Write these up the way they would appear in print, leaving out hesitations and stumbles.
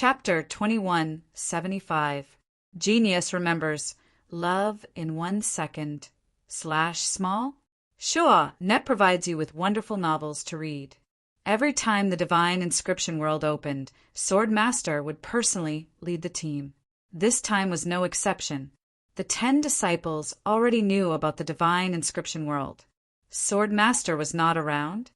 Chapter 2175. Genius remembers love in 1 second / small? Sure, Net provides you with wonderful novels to read. Every time the Divine Inscription World opened, Swordmaster would personally lead the team. This time was no exception. The 10 disciples already knew about the Divine Inscription World. Swordmaster was not around?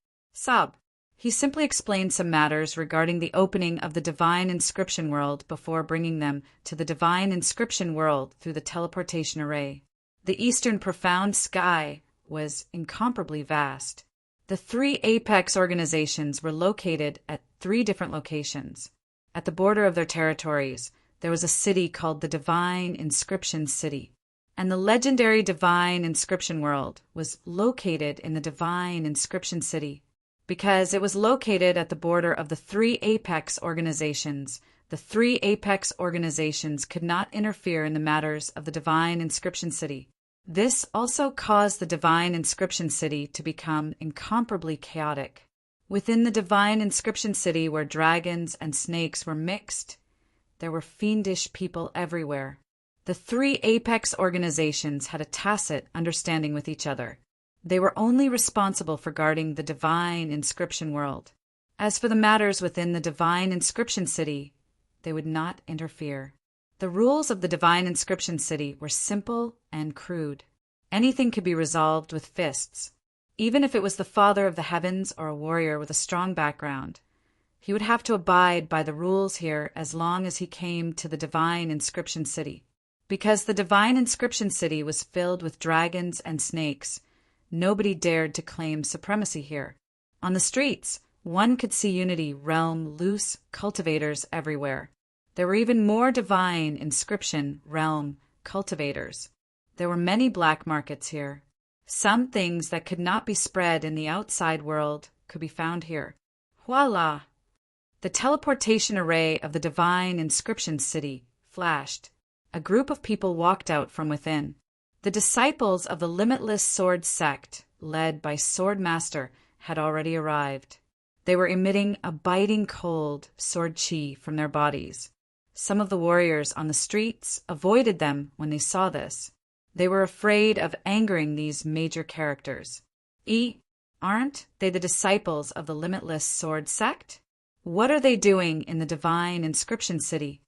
He simply explained some matters regarding the opening of the Divine Inscription World before bringing them to the Divine Inscription World through the teleportation array. The eastern profound sky was incomparably vast. The 3 apex organizations were located at 3 different locations. At the border of their territories, there was a city called the Divine Inscription City, and the legendary Divine Inscription World was located in the Divine Inscription City. Because it was located at the border of the 3 apex organizations, the 3 apex organizations could not interfere in the matters of the Divine Inscription City. This also caused the Divine Inscription City to become incomparably chaotic. Within the Divine Inscription City, where dragons and snakes were mixed, there were fiendish people everywhere. The 3 apex organizations had a tacit understanding with each other. They were only responsible for guarding the Divine Inscription World. As for the matters within the Divine Inscription City, they would not interfere. The rules of the Divine Inscription City were simple and crude. Anything could be resolved with fists. Even if it was the Father of the Heavens or a warrior with a strong background, he would have to abide by the rules here as long as he came to the Divine Inscription City. Because the Divine Inscription City was filled with dragons and snakes, nobody dared to claim supremacy here. On the streets, one could see Unity Realm loose cultivators everywhere. There were even more Divine Inscription Realm cultivators. There were many black markets here. Some things that could not be spread in the outside world could be found here. Voila! The teleportation array of the Divine Inscription City flashed. A group of people walked out from within. The disciples of the Limitless Sword sect, led by Swordmaster, had already arrived. They were emitting a biting cold sword chi from their bodies. Some of the warriors on the streets avoided them when they saw this. They were afraid of angering these major characters. Aren't they the disciples of the Limitless Sword sect? What are they doing in the Divine Inscription City?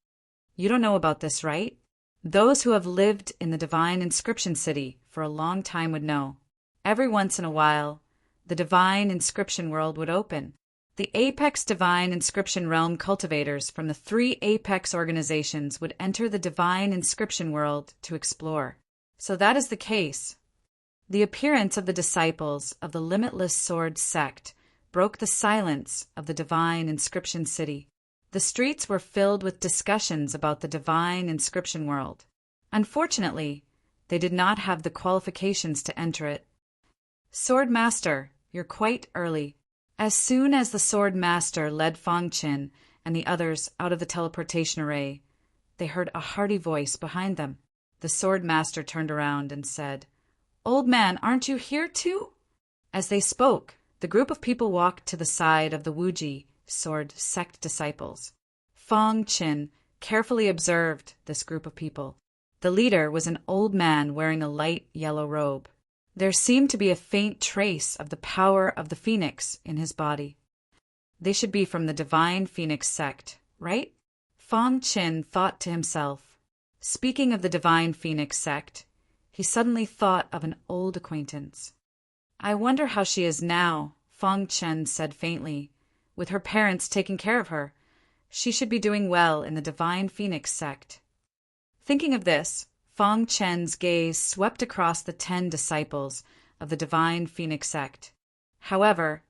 You don't know about this, right? Those who have lived in the Divine Inscription City for a long time would know. Every once in a while, the Divine Inscription World would open. The Apex Divine Inscription Realm cultivators from the 3 Apex organizations would enter the Divine Inscription World to explore. So that is the case. The appearance of the disciples of the Limitless Sword sect broke the silence of the Divine Inscription City. The streets were filled with discussions about the Divine Inscription World. Unfortunately, they did not have the qualifications to enter it. Swordmaster, you're quite early. As soon as the Swordmaster led Fong Qin and the others out of the teleportation array, they heard a hearty voice behind them. The Swordmaster turned around and said, "Old man, aren't you here too?" As they spoke, the group of people walked to the side of the Wuji Sword sect disciples. Fong Qin carefully observed this group of people. The leader was an old man wearing a light yellow robe. There seemed to be a faint trace of the power of the phoenix in his body. They should be from the Divine Phoenix sect, right? Fong Qin thought to himself. Speaking of the Divine Phoenix sect, he suddenly thought of an old acquaintance. I wonder how she is now, Fong Qin said faintly. With her parents taking care of her, she should be doing well in the Divine Phoenix sect. Thinking of this, Fong Qin's gaze swept across the 10 disciples of the Divine Phoenix sect. However,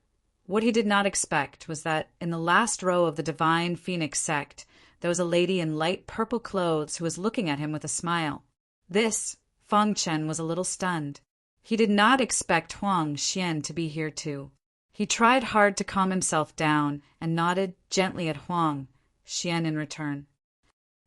what he did not expect was that in the last row of the Divine Phoenix sect, there was a lady in light purple clothes who was looking at him with a smile. This, Fong Qin was a little stunned. He did not expect Huang Xian to be here too. He tried hard to calm himself down and nodded gently at Huang Xian in return.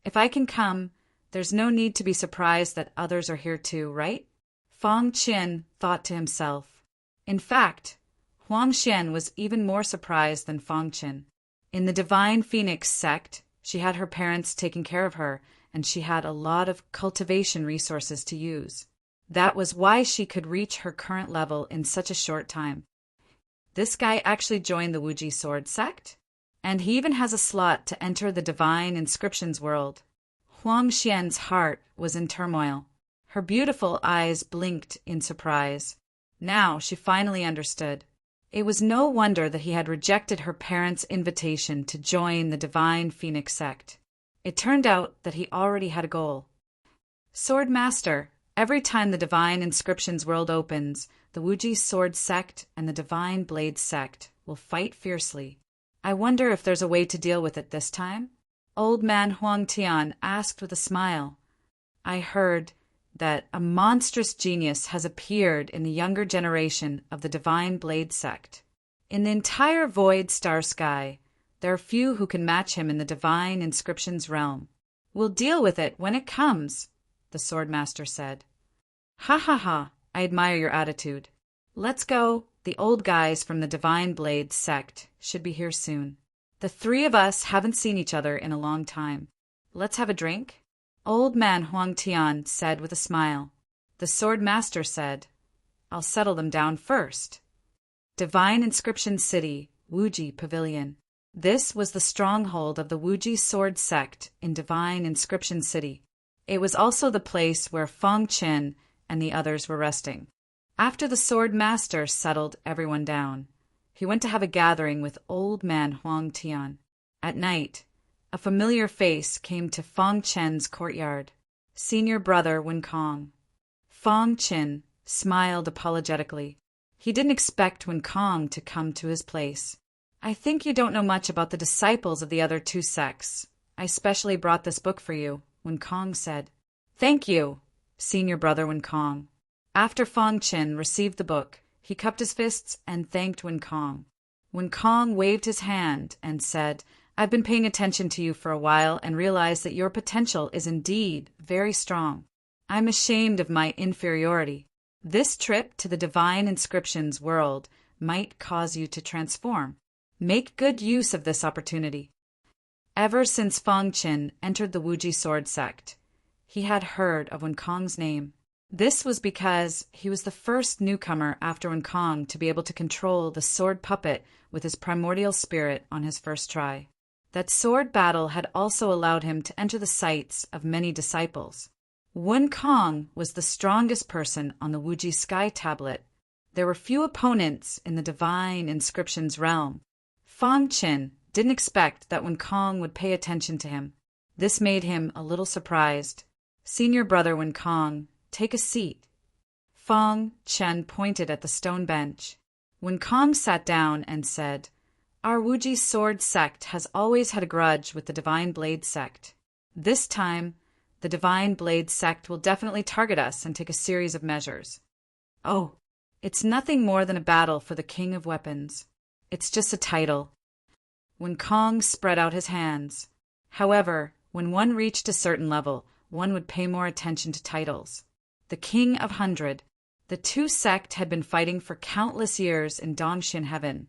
If I can come, there's no need to be surprised that others are here too, right? Fong Qin thought to himself. In fact, Huang Xian was even more surprised than Fong Qin. In the Divine Phoenix sect, She had her parents taking care of her, and she had a lot of cultivation resources to use. That was why she could reach her current level in such a short time. This guy actually joined the Wuji Sword sect, and he even has a slot to enter the divine inscriptions world. Huang Xian's heart was in turmoil. Her beautiful eyes blinked in surprise. Now she finally understood. It was no wonder that he had rejected her parents' invitation to join the Divine Phoenix sect. It turned out that he already had a goal. Sword Master, every time the Divine Inscriptions world opens, the Wuji Sword sect and the Divine Blade sect will fight fiercely. I wonder if there's a way to deal with it this time? Old man Huang Tian asked with a smile. I heard that a monstrous genius has appeared in the younger generation of the Divine Blade sect. In the entire Void Star Sky, there are few who can match him in the Divine Inscriptions realm. We'll deal with it when it comes, the Swordmaster said. Ha ha ha, I admire your attitude. Let's go. The old guys from the Divine Blade sect should be here soon. The three of us haven't seen each other in a long time. Let's have a drink? Old man Huang Tian said with a smile. The Sword Master said, I'll settle them down first. Divine Inscription City, Wuji Pavilion. This was the stronghold of the Wuji Sword sect in Divine Inscription City. It was also the place where Feng Qin and the others were resting. After the Sword Master settled everyone down, he went to have a gathering with old man Huang Tian. At night, a familiar face came to Feng Chen's courtyard. Senior brother Wen Kong. Feng Chen smiled apologetically. He didn't expect Wen Kong to come to his place. I think you don't know much about the disciples of the other two sects. I specially brought this book for you, Wen Kong said. Thank you, senior brother Wen Kong. After Feng Chen received the book, he cupped his fists and thanked Wen Kong. Wen Kong waved his hand and said, I've been paying attention to you for a while and realized that your potential is indeed very strong. I'm ashamed of my inferiority. This trip to the Divine Inscriptions world might cause you to transform. Make good use of this opportunity. Ever since Feng Chen entered the Wuji Sword sect, he had heard of Wen Kong's name. This was because he was the first newcomer after Wen Kong to be able to control the sword puppet with his primordial spirit on his first try. That sword battle had also allowed him to enter the sights of many disciples. Wen Kong was the strongest person on the Wuji Sky Tablet. There were few opponents in the Divine Inscriptions realm. Feng Chen didn't expect that Wen Kong would pay attention to him. This made him a little surprised. Senior brother Wen Kong, take a seat. Feng Chen pointed at the stone bench. Wen Kong sat down and said, Our Wuji Sword sect has always had a grudge with the Divine Blade sect. This time, the Divine Blade sect will definitely target us and take a series of measures. Oh, it's nothing more than a battle for the King of Weapons. It's just a title. Wen Kong spread out his hands. However, when one reached a certain level, one would pay more attention to titles. The King of 100. The two sect had been fighting for countless years in Dongxian Heaven,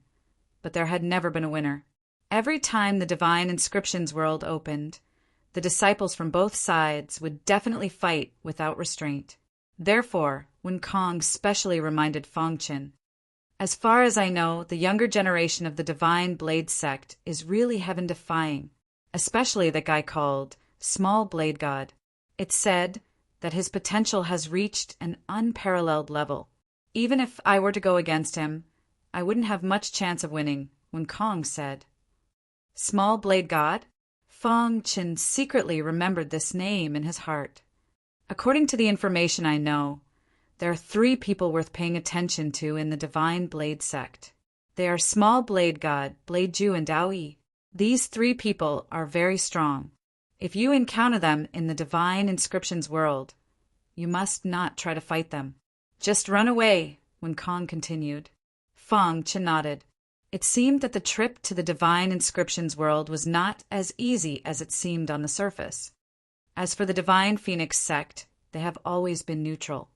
but there had never been a winner. Every time the Divine Inscriptions world opened, the disciples from both sides would definitely fight without restraint. Therefore, Wen Kong specially reminded Feng Chen, As far as I know, the younger generation of the Divine Blade sect is really heaven-defying, especially that guy called Small Blade God. It's said that his potential has reached an unparalleled level. Even if I were to go against him, I wouldn't have much chance of winning, Wen Kong said. Small Blade God? Feng Chen secretly remembered this name in his heart. According to the information I know, there are 3 people worth paying attention to in the Divine Blade sect. They are Small Blade God, Blade Ju, and Dao Yi. These 3 people are very strong. If you encounter them in the Divine Inscriptions world, you must not try to fight them. Just run away, Wen Kong continued. Feng Chen nodded. It seemed that the trip to the Divine Inscriptions world was not as easy as it seemed on the surface. As for the Divine Phoenix sect, they have always been neutral.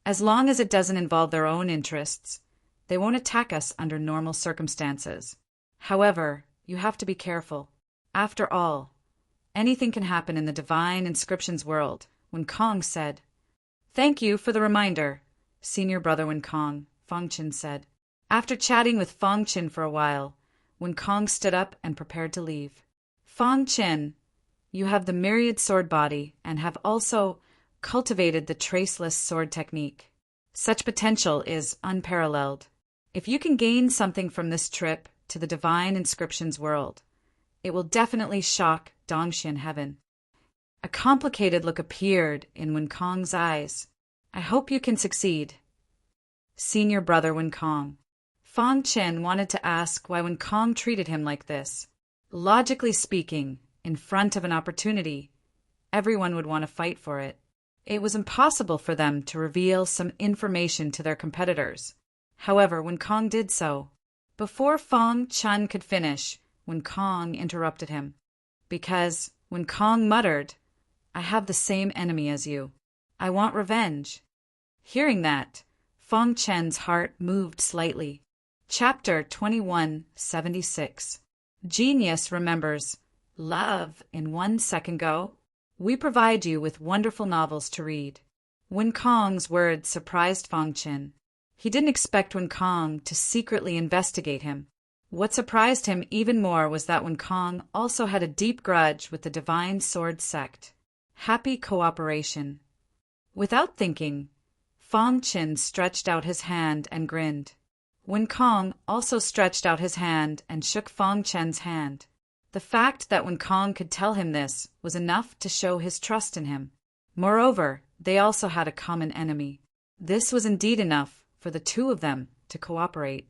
As long as it doesn't involve their own interests, they won't attack us under normal circumstances. However, you have to be careful. After all, Anything can happen in the divine inscriptions world, Wen Kong said. Thank you for the reminder, senior brother Wen Kong, Fong Qin said. After chatting with Fong Qin for a while, Wen Kong stood up and prepared to leave. Fong Qin, you have the myriad sword body and have also cultivated the traceless sword technique. Such potential is unparalleled. If you can gain something from this trip to the divine inscriptions world, it will definitely shock Dongxian heaven. A complicated look appeared in Wen Kong's eyes. I hope you can succeed. Senior brother Wen Kong. Fong Qin wanted to ask why Wen Kong treated him like this. Logically speaking, in front of an opportunity, everyone would want to fight for it. It was impossible for them to reveal some information to their competitors. However, Wen Kong did so. Before Fong Qin could finish, Wen Kong interrupted him. Because, Wen Kong muttered, I have the same enemy as you. I want revenge. Hearing that, Fong Qin's heart moved slightly. Chapter 2176. Genius remembers. Love in 1 second go. We provide you with wonderful novels to read. Wen Kong's words surprised Fong Qin. He didn't expect Wen Kong to secretly investigate him. What surprised him even more was that Wen Kong also had a deep grudge with the Divine Sword sect. Happy cooperation. Without thinking, Fong Qin stretched out his hand and grinned. Wen Kong also stretched out his hand and shook Fong Qin's hand. The fact that Wen Kong could tell him this was enough to show his trust in him. Moreover, they also had a common enemy. This was indeed enough for the two of them to cooperate.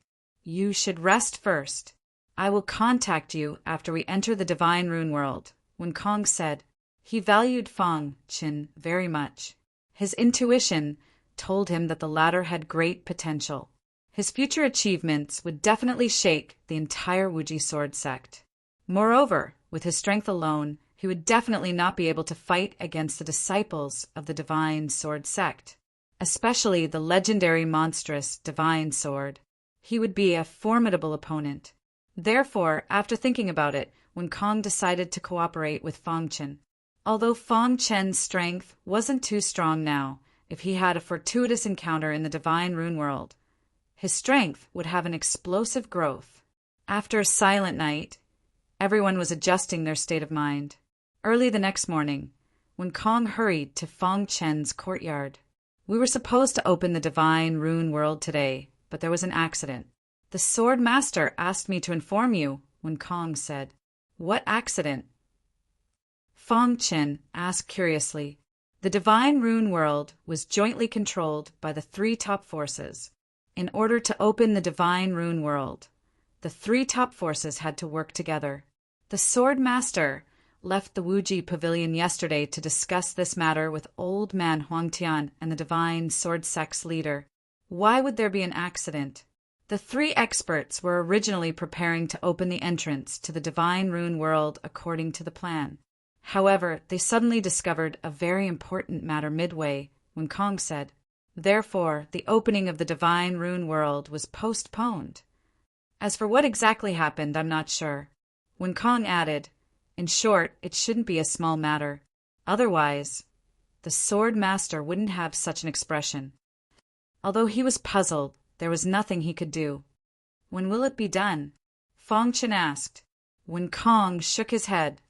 You should rest first. I will contact you after we enter the divine rune world, Wen Kong said. He valued Fong Qin very much. His intuition told him that the latter had great potential. His future achievements would definitely shake the entire Wuji sword sect. Moreover, with his strength alone, he would definitely not be able to fight against the disciples of the divine sword sect, especially the legendary monstrous divine sword. He would be a formidable opponent. Therefore, after thinking about it, Wen Kong decided to cooperate with Fong Qin. Although Fong Qin's strength wasn't too strong now, if he had a fortuitous encounter in the divine rune world, his strength would have an explosive growth. After a silent night, everyone was adjusting their state of mind. Early the next morning, Wen Kong hurried to Fong Qin's courtyard. We were supposed to open the divine rune world today, but there was an accident. The sword master asked me to inform you, Wen Kong said. What accident? Fong Qin asked curiously. The divine rune world was jointly controlled by the three top forces. In order to open the divine rune world, the three top forces had to work together. The sword master left the Wuji pavilion yesterday to discuss this matter with old man Huangtian and the divine sword sect's leader. Why would there be an accident? The three experts were originally preparing to open the entrance to the divine rune world according to the plan. However, they suddenly discovered a very important matter midway, Wen Kong said. Therefore, the opening of the divine rune world was postponed. As for what exactly happened, I'm not sure. Wen Kong added, in short, it shouldn't be a small matter. Otherwise, the sword master wouldn't have such an expression. Although he was puzzled, there was nothing he could do. When will it be done? Fong Qin asked. Wen Kong shook his head.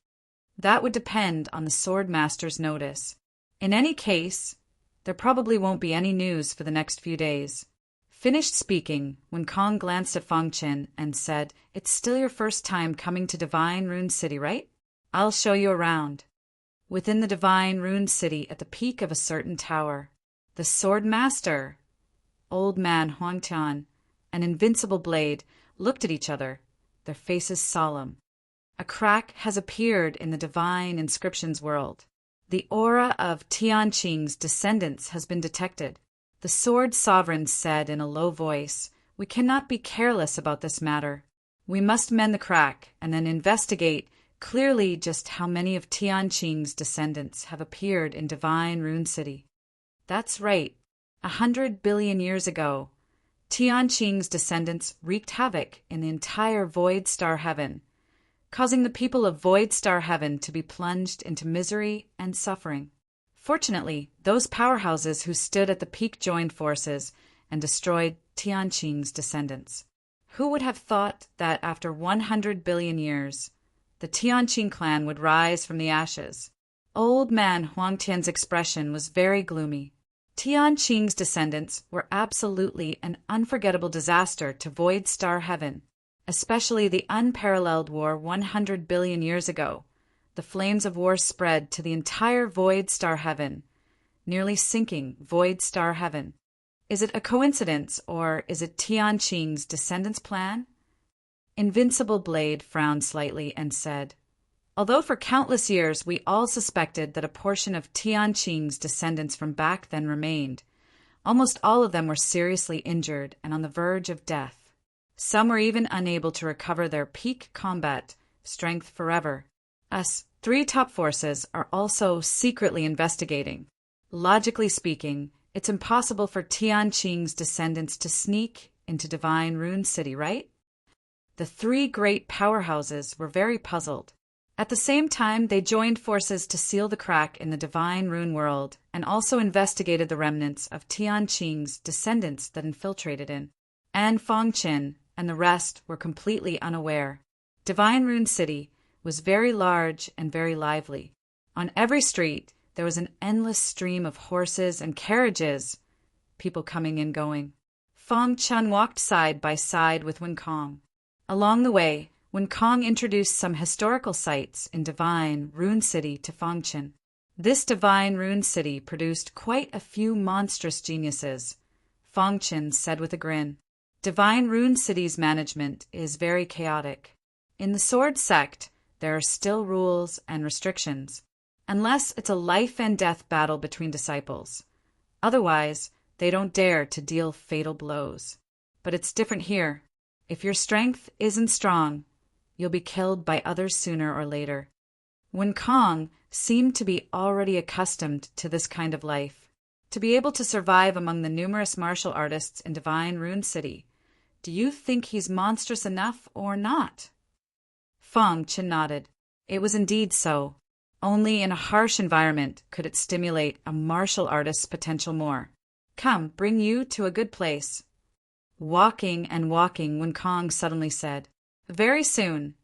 That would depend on the sword master's notice. In any case, there probably won't be any news for the next few days. Finished speaking, Wen Kong glanced at Fong Qin and said, It's still your first time coming to Divine Rune City, right? I'll show you around. Within the Divine Rune City, at the peak of a certain tower, the sword master, old man Huangtian, and Invincible Blade looked at each other, their faces solemn. A crack has appeared in the divine inscriptions world. The aura of Tianqing's descendants has been detected. The sword sovereign said in a low voice, We cannot be careless about this matter. We must mend the crack and then investigate clearly just how many of Tianqing's descendants have appeared in Divine Rune City. That's right. 100 billion years ago, Tianqing's descendants wreaked havoc in the entire void star heaven. causing the people of Void Star Heaven to be plunged into misery and suffering. Fortunately, those powerhouses who stood at the peak joined forces and destroyed Tianqing's descendants. Who would have thought that after 100 billion years, the Tianqing clan would rise from the ashes? Old man Huang Tian's expression was very gloomy. Tianqing's descendants were absolutely an unforgettable disaster to Void Star Heaven, especially the unparalleled war 100 billion years ago. The flames of war spread to the entire Void Star Heaven, nearly sinking Void Star Heaven. Is it a coincidence, or is it Tianqing's descendants' plan? Invincible Blade frowned slightly and said, "Although for countless years we all suspected that a portion of Tianqing's descendants from back then remained, almost all of them were seriously injured and on the verge of death. Some were even unable to recover their peak combat strength forever. Us, three top forces, are also secretly investigating. Logically speaking, it's impossible for Tianqing's descendants to sneak into Divine Rune City, right?" The three great powerhouses were very puzzled. At the same time, they joined forces to seal the crack in the Divine Rune world and also investigated the remnants of Tianqing's descendants that infiltrated in. And Fong Qin and the rest were completely unaware. Divine Rune City was very large and very lively. On every street, there was an endless stream of horses and carriages, people coming and going. Fong Chen walked side by side with Wen Kong. Along the way, Wen Kong introduced some historical sites in Divine Rune City to Fong Chen. This Divine Rune City produced quite a few monstrous geniuses, Fong Chen said with a grin. Divine Rune City's management is very chaotic. In the Sword Sect, there are still rules and restrictions, unless it's a life and death battle between disciples. Otherwise, they don't dare to deal fatal blows. But it's different here. If your strength isn't strong, you'll be killed by others sooner or later. Wen Kong seemed to be already accustomed to this kind of life. To be able to survive among the numerous martial artists in Divine Rune City, do you think he's monstrous enough or not? Fong Chen nodded. It was indeed so. Only in a harsh environment could it stimulate a martial artist's potential more. Come, bring you to a good place. Walking and walking, Wen Kong suddenly said. Very soon,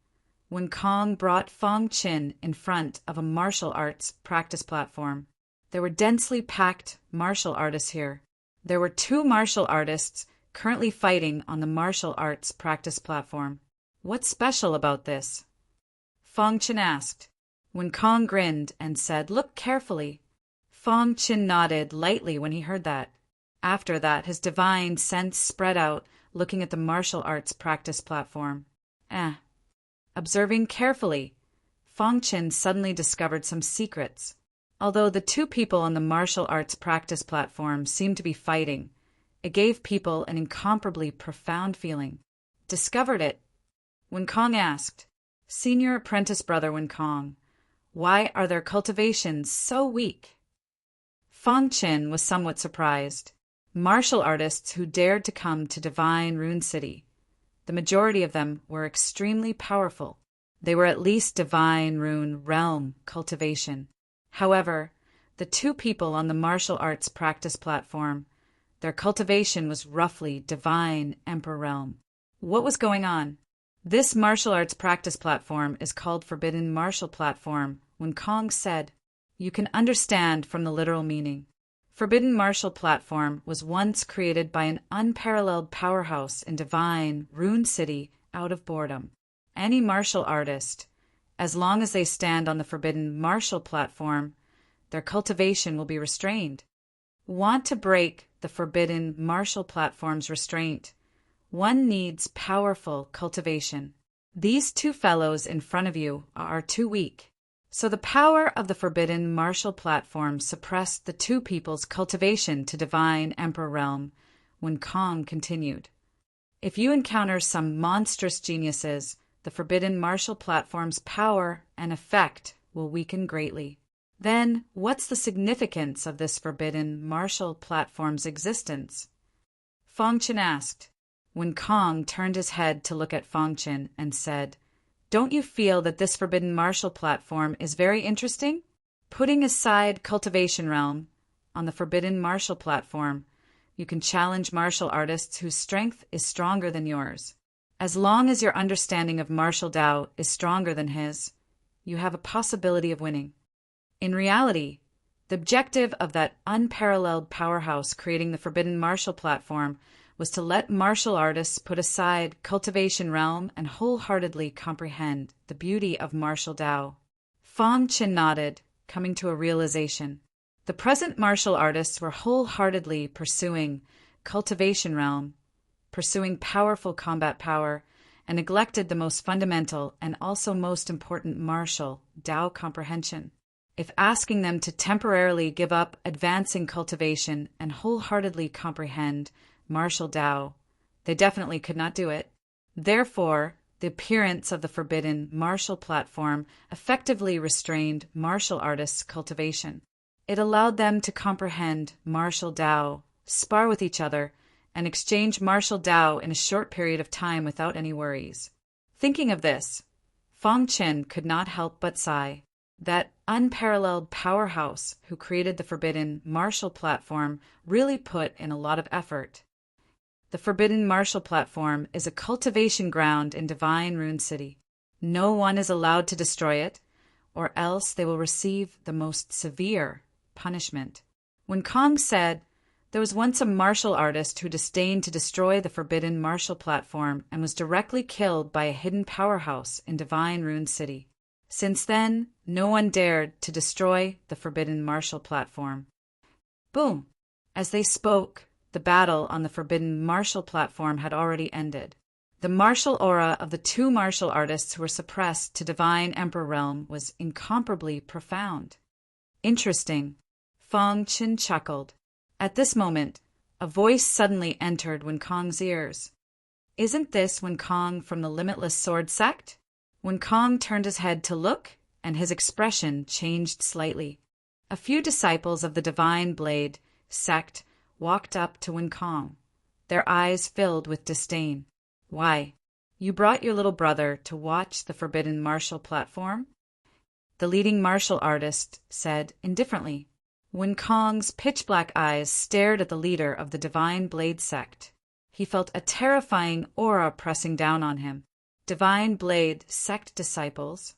Wen Kong brought Fong Qin in front of a martial arts practice platform. There were densely packed martial artists here. There were 2 martial artists currently fighting on the martial arts practice platform. What's special about this? Fong Qin asked. Wen Kong grinned and said, "Look carefully." Fong Qin nodded lightly when he heard that. After that, his divine sense spread out, looking at the martial arts practice platform. Observing carefully, Fong Qin suddenly discovered some secrets. Although the 2 people on the martial arts practice platform seemed to be fighting, it gave people an incomparably profound feeling. Discovered it? Wen Kong asked. Senior apprentice brother Wen Kong, why are their cultivations so weak? Fong Qin was somewhat surprised. Martial artists who dared to come to Divine Rune City, the majority of them were extremely powerful. They were at least Divine Rune Realm cultivation. However, the 2 people on the martial arts practice platform, their cultivation was roughly Divine Emperor Realm. What was going on? This martial arts practice platform is called Forbidden Martial Platform, Wen Kong said. You can understand from the literal meaning. Forbidden Martial Platform was once created by an unparalleled powerhouse in Divine Rune City out of boredom. Any martial artist, as long as they stand on the Forbidden Martial Platform, their cultivation will be restrained. Want to break the Forbidden Martial Platform's restraint? One needs powerful cultivation. These 2 fellows in front of you are too weak. So the power of the Forbidden Martial Platform suppressed the 2 people's cultivation to Divine Emperor Realm, Wen Kong continued. If you encounter some monstrous geniuses, the Forbidden Martial Platform's power and effect will weaken greatly. Then, what's the significance of this Forbidden Martial Platform's existence? Fong Qin asked. Wen Kong turned his head to look at Fong Qin and said, Don't you feel that this forbidden martial platform is very interesting? Putting aside Cultivation Realm, on the forbidden martial platform, you can challenge martial artists whose strength is stronger than yours. As long as your understanding of martial Tao is stronger than his, you have a possibility of winning. In reality, the objective of that unparalleled powerhouse creating the forbidden martial platform was to let martial artists put aside Cultivation Realm and wholeheartedly comprehend the beauty of martial Tao. Fang Qin nodded, coming to a realization. The present martial artists were wholeheartedly pursuing Cultivation Realm, pursuing powerful combat power, and neglected the most fundamental and also most important martial Tao comprehension. If asking them to temporarily give up advancing cultivation and wholeheartedly comprehend martial Tao, they definitely could not do it. Therefore, the appearance of the forbidden martial platform effectively restrained martial artists' cultivation. It allowed them to comprehend martial Tao, spar with each other, and exchange martial Tao in a short period of time without any worries. Thinking of this, Fang Qin could not help but sigh. That unparalleled powerhouse who created the forbidden martial platform really put in a lot of effort. The forbidden martial platform is a cultivation ground in Divine Rune City. No one is allowed to destroy it, or else they will receive the most severe punishment. When Kong said, "There was once a martial artist who disdained to destroy the forbidden martial platform and was directly killed by a hidden powerhouse in Divine Rune City. Since then, no one dared to destroy the forbidden martial platform." Boom! As they spoke, the battle on the forbidden martial platform had already ended. The martial aura of the two martial artists who were suppressed to Divine Emperor Realm was incomparably profound. Interesting. Fang Qin chuckled. At this moment, a voice suddenly entered Wen Kong's ears. Isn't this Wen Kong from the Limitless Sword sect? Wen Kong turned his head to look, and his expression changed slightly. A few disciples of the Divine Blade sect walked up to Wen Kong, their eyes filled with disdain. Why, you brought your little brother to watch the forbidden martial platform? The leading martial artist said indifferently. Wen Kong's pitch-black eyes stared at the leader of the Divine Blade sect. He felt a terrifying aura pressing down on him. Divine Blade sect disciples.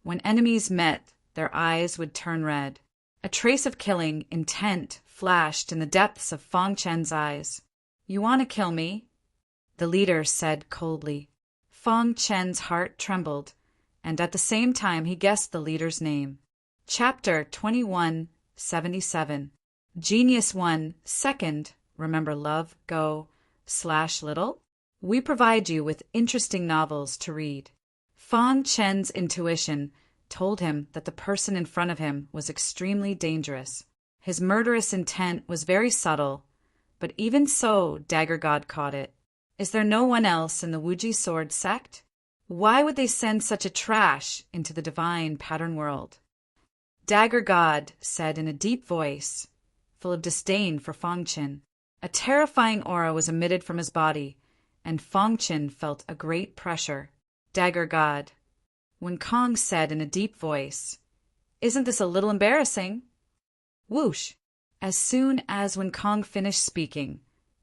When enemies met, their eyes would turn red. A trace of killing intent flashed in the depths of Fang Qin's eyes. "You want to kill me?" the leader said coldly. Fang Qin's heart trembled, and at the same time he guessed the leader's name. Chapter 2177. Genius 1, Second, remember love, go, /little? We provide you with interesting novels to read. Fang Qin's intuition told him that the person in front of him was extremely dangerous. His murderous intent was very subtle, but even so, Dagger God caught it. Is there no one else in the Wuji Sword sect? Why would they send such a trash into the divine pattern world? Dagger God said in a deep voice, full of disdain for Fang Qin. A terrifying aura was emitted from his body, and Fang Qin felt a great pressure. Dagger God. Wen Kong said in a deep voice, "Isn't this a little embarrassing?" Whoosh! As soon as Wen Kong finished speaking,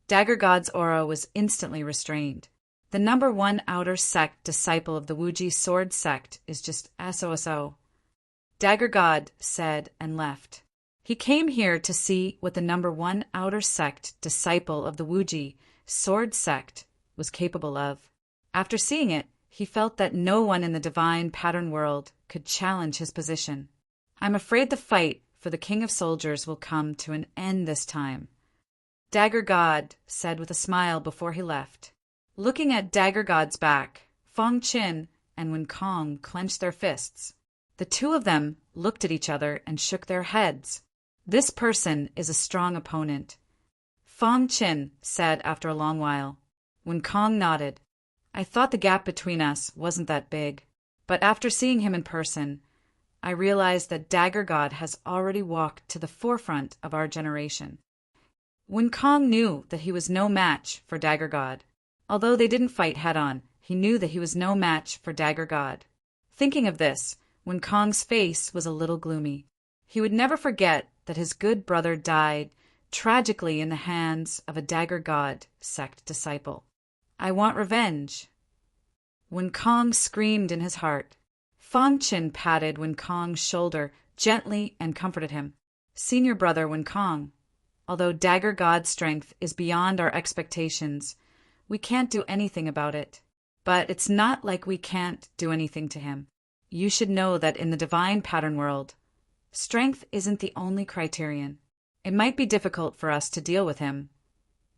Dagger God's aura was instantly restrained. The number 1 outer sect disciple of the Wuji Sword sect is just SOSO. Dagger God said and left. He came here to see what the number 1 outer sect disciple of the Wuji Sword sect was capable of. After seeing it, he felt that no one in the divine pattern world could challenge his position. I'm afraid the fight for the King of Soldiers will come to an end this time, Dagger God said with a smile before he left. Looking at Dagger God's back, Fang Qin and Wen Kong clenched their fists. The two of them looked at each other and shook their heads. This person is a strong opponent, Fang Qin said after a long while. Wen Kong nodded. I thought the gap between us wasn't that big, but after seeing him in person, I realized that Dagger God has already walked to the forefront of our generation. Wen Kong knew that he was no match for Dagger God. Although they didn't fight head-on, He knew that he was no match for Dagger God. Thinking of this, Wen Kong's face was a little gloomy. He would never forget that his good brother died tragically in the hands of a Dagger God sect disciple. "I want revenge." Wen Kong screamed in his heart. Fang Qin patted Wen Kong's shoulder gently and comforted him. "Senior brother Wen Kong, although Dagger God's strength is beyond our expectations, we can't do anything about it. But it's not like we can't do anything to him. You should know that in the divine pattern world, strength isn't the only criterion. It might be difficult for us to deal with him,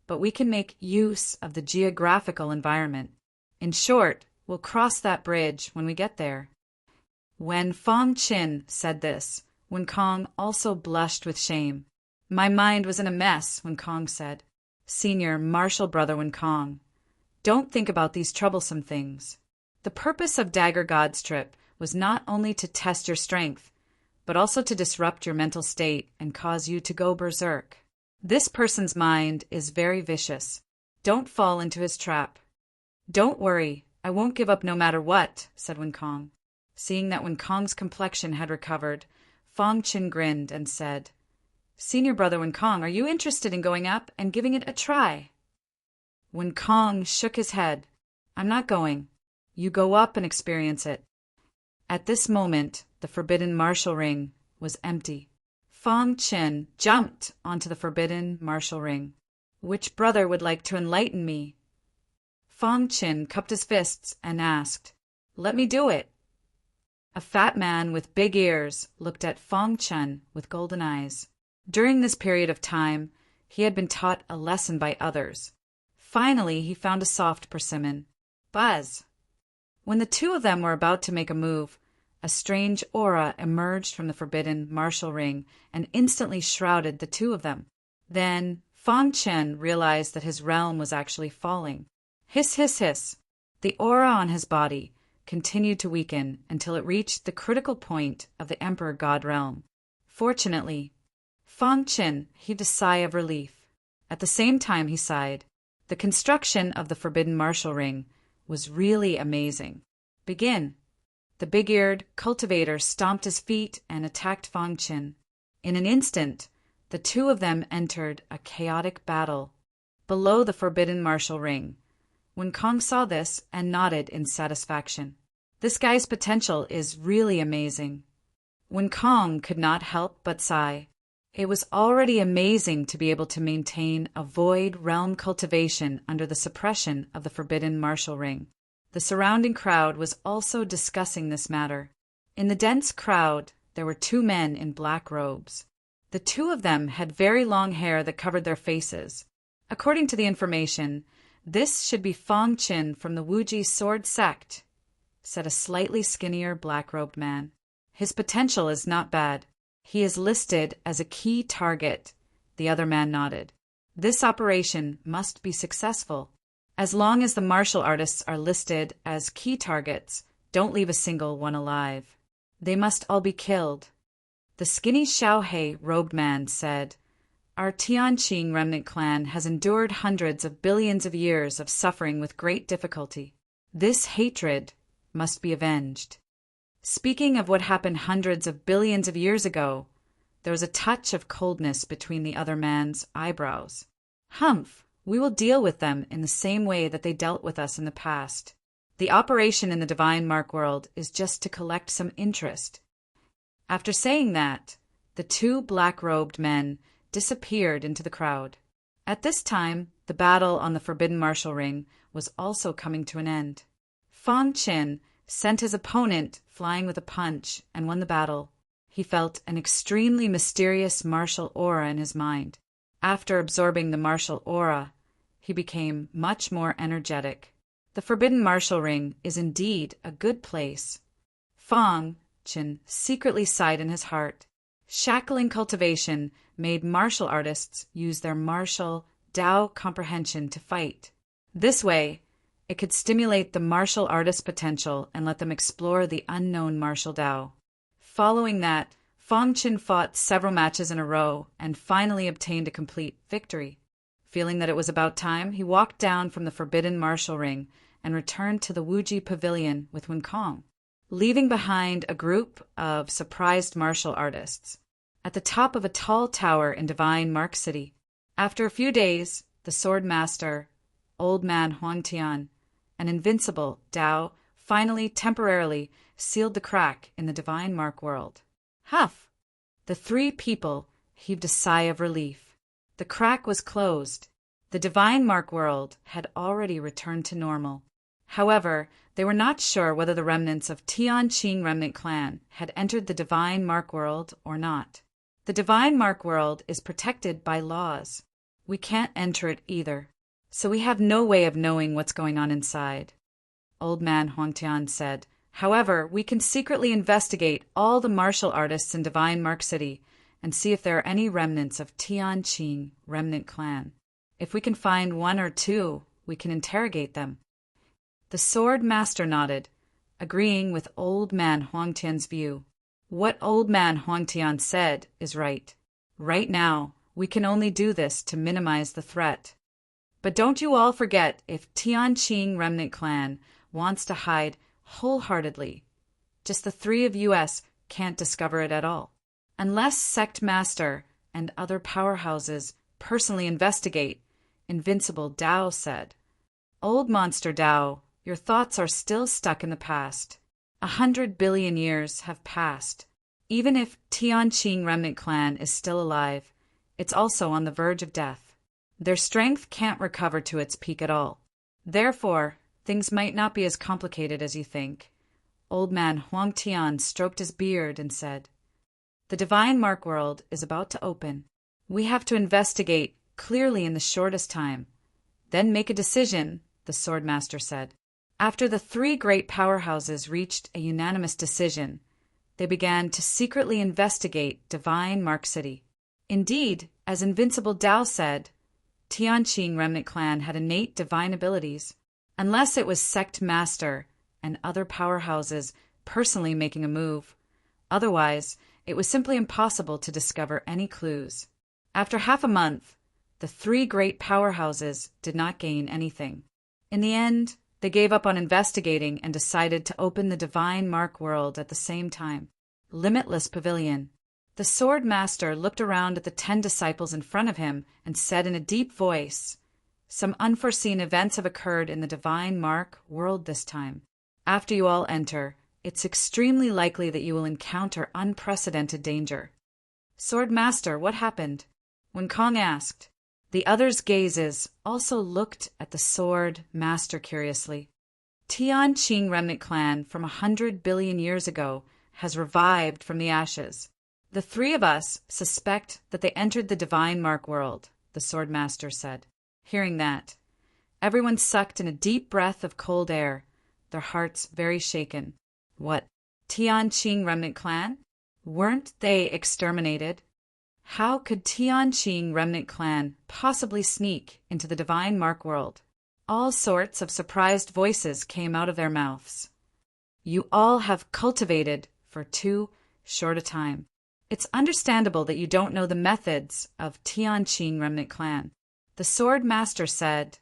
but we can make use of the geographical environment. In short, we'll cross that bridge when we get there." When Fang Qin said this, Wen Kong also blushed with shame. "My mind was in a mess," Wen Kong said. "Senior martial brother Wen Kong, don't think about these troublesome things. The purpose of Dagger God's trip was not only to test your strength, but also to disrupt your mental state and cause you to go berserk. This person's mind is very vicious. Don't fall into his trap." "Don't worry, I won't give up no matter what," said Wen Kong. Seeing that Wen Kong's complexion had recovered, Fang Qin grinned and said, "Senior brother Wen Kong, are you interested in going up and giving it a try?" Wen Kong shook his head. "I'm not going. You go up and experience it." At this moment, the forbidden martial ring was empty. Fang Qin jumped onto the forbidden martial ring. "Which brother would like to enlighten me?" Fang Qin cupped his fists and asked, "Let me do it." A fat man with big ears looked at Fang Qin with golden eyes. During this period of time, he had been taught a lesson by others. Finally, he found a soft persimmon. Buzz! When the two of them were about to make a move, a strange aura emerged from the forbidden martial ring and instantly shrouded the two of them. Then Fang Qin realized that his realm was actually falling. Hiss, hiss, hiss! The aura on his body continued to weaken until it reached the critical point of the Emperor God realm. Fortunately, Fang Qin heaved a sigh of relief. At the same time he sighed. The construction of the forbidden martial ring was really amazing. "Begin." The big-eared cultivator stomped his feet and attacked Fang Qin. In an instant, the two of them entered a chaotic battle below the forbidden martial ring. Wen Kong saw this and nodded in satisfaction. This guy's potential is really amazing. Wen Kong could not help but sigh. It was already amazing to be able to maintain a void realm cultivation under the suppression of the forbidden martial ring. The surrounding crowd was also discussing this matter. In the dense crowd, there were two men in black robes. The two of them had very long hair that covered their faces. According to the information, this should be Fang Qin from the Wuji sword sect, said a slightly skinnier black-robed man. "His potential is not bad. He is listed as a key target," the other man nodded. "This operation must be successful. As long as the martial artists are listed as key targets, don't leave a single one alive. They must all be killed." The skinny Xiaohei robed man said, "Our Tianqing remnant clan has endured hundreds of billions of years of suffering with great difficulty. This hatred must be avenged." Speaking of what happened hundreds of billions of years ago, there was a touch of coldness between the other man's eyebrows. "Humph, we will deal with them in the same way that they dealt with us in the past. The operation in the Divine Mark world is just to collect some interest." After saying that, the two black-robed men disappeared into the crowd. At this time, the battle on the forbidden martial ring was also coming to an end. Fang Qin sent his opponent flying with a punch and won the battle. He felt an extremely mysterious martial aura in his mind. After absorbing the martial aura, he became much more energetic. The forbidden martial ring is indeed a good place. Fang Qin secretly sighed in his heart. Shackling cultivation made martial artists use their martial Tao comprehension to fight. This way, it could stimulate the martial artist's potential and let them explore the unknown martial Tao. Following that, Fang Qin fought several matches in a row and finally obtained a complete victory. Feeling that it was about time, he walked down from the forbidden martial ring and returned to the Wuji Pavilion with Winkong, leaving behind a group of surprised martial artists at the top of a tall tower in Divine Mark City. After a few days, the Sword Master, Old Man Huangtian, and Invincible Dao finally temporarily sealed the crack in the Divine Mark world. Huff! The three people heaved a sigh of relief. The crack was closed. The Divine Mark world had already returned to normal. However, they were not sure whether the remnants of Tianqing remnant clan had entered the Divine Mark world or not. The Divine Mark world is protected by laws. We can't enter it either, so we have no way of knowing what's going on inside, Old Man Huangtian said. However, we can secretly investigate all the martial artists in Divine Mark City and see if there are any remnants of Tianqing remnant clan. If we can find one or two, we can interrogate them. The Sword Master nodded, agreeing with Old Man Huangtian's view. What Old Man Huangtian said is right. Right now, we can only do this to minimize the threat. But don't you all forget, if Tianqing remnant clan wants to hide wholeheartedly, just the three of us can't discover it at all. Unless Sect Master and other powerhouses personally investigate, Invincible Dao said. Old Monster Dao, your thoughts are still stuck in the past. 100 billion years have passed. Even if Tianqing remnant clan is still alive, it's also on the verge of death. Their strength can't recover to its peak at all. Therefore, things might not be as complicated as you think. Old Man Huangtian stroked his beard and said, The Divine Mark world is about to open. We have to investigate clearly in the shortest time, then make a decision, the Sword Master said. After the three great powerhouses reached a unanimous decision, they began to secretly investigate Divine Mark City. Indeed, as Invincible Dao said, Tianqing remnant clan had innate divine abilities, unless it was Sect Master and other powerhouses personally making a move. Otherwise, it was simply impossible to discover any clues. After half a month, the three great powerhouses did not gain anything. In the end, they gave up on investigating and decided to open the Divine Mark world at the same time. Limitless Pavilion. The Sword Master looked around at the 10 disciples in front of him and said in a deep voice, Some unforeseen events have occurred in the Divine Mark world this time. After you all enter, it's extremely likely that you will encounter unprecedented danger. Sword Master, what happened? When Kong asked. The others' gazes also looked at the Sword Master curiously. Tianqing remnant clan from 100 billion years ago has revived from the ashes. The three of us suspect that they entered the Divine Mark world, the Sword Master said. Hearing that, everyone sucked in a deep breath of cold air, their hearts very shaken. What? Tianqing remnant clan? Weren't they exterminated? How could Tianqing remnant clan possibly sneak into the Divine Mark world? All sorts of surprised voices came out of their mouths. You all have cultivated for too short a time. It's understandable that you don't know the methods of Tianqing remnant clan. The Sword Master said,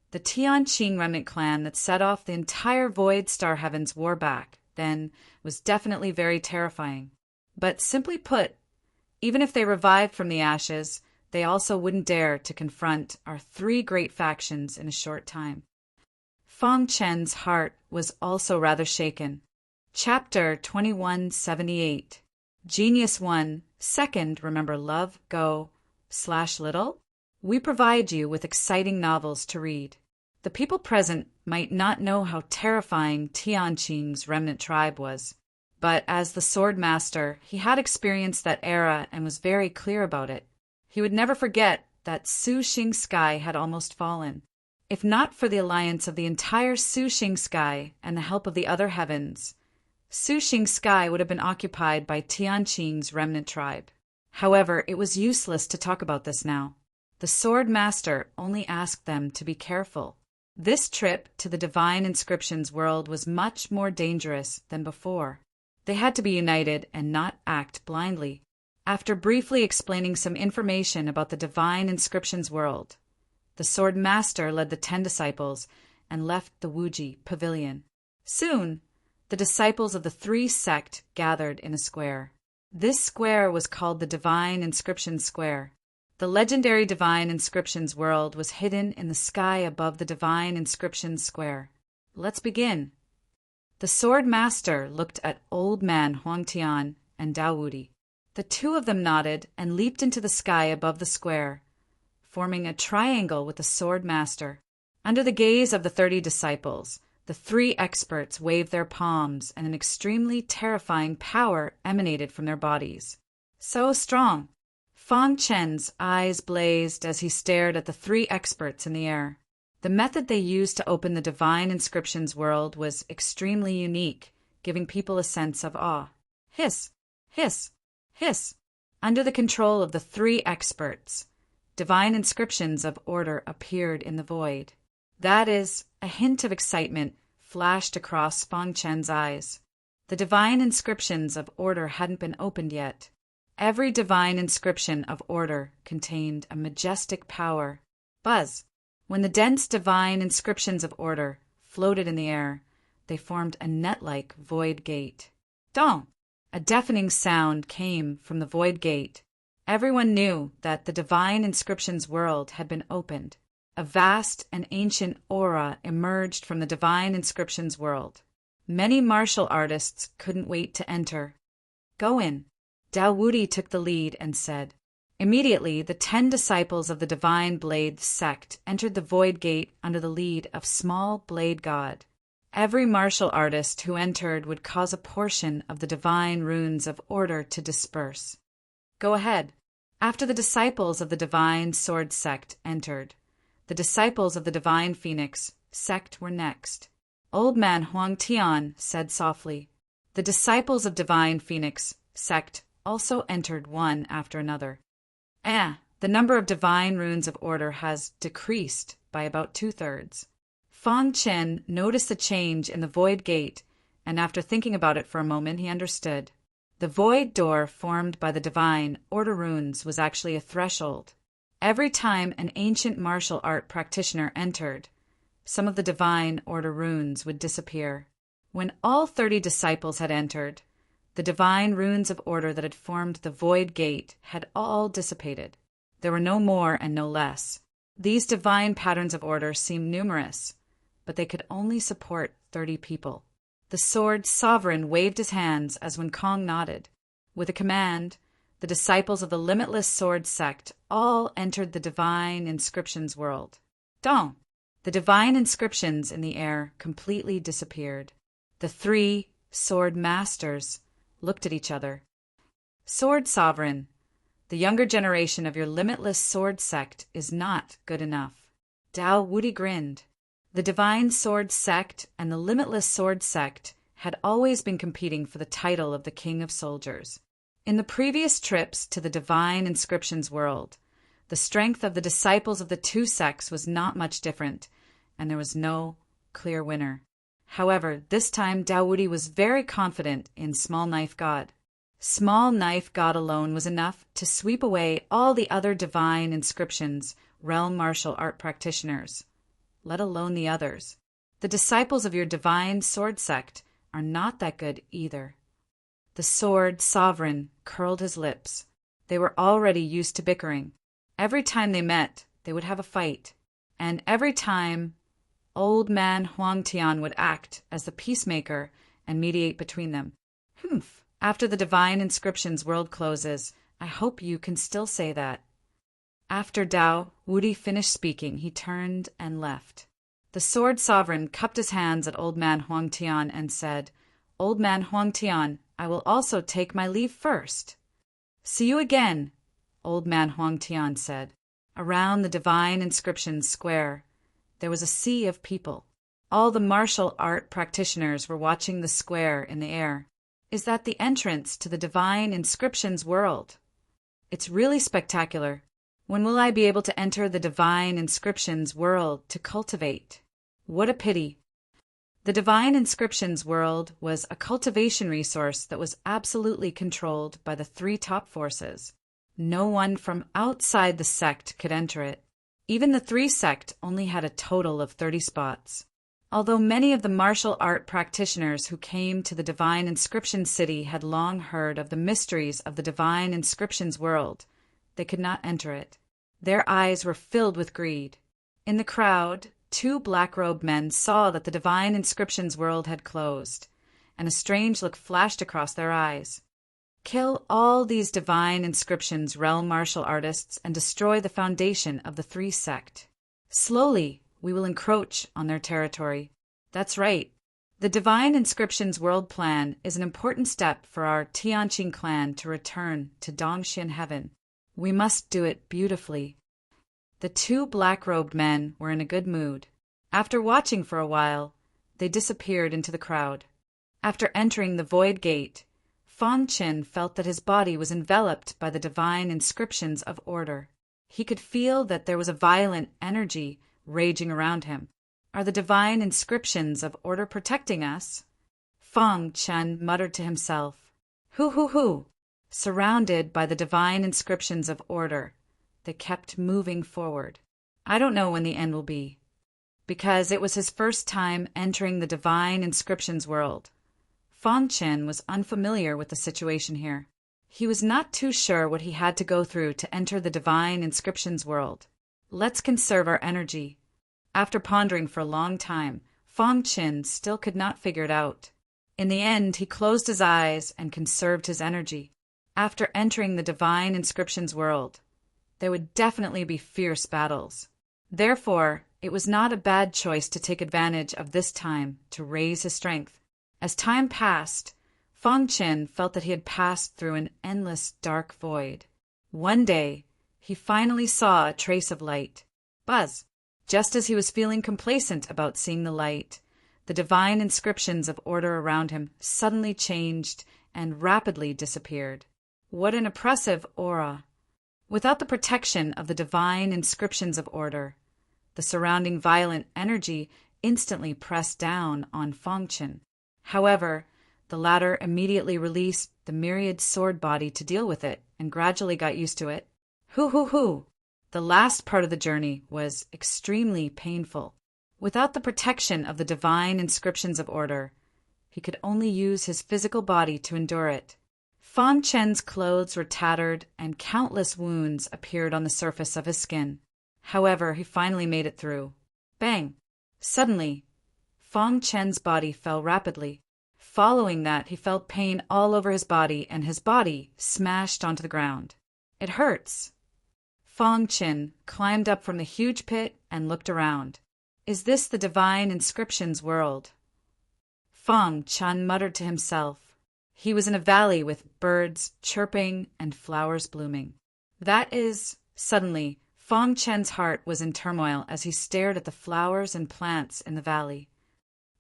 The Tianqing remnant clan that set off the entire Void Star Heavens war back then was definitely very terrifying. But simply put, even if they revived from the ashes, they also wouldn't dare to confront our three great factions in a short time. Fong Chen's heart was also rather shaken. Chapter 2178. Genius 1. Second, remember love, go, /little? We provide you with exciting novels to read. The people present might not know how terrifying Tianqing's remnant tribe was. But as the Sword Master, he had experienced that era and was very clear about it. He would never forget that Suxing sky had almost fallen. If not for the alliance of the entire Suxing sky and the help of the other heavens, Suxing sky would have been occupied by Tianqing's remnant tribe. However, it was useless to talk about this now. The Sword Master only asked them to be careful. This trip to the Divine Inscriptions world was much more dangerous than before. They had to be united and not act blindly. After briefly explaining some information about the Divine Inscriptions world, the Sword Master led the 10 disciples and left the Wuji pavilion. Soon, the disciples of the three sect gathered in a square. This square was called the Divine Inscription Square. The legendary Divine Inscriptions world was hidden in the sky above the Divine Inscriptions Square. Let's begin. The Sword Master looked at Old Man Huang Tian and Dao Wudi. The two of them nodded and leaped into the sky above the square, forming a triangle with the Sword Master. Under the gaze of the 30 disciples, the three experts waved their palms, and an extremely terrifying power emanated from their bodies. So strong! Fang Chen's eyes blazed as he stared at the three experts in the air. The method they used to open the Divine Inscriptions world was extremely unique, giving people a sense of awe. Hiss! Hiss! Hiss! Under the control of the three experts, Divine Inscriptions of order appeared in the void. That is, a hint of excitement flashed across Fang Chen's eyes. The Divine Inscriptions of order hadn't been opened yet. Every Divine Inscription of order contained a majestic power. Buzz! When the dense Divine Inscriptions of order floated in the air, they formed a net-like void gate. Dong! A deafening sound came from the void gate. Everyone knew that the Divine Inscriptions world had been opened. A vast and ancient aura emerged from the Divine Inscriptions world. Many martial artists couldn't wait to enter. Go in. Dao Wudi took the lead and said. Immediately, the 10 disciples of the Divine Blade sect entered the void gate under the lead of Small Blade God. Every martial artist who entered would cause a portion of the divine runes of order to disperse. Go ahead. After the disciples of the Divine Sword sect entered, the disciples of the Divine Phoenix sect were next. Old Man Huang Tian said softly. The disciples of Divine Phoenix sect also entered one after another. The number of divine runes of order has decreased by about 2/3. Fang Chen noticed the change in the void gate, and after thinking about it for a moment, he understood. The void door formed by the divine order runes was actually a threshold. Every time an ancient martial art practitioner entered, some of the divine order runes would disappear. When all 30 disciples had entered, the divine runes of order that had formed the void gate had all dissipated. There were no more and no less. These divine patterns of order seemed numerous, but they could only support 30 people. The Sword Sovereign waved his hands as Wen Kong nodded. With a command, the disciples of the Limitless Sword sect all entered the Divine Inscriptions world. Dong! The divine inscriptions in the air completely disappeared. The 3 sword masters looked at each other. Sword Sovereign, the younger generation of your Limitless Sword sect is not good enough. Dao Wudi grinned. The Divine Sword sect and the Limitless Sword sect had always been competing for the title of the King of Soldiers. In the previous trips to the Divine Inscriptions world, the strength of the disciples of the two sects was not much different, and there was no clear winner. However, this time Dao Wudi was very confident in Small Knife God. Small Knife God alone was enough to sweep away all the other Divine Inscriptions realm martial art practitioners, let alone the others. The disciples of your Divine Sword sect are not that good either. The Sword Sovereign curled his lips. They were already used to bickering. Every time they met, they would have a fight. And every time, Old Man Huang Tian would act as the peacemaker and mediate between them. Humph! After the Divine Inscriptions world closes, I hope you can still say that. After Dao Wudi finished speaking, he turned and left. The Sword Sovereign cupped his hands at Old Man Huang Tian and said, Old Man Huang Tian, I will also take my leave first. See you again, Old Man Huang Tian said. Around the Divine Inscriptions square, there was a sea of people. All the martial art practitioners were watching the square in the air. Is that the entrance to the Divine Inscriptions world? It's really spectacular. When will I be able to enter the Divine Inscriptions world to cultivate? What a pity. The Divine Inscriptions world was a cultivation resource that was absolutely controlled by the 3 top forces. No one from outside the sect could enter it. Even the 3 sect only had a total of 30 spots. Although many of the martial art practitioners who came to the Divine Inscription City had long heard of the mysteries of the Divine Inscriptions world, they could not enter it. Their eyes were filled with greed. In the crowd, 2 black-robed men saw that the Divine Inscriptions world had closed, and a strange look flashed across their eyes. Kill all these Divine Inscriptions realm martial artists and destroy the foundation of the 3 sect. Slowly, we will encroach on their territory. That's right. The Divine Inscriptions world plan is an important step for our Tianqing clan to return to Dongxian heaven. We must do it beautifully. The 2 black-robed men were in a good mood. After watching for a while, they disappeared into the crowd. After entering the Void Gate, Fang Qin felt that his body was enveloped by the Divine Inscriptions of Order. He could feel that there was a violent energy raging around him. Are the Divine Inscriptions of Order protecting us? Fang Qin muttered to himself. Hoo. Surrounded by the Divine Inscriptions of Order, they kept moving forward. I don't know when the end will be. Because it was his first time entering the Divine Inscriptions world, Fang Qin was unfamiliar with the situation here. He was not too sure what he had to go through to enter the Divine Inscriptions world. Let's conserve our energy. After pondering for a long time, Fang Qin still could not figure it out. In the end, he closed his eyes and conserved his energy. After entering the Divine Inscriptions world, there would definitely be fierce battles. Therefore, it was not a bad choice to take advantage of this time to raise his strength. As time passed, Fang Qin felt that he had passed through an endless dark void. One day, he finally saw a trace of light. Buzz! Just as he was feeling complacent about seeing the light, the Divine Inscriptions of Order around him suddenly changed and rapidly disappeared. What an oppressive aura! Without the protection of the Divine Inscriptions of Order, the surrounding violent energy instantly pressed down on Fang Qin. However, the latter immediately released the myriad sword body to deal with it and gradually got used to it. Hoo. The last part of the journey was extremely painful. Without the protection of the Divine Inscriptions of Order, he could only use his physical body to endure it. Fang Qin's clothes were tattered and countless wounds appeared on the surface of his skin. However, he finally made it through. Bang! Suddenly, Fang Qin's body fell rapidly. Following that, he felt pain all over his body and his body smashed onto the ground. It hurts. Fang Qin climbed up from the huge pit and looked around. Is this the Divine Inscriptions world? Fang Qin muttered to himself. He was in a valley with birds chirping and flowers blooming. Suddenly, Fang Qin's heart was in turmoil as he stared at the flowers and plants in the valley.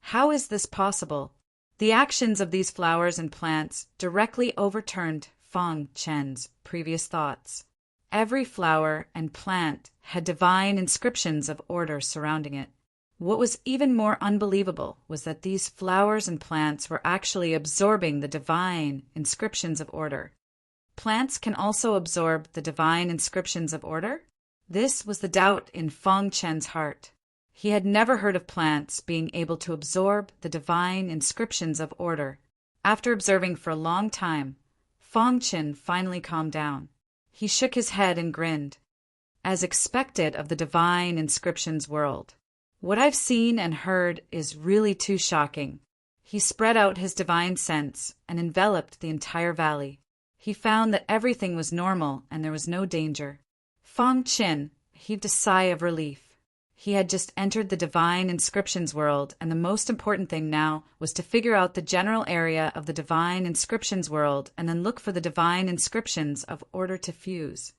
How is this possible? The actions of these flowers and plants directly overturned Fang Qin's previous thoughts. Every flower and plant had Divine Inscriptions of Order surrounding it. What was even more unbelievable was that these flowers and plants were actually absorbing the Divine Inscriptions of Order. Plants can also absorb the Divine Inscriptions of Order? This was the doubt in Fang Qin's heart. He had never heard of plants being able to absorb the Divine Inscriptions of Order. After observing for a long time, Fang Qin finally calmed down. He shook his head and grinned. As expected of the Divine Inscriptions world, what I've seen and heard is really too shocking. He spread out his divine sense and enveloped the entire valley. He found that everything was normal and there was no danger. Fang Qin heaved a sigh of relief. He had just entered the Divine Inscriptions world, and the most important thing now was to figure out the general area of the Divine Inscriptions world and then look for the Divine Inscriptions of Order to fuse.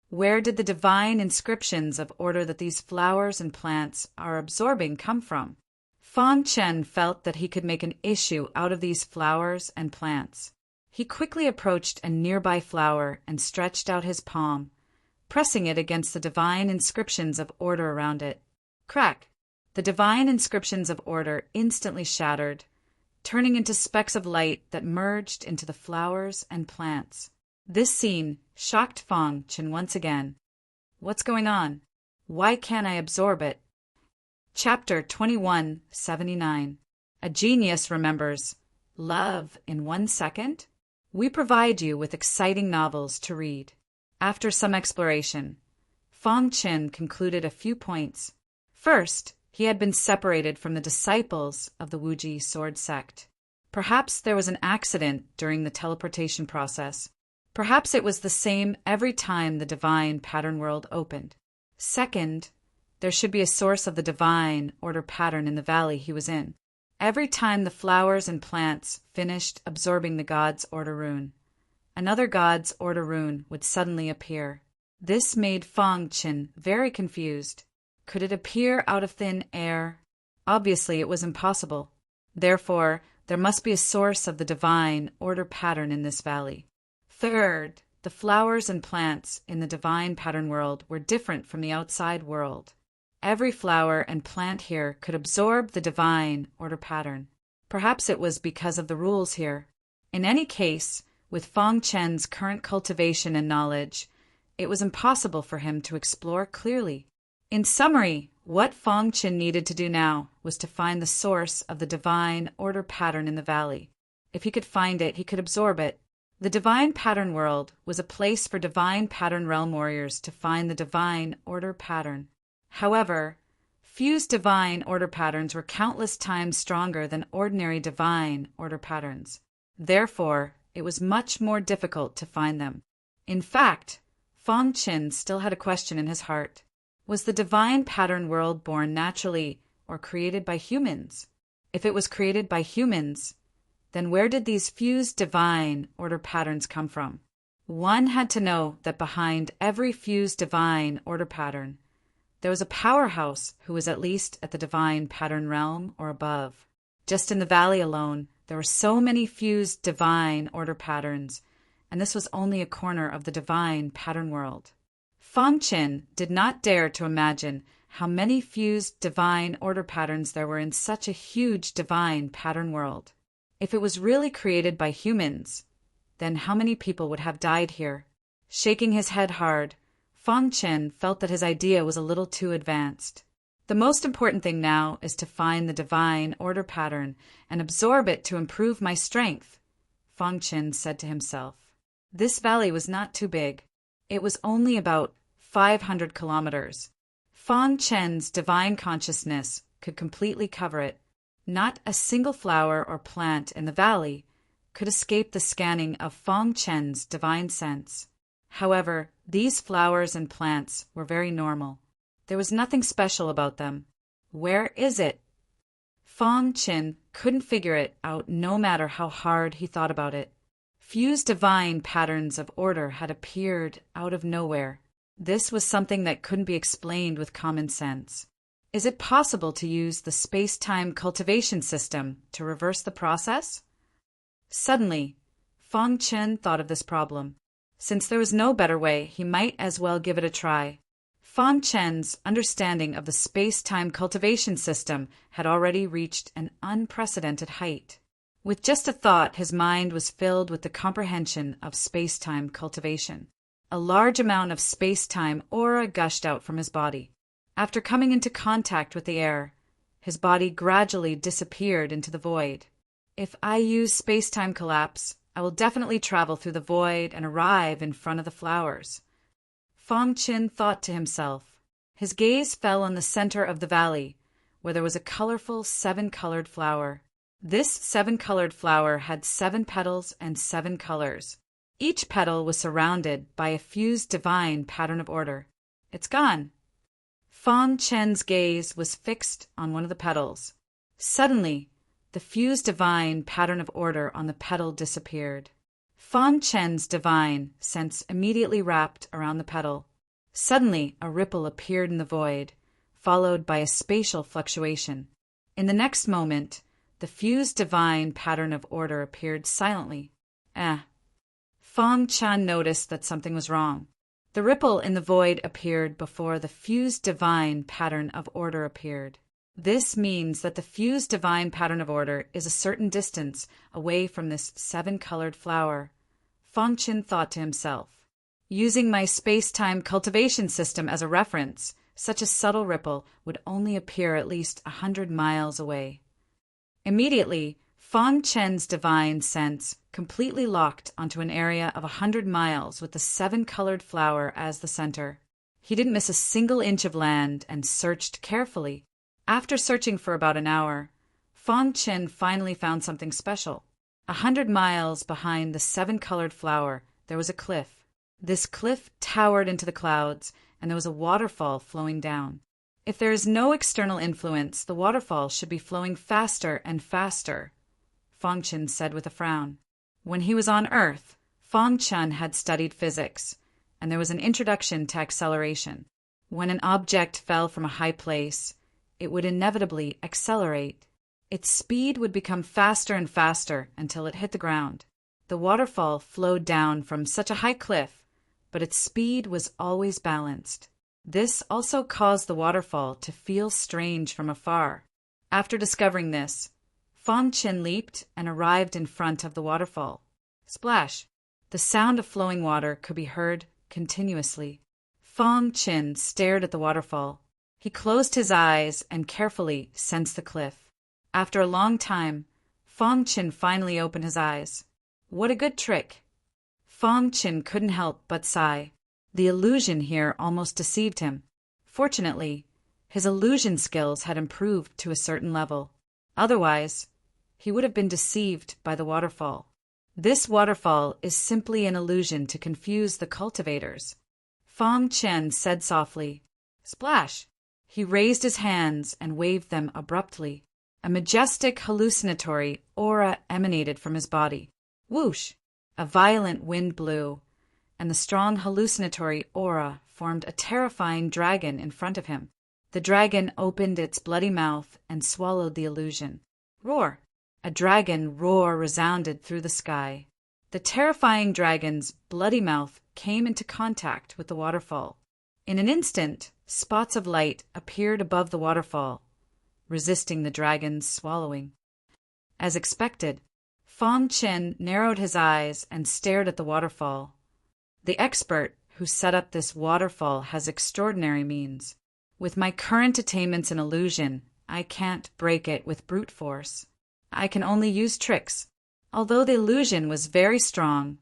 Where did the Divine Inscriptions of Order that these flowers and plants are absorbing come from? Fang Qin felt that he could make an issue out of these flowers and plants. He quickly approached a nearby flower and stretched out his palm, pressing it against the Divine Inscriptions of Order around it. Crack! The Divine Inscriptions of Order instantly shattered, turning into specks of light that merged into the flowers and plants. This scene shocked Fang Qin once again. What's going on? Why can't I absorb it? Chapter 2179. A Genius Remembers Love in 1 Second? We provide you with exciting novels to read. After some exploration, Fong Chin concluded a few points. First, he had been separated from the disciples of the Wuji sword sect. Perhaps there was an accident during the teleportation process. Perhaps it was the same every time the divine pattern world opened. Second, there should be a source of the divine order pattern in the valley he was in. Every time the flowers and plants finished absorbing the god's order rune, another god's order rune would suddenly appear. This made Fong Chin very confused. Could it appear out of thin air? Obviously, it was impossible. Therefore, there must be a source of the divine order pattern in this valley. Third, the flowers and plants in the divine pattern world were different from the outside world. Every flower and plant here could absorb the divine order pattern. Perhaps it was because of the rules here. In any case, with Fong Chen's current cultivation and knowledge, it was impossible for him to explore clearly. In summary, what Fong Chen needed to do now was to find the source of the divine order pattern in the valley. If he could find it, he could absorb it. The divine pattern world was a place for divine pattern realm warriors to find the divine order pattern. However, fused divine order patterns were countless times stronger than ordinary divine order patterns. Therefore, it was much more difficult to find them. In fact, Fong Chin still had a question in his heart. Was the divine pattern world born naturally or created by humans? If it was created by humans, then where did these fused divine order patterns come from? One had to know that behind every fused divine order pattern, there was a powerhouse who was at least at the divine pattern realm or above. Just in the valley alone, there were so many fused divine order patterns, and this was only a corner of the divine pattern world. Fong Chin did not dare to imagine how many fused divine order patterns there were in such a huge divine pattern world. If it was really created by humans, then how many people would have died here? Shaking his head hard, Fong Chin felt that his idea was a little too advanced. The most important thing now is to find the divine order pattern and absorb it to improve my strength, Fong Chin said to himself. This valley was not too big. It was only about 500 kilometers. Fong Chen's divine consciousness could completely cover it. Not a single flower or plant in the valley could escape the scanning of Fong Chen's divine sense. However, these flowers and plants were very normal. There was nothing special about them. Where is it? Fong Chin couldn't figure it out no matter how hard he thought about it. Fused divine patterns of order had appeared out of nowhere. This was something that couldn't be explained with common sense. Is it possible to use the space-time cultivation system to reverse the process? Suddenly, Fong Chin thought of this problem. Since there was no better way, he might as well give it a try. Fong Chen's understanding of the space-time cultivation system had already reached an unprecedented height. With just a thought, his mind was filled with the comprehension of space-time cultivation. A large amount of space-time aura gushed out from his body. After coming into contact with the air, his body gradually disappeared into the void. If I use space-time collapse, I will definitely travel through the void and arrive in front of the flowers. Fong Chin thought to himself. His gaze fell on the center of the valley, where there was a colorful 7-colored flower. This 7-colored flower had 7 petals and 7 colors. Each petal was surrounded by a fused divine pattern of order. It's gone. Fong Chen's gaze was fixed on one of the petals. Suddenly, the fused divine pattern of order on the petal disappeared. Fong Chen's divine sense immediately wrapped around the petal. Suddenly, a ripple appeared in the void, followed by a spatial fluctuation. In the next moment, the fused divine pattern of order appeared silently. Fong Chan noticed that something was wrong. The ripple in the void appeared before the fused divine pattern of order appeared. This means that the fused divine pattern of order is a certain distance away from this 7-colored flower. Fong Chin thought to himself. Using my space-time cultivation system as a reference, such a subtle ripple would only appear at least 100 miles away. Immediately, Fang Chen's divine sense completely locked onto an area of 100 miles with the 7-colored flower as the center. He didn't miss a single inch of land and searched carefully. After searching for about an hour, Fang Chen finally found something special. 100 miles behind the 7-colored flower, there was a cliff. This cliff towered into the clouds, and there was a waterfall flowing down. If there is no external influence, the waterfall should be flowing faster and faster, Fang Chen said with a frown. When he was on Earth, Fang Chen had studied physics, and there was an introduction to acceleration. When an object fell from a high place, it would inevitably accelerate. Its speed would become faster and faster until it hit the ground. The waterfall flowed down from such a high cliff, but its speed was always balanced. This also caused the waterfall to feel strange from afar. After discovering this, Fang Chen leaped and arrived in front of the waterfall. Splash! The sound of flowing water could be heard continuously. Fang Chen stared at the waterfall. He closed his eyes and carefully sensed the cliff. After a long time, Fang Chen finally opened his eyes. What a good trick! Fang Chen couldn't help but sigh. The illusion here almost deceived him. Fortunately, his illusion skills had improved to a certain level. Otherwise, he would have been deceived by the waterfall. This waterfall is simply an illusion to confuse the cultivators. Fang Chen said softly, "Splash!" He raised his hands and waved them abruptly. A majestic hallucinatory aura emanated from his body. Whoosh! A violent wind blew, and the strong hallucinatory aura formed a terrifying dragon in front of him. The dragon opened its bloody mouth and swallowed the illusion. Roar! A dragon roar resounded through the sky. The terrifying dragon's bloody mouth came into contact with the waterfall. In an instant, spots of light appeared above the waterfall, resisting the dragon's swallowing. As expected, Fang Chen narrowed his eyes and stared at the waterfall. The expert who set up this waterfall has extraordinary means. With my current attainments in illusion, I can't break it with brute force. I can only use tricks. Although the illusion was very strong,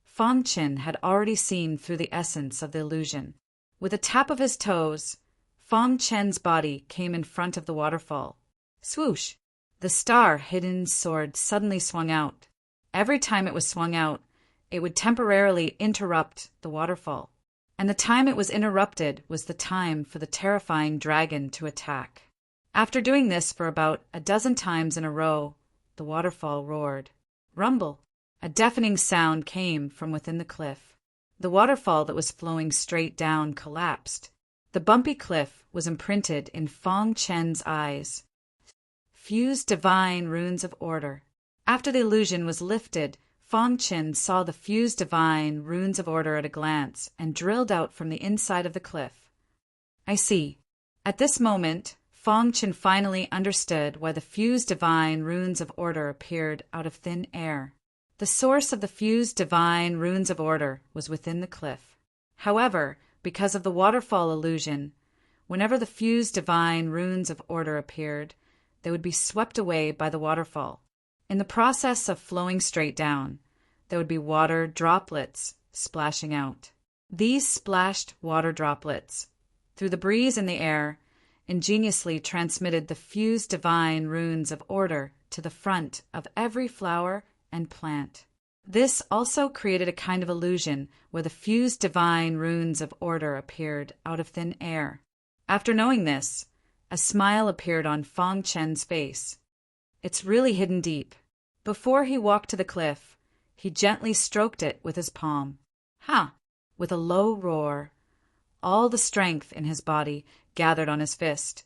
Fang Chen had already seen through the essence of the illusion. With a tap of his toes, Fang Chen's body came in front of the waterfall. Swoosh! The star hidden sword suddenly swung out. Every time it was swung out, it would temporarily interrupt the waterfall. And the time it was interrupted was the time for the terrifying dragon to attack. After doing this for about a dozen times in a row, the waterfall roared. Rumble! A deafening sound came from within the cliff. The waterfall that was flowing straight down collapsed. The bumpy cliff was imprinted in Fang Chen's eyes. Fused divine runes of order. After the illusion was lifted, Fang Chen saw the fused divine runes of order at a glance and drilled out from the inside of the cliff. I see. At this moment, Fang Chen finally understood why the fused divine runes of order appeared out of thin air. The source of the fused divine runes of order was within the cliff. However, because of the waterfall illusion, whenever the fused divine runes of order appeared, they would be swept away by the waterfall. In the process of flowing straight down, there would be water droplets splashing out. These splashed water droplets, through the breeze in the air, ingeniously transmitted the fused divine runes of order to the front of every flower and plant. This also created a kind of illusion where the fused divine runes of order appeared out of thin air. After knowing this, a smile appeared on Fang Chen's face. It's really hidden deep. Before he walked to the cliff, he gently stroked it with his palm. Ha! With a low roar, all the strength in his body gathered on his fist,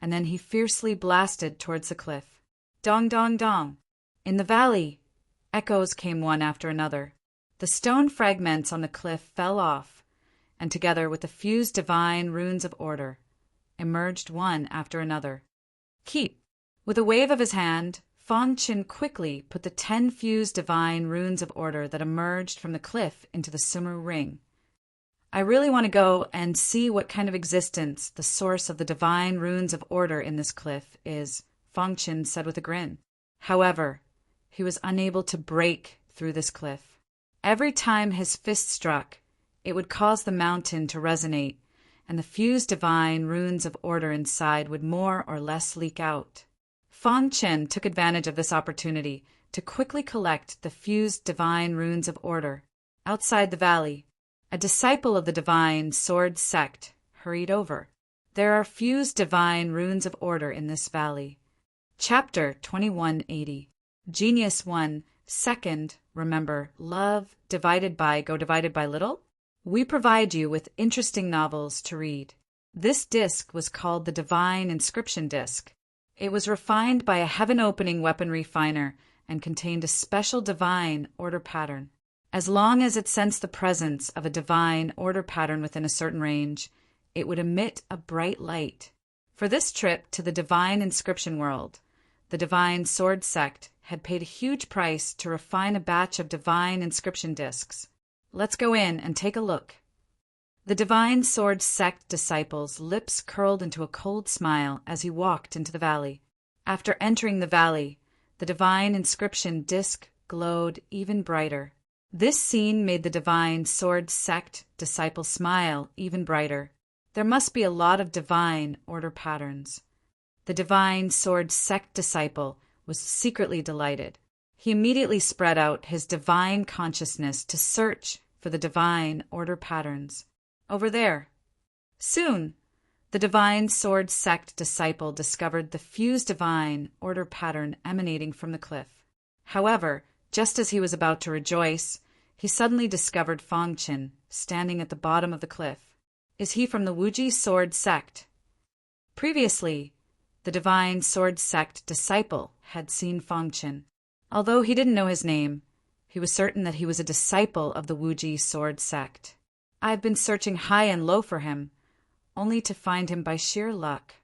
and then he fiercely blasted towards the cliff. Dong, dong, dong! In the valley, echoes came one after another. The stone fragments on the cliff fell off, and together with the fused divine runes of order, emerged one after another. Keep! With a wave of his hand, Fang Chen quickly put the 10 fused divine runes of order that emerged from the cliff into the Sumu ring. I really want to go and see what kind of existence the source of the divine runes of order in this cliff is, Feng Qin said with a grin. However, he was unable to break through this cliff. Every time his fist struck, it would cause the mountain to resonate, and the fused divine runes of order inside would more or less leak out. Feng Qin took advantage of this opportunity to quickly collect the fused divine runes of order. Outside the valley, a disciple of the divine sword sect hurried over. There are fused divine runes of order in this valley. Chapter 2180. Genius 1. Second, remember, love divided by little? We provide you with interesting novels to read. This disc was called the Divine Inscription Disc. It was refined by a heaven-opening weapon refiner and contained a special divine order pattern. As long as it sensed the presence of a divine order pattern within a certain range, it would emit a bright light. For this trip to the divine inscription world, the divine sword sect had paid a huge price to refine a batch of divine inscription discs. Let's go in and take a look. The divine sword sect disciple's lips curled into a cold smile as he walked into the valley. After entering the valley, the divine inscription disc glowed even brighter. This scene made the divine sword sect disciple smile even brighter. There must be a lot of divine order patterns. The divine sword sect disciple was secretly delighted. He immediately spread out his divine consciousness to search for the divine order patterns. Over there. Soon, the divine sword sect disciple discovered the fused divine order pattern emanating from the cliff. However, just as he was about to rejoice, he suddenly discovered Feng Qin standing at the bottom of the cliff. Is he from the Wuji sword sect? Previously, the divine sword sect disciple had seen Feng Qin. Although he didn't know his name, he was certain that he was a disciple of the Wuji sword sect. I've been searching high and low for him, only to find him by sheer luck.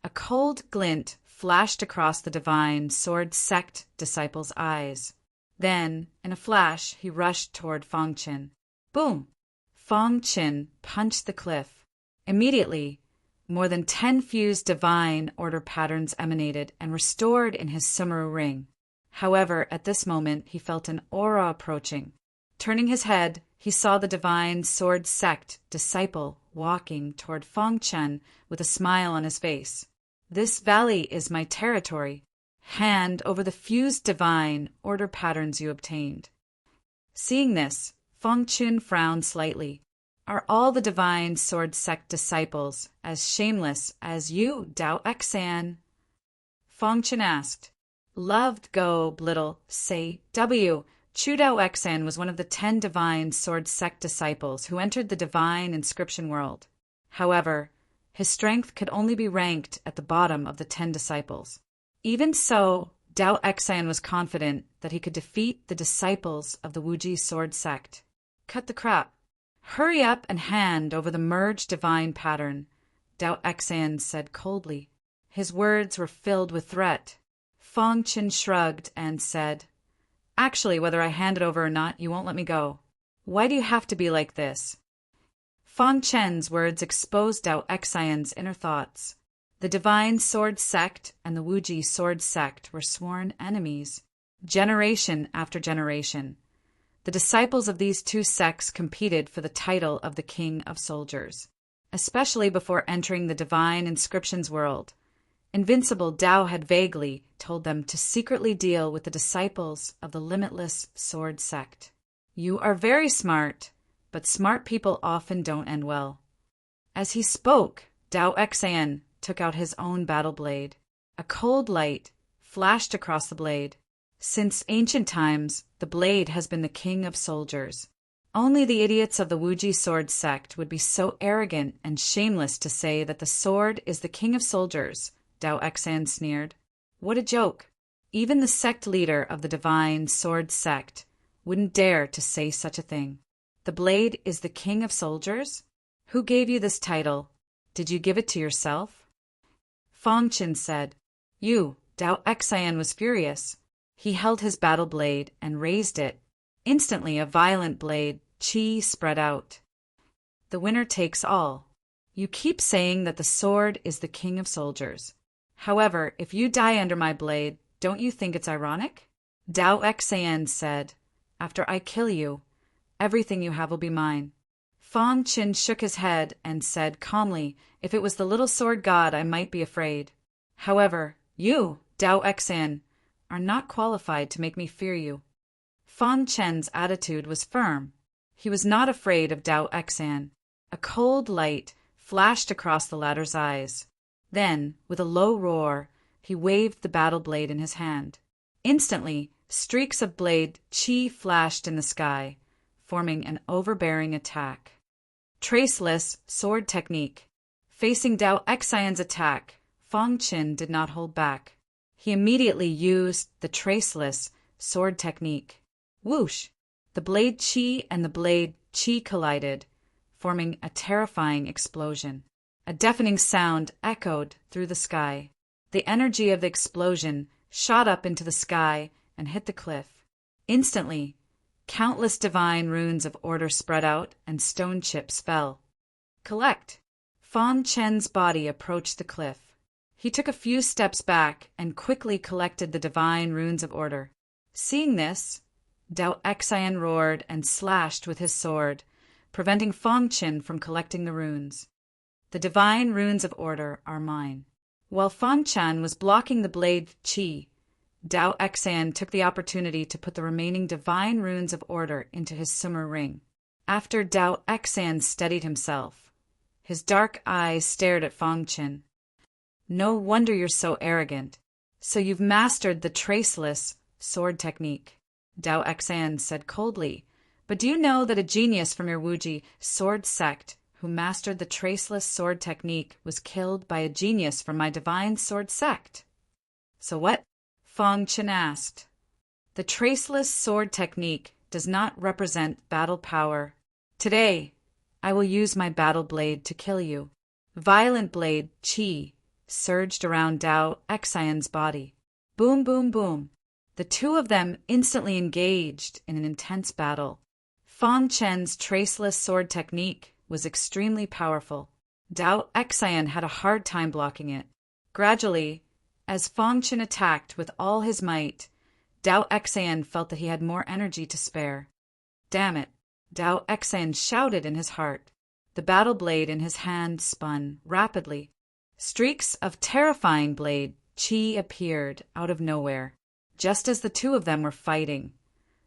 A cold glint flashed across the divine sword sect disciple's eyes. Then, in a flash, he rushed toward Feng Qin. Boom! Feng Qin punched the cliff. Immediately, more than 10 fused divine order patterns emanated and restored in his Sumeru ring. However, at this moment, he felt an aura approaching. Turning his head, he saw the divine sword sect disciple walking toward Feng Qin with a smile on his face. This valley is my territory. Hand over the fused divine order patterns you obtained. Seeing this, Feng Qin frowned slightly. Are all the divine sword sect disciples as shameless as you, Dao Xan? Feng Qin asked. Loved go, little, say, W. Chu Dao Xan was one of the 10 divine sword sect disciples who entered the divine inscription world. However, his strength could only be ranked at the bottom of the 10 disciples. Even so, Dao Xan was confident that he could defeat the disciples of the Wuji sword sect. Cut the crap. Hurry up and hand over the merged divine pattern, Dao Xan said coldly. His words were filled with threat. Feng Qin shrugged and said, Actually, whether I hand it over or not, you won't let me go. Why do you have to be like this? Feng Qin's words exposed Dao Xan's inner thoughts. The divine sword sect and the Wuji sword sect were sworn enemies. Generation after generation, the disciples of these two sects competed for the title of the King of Soldiers. Especially before entering the divine inscriptions world, Invincible Dao had vaguely told them to secretly deal with the disciples of the limitless sword sect. You are very smart, but smart people often don't end well. As he spoke, Dao Xan took out his own battle blade. A cold light flashed across the blade. Since ancient times, the blade has been the king of soldiers. Only the idiots of the Wuji sword sect would be so arrogant and shameless to say that the sword is the king of soldiers, Dao Xan sneered. What a joke. Even the sect leader of the divine sword sect wouldn't dare to say such a thing. The blade is the king of soldiers? Who gave you this title? Did you give it to yourself? Feng Qin said. You, Dao Xan was furious. He held his battle blade and raised it. Instantly a violent blade, qi, spread out. the winner takes all. You keep saying that the sword is the king of soldiers. However, if you die under my blade, don't you think it's ironic? Dao Xan said, "After I kill you, everything you have will be mine." Fang Qin shook his head and said calmly, "If it was the little sword god, I might be afraid. However, you, Dao Xan, are not qualified to make me fear you." Fang Chen's attitude was firm. He was not afraid of Dao Xan. A cold light flashed across the latter's eyes. Then, with a low roar, he waved the battle blade in his hand. Instantly, streaks of blade qi flashed in the sky, forming an overbearing attack. Traceless sword technique. Facing Dao Xian's attack, Fang Qin did not hold back. He immediately used the traceless sword technique. Whoosh! The blade qi and the blade qi collided, forming a terrifying explosion. A deafening sound echoed through the sky. The energy of the explosion shot up into the sky and hit the cliff. Instantly, countless divine runes of order spread out and stone chips fell. Collect! Fang Chen's body approached the cliff. He took a few steps back and quickly collected the divine runes of order. Seeing this, Dao Xian roared and slashed with his sword, preventing Fang Chen from collecting the runes. The divine runes of order are mine. While Fang Chen was blocking the blade qi, Dao Xian took the opportunity to put the remaining divine runes of order into his summer ring. After Dao Xian steadied himself, his dark eyes stared at Fang Chen. "No wonder you're so arrogant. So you've mastered the traceless sword technique," Dao Xian said coldly. "But do you know that a genius from your Wuji sword sect who mastered the traceless sword technique was killed by a genius from my divine sword sect?" "So what?" Fang Chen asked. "The traceless sword technique does not represent battle power. Today, I will use my battle blade to kill you." Violent blade qi surged around Dao Xian's body. Boom, boom, boom. The two of them instantly engaged in an intense battle. Fang Chen's traceless sword technique was extremely powerful. Dao Xian had a hard time blocking it. Gradually, as Fang Chen attacked with all his might, Dao Xian felt that he had more energy to spare. "Damn it!" Dao Xian shouted in his heart. The battle blade in his hand spun rapidly. Streaks of terrifying blade qi appeared out of nowhere. Just as the two of them were fighting,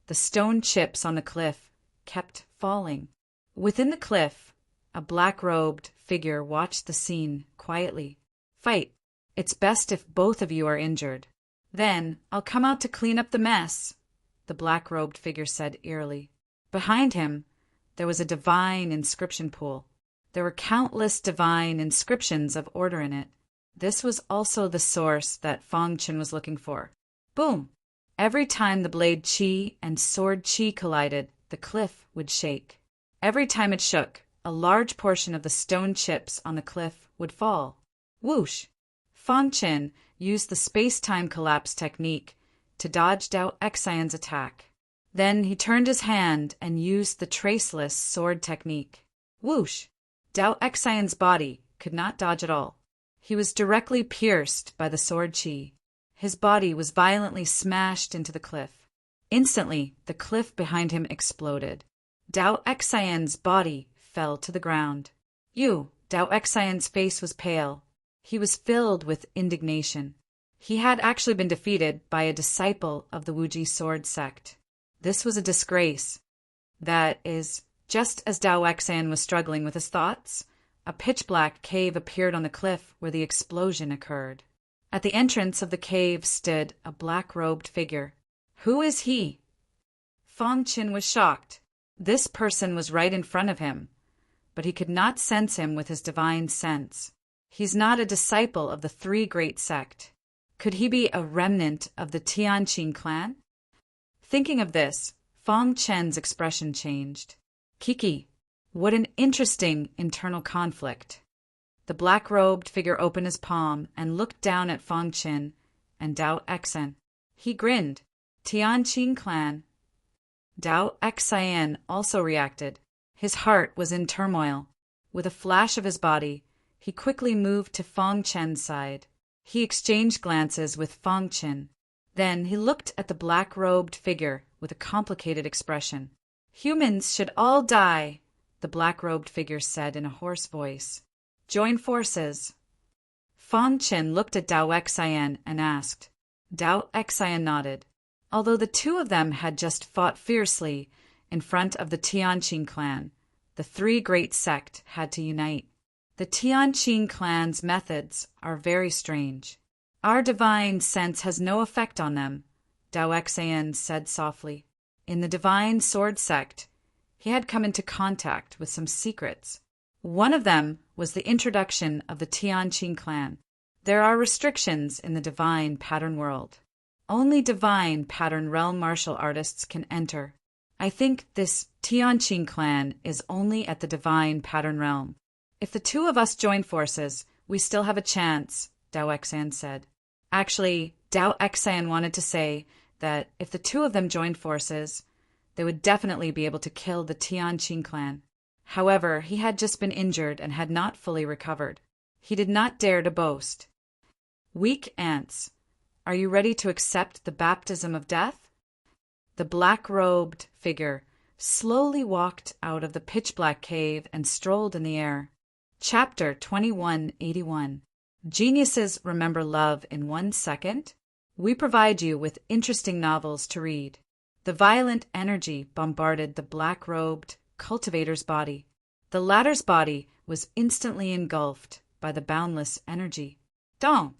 the stone chips on the cliff kept falling. Within the cliff, a black-robed figure watched the scene quietly. "Fight. It's best if both of you are injured. Then I'll come out to clean up the mess," the black-robed figure said eerily. Behind him, there was a divine inscription pool. There were countless divine inscriptions of order in it. This was also the source that Fang Chen was looking for. Boom! Every time the blade qi and sword qi collided, the cliff would shake. Every time it shook, a large portion of the stone chips on the cliff would fall. Whoosh! Fang Chen used the space-time collapse technique to dodge Dao Xian's attack. Then he turned his hand and used the traceless sword technique. Whoosh! Dao Xian's body could not dodge at all. He was directly pierced by the sword qi. His body was violently smashed into the cliff. Instantly, the cliff behind him exploded. Dao Xian's body fell to the ground. Dao Xian's face was pale. He was filled with indignation. He had actually been defeated by a disciple of the Wuji sword sect. This was a disgrace. That is, just as Dao Xian was struggling with his thoughts, a pitch-black cave appeared on the cliff where the explosion occurred. At the entrance of the cave stood a black-robed figure. Who is he? Fang Chen was shocked. This person was right in front of him, but he could not sense him with his divine sense. He's not a disciple of the Three Great Sect. Could he be a remnant of the Tianqing clan? Thinking of this, Fang Chen's expression changed. Kiki, what an interesting internal conflict. The black-robed figure opened his palm and looked down at Fang Chen and Dao Xian. He grinned. Tianqing clan. Dao Xian also reacted. His heart was in turmoil. With a flash of his body, he quickly moved to Fong Chen's side. He exchanged glances with Fong Chen. Then he looked at the black-robed figure with a complicated expression. "Humans should all die," the black-robed figure said in a hoarse voice. "Join forces." Fong Chen looked at Dao Xian and asked. Dao Xian nodded. Although the two of them had just fought fiercely in front of the Tianqing clan, the three great sect had to unite. The Tianqing clan's methods are very strange. "Our divine sense has no effect on them," Dao Xian said softly. In the divine sword sect, he had come into contact with some secrets. One of them was the introduction of the Tianqing clan. There are restrictions in the divine pattern world. Only divine pattern realm martial artists can enter. I think this Tianqing clan is only at the divine pattern realm. If the two of us join forces, we still have a chance, Dao Xian said. Actually, Dao Xian wanted to say that if the two of them joined forces, they would definitely be able to kill the Tianqing clan. However, he had just been injured and had not fully recovered. He did not dare to boast. "Weak ants, are you ready to accept the baptism of death?" The black-robed figure slowly walked out of the pitch-black cave and strolled in the air. Chapter 2181. Geniuses remember love in 1 second? We provide you with interesting novels to read. The violent energy bombarded the black-robed cultivator's body. The latter's body was instantly engulfed by the boundless energy. Dong!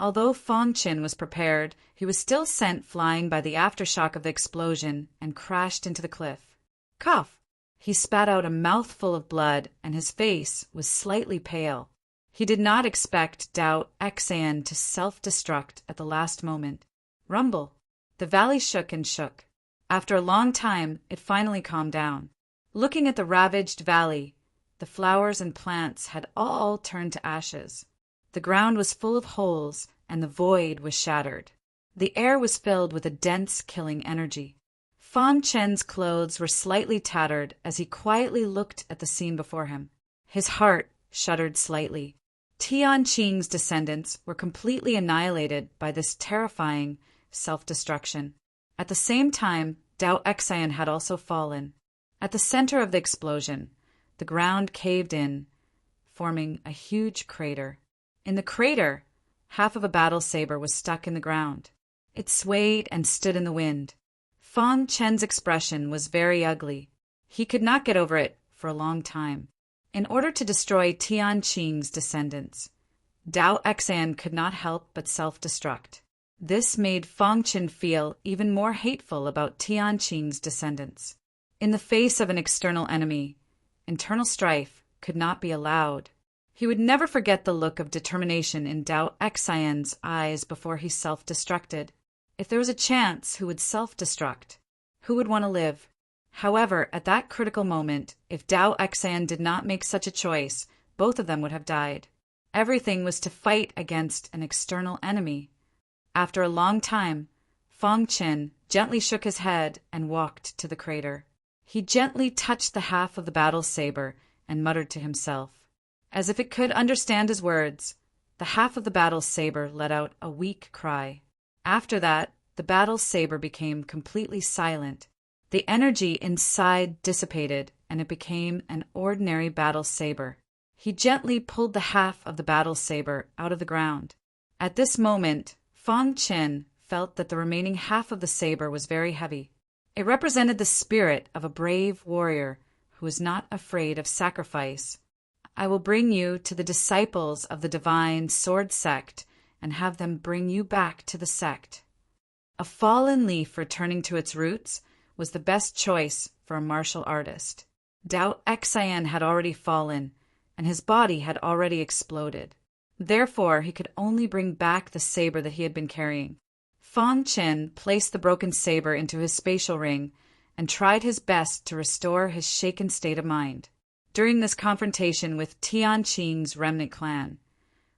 Although Fong Chen was prepared, he was still sent flying by the aftershock of the explosion and crashed into the cliff. Cough! He spat out a mouthful of blood, and his face was slightly pale. He did not expect Dao Xian to self-destruct at the last moment. Rumble! The valley shook and shook. After a long time, it finally calmed down. Looking at the ravaged valley, the flowers and plants had all turned to ashes. The ground was full of holes, and the void was shattered. The air was filled with a dense, killing energy. Fong Chen's clothes were slightly tattered as he quietly looked at the scene before him. His heart shuddered slightly. Tianqing's descendants were completely annihilated by this terrifying self-destruction. At the same time, Dao Xian had also fallen. At the center of the explosion, the ground caved in, forming a huge crater. In the crater, half of a battle saber was stuck in the ground. It swayed and stood in the wind. Fong Chen's expression was very ugly. He could not get over it for a long time. In order to destroy Tianqing's descendants, Dao Xian could not help but self-destruct. This made Fong Chen feel even more hateful about Tianqing's descendants. In the face of an external enemy, internal strife could not be allowed. He would never forget the look of determination in Dao Xian's eyes before he self-destructed. If there was a chance who would self-destruct, who would want to live? However, at that critical moment, if Dao Xian did not make such a choice, both of them would have died. Everything was to fight against an external enemy. After a long time, Fong Chen gently shook his head and walked to the crater. He gently touched the half of the battle saber and muttered to himself. As if it could understand his words, the half of the battle saber let out a weak cry. After that, the battle saber became completely silent. The energy inside dissipated, and it became an ordinary battle saber. He gently pulled the half of the battle saber out of the ground. At this moment, Fong Chen felt that the remaining half of the saber was very heavy. It represented the spirit of a brave warrior who is not afraid of sacrifice. I will bring you to the disciples of the divine sword sect and have them bring you back to the sect. A fallen leaf returning to its roots was the best choice for a martial artist. Dao Xian had already fallen, and his body had already exploded. Therefore, he could only bring back the saber that he had been carrying. Fong Chen placed the broken saber into his spatial ring and tried his best to restore his shaken state of mind. During this confrontation with Tianqing's remnant clan,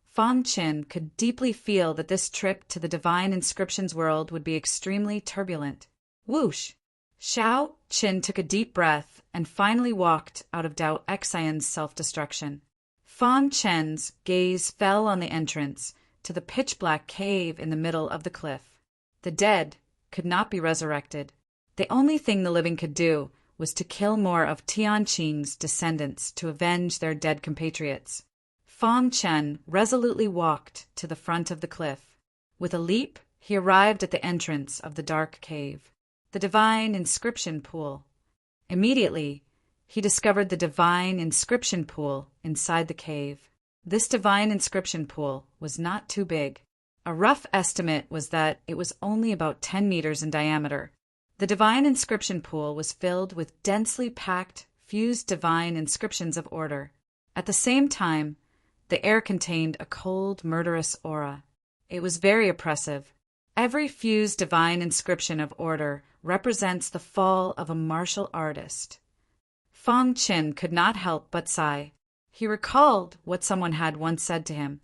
Fong Chen could deeply feel that this trip to the divine inscriptions world would be extremely turbulent. Whoosh! Xiao Qin took a deep breath and finally walked out of Dao Xian's self-destruction. Fang Chen's gaze fell on the entrance to the pitch-black cave in the middle of the cliff. The dead could not be resurrected. The only thing the living could do was to kill more of Tianqing's descendants to avenge their dead compatriots. Fang Chen resolutely walked to the front of the cliff. With a leap, he arrived at the entrance of the dark cave, the divine inscription pool. Immediately, he discovered the divine inscription pool inside the cave. This divine inscription pool was not too big. A rough estimate was that it was only about 10 meters in diameter. The divine inscription pool was filled with densely packed, fused divine inscriptions of order. At the same time, the air contained a cold, murderous aura. It was very oppressive. Every fused divine inscription of order represents the fall of a martial artist. Fang Qin could not help but sigh. He recalled what someone had once said to him.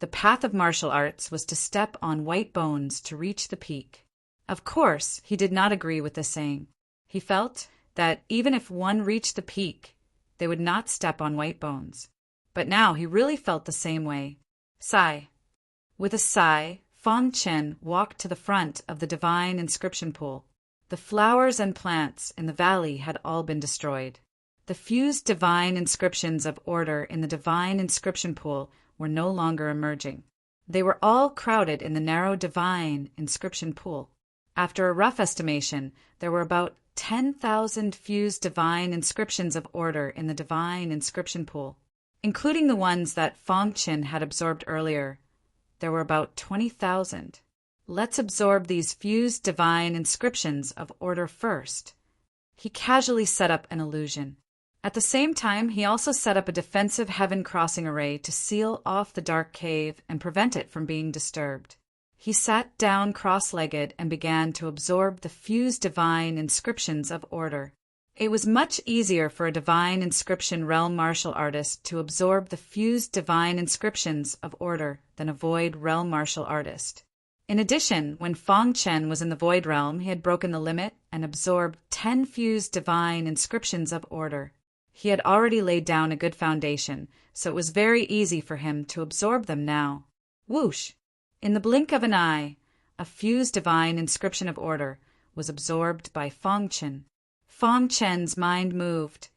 The path of martial arts was to step on white bones to reach the peak. Of course, he did not agree with this saying. He felt that even if one reached the peak, they would not step on white bones. But now he really felt the same way. Sigh. With a sigh, Fang Chen walked to the front of the divine inscription pool. The flowers and plants in the valley had all been destroyed. The fused divine inscriptions of order in the divine inscription pool were no longer emerging. They were all crowded in the narrow divine inscription pool. After a rough estimation, there were about 10,000 fused divine inscriptions of order in the divine inscription pool, including the ones that Fang Chen had absorbed earlier. There were about 20,000. Let's absorb these fused divine inscriptions of order first. He casually set up an illusion. At the same time, he also set up a defensive heaven-crossing array to seal off the dark cave and prevent it from being disturbed. He sat down cross-legged and began to absorb the fused divine inscriptions of order. It was much easier for a divine inscription realm martial artist to absorb the fused divine inscriptions of order than a void realm martial artist. In addition, when Fang Chen was in the void realm, he had broken the limit and absorbed 10 fused divine inscriptions of order. He had already laid down a good foundation, so it was very easy for him to absorb them now. Whoosh! In the blink of an eye, a fused divine inscription of order was absorbed by Fang Chen. Fang Chen's mind moved,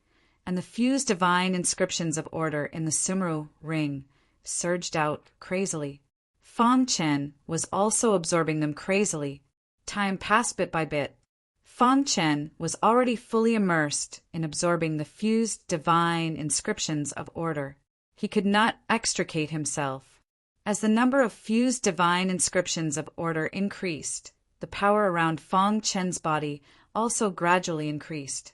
and the fused divine inscriptions of order in the Sumru ring surged out crazily. Fang Chen was also absorbing them crazily. Time passed bit by bit. Fang Chen was already fully immersed in absorbing the fused divine inscriptions of order. He could not extricate himself. As the number of fused divine inscriptions of order increased, the power around Fang Chen's body also gradually increased.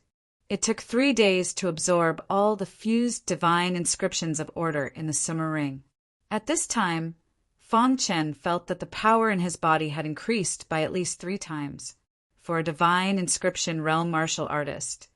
It took 3 days to absorb all the fused divine inscriptions of order in the Summer Ring. At this time, Fang Chen felt that the power in his body had increased by at least 3 times. For a divine inscription realm martial artist,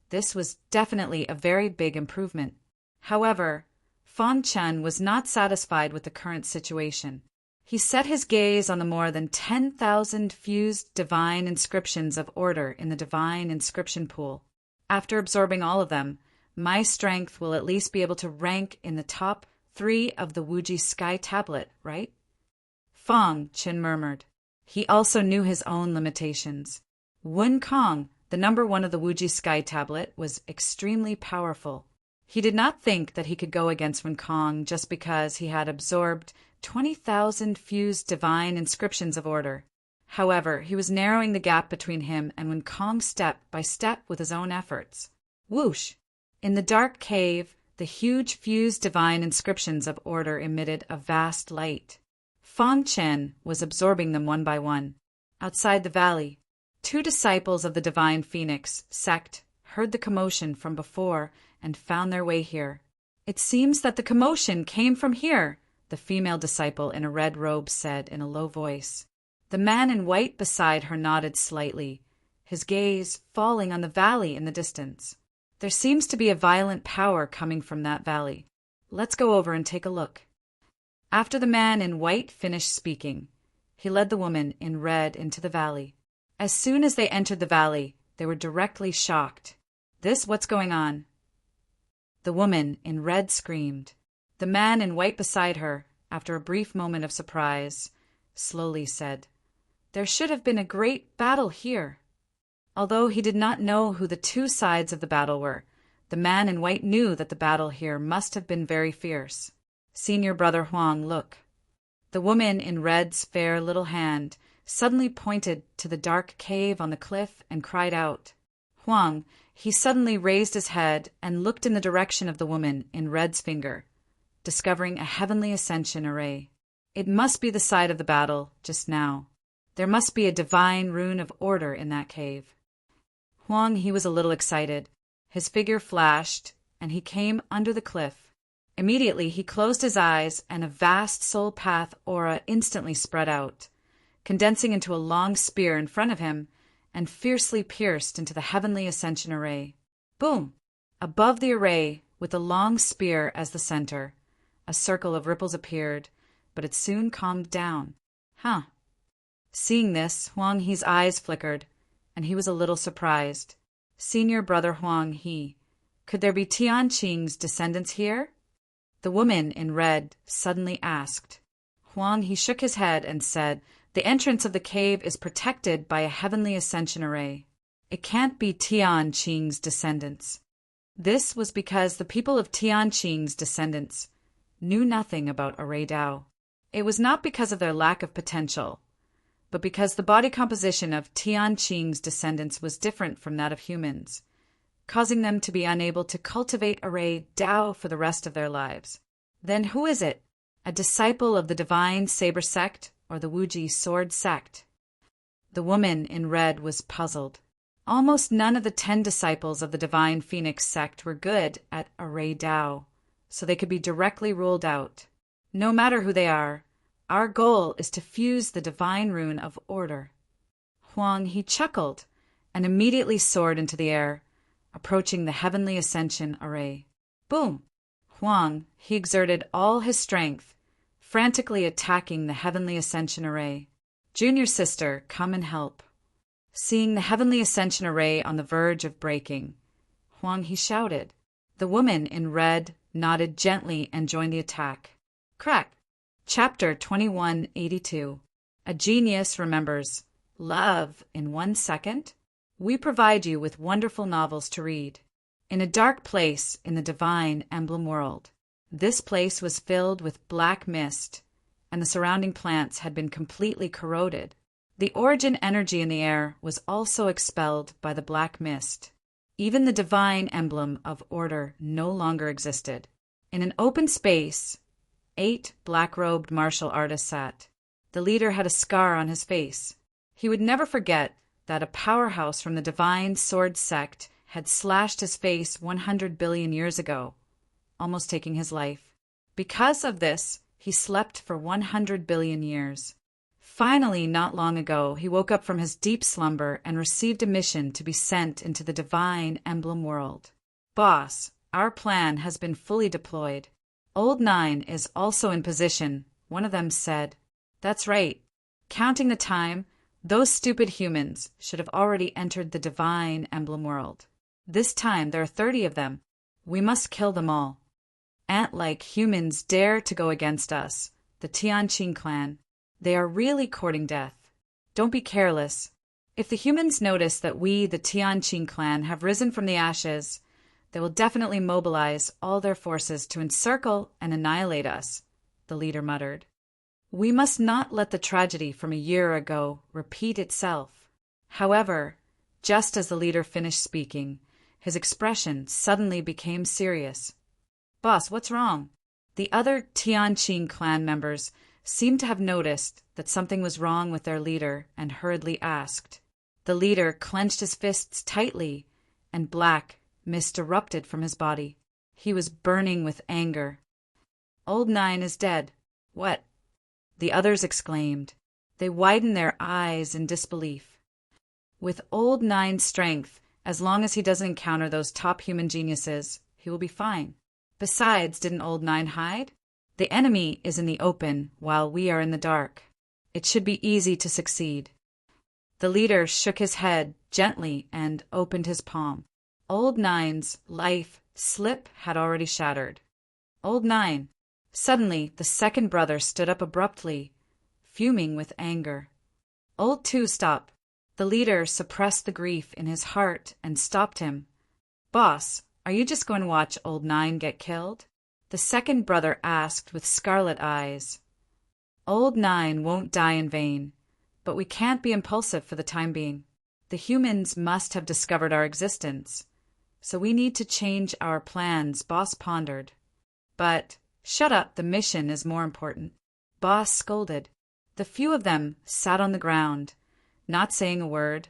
this was definitely a very big improvement. However, Fang Chen was not satisfied with the current situation. He set his gaze on the more than 10,000 fused divine inscriptions of order in the divine inscription pool. After absorbing all of them, my strength will at least be able to rank in the top 3 of the Wuji Sky Tablet, right? Fang Chen murmured. He also knew his own limitations. Wen Kong, the number 1 of the Wuji Sky Tablet, was extremely powerful. He did not think that he could go against Wen Kong just because he had absorbed 20,000 fused divine inscriptions of order. However, he was narrowing the gap between him and Wen Kong step by step with his own efforts. Whoosh! In the dark cave, the huge fused divine inscriptions of order emitted a vast light. Fang Chen was absorbing them one by one. Outside the valley, 2 disciples of the Divine Phoenix sect heard the commotion from before and found their way here. It seems that the commotion came from here, the female disciple in a red robe said in a low voice. The man in white beside her nodded slightly, his gaze falling on the valley in the distance. There seems to be a violent power coming from that valley. Let's go over and take a look. After the man in white finished speaking, he led the woman in red into the valley. As soon as they entered the valley, They were directly shocked. What's going on? The woman in red screamed. The man in white beside her, after a brief moment of surprise, slowly said, "There should have been a great battle here." Although he did not know who the two sides of the battle were, the man in white knew that the battle here must have been very fierce. Senior Brother Huang, look. The woman in red's fair little hand suddenly pointed to the dark cave on the cliff and cried out. Huang, he suddenly raised his head and looked in the direction of the woman in red's finger, discovering a heavenly ascension array. It must be the side of the battle just now. There must be a divine rune of order in that cave. Huang, he was a little excited. His figure flashed, and he came under the cliff. Immediately he closed his eyes, and a vast soul path aura instantly spread out, condensing into a long spear in front of him, and fiercely pierced into the heavenly ascension array. Boom! Above the array, with the long spear as the center, a circle of ripples appeared, but it soon calmed down. Seeing this, Huang He's eyes flickered, and he was a little surprised. Senior Brother Huang He, could there be Tian Qing's descendants here? The woman in red suddenly asked. Huang He shook his head and said, the entrance of the cave is protected by a heavenly ascension array. It can't be Tian Qing's descendants. This was because the people of Tian Qing's descendants knew nothing about Array Dao. It was not because of their lack of potential, but because the body composition of Tian Qing's descendants was different from that of humans, causing them to be unable to cultivate Array Dao for the rest of their lives. Then who is it? A disciple of the Divine Saber Sect or the Wuji Sword Sect? The woman in red was puzzled. Almost none of the 10 disciples of the Divine Phoenix Sect were good at Array Dao, so they could be directly ruled out. No matter who they are, our goal is to fuse the divine rune of order. Huang He chuckled and immediately soared into the air, approaching the heavenly ascension array. Boom! Huang He exerted all his strength, frantically attacking the heavenly ascension array. Junior sister, come and help. Seeing the heavenly ascension array on the verge of breaking, Huang He shouted. The woman in red nodded gently and joined the attack. Crack! Chapter 2182. A Genius Remembers. Love in 1 second? We provide you with wonderful novels to read. In a dark place in the divine emblem world. This place was filled with black mist, and the surrounding plants had been completely corroded. The origin energy in the air was also expelled by the black mist. Even the divine emblem of order no longer existed. In an open space, 8 black-robed martial artists sat. The leader had a scar on his face. He would never forget that a powerhouse from the Divine Sword Sect had slashed his face 100 billion years ago, almost taking his life. Because of this, he slept for 100 billion years. Finally, not long ago, he woke up from his deep slumber and received a mission to be sent into the divine emblem world. Boss, our plan has been fully deployed. Old 9 is also in position, one of them said. That's right. Counting the time, those stupid humans should have already entered the divine emblem world. This time there are 30 of them. We must kill them all. Ant-like humans dare to go against us, the Tianqing clan. They are really courting death. Don't be careless. If the humans notice that we, the Tianqing clan, have risen from the ashes, they will definitely mobilize all their forces to encircle and annihilate us, the leader muttered. We must not let the tragedy from a year ago repeat itself. However, just as the leader finished speaking, his expression suddenly became serious. Boss, what's wrong? The other Tianqing clan members seemed to have noticed that something was wrong with their leader and hurriedly asked. The leader clenched his fists tightly, and black mist erupted from his body. He was burning with anger. Old 9 is dead. What? The others exclaimed. They widened their eyes in disbelief. With Old 9's strength, as long as he doesn't encounter those top human geniuses, he will be fine. Besides, didn't Old 9 hide? The enemy is in the open while we are in the dark. It should be easy to succeed. The leader shook his head gently and opened his palm. Old Nine's life slip had already shattered. Old Nine. Suddenly, the second brother stood up abruptly, fuming with anger. Old Two, stop. The leader suppressed the grief in his heart and stopped him. Boss, are you just going to watch Old Nine get killed? The second brother asked with scarlet eyes. Old Nine won't die in vain, but we can't be impulsive for the time being. The humans must have discovered our existence, so we need to change our plans, Boss pondered. But, shut up, the mission is more important. Boss scolded. The few of them sat on the ground, not saying a word,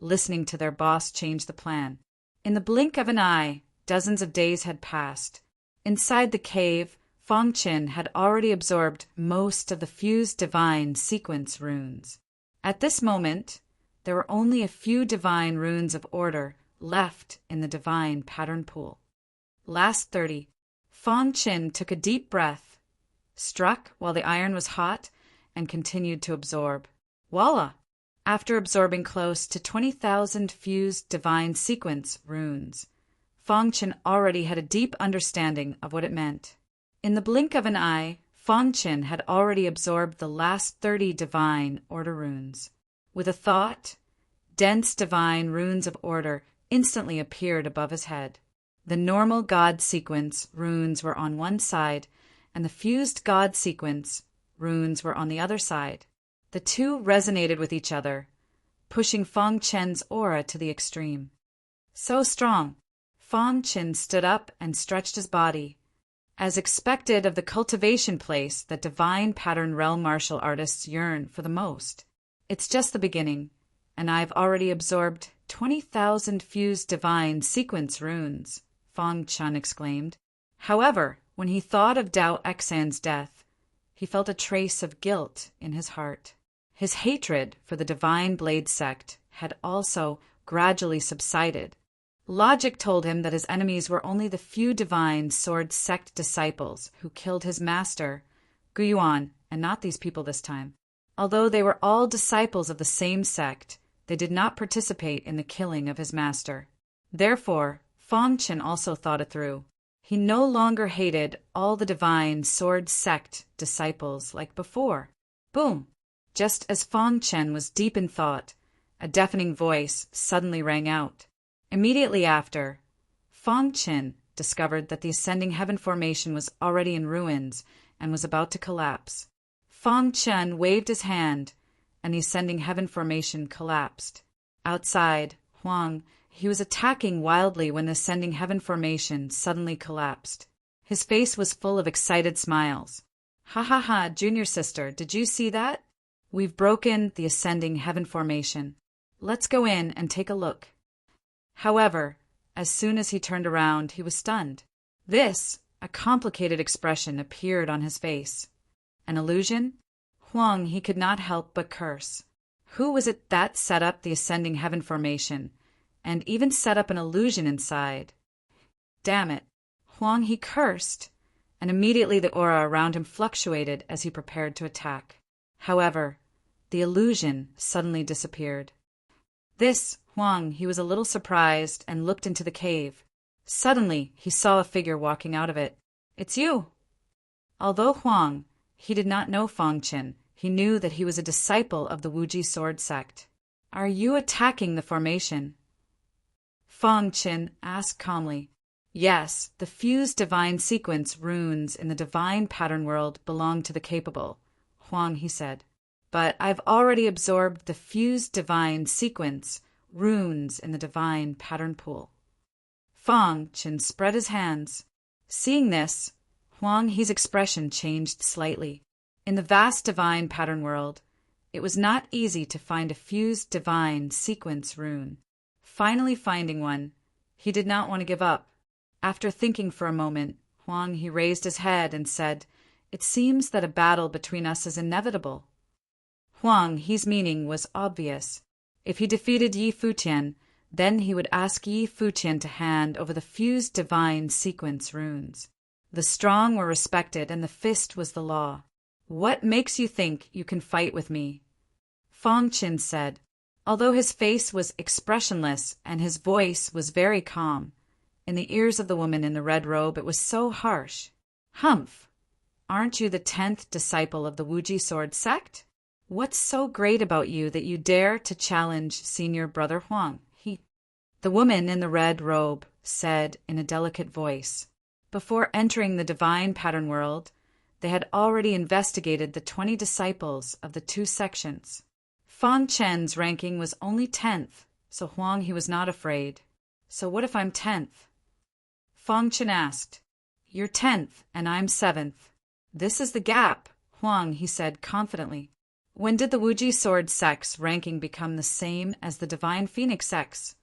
listening to their boss change the plan. In the blink of an eye, dozens of days had passed. Inside the cave, Fong Qin had already absorbed most of the fused divine sequence runes. At this moment, there were only a few divine runes of order left in the divine pattern pool. Last 30. Fong Qin took a deep breath, struck while the iron was hot, and continued to absorb. Voila! After absorbing close to 20,000 fused divine sequence runes, Fong Qin already had a deep understanding of what it meant. In the blink of an eye, Fong Qin had already absorbed the last 30 divine order runes. With a thought, dense divine runes of order instantly appeared above his head. The normal God sequence runes were on one side, and the fused God sequence runes were on the other side. The two resonated with each other, pushing Fong Qin's aura to the extreme. So strong, Fong Qin stood up and stretched his body. As expected of the cultivation place that divine pattern realm martial artists yearn for the most. It's just the beginning, and I've already absorbed 20,000 fused divine sequence runes, Fong Qin exclaimed. However, when he thought of Dao Xan's death, he felt a trace of guilt in his heart. His hatred for the Divine Blade sect had also gradually subsided. Logic told him that his enemies were only the few divine sword sect disciples who killed his master, Guyuan, and not these people this time. Although they were all disciples of the same sect, they did not participate in the killing of his master. Therefore, Fong Qin also thought it through. He no longer hated all the divine sword sect disciples like before. Boom! Just as Fong Qin was deep in thought, a deafening voice suddenly rang out. Immediately after, Fong Qin discovered that the ascending heaven formation was already in ruins and was about to collapse. Fong Qin waved his hand, and the ascending heaven formation collapsed. Outside, Huang, he was attacking wildly when the ascending heaven formation suddenly collapsed. His face was full of excited smiles. Ha ha ha, junior sister, did you see that? We've broken the ascending heaven formation. Let's go in and take a look. However, as soon as he turned around, he was stunned. A complicated expression appeared on his face. An illusion? Huang, he could not help but curse. Who was it that set up the ascending heaven formation, and even set up an illusion inside? Damn it. Huang, he cursed, and immediately the aura around him fluctuated as he prepared to attack. However, the illusion suddenly disappeared. Huang, he was a little surprised and looked into the cave. Suddenly, he saw a figure walking out of it. It's you! Although Huang, he did not know Fong Qin, he knew that he was a disciple of the Wuji sword sect. Are you attacking the formation? Fong Qin asked calmly. Yes, the fused divine sequence runes in the divine pattern world belong to the capable, Huang, he said. But I've already absorbed the fused divine sequence runes in the divine pattern pool. Fong Qin spread his hands. Seeing this, Huang He's expression changed slightly. In the vast divine pattern world, it was not easy to find a fused divine sequence rune. Finally finding one, he did not want to give up. After thinking for a moment, Huang He raised his head and said, "It seems that a battle between us is inevitable." Huang He's meaning was obvious. If he defeated Yi Futian, then he would ask Yi Futian to hand over the fused divine sequence runes. The strong were respected and the fist was the law. What makes you think you can fight with me? Fong Qin said. Although his face was expressionless and his voice was very calm, in the ears of the woman in the red robe it was so harsh. Humph! Aren't you the 10th disciple of the Wuji sword sect? What's so great about you that you dare to challenge Senior Brother Huang? The woman in the red robe said in a delicate voice. Before entering the divine pattern world, they had already investigated the 20 disciples of the 2 sections. Fang Chen's ranking was only 10th, so Huang he was not afraid. So what if I'm 10th? Fang Chen asked. You're 10th, and I'm 7th. This is the gap, Huang he said confidently. When did the Wuji sword sect's ranking become the same as the divine phoenix sect's?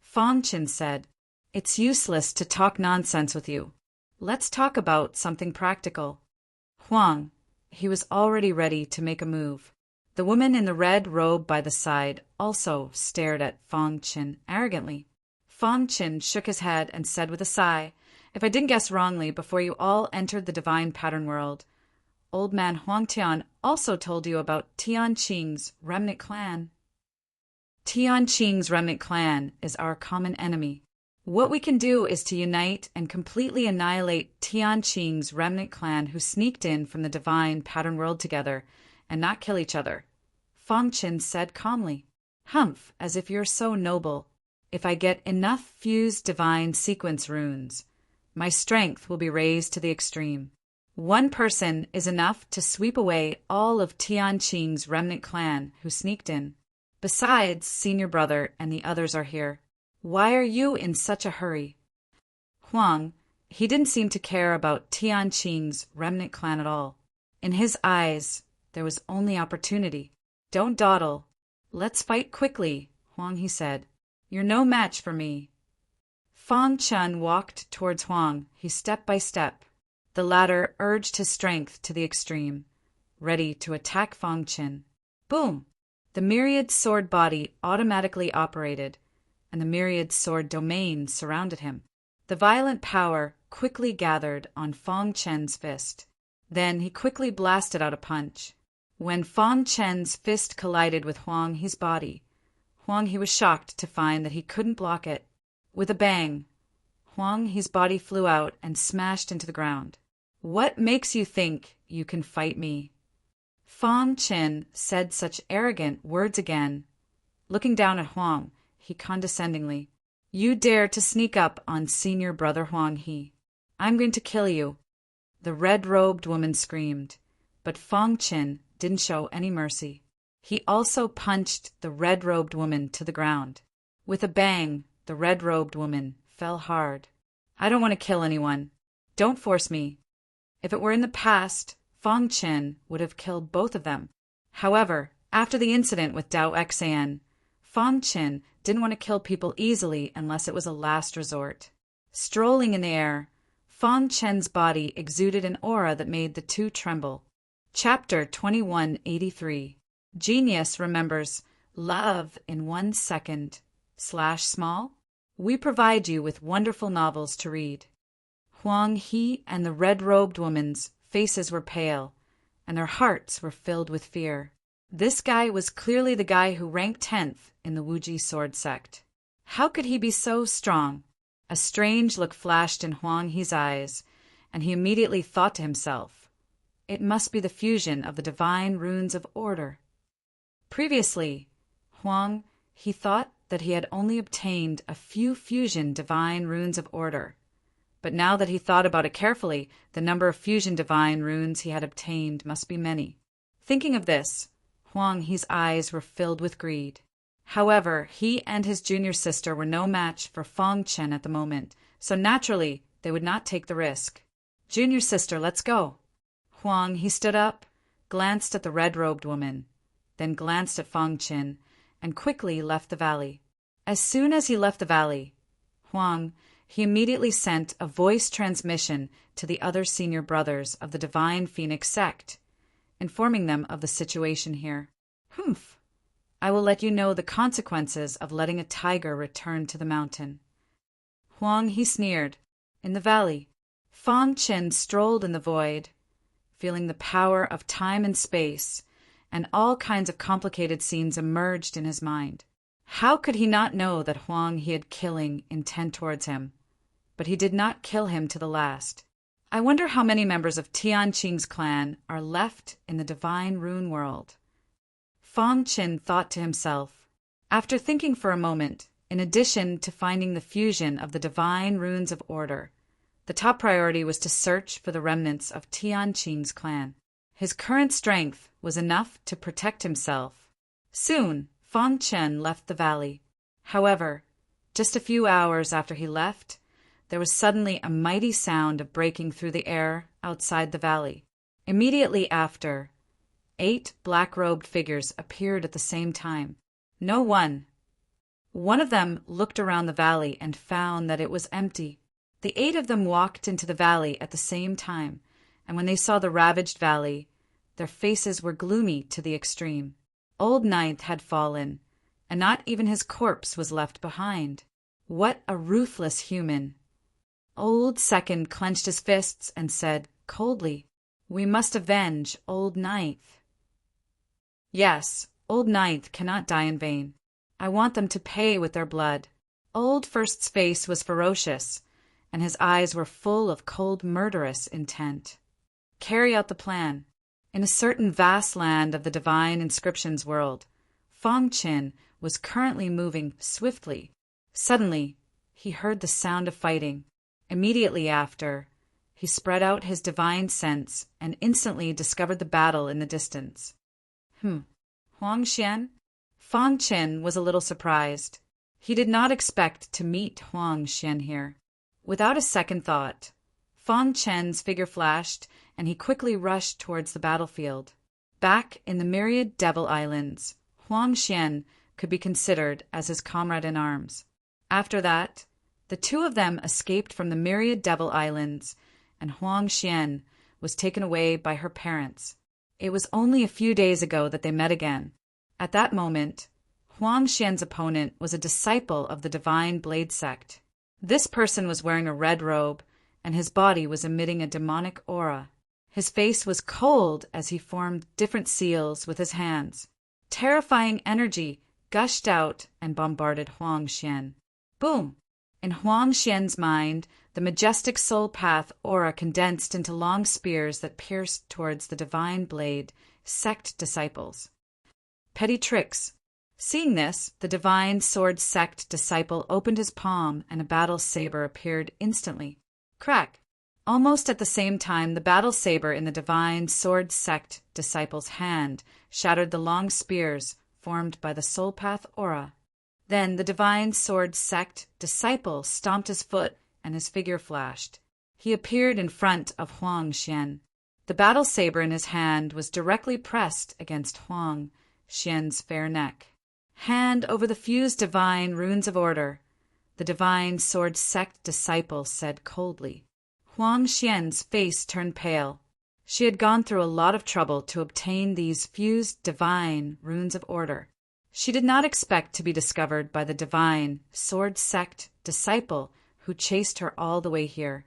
Fang Chen said, It's useless to talk nonsense with you. Let's talk about something practical. Huang, he was already ready to make a move. The woman in the red robe by the side also stared at Fang Chen arrogantly. Fang Chen shook his head and said with a sigh, If I didn't guess wrongly before you all entered the divine pattern world, old man Huang Tian also told you about Tian Qing's remnant clan. Tian Qing's remnant clan is our common enemy. What we can do is to unite and completely annihilate Tian Qing's remnant clan who sneaked in from the divine pattern world together and not kill each other. Fang Chen said calmly. Humph, as if you're so noble. If I get enough fused divine sequence runes, my strength will be raised to the extreme. One person is enough to sweep away all of Tian Qing's remnant clan who sneaked in. Besides, Senior Brother and the others are here. Why are you in such a hurry? Huang, he didn't seem to care about Tian Qing's remnant clan at all. In his eyes, there was only opportunity. Don't dawdle. Let's fight quickly, Huang he said. You're no match for me. Fang Chen walked towards Huang, he step by step. The latter urged his strength to the extreme, ready to attack Fang Chen. Boom! The myriad sword body automatically operated, and the myriad sword domain surrounded him. The violent power quickly gathered on Fang Chen's fist. Then he quickly blasted out a punch. When Fang Chen's fist collided with Huang He's body, Huang He was shocked to find that he couldn't block it. With a bang, Huang He's body flew out and smashed into the ground. What makes you think you can fight me? Fang Chen said such arrogant words again. Looking down at Huang, he condescendingly, You dare to sneak up on Senior Brother Huang He. I'm going to kill you. The red-robed woman screamed, but Fang Chen didn't show any mercy. He also punched the red-robed woman to the ground. With a bang, the red-robed woman fell hard. I don't want to kill anyone. Don't force me. If it were in the past, Fang Chen would have killed both of them. However, after the incident with Dao Xan, Fang Chen didn't want to kill people easily unless it was a last resort. Strolling in the air, Fang Chen's body exuded an aura that made the two tremble. Chapter 2183. Genius remembers love in 1 second / small. We provide you with wonderful novels to read. Huang He and the red-robed woman's faces were pale, and their hearts were filled with fear. This guy was clearly the guy who ranked 10th in the Wuji sword sect. How could he be so strong? A strange look flashed in Huang He's eyes, and he immediately thought to himself, It must be the fusion of the divine runes of order. Previously, Huang He thought that he had only obtained a few fusion divine runes of order. But now that he thought about it carefully, the number of fusion divine runes he had obtained must be many. Thinking of this, Huang He's eyes were filled with greed. However, he and his junior sister were no match for Fang Chen at the moment, so naturally they would not take the risk. Junior sister, let's go. Huang He stood up, glanced at the red-robed woman, then glanced at Fang Chen, and quickly left the valley. As soon as he left the valley, Huang He immediately sent a voice transmission to the other senior brothers of the Divine Phoenix sect, informing them of the situation here. Humph! I will let you know the consequences of letting a tiger return to the mountain. Huang He sneered. In the valley, Fang Chen strolled in the void, feeling the power of time and space, and all kinds of complicated scenes emerged in his mind. How could he not know that Huang he had killing intent towards him? But he did not kill him to the last. I wonder how many members of Tianqing's clan are left in the divine rune world. Fang Qin thought to himself. After thinking for a moment, in addition to finding the fusion of the divine runes of order, the top priority was to search for the remnants of Tianqing's clan. His current strength was enough to protect himself. Soon, Fang Chen left the valley. However, just a few hours after he left, there was suddenly a mighty sound of breaking through the air outside the valley. Immediately after, 8 black-robed figures appeared at the same time. No one. One of them looked around the valley and found that it was empty. The 8 of them walked into the valley at the same time, and when they saw the ravaged valley, their faces were gloomy to the extreme. Old Ninth had fallen, and not even his corpse was left behind. What a ruthless human! Old Second clenched his fists and said coldly, "We must avenge Old Ninth." Yes, Old Ninth cannot die in vain. I want them to pay with their blood. Old First's face was ferocious, and his eyes were full of cold, murderous intent. Carry out the plan. In a certain vast land of the divine inscriptions world, Fang Qin was currently moving swiftly. Suddenly, he heard the sound of fighting. Immediately after, he spread out his divine sense and instantly discovered the battle in the distance. Huang Xian? Fang Qin was a little surprised. He did not expect to meet Huang Xian here. Without a second thought, Fang Qian's figure flashed, and he quickly rushed towards the battlefield. Back in the myriad Devil Islands, Huang Xian could be considered as his comrade in arms. After that, the 2 of them escaped from the myriad Devil Islands, and Huang Xian was taken away by her parents. It was only a few days ago that they met again. At that moment, Huang Xian's opponent was a disciple of the Divine Blade Sect. This person was wearing a red robe, and his body was emitting a demonic aura. His face was cold as he formed different seals with his hands. Terrifying energy gushed out and bombarded Huang Xian. Boom! In Huang Xian's mind, the majestic soul path aura condensed into long spears that pierced towards the Divine Blade Sect disciples. Petty tricks. Seeing this, the Divine Sword Sect disciple opened his palm and a battle saber appeared instantly. Crack! Almost at the same time, the battle saber in the Divine Sword Sect disciple's hand shattered the long spears formed by the soul path aura. Then the Divine Sword Sect disciple stomped his foot and his figure flashed. He appeared in front of Huang Xian. The battle saber in his hand was directly pressed against Huang Xian's fair neck. Hand over the fused divine runes of order, the Divine Sword Sect disciple said coldly. Huang Xian's face turned pale. She had gone through a lot of trouble to obtain these fused divine runes of order. She did not expect to be discovered by the Divine Sword Sect disciple who chased her all the way here.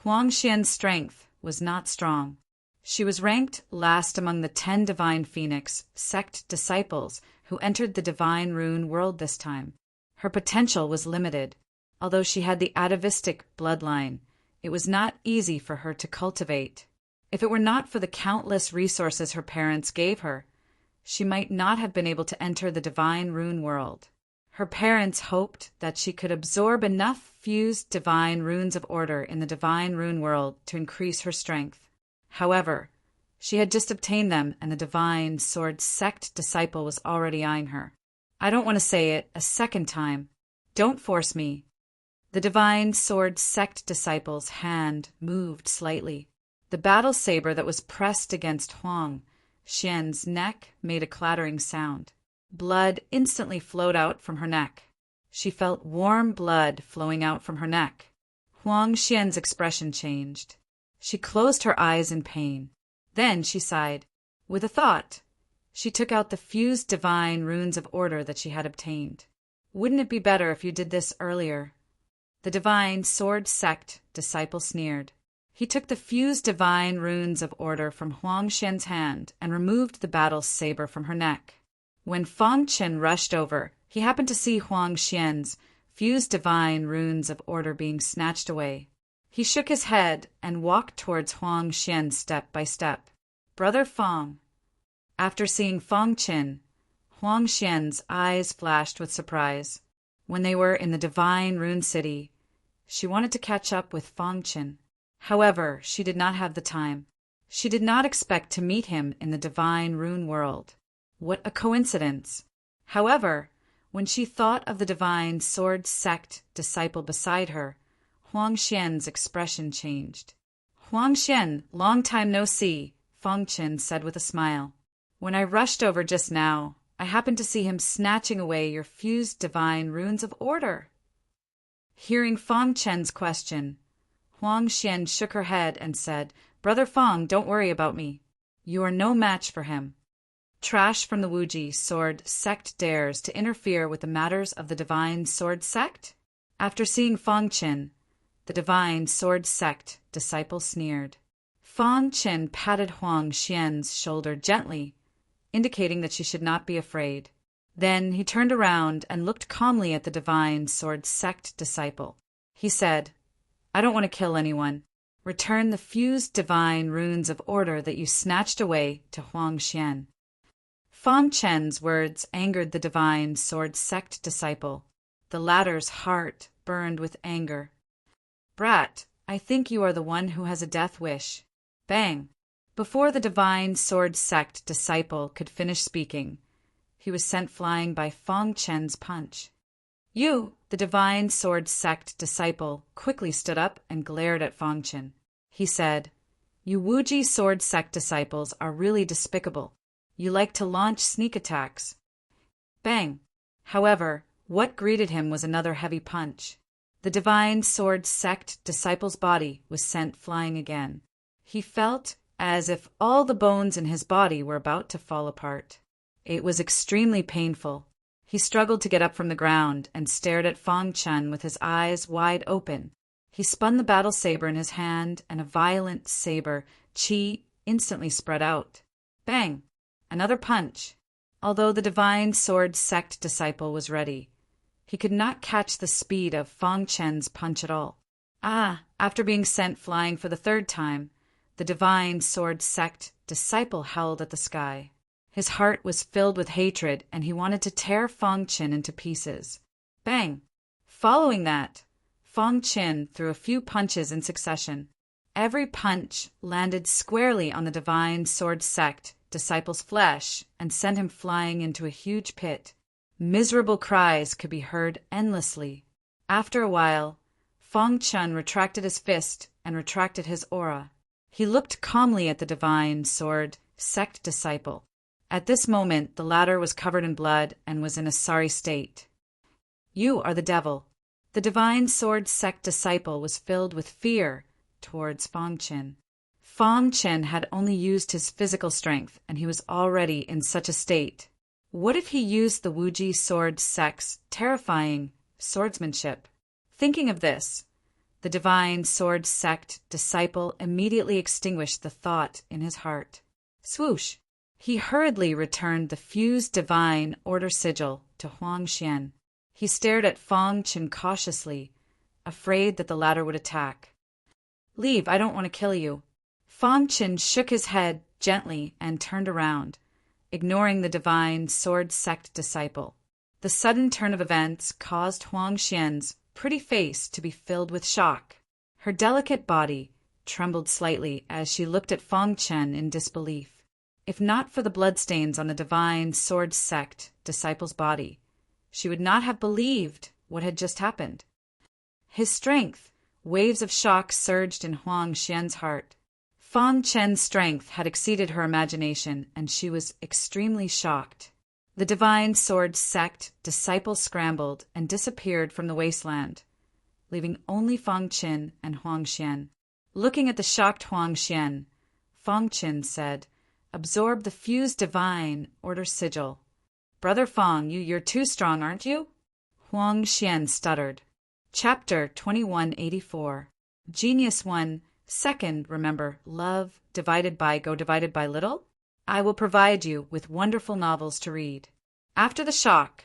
Huang Xian's strength was not strong. She was ranked last among the 10 Divine Phoenix Sect disciples who entered the Divine Rune world this time. Her potential was limited. Although she had the atavistic bloodline, it was not easy for her to cultivate. If it were not for the countless resources her parents gave her, she might not have been able to enter the Divine Rune world. Her parents hoped that she could absorb enough fused divine runes of order in the Divine Rune world to increase her strength. However, she had just obtained them, and the Divine Sword Sect disciple was already eyeing her. I don't want to say it a second time. Don't force me. The Divine Sword Sect disciple's hand moved slightly. The battle saber that was pressed against Huang Xian's neck made a clattering sound. Blood instantly flowed out from her neck. She felt warm blood flowing out from her neck. Huang Xian's expression changed. She closed her eyes in pain. Then she sighed. With a thought, she took out the fused divine runes of order that she had obtained. Wouldn't it be better if you did this earlier? The Divine Sword Sect disciple sneered. He took the fused divine runes of order from Huang Xian's hand and removed the battle saber from her neck. When Fang Chen rushed over, he happened to see Huang Xian's fused divine runes of order being snatched away. He shook his head and walked towards Huang Xian step by step. "Brother Fang." After seeing Fang Chen, Huang Xian's eyes flashed with surprise. When they were in the divine rune city, she wanted to catch up with Fang Chen. However, she did not have the time. She did not expect to meet him in the divine rune world. What a coincidence! However, when she thought of the divine sword sect disciple beside her, Huang Xian's expression changed. "Huang Xian, long time no see," Fang Chen said with a smile. "When I rushed over just now, I happened to see him snatching away your fused divine runes of order." Hearing Fang Chen's question, Huang Xian shook her head and said, "Brother Fang, don't worry about me. You are no match for him. Trash from the Wuji sword sect dares to interfere with the matters of the divine sword sect?" After seeing Fang Chen, the divine sword sect disciple sneered. Fang Chen patted Huang Xian's shoulder gently, indicating that she should not be afraid. Then he turned around and looked calmly at the divine sword sect disciple. He said, "I don't want to kill anyone. Return the fused divine runes of order that you snatched away to Huang Xian." Fang Chen's words angered the divine sword sect disciple. The latter's heart burned with anger. "Brat, I think you are the one who has a death wish." Bang! Before the divine sword sect disciple could finish speaking, he was sent flying by Fang Chen's punch. "You!" The divine sword sect disciple quickly stood up and glared at Fang Chen. He said, "You Wuji sword sect disciples are really despicable. You like to launch sneak attacks." Bang! However, what greeted him was another heavy punch. The divine sword sect disciple's body was sent flying again. He felt as if all the bones in his body were about to fall apart. It was extremely painful. He struggled to get up from the ground and stared at Fang Chen with his eyes wide open. He spun the battle saber in his hand, and a violent saber chi instantly spread out. Bang! Another punch. Although the divine sword sect disciple was ready, he could not catch the speed of Fang Chen's punch at all. After being sent flying for the third time, the divine sword sect disciple howled at the sky. His heart was filled with hatred, and he wanted to tear Fang Chen into pieces. Bang! Following that, Fang Chen threw a few punches in succession. Every punch landed squarely on the divine sword sect disciple's flesh and sent him flying into a huge pit. Miserable cries could be heard endlessly. After a while, Fang Chen retracted his fist and retracted his aura. He looked calmly at the divine sword sect disciple. At this moment, the latter was covered in blood and was in a sorry state. "You are the devil." The divine sword sect disciple was filled with fear towards Fang Chen. Fang Chen had only used his physical strength, and he was already in such a state. What if he used the Wuji sword sect's terrifying swordsmanship? Thinking of this, the divine sword sect disciple immediately extinguished the thought in his heart. Swoosh! He hurriedly returned the fused divine order sigil to Huang Xian. He stared at Fang Chen cautiously, afraid that the latter would attack. "Leave, I don't want to kill you." Fang Chen shook his head gently and turned around, ignoring the divine sword sect disciple. The sudden turn of events caused Huang Xian's pretty face to be filled with shock. Her delicate body trembled slightly as she looked at Fang Chen in disbelief. If not for the bloodstains on the divine sword sect disciple's body, she would not have believed what had just happened. His strength, waves of shock surged in Huang Xian's heart. Fang Chen's strength had exceeded her imagination, and she was extremely shocked. The divine sword sect disciple scrambled and disappeared from the wasteland, leaving only Fang Chen and Huang Xian. Looking at the shocked Huang Xian, Fang Chen said, "Absorb the fused divine order sigil." "Brother Fang, you're too strong, aren't you?" Huang Xian stuttered. Chapter 2184. Genius 1, Second, remember, love divided by little. I will provide you with wonderful novels to read. After the shock,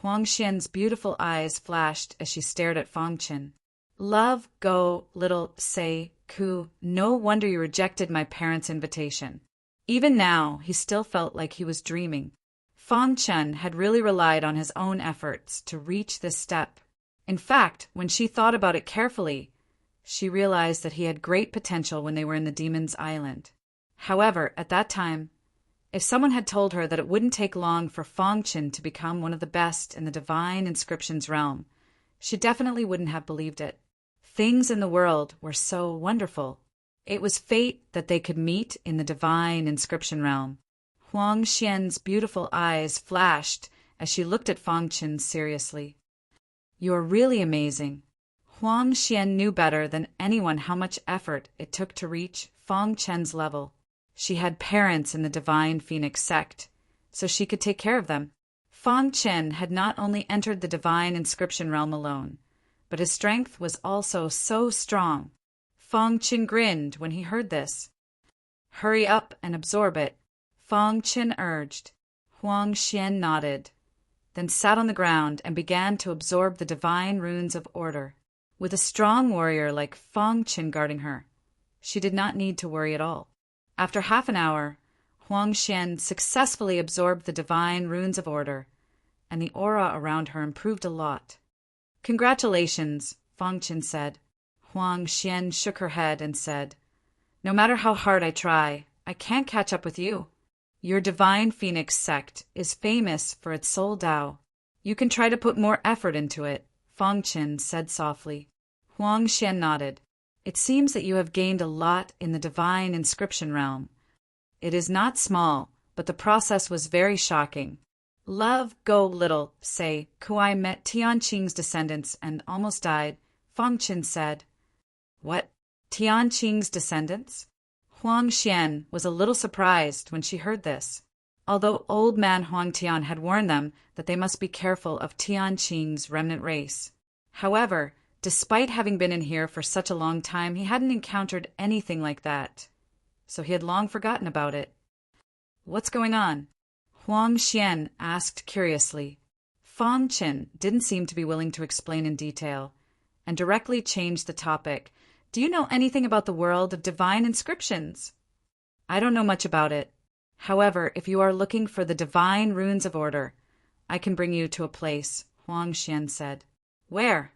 Huang Xian's beautiful eyes flashed as she stared at Fang Qin. Love, go, little, say, ku, no wonder you rejected my parents' invitation. Even now, he still felt like he was dreaming. Fang Qin had really relied on his own efforts to reach this step. In fact, when she thought about it carefully, she realized that he had great potential when they were in the Demon's Island. However, at that time, if someone had told her that it wouldn't take long for Fang Qin to become one of the best in the divine inscriptions realm, she definitely wouldn't have believed it. Things in the world were so wonderful. It was fate that they could meet in the divine inscription realm. Huang Xian's beautiful eyes flashed as she looked at Fang Qin seriously. You're really amazing. Huang Xian knew better than anyone how much effort it took to reach Fang Qin's level. She had parents in the Divine Phoenix sect, so she could take care of them. Fang Qin had not only entered the divine inscription realm alone, but his strength was also so strong. Fang Qin grinned when he heard this. Hurry up and absorb it, Fang Qin urged. Huang Xian nodded, then sat on the ground and began to absorb the divine runes of order. With a strong warrior like Fang Qin guarding her, she did not need to worry at all. After half an hour, Huang Xian successfully absorbed the divine runes of order, and the aura around her improved a lot. Congratulations, Fang Qin said. Huang Xian shook her head and said, No matter how hard I try, I can't catch up with you. Your Divine Phoenix sect is famous for its soul Tao. You can try to put more effort into it, Fang Qin said softly. Huang Xian nodded. It seems that you have gained a lot in the divine inscription realm. It is not small, but the process was very shocking. Love, go, little, say, Kuai met Tianqing's descendants and almost died, Fang Qin said. What? Tianqing's descendants? Huang Xian was a little surprised when she heard this, although old man Huang Tian had warned them that they must be careful of Tianqing's remnant race. However, despite having been in here for such a long time, he hadn't encountered anything like that, so he had long forgotten about it. What's going on? Huang Xian asked curiously. Fang Qin didn't seem to be willing to explain in detail, and directly changed the topic. Do you know anything about the world of divine inscriptions? I don't know much about it. However, if you are looking for the divine runes of order, I can bring you to a place, Huang Xian said. Where?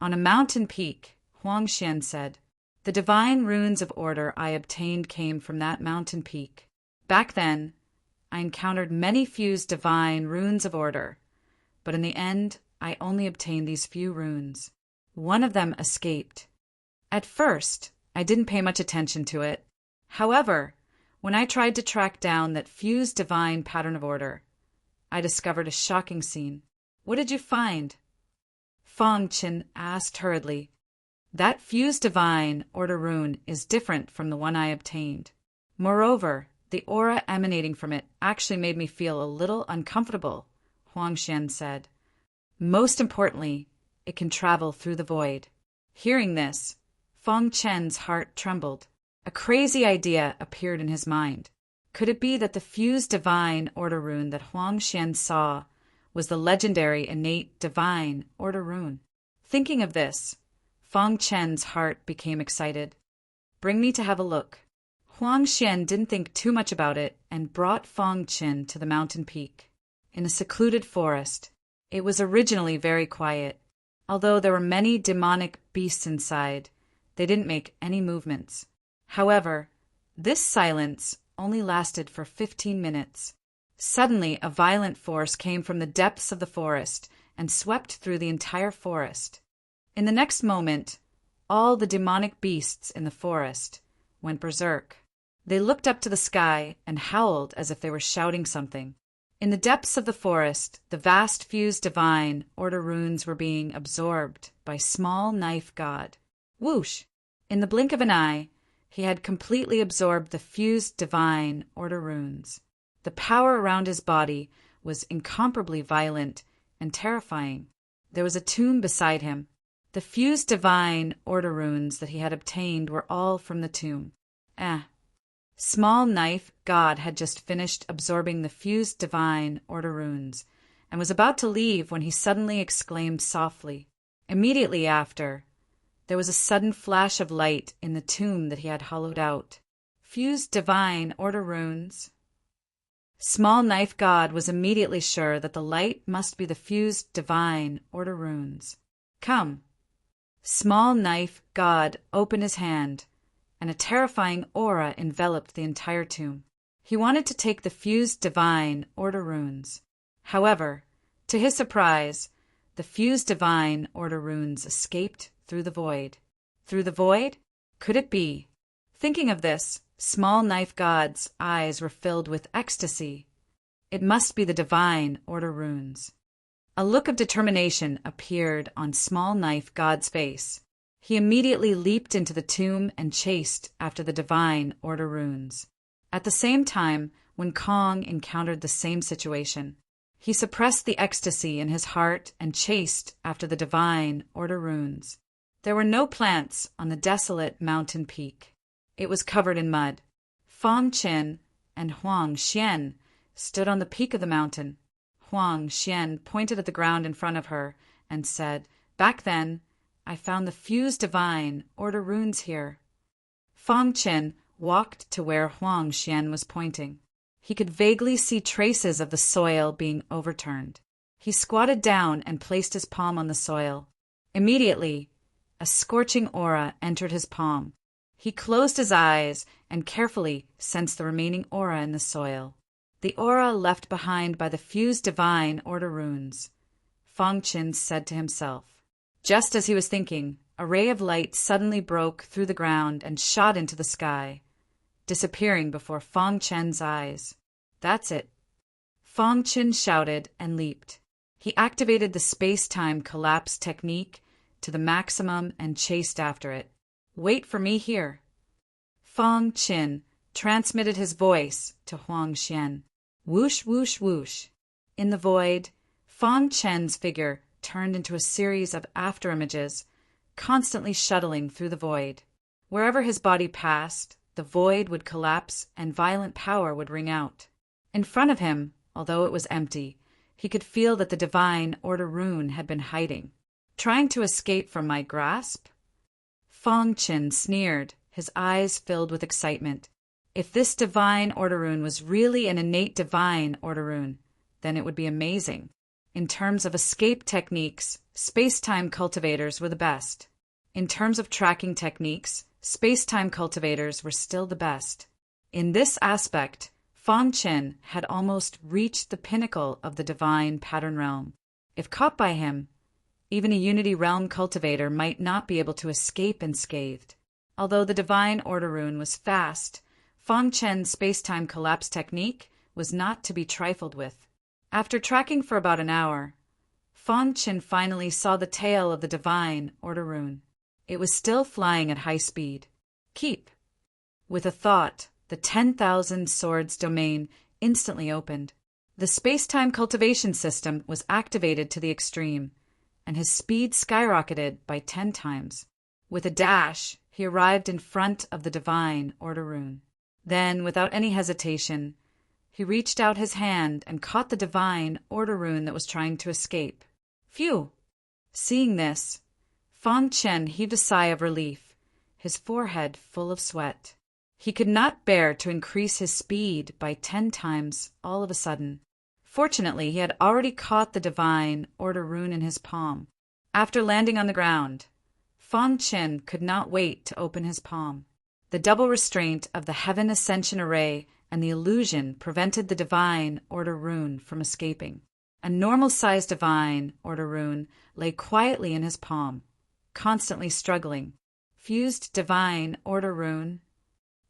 On a mountain peak, Huang Xian said. The divine runes of order I obtained came from that mountain peak. Back then, I encountered many fused divine runes of order, but in the end, I only obtained these few runes. One of them escaped. At first, I didn't pay much attention to it. However, when I tried to track down that fused divine pattern of order, I discovered a shocking scene. What did you find? Fang Qin asked hurriedly. That fused divine order rune is different from the one I obtained. Moreover, the aura emanating from it actually made me feel a little uncomfortable, Huang Xian said. Most importantly, it can travel through the void. Hearing this, Fang Qin's heart trembled. A crazy idea appeared in his mind. Could it be that the fused divine order rune that Huang Xian saw was the legendary innate divine order rune? Thinking of this, Fang Qin's heart became excited. Bring me to have a look. Huang Xian didn't think too much about it and brought Fang Qin to the mountain peak. In a secluded forest, it was originally very quiet. Although there were many demonic beasts inside, they didn't make any movements. However, this silence only lasted for 15 minutes. Suddenly, a violent force came from the depths of the forest and swept through the entire forest. In the next moment, all the demonic beasts in the forest went berserk. They looked up to the sky and howled as if they were shouting something. In the depths of the forest, the vast fused divine order runes were being absorbed by small knife god. Whoosh! In the blink of an eye, he had completely absorbed the fused divine order runes. The power around his body was incomparably violent and terrifying. There was a tomb beside him. The fused divine order runes that he had obtained were all from the tomb. Small Knife God had just finished absorbing the fused divine order runes and was about to leave when he suddenly exclaimed softly. Immediately after, there was a sudden flash of light in the tomb that he had hollowed out. Fused divine order runes. Small Knife God was immediately sure that the light must be the fused divine order runes. Come. Small Knife God opened his hand, and a terrifying aura enveloped the entire tomb. He wanted to take the fused divine order runes. However, to his surprise, the fused divine order runes escaped through the void. Through the void? Could it be? Thinking of this, Small Knife God's eyes were filled with ecstasy. It must be the divine order runes. A look of determination appeared on Small Knife God's face. He immediately leaped into the tomb and chased after the divine order runes. At the same time, when Kong encountered the same situation, he suppressed the ecstasy in his heart and chased after the divine order runes. There were no plants on the desolate mountain peak. It was covered in mud. Fang Qin and Huang Xian stood on the peak of the mountain. Huang Xian pointed at the ground in front of her and said, "Back then, I found the fused divine order runes here." Fang Qin walked to where Huang Xian was pointing. He could vaguely see traces of the soil being overturned. He squatted down and placed his palm on the soil. Immediately, a scorching aura entered his palm. He closed his eyes and carefully sensed the remaining aura in the soil. The aura left behind by the fused divine order runes. Fang Qin said to himself. Just as he was thinking, a ray of light suddenly broke through the ground and shot into the sky, disappearing before Fang Qin's eyes. That's it. Fang Qin shouted and leaped. He activated the space-time collapse technique to the maximum and chased after it. Wait for me here. Fang Qin transmitted his voice to Huang Xian. Whoosh, whoosh, whoosh. In the void, Fang Qin's figure turned into a series of afterimages, constantly shuttling through the void. Wherever his body passed, the void would collapse and violent power would ring out. In front of him, although it was empty, he could feel that the divine order rune had been hiding. Trying to escape from my grasp? Fang Qin sneered, his eyes filled with excitement. If this divine order rune was really an innate divine order rune, then it would be amazing. In terms of escape techniques, space-time cultivators were the best. In terms of tracking techniques, space-time cultivators were still the best. In this aspect, Fang Qin had almost reached the pinnacle of the divine pattern realm. If caught by him, even a Unity Realm cultivator might not be able to escape unscathed. Although the divine order rune was fast, Fang Qin's space-time collapse technique was not to be trifled with. After tracking for about an hour, Fang Qin finally saw the tail of the divine order rune. It was still flying at high speed. Keep. With a thought, the 10,000 swords domain instantly opened. The space-time cultivation system was activated to the extreme, and his speed skyrocketed by 10 times. With a dash, he arrived in front of the divine order rune. Then, without any hesitation, he reached out his hand and caught the divine order rune that was trying to escape. Phew! Seeing this, Fang Qin heaved a sigh of relief, his forehead full of sweat. He could not bear to increase his speed by 10 times all of a sudden. Fortunately, he had already caught the divine order rune in his palm. After landing on the ground, Fang Qin could not wait to open his palm. The double restraint of the Heaven Ascension Array and the illusion prevented the divine order rune from escaping. A normal-sized divine order rune lay quietly in his palm, constantly struggling. Fused divine order rune.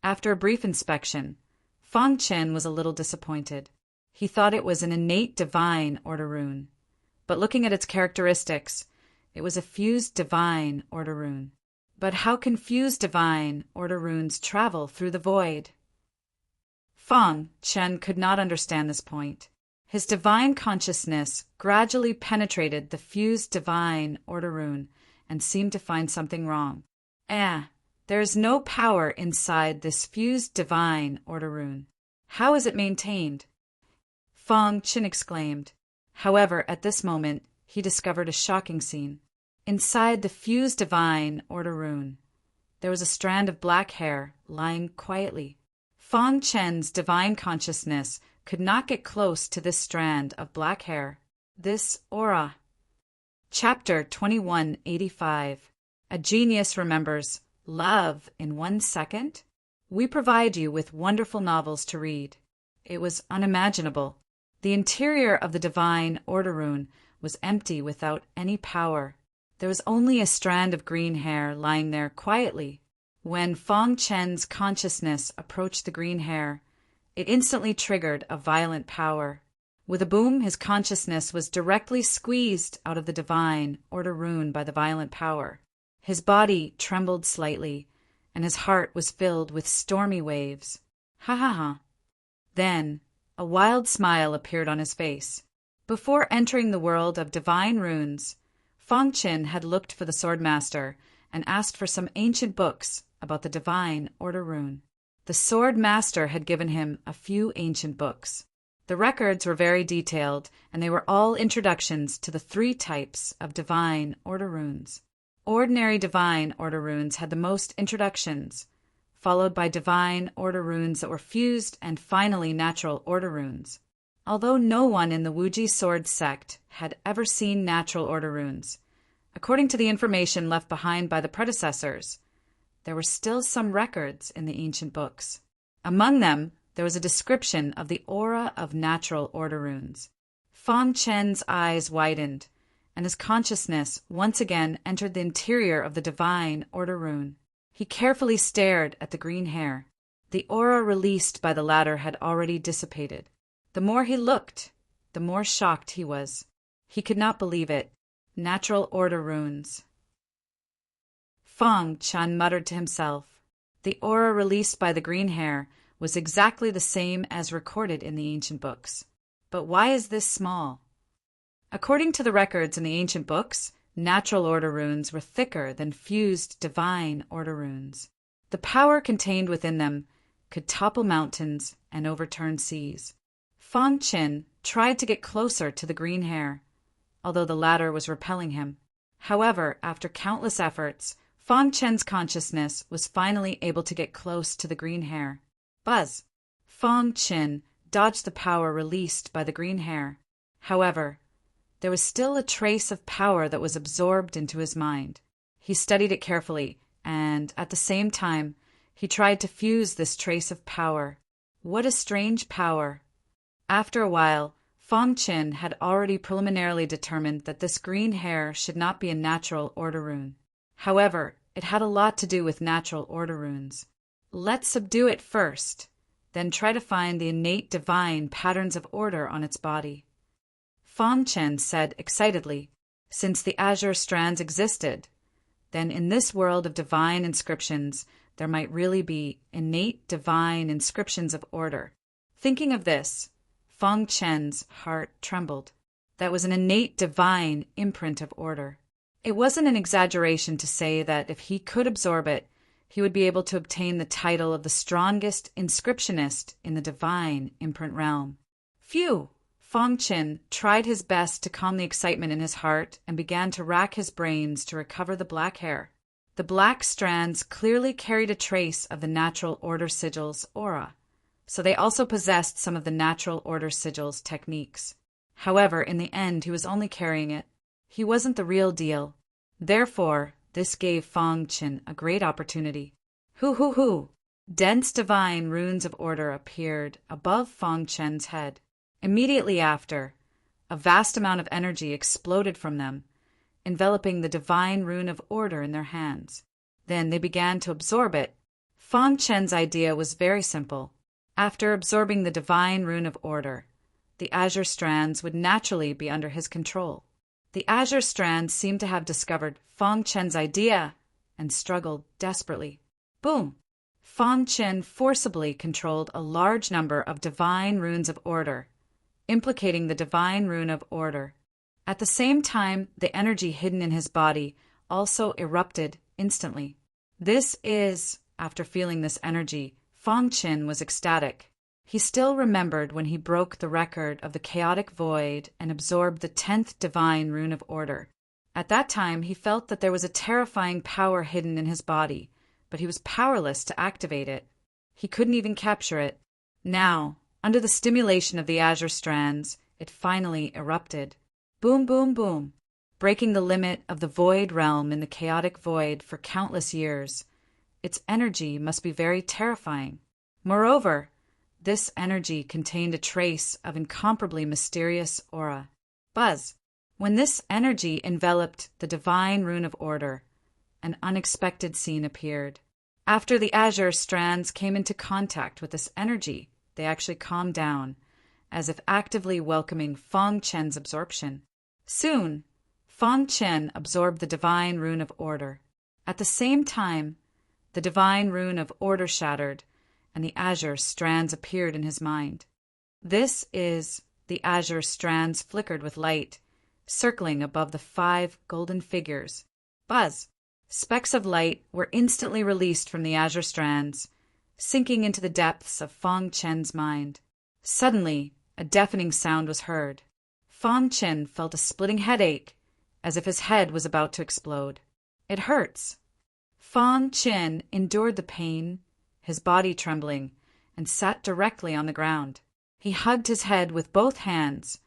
After a brief inspection, Fang Qin was a little disappointed. He thought it was an innate divine order rune, but looking at its characteristics, it was a fused divine order rune. But how can fused divine order runes travel through the void? Fang Qin could not understand this point. His divine consciousness gradually penetrated the fused divine order rune and seemed to find something wrong. There is no power inside this fused divine order rune. How is it maintained? Fong Qin exclaimed. However, at this moment, he discovered a shocking scene. Inside the fused divine order rune, there was a strand of black hair lying quietly. Fong Chen's divine consciousness could not get close to this strand of black hair, this aura. Chapter 2185. A Genius Remembers Love in 1 Second? We provide you with wonderful novels to read. It was unimaginable. The interior of the divine order rune was empty without any power. There was only a strand of green hair lying there quietly. When Fong Chen's consciousness approached the green hair, it instantly triggered a violent power. With a boom, his consciousness was directly squeezed out of the divine order rune by the violent power. His body trembled slightly, and his heart was filled with stormy waves. Ha ha ha. Then, a wild smile appeared on his face. Before entering the world of divine runes, Fong Qin had looked for the Swordmaster and asked for some ancient books about the divine order rune. The Swordmaster had given him a few ancient books. The records were very detailed, and they were all introductions to the 3 types of divine order runes. Ordinary divine order runes had the most introductions, followed by divine order runes that were fused, and finally natural order runes. Although no one in the Wuji Sword sect had ever seen natural order runes, according to the information left behind by the predecessors, there were still some records in the ancient books. Among them, there was a description of the aura of natural order runes. Fong Chen's eyes widened, and his consciousness once again entered the interior of the divine order rune. He carefully stared at the green hair. The aura released by the latter had already dissipated. The more he looked, the more shocked he was. He could not believe it. Natural order runes. Fong Chen muttered to himself. The aura released by the green hair was exactly the same as recorded in the ancient books. But why is this small? According to the records in the ancient books, natural order runes were thicker than fused divine order runes. The power contained within them could topple mountains and overturn seas. Fong Qin tried to get closer to the green hair, although the latter was repelling him. However, after countless efforts, Fong Chen's consciousness was finally able to get close to the green hair. Buzz! Fong Qin dodged the power released by the green hair. However, there was still a trace of power that was absorbed into his mind. He studied it carefully, and, at the same time, he tried to fuse this trace of power. What a strange power! After a while, Fong Qin had already preliminarily determined that this green hair should not be a natural order rune. However, it had a lot to do with natural order runes. Let's subdue it first, then try to find the innate divine patterns of order on its body. Fong Qin said excitedly, since the azure strands existed, then in this world of divine inscriptions, there might really be innate divine inscriptions of order. Thinking of this, Fong Chen's heart trembled. That was an innate divine imprint of order. It wasn't an exaggeration to say that if he could absorb it, he would be able to obtain the title of the strongest inscriptionist in the divine imprint realm. Phew! Fong Qin tried his best to calm the excitement in his heart and began to rack his brains to recover the black hair. The black strands clearly carried a trace of the natural order sigil's aura, so they also possessed some of the natural order sigil's techniques. However, in the end, he was only carrying it. He wasn't the real deal. Therefore, this gave Fong Qin a great opportunity. Hoo! Dense divine runes of order appeared above Fong Chen's head. Immediately after, a vast amount of energy exploded from them, enveloping the divine rune of order in their hands. Then they began to absorb it. Fong Chen's idea was very simple. After absorbing the divine rune of order, the azure strands would naturally be under his control. The azure strands seemed to have discovered Fong Chen's idea and struggled desperately. Boom! Fong Chen forcibly controlled a large number of divine runes of order, implicating the divine rune of order. At the same time, the energy hidden in his body also erupted instantly. After feeling this energy, Feng Qin was ecstatic. He still remembered when he broke the record of the chaotic void and absorbed the 10th divine rune of order. At that time, he felt that there was a terrifying power hidden in his body, but he was powerless to activate it. He couldn't even capture it. Now, under the stimulation of the azure strands, it finally erupted. Boom, boom, boom, breaking the limit of the void realm in the chaotic void for countless years. Its energy must be very terrifying. Moreover, this energy contained a trace of incomparably mysterious aura. Buzz. When this energy enveloped the divine rune of order, an unexpected scene appeared. After the azure strands came into contact with this energy, they actually calmed down, as if actively welcoming Feng Qin's absorption. Soon, Feng Qin absorbed the divine rune of order. At the same time, the divine rune of order shattered, and the azure strands appeared in his mind. The azure strands flickered with light, circling above the 5 golden figures. Buzz! Specks of light were instantly released from the azure strands, sinking into the depths of Feng Qin's mind. Suddenly, a deafening sound was heard. Feng Qin felt a splitting headache, as if his head was about to explode. It hurts. Feng Qin endured the pain, his body trembling, and sat directly on the ground. He hugged his head with both hands,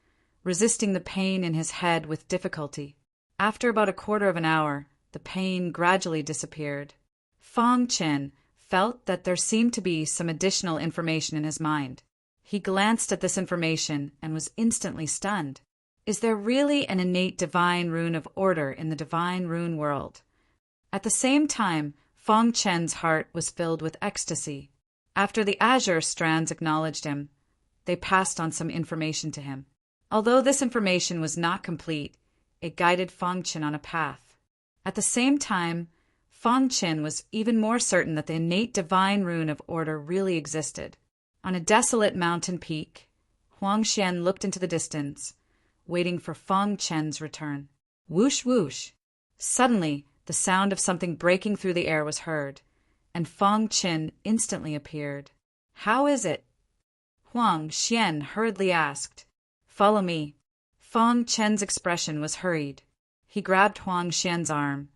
resisting the pain in his head with difficulty. After about a quarter of an hour, the pain gradually disappeared. Feng Qin felt that there seemed to be some additional information in his mind. He glanced at this information and was instantly stunned. Is there really an innate divine rune of order in the divine rune world? At the same time, Feng Qin's heart was filled with ecstasy. After the azure strands acknowledged him, they passed on some information to him. Although this information was not complete, it guided Feng Qin on a path. At the same time, Feng Qin was even more certain that the innate divine rune of order really existed. On a desolate mountain peak, Huang Xian looked into the distance, waiting for Feng Qin's return. Whoosh, whoosh! Suddenly, the sound of something breaking through the air was heard, and Feng Qin instantly appeared. How is it? Huang Xian hurriedly asked. Follow me. Feng Qin's expression was hurried. He grabbed Huang Xian's arm,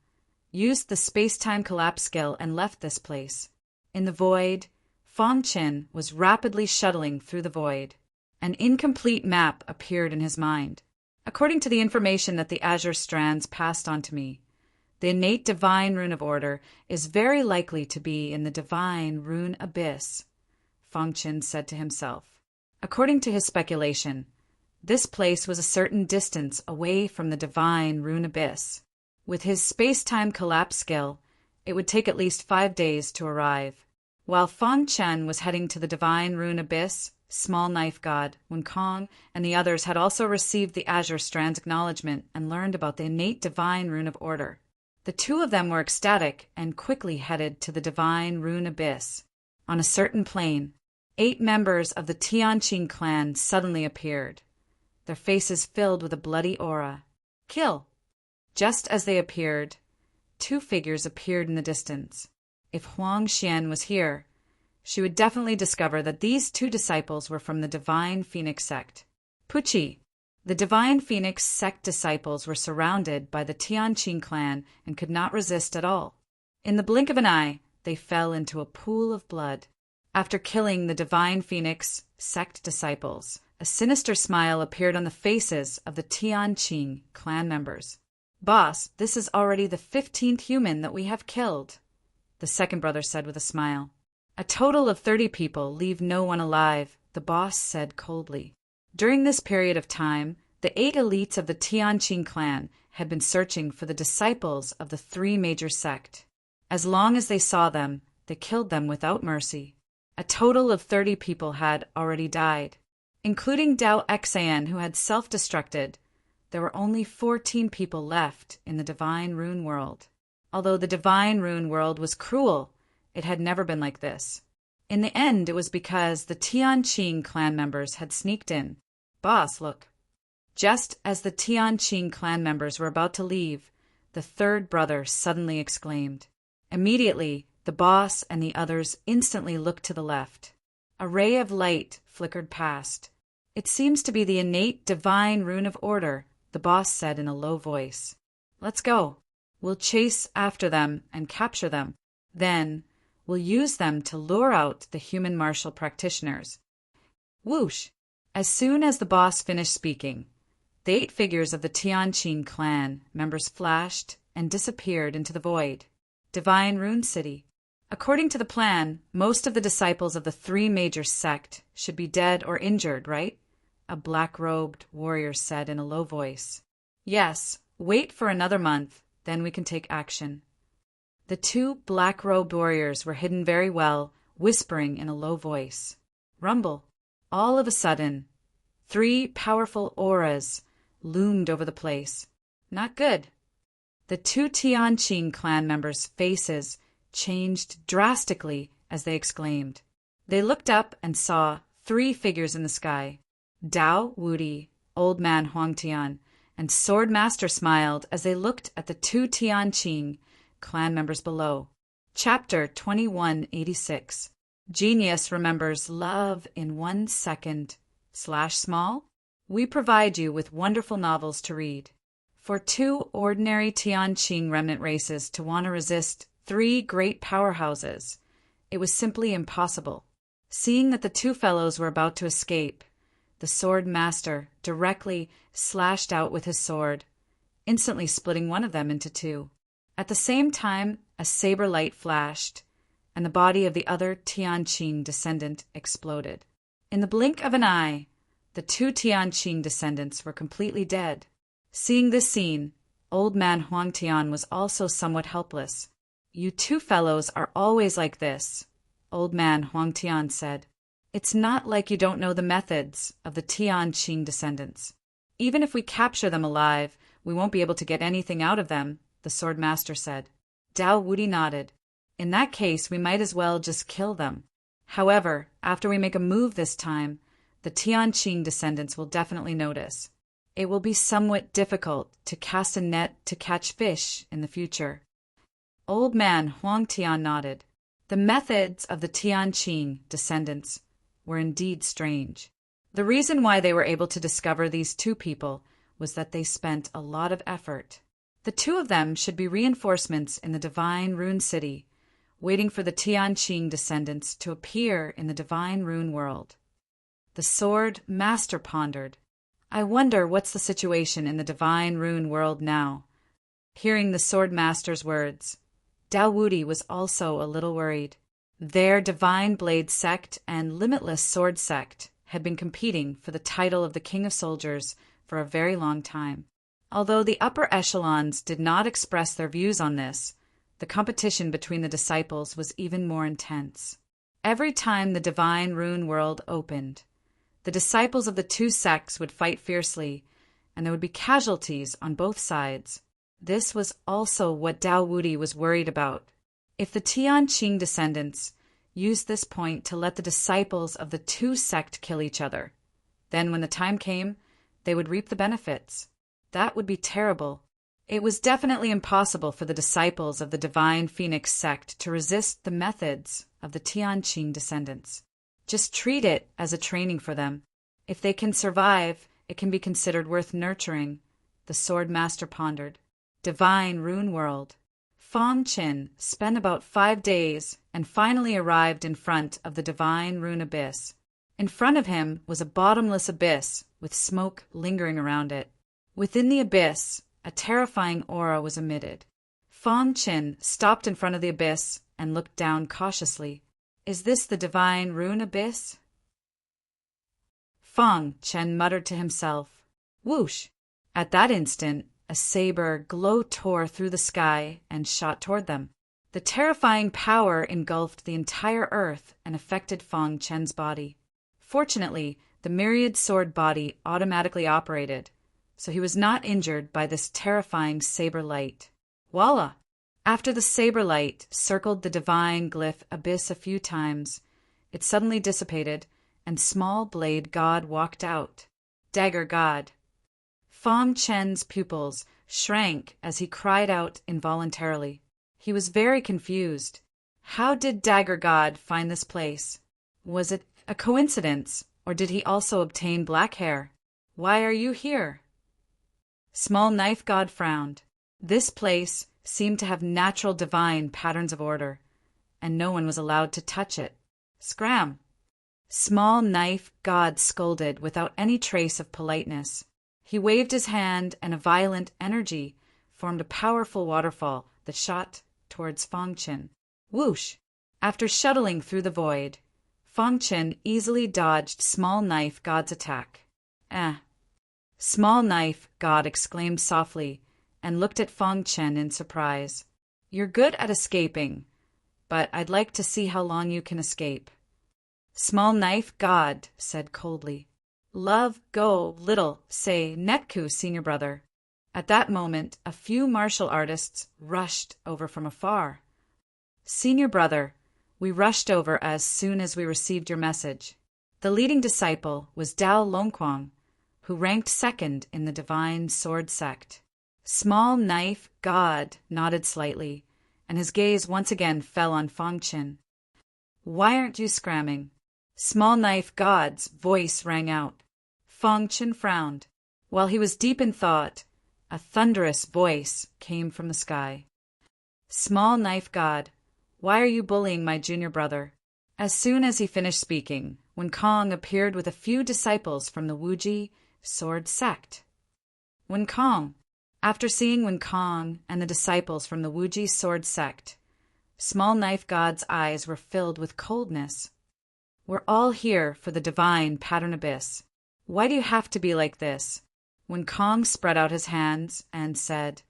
used the space-time collapse skill, and left this place. In the void, Feng Qin was rapidly shuttling through the void. An incomplete map appeared in his mind. According to the information that the azure strands passed on to me, the innate divine rune of order is very likely to be in the divine rune abyss, Feng Qin said to himself. According to his speculation, this place was a certain distance away from the divine rune abyss. With his space-time collapse skill, it would take at least 5 days to arrive. While Feng Qin was heading to the divine rune abyss, Small Knife God, Wukong, and the others had also received the azure strand's acknowledgement and learned about the innate divine rune of order. The 2 of them were ecstatic and quickly headed to the divine rune abyss. On a certain plain, 8 members of the Tianqing clan suddenly appeared, their faces filled with a bloody aura. Kill! Just as they appeared, 2 figures appeared in the distance. If Huang Xian was here, she would definitely discover that these 2 disciples were from the Divine Phoenix sect. Puchi! The Divine Phoenix sect disciples were surrounded by the Tianqing clan and could not resist at all. In the blink of an eye, they fell into a pool of blood. After killing the Divine Phoenix sect disciples, a sinister smile appeared on the faces of the Tianqing clan members. Boss, this is already the 15th human that we have killed, the second brother said with a smile. A total of 30 people leave no one alive, the boss said coldly. During this period of time, the 8 elites of the Tianqing clan had been searching for the disciples of the 3 major sects. As long as they saw them, they killed them without mercy. A total of 30 people had already died. Including Dao Xan, who had self-destructed, there were only 14 people left in the Divine Rune world. Although the Divine Rune world was cruel, it had never been like this. In the end, it was because the Tianqing clan members had sneaked in. Boss, look. Just as the Tianqing clan members were about to leave, the third brother suddenly exclaimed. Immediately, the boss and the others instantly looked to the left. A ray of light flickered past. "It seems to be the innate divine rune of order," the boss said in a low voice. "Let's go. We'll chase after them and capture them. Then, we'll use them to lure out the human martial practitioners." Whoosh! As soon as the boss finished speaking, the 8 figures of the Tianqing clan members flashed and disappeared into the void. Divine Rune City. According to the plan, most of the disciples of the 3 major sect should be dead or injured, right? A black-robed warrior said in a low voice. "Yes, wait for another month, then we can take action." The 2 black-robed warriors were hidden very well, whispering in a low voice. Rumble. All of a sudden, 3 powerful auras loomed over the place. Not good. The 2 Tianqing clan members' faces changed drastically as they exclaimed. They looked up and saw 3 figures in the sky. Dao Wudi, Old Man Huangtian, and Sword Master smiled as they looked at the 2 Tianqing clan members below. Chapter 2186. Genius remembers love in 1 second. /small? We provide you with wonderful novels to read. For 2 ordinary Tianqing remnant races to want to resist 3 great powerhouses, it was simply impossible. Seeing that the 2 fellows were about to escape, the Sword Master directly slashed out with his sword, instantly splitting one of them into 2. At the same time, a saber light flashed, and the body of the other Tianqing descendant exploded. In the blink of an eye, the 2 Tianqing descendants were completely dead. Seeing this scene, Old Man Huangtian was also somewhat helpless. "You 2 fellows are always like this," Old Man Huangtian said. "It's not like you don't know the methods of the Tianqing descendants. Even if we capture them alive, we won't be able to get anything out of them," the Sword Master said. Dao Wudi nodded. "In that case, we might as well just kill them. However, after we make a move this time, the Tianqing descendants will definitely notice. It will be somewhat difficult to cast a net to catch fish in the future." Old Man Huangtian nodded. The methods of the Tianqing descendants were indeed strange. The reason why they were able to discover these 2 people was that they spent a lot of effort. The 2 of them should be reinforcements in the Divine Rune City, waiting for the Tianqing descendants to appear in the Divine Rune world. The Sword Master pondered. "I wonder what's the situation in the Divine Rune world now." Hearing the Sword Master's words, Dao Wudi was also a little worried. Their Divine Blade sect and Limitless Sword sect had been competing for the title of the King of Soldiers for a very long time. Although the upper echelons did not express their views on this, the competition between the disciples was even more intense. Every time the Divine Rune world opened, the disciples of the 2 sects would fight fiercely, and there would be casualties on both sides. This was also what Dao Wudi was worried about. If the Tianqing descendants used this point to let the disciples of the 2 sect kill each other, then when the time came, they would reap the benefits. That would be terrible. It was definitely impossible for the disciples of the Divine Phoenix sect to resist the methods of the Tianqing descendants. Just treat it as a training for them. If they can survive, it can be considered worth nurturing, the Sword Master pondered. Divine Rune World. Fong Qin spent about 5 days and finally arrived in front of the Divine Rune Abyss. In front of him was a bottomless abyss with smoke lingering around it. Within the abyss, a terrifying aura was emitted. Fong Qin stopped in front of the abyss and looked down cautiously. "Is this the Divine Rune Abyss?" Fong Qin muttered to himself. Whoosh! At that instant, a saber glow tore through the sky and shot toward them. The terrifying power engulfed the entire earth and affected Fong Chen's body. Fortunately, the myriad sword body automatically operated, so he was not injured by this terrifying saber light. Voila! After the saber light circled the divine glyph abyss a few times, it suddenly dissipated, and Small Blade God walked out. Dagger God. Fong Chen's pupils shrank as he cried out involuntarily. He was very confused. How did Dagger God find this place? Was it a coincidence, or did he also obtain black hair? Why are you here? Small Knife God frowned. This place seemed to have natural divine patterns of order, and no one was allowed to touch it. Scram! Small Knife God scolded without any trace of politeness. He waved his hand, and a violent energy formed a powerful waterfall that shot towards Fong Chen. Whoosh! After shuttling through the void, Fong Chen easily dodged Small Knife God's attack. Small Knife God exclaimed softly and looked at Fong Chen in surprise. You're good at escaping, but I'd like to see how long you can escape. Small Knife God said coldly. Love, go, little, say, Netku, senior brother. At that moment, a few martial artists rushed over from afar. Senior brother, we rushed over as soon as we received your message. The leading disciple was Dao Longquang, who ranked second in the Divine Sword Sect. Small Knife God nodded slightly, and his gaze once again fell on Fong Chen. Why aren't you scramming? Small Knife God's voice rang out. Fong Chen frowned. While he was deep in thought, a thunderous voice came from the sky. Small Knife God, why are you bullying my junior brother? As soon as he finished speaking, Wen Kong appeared with a few disciples from the Wuji Sword Sect. Wen Kong. After seeing Wen Kong and the disciples from the Wuji Sword Sect, Small Knife God's eyes were filled with coldness. We're all here for the divine pattern abyss. Why do you have to be like this? Wen Kong spread out his hands and said,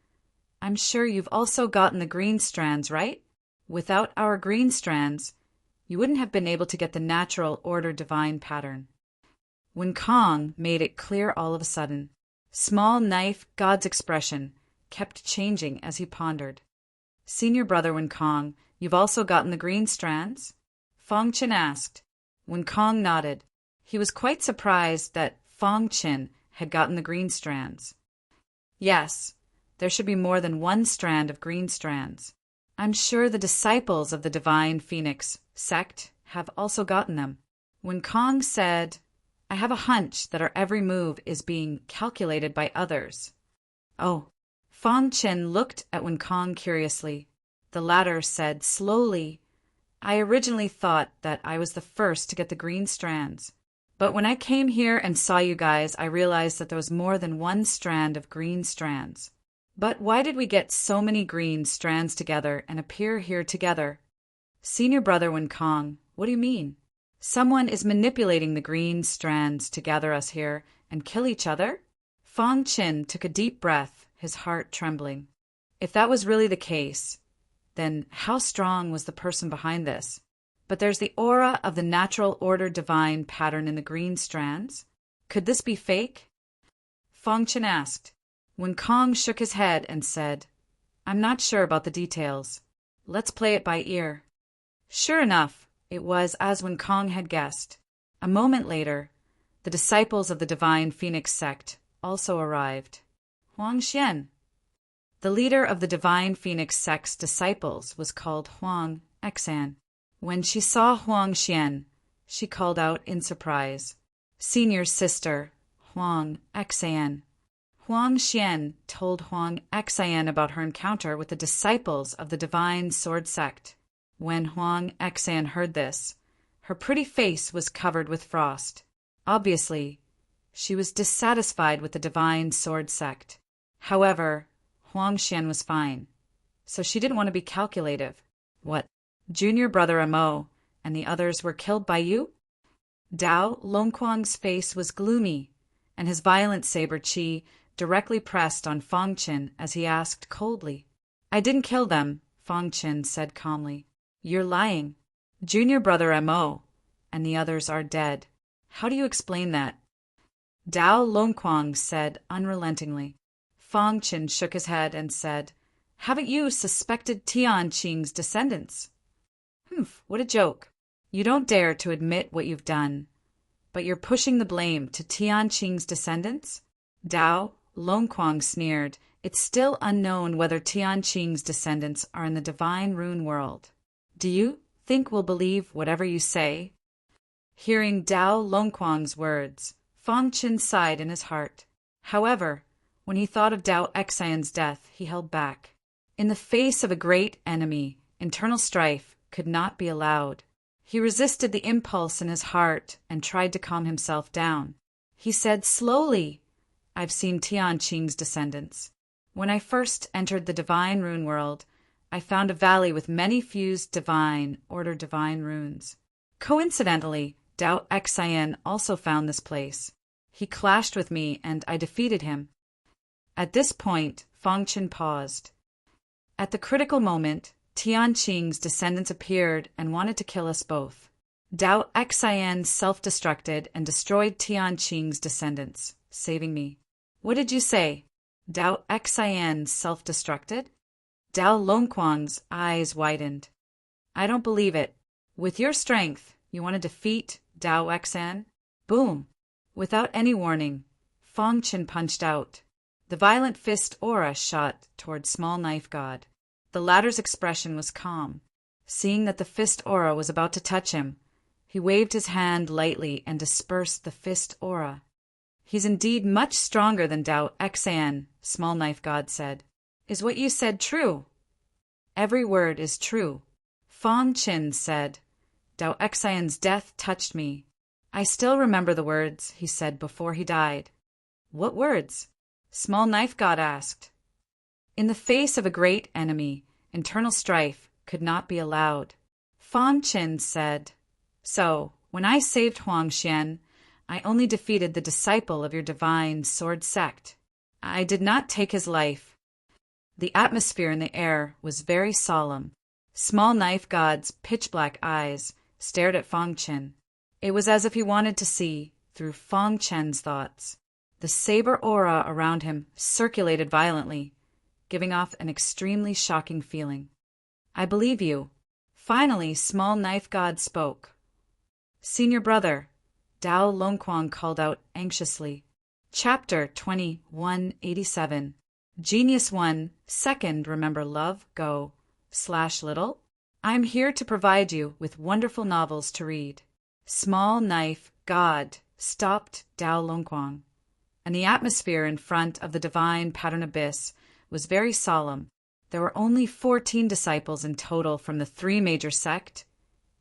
I'm sure you've also gotten the green strands, right? Without our green strands, you wouldn't have been able to get the natural order divine pattern. Wen Kong made it clear all of a sudden. Small Knife God's expression kept changing as he pondered. Senior brother Wen Kong, you've also gotten the green strands? Fong Chen asked. Wen Kong nodded. He was quite surprised that Fong Chen had gotten the green strands. Yes, there should be more than one strand of green strands. I'm sure the disciples of the Divine Phoenix sect have also gotten them. Wen Kong said, I have a hunch that our every move is being calculated by others. Oh. Fong Chen looked at Wen Kong curiously. The latter said slowly, I originally thought that I was the first to get the green strands. But when I came here and saw you guys, I realized that there was more than one strand of green strands. But why did we get so many green strands together and appear here together? Senior brother Wen Kong, what do you mean? Someone is manipulating the green strands to gather us here and kill each other? Fong Chen took a deep breath, his heart trembling. If that was really the case, then how strong was the person behind this? But there's the aura of the natural order divine pattern in the green strands. Could this be fake? Fong Chen asked. Wen Kong shook his head and said, I'm not sure about the details. Let's play it by ear. Sure enough, it was as Wen Kong had guessed. A moment later, the disciples of the Divine Phoenix sect also arrived. Huang Xian. The leader of the Divine Phoenix sect's disciples was called Huang Xan. When she saw Huang Xian, she called out in surprise, Senior sister, Huang Xan. Huang Xian told Huang Xan about her encounter with the disciples of the Divine Sword Sect. When Huang Xan heard this, her pretty face was covered with frost. Obviously, she was dissatisfied with the Divine Sword Sect. However, Huang Xian was fine, so she didn't want to be calculative. What, junior brother Mo and the others were killed by you? Dao Longquang's face was gloomy, and his violent saber chi directly pressed on Fong Chen as he asked coldly. I didn't kill them, Fong Chen said calmly. You're lying. Junior brother Mo and the others are dead. How do you explain that? Dao Longquang said unrelentingly. Fong Chen shook his head and said, Haven't you suspected Tian Qing's descendants? Humph, what a joke. You don't dare to admit what you've done, but you're pushing the blame to Tian Qing's descendants? Dao Longquang sneered It's still unknown whether Tian Qing's descendants are in the divine rune world. Do you think we'll believe whatever you say? Hearing Dao Longquang's words, Fang Qin sighed in his heart. However, when he thought of Dao Xian's death, he held back. In the face of a great enemy, internal strife could not be allowed. He resisted the impulse in his heart and tried to calm himself down. He said slowly, I've seen Tian Qing's descendants. When I first entered the divine rune world, I found a valley with many fused divine runes. Coincidentally, Dao Xian also found this place. He clashed with me and I defeated him. At this point, Fang Qin paused. At the critical moment, Tian Qing's descendants appeared and wanted to kill us both. Dao Xian self-destructed and destroyed Tian Qing's descendants, saving me. What did you say? Dao Xian self-destructed? Dao Longquang's eyes widened. I don't believe it. With your strength, you want to defeat Dao Xian? Boom! Without any warning, Fang Qin punched out. The violent fist aura shot toward Small Knife God. The latter's expression was calm. Seeing that the fist aura was about to touch him, he waved his hand lightly and dispersed the fist aura. He's indeed much stronger than Dao Xian, Small Knife God said. Is what you said true? Every word is true. Fang Qin said. Dao Xian's death touched me. I still remember the words he said before he died. What words? Small Knife God asked. In the face of a great enemy, internal strife could not be allowed. Fang Qin said, So, when I saved Huang Xian, I only defeated the disciple of your divine sword sect. I did not take his life. The atmosphere in the air was very solemn. Small Knife God's pitch-black eyes stared at Fang Qin. It was as if he wanted to see through Fang Qin's thoughts. The saber aura around him circulated violently, giving off an extremely shocking feeling. I believe you. Finally, Small Knife God spoke. Senior brother, Dao Longquang called out anxiously. Chapter 2187. Genius 1, Second, remember love, go, /little. I'm here to provide you with wonderful novels to read. Small Knife God stopped Dao Longquang, and the atmosphere in front of the divine pattern abyss was very solemn. There were only 14 disciples in total from the three major sects,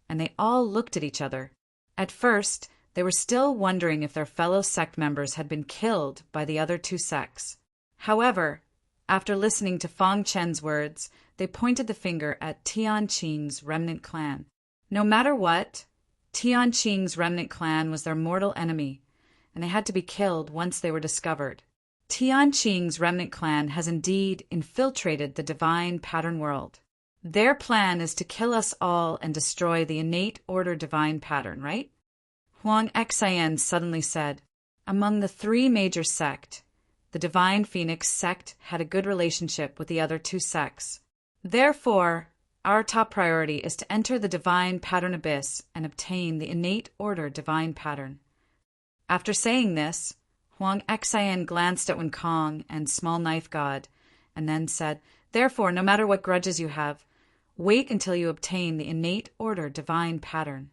and they all looked at each other. At first, they were still wondering if their fellow sect members had been killed by the other two sects. However, after listening to Fang Qin's words, they pointed the finger at Tian Qing's remnant clan. No matter what, Tian Qing's remnant clan was their mortal enemy, and they had to be killed once they were discovered. Tian Qing's remnant clan has indeed infiltrated the divine pattern world. Their plan is to kill us all and destroy the innate order divine pattern, right? Huang Xian suddenly said, Among the three major sects, the Divine Phoenix sect had a good relationship with the other two sects. Therefore, our top priority is to enter the divine pattern abyss and obtain the innate order divine pattern. After saying this, Huang Xian glanced at Wen Kong and Small Knife God, and then said, Therefore, no matter what grudges you have, wait until you obtain the innate order divine pattern.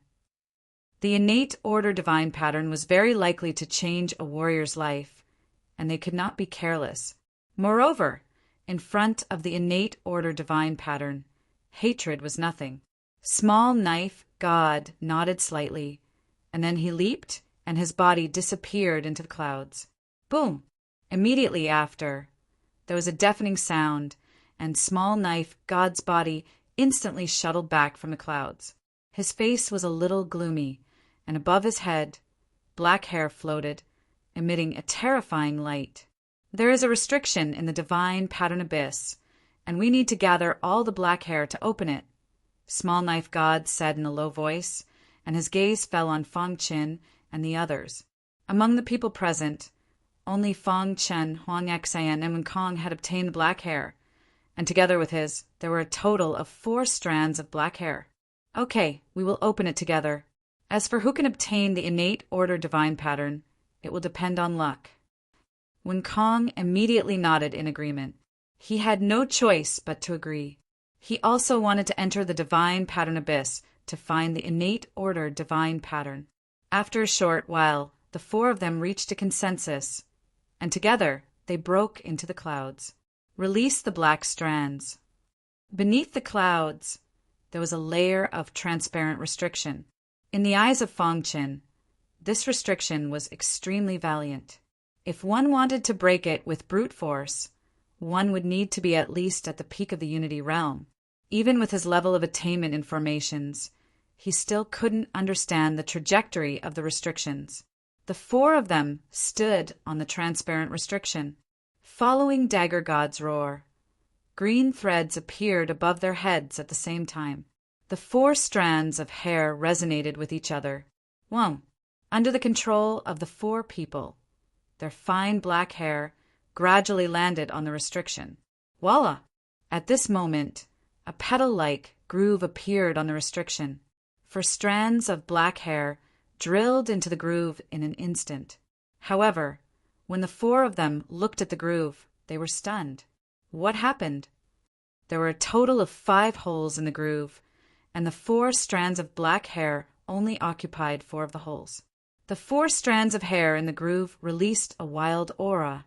The innate order divine pattern was very likely to change a warrior's life, and they could not be careless. Moreover, in front of the innate order divine pattern, hatred was nothing. Small Knife God nodded slightly, and then he leaped, and his body disappeared into the clouds. Boom! Immediately after, there was a deafening sound, and Small Knife God's body instantly shuttled back from the clouds. His face was a little gloomy, and above his head, black hair floated, emitting a terrifying light. There is a restriction in the divine pattern abyss, and we need to gather all the black hair to open it, Small Knife God said in a low voice, and his gaze fell on Fang Qin and the others. Among the people present, only Fang Qin, Huang Xian, and Wen Kong had obtained the black hair, and together with his, there were a total of 4 strands of black hair. Okay, we will open it together. As for who can obtain the innate order divine pattern, it will depend on luck. When Kong immediately nodded in agreement. He had no choice but to agree. He also wanted to enter the divine pattern abyss to find the innate order divine pattern. After a short while, the four of them reached a consensus, and together they broke into the clouds. Release the black strands. Beneath the clouds, there was a layer of transparent restriction. In the eyes of Fong Qin, this restriction was extremely valiant. If one wanted to break it with brute force, one would need to be at least at the peak of the Unity realm. Even with his level of attainment in formations, he still couldn't understand the trajectory of the restrictions. The four of them stood on the transparent restriction. Following Dagger God's roar, green threads appeared above their heads at the same time. The four strands of hair resonated with each other. Under the control of the four people, their fine black hair gradually landed on the restriction. Voila! At this moment, a petal-like groove appeared on the restriction. For strands of black hair drilled into the groove in an instant. However, when the four of them looked at the groove, they were stunned. What happened? There were a total of 5 holes in the groove, and the 4 strands of black hair only occupied 4 of the holes. The 4 strands of hair in the groove released a wild aura,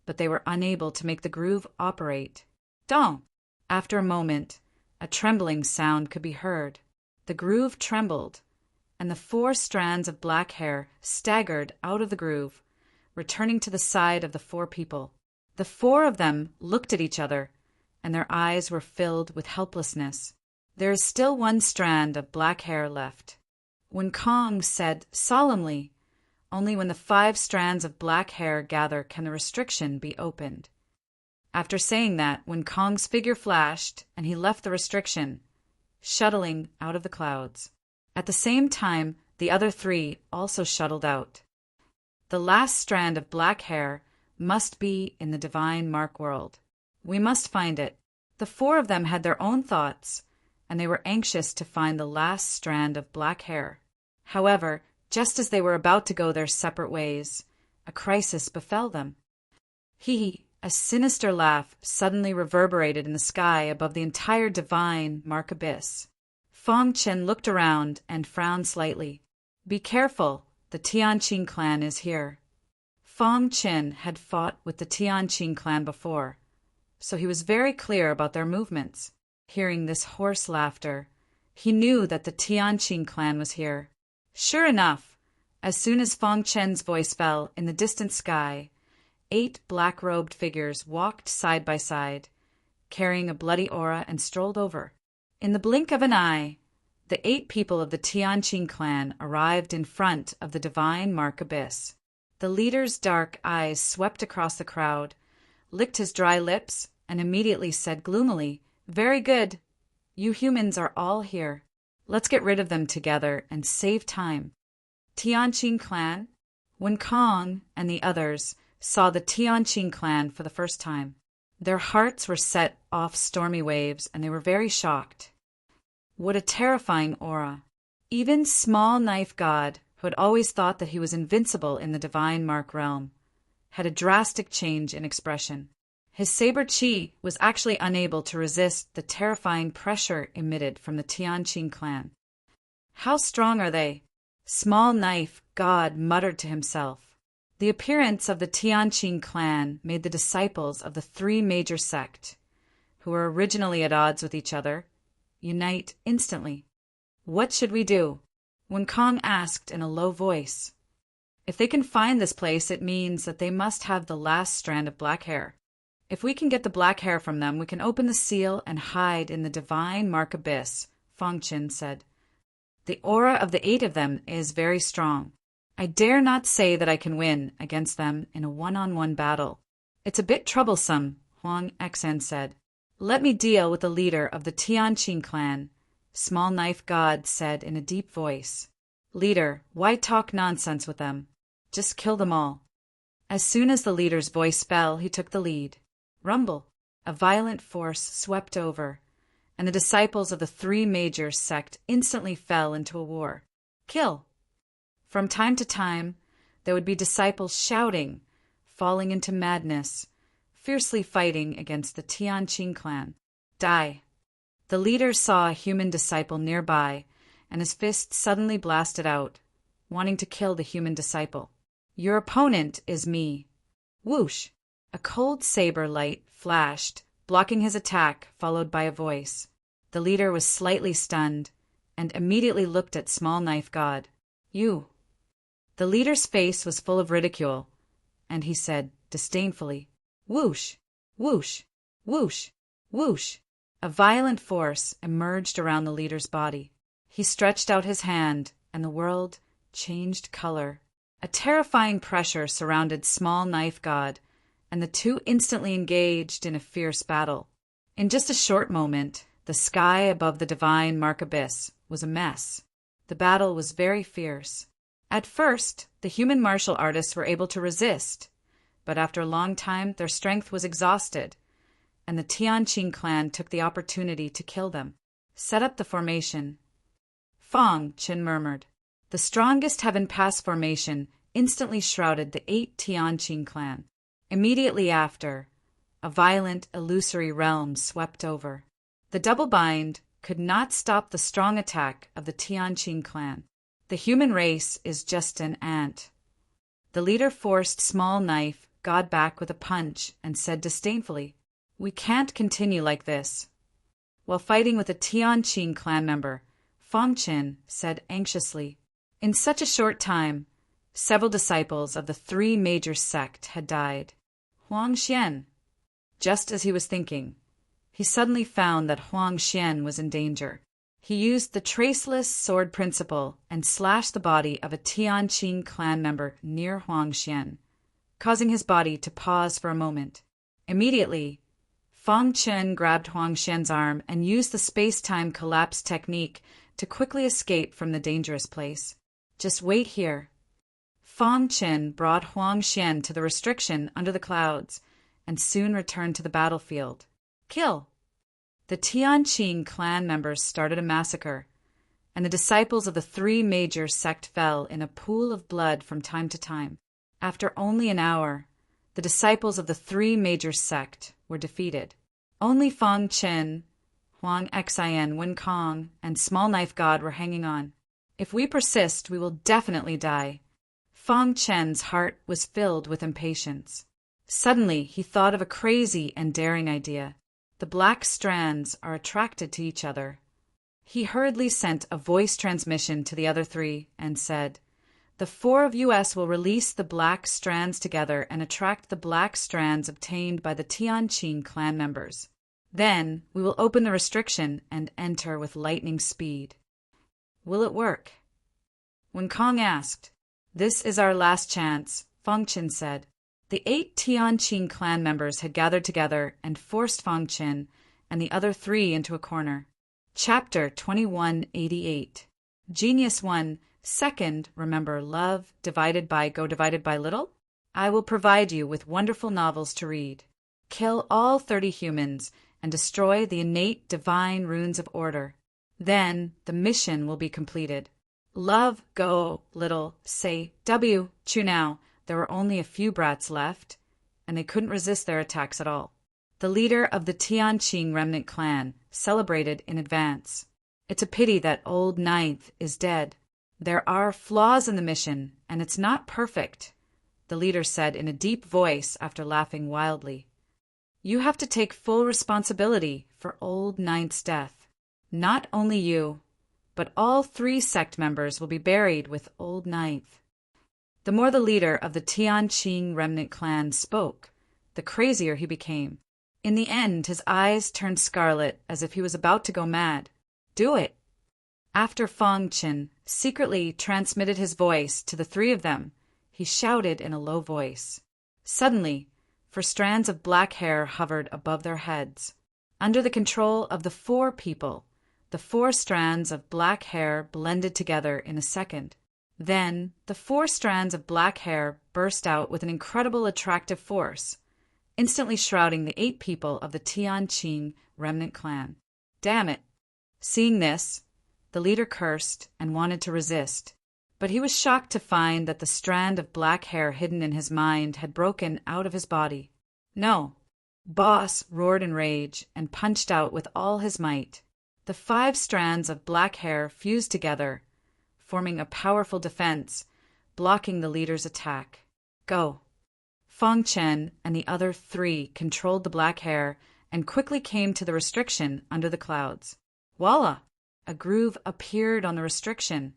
but they were unable to make the groove operate. Dong! After a moment, a trembling sound could be heard. The groove trembled, and the 4 strands of black hair staggered out of the groove, returning to the side of the 4 people. The 4 of them looked at each other, and their eyes were filled with helplessness. There is still 1 strand of black hair left. When Kong said solemnly, "Only when the 5 strands of black hair gather can the restriction be opened." After saying that, when Kong's figure flashed and he left the restriction, shuttling out of the clouds. At the same time, the other 3 also shuttled out. The last strand of black hair must be in the divine mark world. We must find it. The 4 of them had their own thoughts, and they were anxious to find the last strand of black hair. However, just as they were about to go their separate ways, a crisis befell them. A sinister laugh suddenly reverberated in the sky above the entire divine mark abyss. Fong Qin looked around and frowned slightly. "Be careful, the Tianqing clan is here." Fong Qin had fought with the Tianqing clan before, so he was very clear about their movements. Hearing this hoarse laughter, he knew that the Tianqing clan was here. Sure enough, as soon as Fong Qin's voice fell in the distant sky, 8 black-robed figures walked side by side, carrying a bloody aura, and strolled over. In the blink of an eye, the 8 people of the Tianqing clan arrived in front of the divine mark abyss. The leader's dark eyes swept across the crowd, licked his dry lips, and immediately said gloomily, "Very good. You humans are all here. Let's get rid of them together and save time." Tianqing clan? When Kong and the others saw the Tianqing clan for the first time, their hearts were set off stormy waves, and they were very shocked. What a terrifying aura! Even Small Knife God, who had always thought that he was invincible in the divine mark realm, had a drastic change in expression. His saber chi was actually unable to resist the terrifying pressure emitted from the Tianqing clan. "How strong are they?" Small Knife God muttered to himself. The appearance of the Tianqing clan made the disciples of the 3 major sects, who were originally at odds with each other, unite instantly. "What should we do?" When Kong asked in a low voice. "If they can find this place, it means that they must have the last strand of black hair. If we can get the black hair from them, we can open the seal and hide in the divine mark abyss," Fong Qin said. "The aura of the 8 of them is very strong. I dare not say that I can win against them in a one-on-one battle. It's a bit troublesome," Huang Xen said. "Let me deal with the leader of the Tianqing clan," Small Knife God said in a deep voice. "Leader, why talk nonsense with them? Just kill them all." As soon as the leader's voice fell, he took the lead. Rumble! A violent force swept over, and the disciples of the 3 major sects instantly fell into a war. Kill! From time to time, there would be disciples shouting, falling into madness, fiercely fighting against the Tianqing clan. Die! The leader saw a human disciple nearby, and his fist suddenly blasted out, wanting to kill the human disciple. Your opponent is me. Whoosh! A cold saber light flashed, blocking his attack, followed by a voice. The leader was slightly stunned, and immediately looked at Small Knife God. You. The leader's face was full of ridicule, and he said disdainfully, Whoosh! Whoosh! Whoosh! Whoosh! A violent force emerged around the leader's body. He stretched out his hand, and the world changed color. A terrifying pressure surrounded Small Knife God, and the two instantly engaged in a fierce battle. In just a short moment, the sky above the divine Mark Abyss was a mess. The battle was very fierce. At first, the human martial artists were able to resist, but after a long time their strength was exhausted, and the Tianqing clan took the opportunity to kill them. Set up the formation. Fong Qin murmured. The strongest Heaven Pass formation instantly shrouded the 8 Tianqing clan. Immediately after, a violent, illusory realm swept over. The double bind could not stop the strong attack of the Tianqing clan. The human race is just an ant. The leader forced Small Knife God back with a punch and said disdainfully, We can't continue like this. While fighting with a Tianqing clan member, Fong Qin said anxiously, In such a short time, several disciples of the 3 major sect had died. Huang Xian. Just as he was thinking, he suddenly found that Huang Xian was in danger. He used the traceless sword principle and slashed the body of a Tianqing clan member near Huang Xian, causing his body to pause for a moment. Immediately, Fong Qin grabbed Huang Xian's arm and used the space-time collapse technique to quickly escape from the dangerous place. Just wait here. Fong Qin brought Huang Xian to the restriction under the clouds and soon returned to the battlefield. Kill! The Tianqing clan members started a massacre, and the disciples of the 3 major sect fell in a pool of blood from time to time. After only an hour, the disciples of the 3 major sect were defeated. Only Fong Qin, Huang Xian, Wen Kong, and Small Knife God were hanging on. If we persist, we will definitely die. Fong Qin's heart was filled with impatience. Suddenly, he thought of a crazy and daring idea. The black strands are attracted to each other. He hurriedly sent a voice transmission to the other 3 and said, The 4 of us will release the black strands together and attract the black strands obtained by the Tianqing clan members. Then we will open the restriction and enter with lightning speed. Will it work? When Kong asked, This is our last chance, Fong Qin said. The 8 Tianqing clan members had gathered together and forced Fong Qin and the other 3 into a corner. Chapter 2188. Genius 1. Second, remember love divided by little? I will provide you with wonderful novels to read. Kill all 30 humans and destroy the innate divine runes of order. Then the mission will be completed. Love, go, little, say, W, chew now. There were only a few brats left, and they couldn't resist their attacks at all. The leader of the Tianqing remnant clan celebrated in advance. It's a pity that old Ninth is dead. There are flaws in the mission, and it's not perfect, the leader said in a deep voice after laughing wildly. You have to take full responsibility for old Ninth's death. Not only you, but all 3 sect members will be buried with old Ninth. The more the leader of the Tianqing remnant clan spoke, the crazier he became. In the end, his eyes turned scarlet as if he was about to go mad. Do it! After Fong Qin secretly transmitted his voice to the 3 of them, he shouted in a low voice. Suddenly, 4 strands of black hair hovered above their heads. Under the control of the 4 people, the 4 strands of black hair blended together in a second. Then, the 4 strands of black hair burst out with an incredible attractive force, instantly shrouding the 8 people of the Tianqing remnant clan. Damn it! Seeing this, the leader cursed and wanted to resist, But he was shocked to find that the strand of black hair hidden in his mind had broken out of his body. No. Boss roared in rage and punched out with all his might. The 5 strands of black hair fused together, forming a powerful defense, blocking the leader's attack. Go. Fong Chen and the other 3 controlled the black hair and quickly came to the restriction under the clouds. Voila! A groove appeared on the restriction,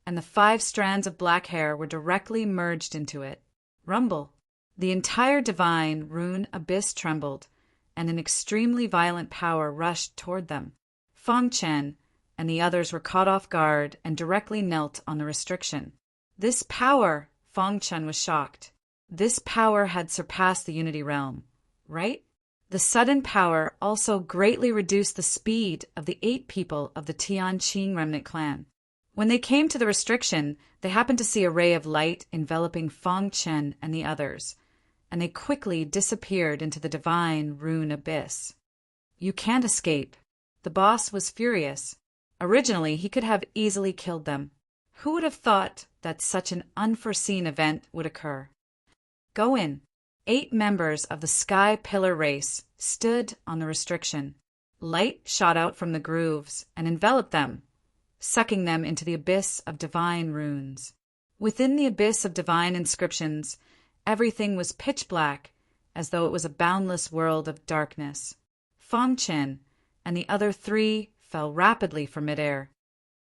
and the 5 strands of black hair were directly merged into it. Rumble! The entire divine rune abyss trembled, and an extremely violent power rushed toward them. Fong Chen and the others were caught off guard and directly knelt on the restriction. This power, Fong Chen was shocked. This power had surpassed the Unity Realm, right? The sudden power also greatly reduced the speed of the 8 people of the Tianqing Remnant clan. When they came to the restriction, they happened to see a ray of light enveloping Fong Chen and the others, and they quickly disappeared into the divine rune abyss. You can't escape. The boss was furious. Originally, he could have easily killed them. Who would have thought that such an unforeseen event would occur? Go in. 8 members of the Sky Pillar race stood on the restriction. Light shot out from the grooves and enveloped them, sucking them into the abyss of divine runes. Within the abyss of divine inscriptions, everything was pitch black, as though it was a boundless world of darkness. Fong Chen and the other 3 fell rapidly from midair.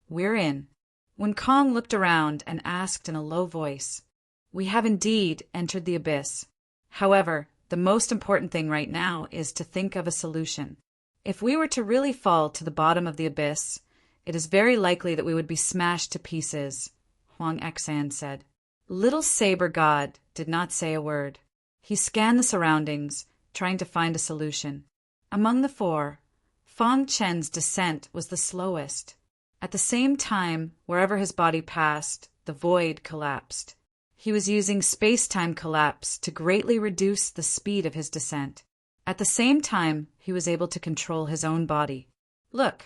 We're in. When Kong looked around and asked in a low voice, we have indeed entered the abyss. However, the most important thing right now is to think of a solution. If we were to really fall to the bottom of the abyss, it is very likely that we would be smashed to pieces, Huang Xan said. Little Saber God did not say a word. He scanned the surroundings, trying to find a solution. Among the 4, Fong Chen's descent was the slowest. At the same time, wherever his body passed, the void collapsed. He was using space-time collapse to greatly reduce the speed of his descent. At the same time, he was able to control his own body. Look.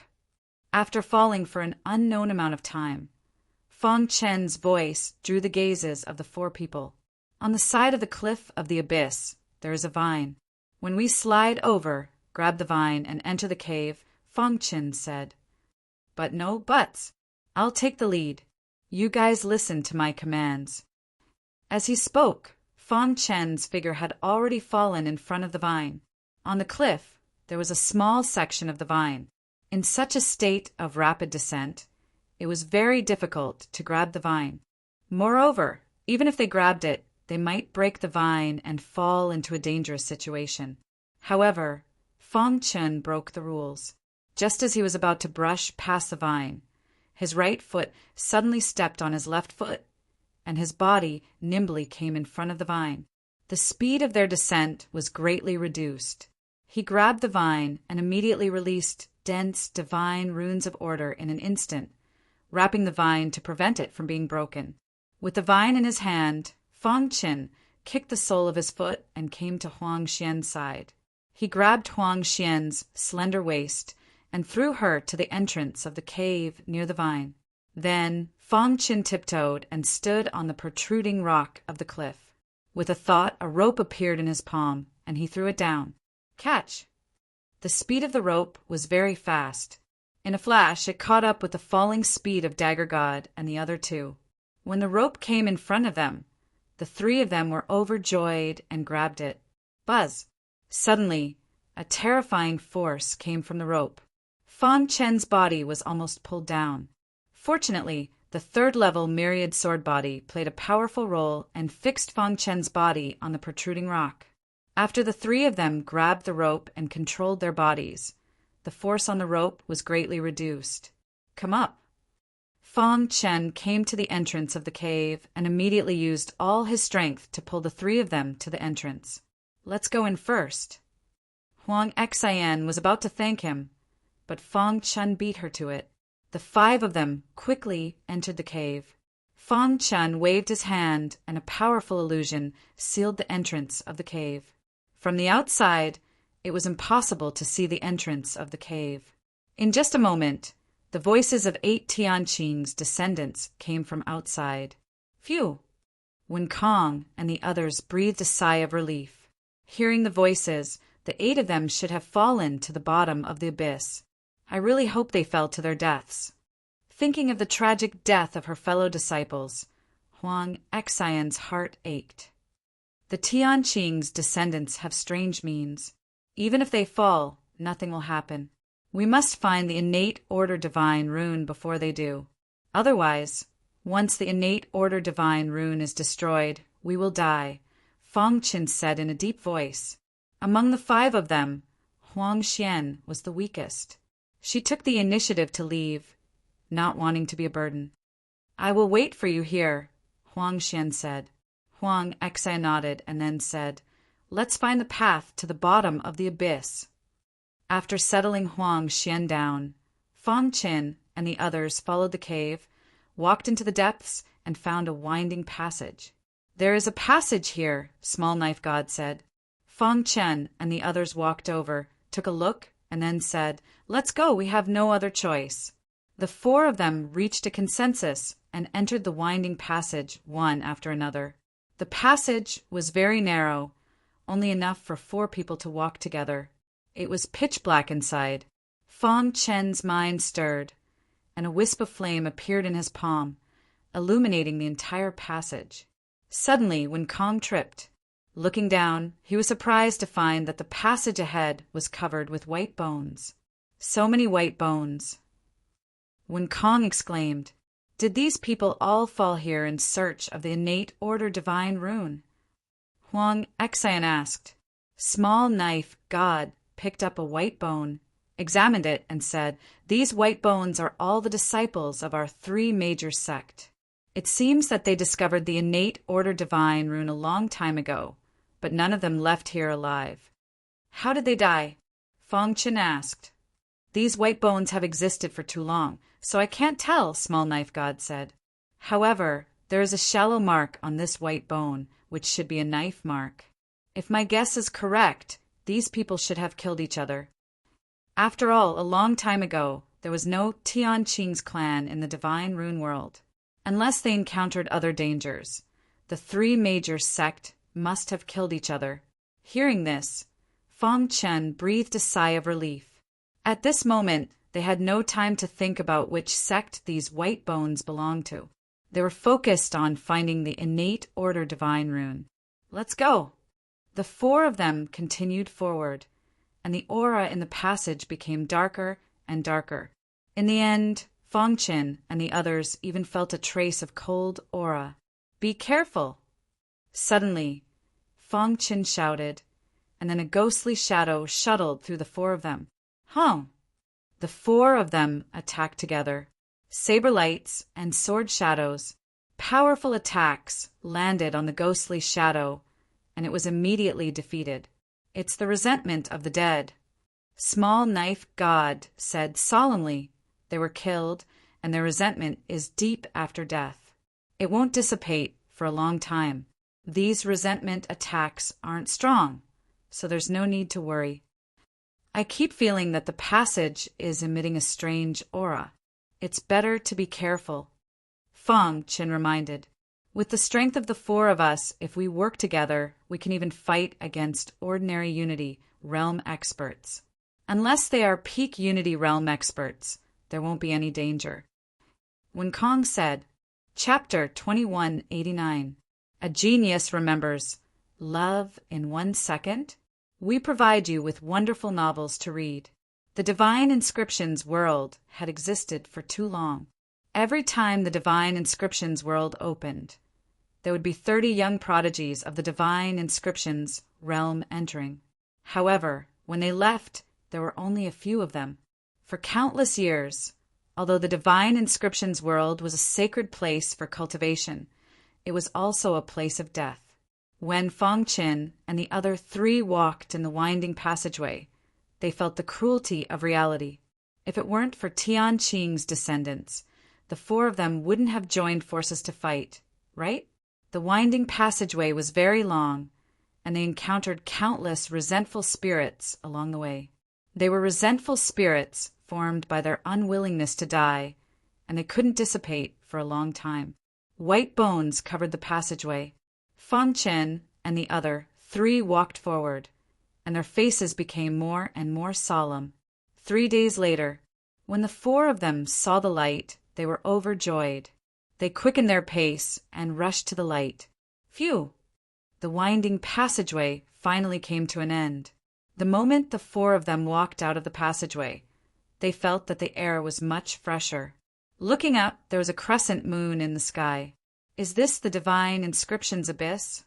After falling for an unknown amount of time, Fong Chen's voice drew the gazes of the 4 people. On the side of the cliff of the abyss, there is a vine. When we slide over, grab the vine and enter the cave, Fong Chen said. But no buts. I'll take the lead. You guys listen to my commands. As he spoke, Fong Chen's figure had already fallen in front of the vine. On the cliff, there was a small section of the vine. In such a state of rapid descent, it was very difficult to grab the vine. Moreover, even if they grabbed it, they might break the vine and fall into a dangerous situation. However, Fong Chen broke the rules. Just as he was about to brush past the vine, his right foot suddenly stepped on his left foot, and his body nimbly came in front of the vine. The speed of their descent was greatly reduced. He grabbed the vine and immediately released dense divine runes of order in an instant, wrapping the vine to prevent it from being broken. With the vine in his hand, Fong Chen kicked the sole of his foot and came to Huang Xian's side. He grabbed Huang Xian's slender waist and threw her to the entrance of the cave near the vine. Then Fong Chen tiptoed and stood on the protruding rock of the cliff. With a thought, a rope appeared in his palm, and he threw it down. Catch! The speed of the rope was very fast. In a flash, it caught up with the falling speed of Dagger God and the other 2. When the rope came in front of them, the 3 of them were overjoyed and grabbed it. Buzz! Suddenly, a terrifying force came from the rope. Fong Chen's body was almost pulled down. Fortunately, the 3rd-level myriad sword body played a powerful role and fixed Fong Chen's body on the protruding rock. After the 3 of them grabbed the rope and controlled their bodies, the force on the rope was greatly reduced. Come up. Fong Chen came to the entrance of the cave and immediately used all his strength to pull the 3 of them to the entrance. Let's go in first. Huang Xian was about to thank him, but Fong Chen beat her to it. The 5 of them quickly entered the cave. Fong Chen waved his hand and a powerful illusion sealed the entrance of the cave. From the outside, it was impossible to see the entrance of the cave. In just a moment, The voices of 8 Tianqing's descendants came from outside. Phew! When Kong and the others breathed a sigh of relief. Hearing the voices, the 8 of them should have fallen to the bottom of the abyss. I really hope they fell to their deaths. Thinking of the tragic death of her fellow disciples, Huang Xian's heart ached. The Tianqing's descendants have strange means. Even if they fall, nothing will happen. We must find the innate order divine rune before they do. Otherwise, once the innate order divine rune is destroyed, we will die, Fang Qin said in a deep voice. Among the 5 of them, Huang Xian was the weakest. She took the initiative to leave, not wanting to be a burden. I will wait for you here, Huang Xian said. Huang Xian nodded and then said, Let's find the path to the bottom of the abyss. After settling Huang Xian down, Fang Qin and the others followed the cave, walked into the depths, and found a winding passage. There is a passage here, Small Knife God said. Fang Qin and the others walked over, took a look, and then said, Let's go, we have no other choice. The 4 of them reached a consensus and entered the winding passage one after another. The passage was very narrow, only enough for 4 people to walk together. It was pitch black inside. Fang Qin's mind stirred, and a wisp of flame appeared in his palm, illuminating the entire passage. Suddenly, when Kong tripped, looking down, he was surprised to find that the passage ahead was covered with white bones. So many white bones. When Kong exclaimed, Did these people all fall here in search of the innate order divine rune? Huang Xian asked. Small Knife God picked up a white bone, examined it, and said, These white bones are all the disciples of our 3 major sect. It seems that they discovered the innate order divine rune a long time ago, but none of them left here alive. How did they die? Fang Qin asked. These white bones have existed for too long, so I can't tell, Small Knife God said. However, there is a shallow mark on this white bone, which should be a knife mark. If my guess is correct, these people should have killed each other. After all, a long time ago, there was no Tianqing's clan in the divine rune world. Unless they encountered other dangers, the 3 major sect must have killed each other. Hearing this, Fang Qin breathed a sigh of relief. At this moment, they had no time to think about which sect these white bones belonged to. They were focused on finding the innate order divine rune. Let's go! The 4 of them continued forward, and the aura in the passage became darker and darker. In the end, Fang Qin and the others even felt a trace of cold aura. Be careful! Suddenly, Fang Qin shouted, and then a ghostly shadow shuttled through the 4 of them. The 4 of them attacked together. Saber lights and sword shadows. Powerful attacks landed on the ghostly shadow, and it was immediately defeated. It's the resentment of the dead. Small Knife God said solemnly, They were killed, and their resentment is deep after death. It won't dissipate for a long time. These resentment attacks aren't strong, so there's no need to worry. I keep feeling that the passage is emitting a strange aura. It's better to be careful. Fang Qin reminded. With the strength of the 4 of us, if we work together, we can even fight against ordinary Unity realm experts. Unless they are peak Unity realm experts, there won't be any danger. When Kong said, Chapter 2189, A Genius Remembers, Love in 1 Second, we provide you with wonderful novels to read. The Divine Inscriptions world had existed for too long. Every time the Divine Inscriptions world opened, there would be 30 young prodigies of the Divine Inscriptions realm entering. However, when they left, there were only a few of them. For countless years, although the Divine Inscriptions world was a sacred place for cultivation, it was also a place of death. When Fang Qin and the other 3 walked in the winding passageway, they felt the cruelty of reality. If it weren't for Tianqing's descendants, the 4 of them wouldn't have joined forces to fight, right? The winding passageway was very long, and they encountered countless resentful spirits along the way. They were resentful spirits formed by their unwillingness to die, and they couldn't dissipate for a long time. White bones covered the passageway. Fang Chen and the other 3 walked forward, and their faces became more and more solemn. 3 days later, when the 4 of them saw the light, they were overjoyed. They quickened their pace and rushed to the light. Phew! The winding passageway finally came to an end. The moment the 4 of them walked out of the passageway, they felt that the air was much fresher. Looking up, there was a crescent moon in the sky. "Is this the divine inscription's abyss?"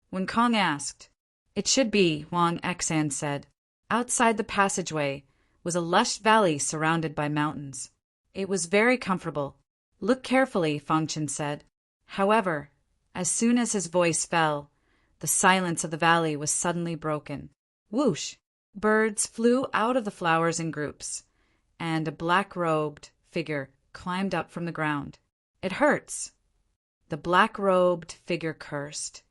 When Kong asked. "It should be," Huang Xan said. Outside the passageway was a lush valley surrounded by mountains. It was very comfortable. "Look carefully," Fang Chen said. However, as soon as his voice fell, the silence of the valley was suddenly broken. Whoosh! Birds flew out of the flowers in groups, and a black-robed figure climbed up from the ground. "It hurts." The black-robed figure cursed,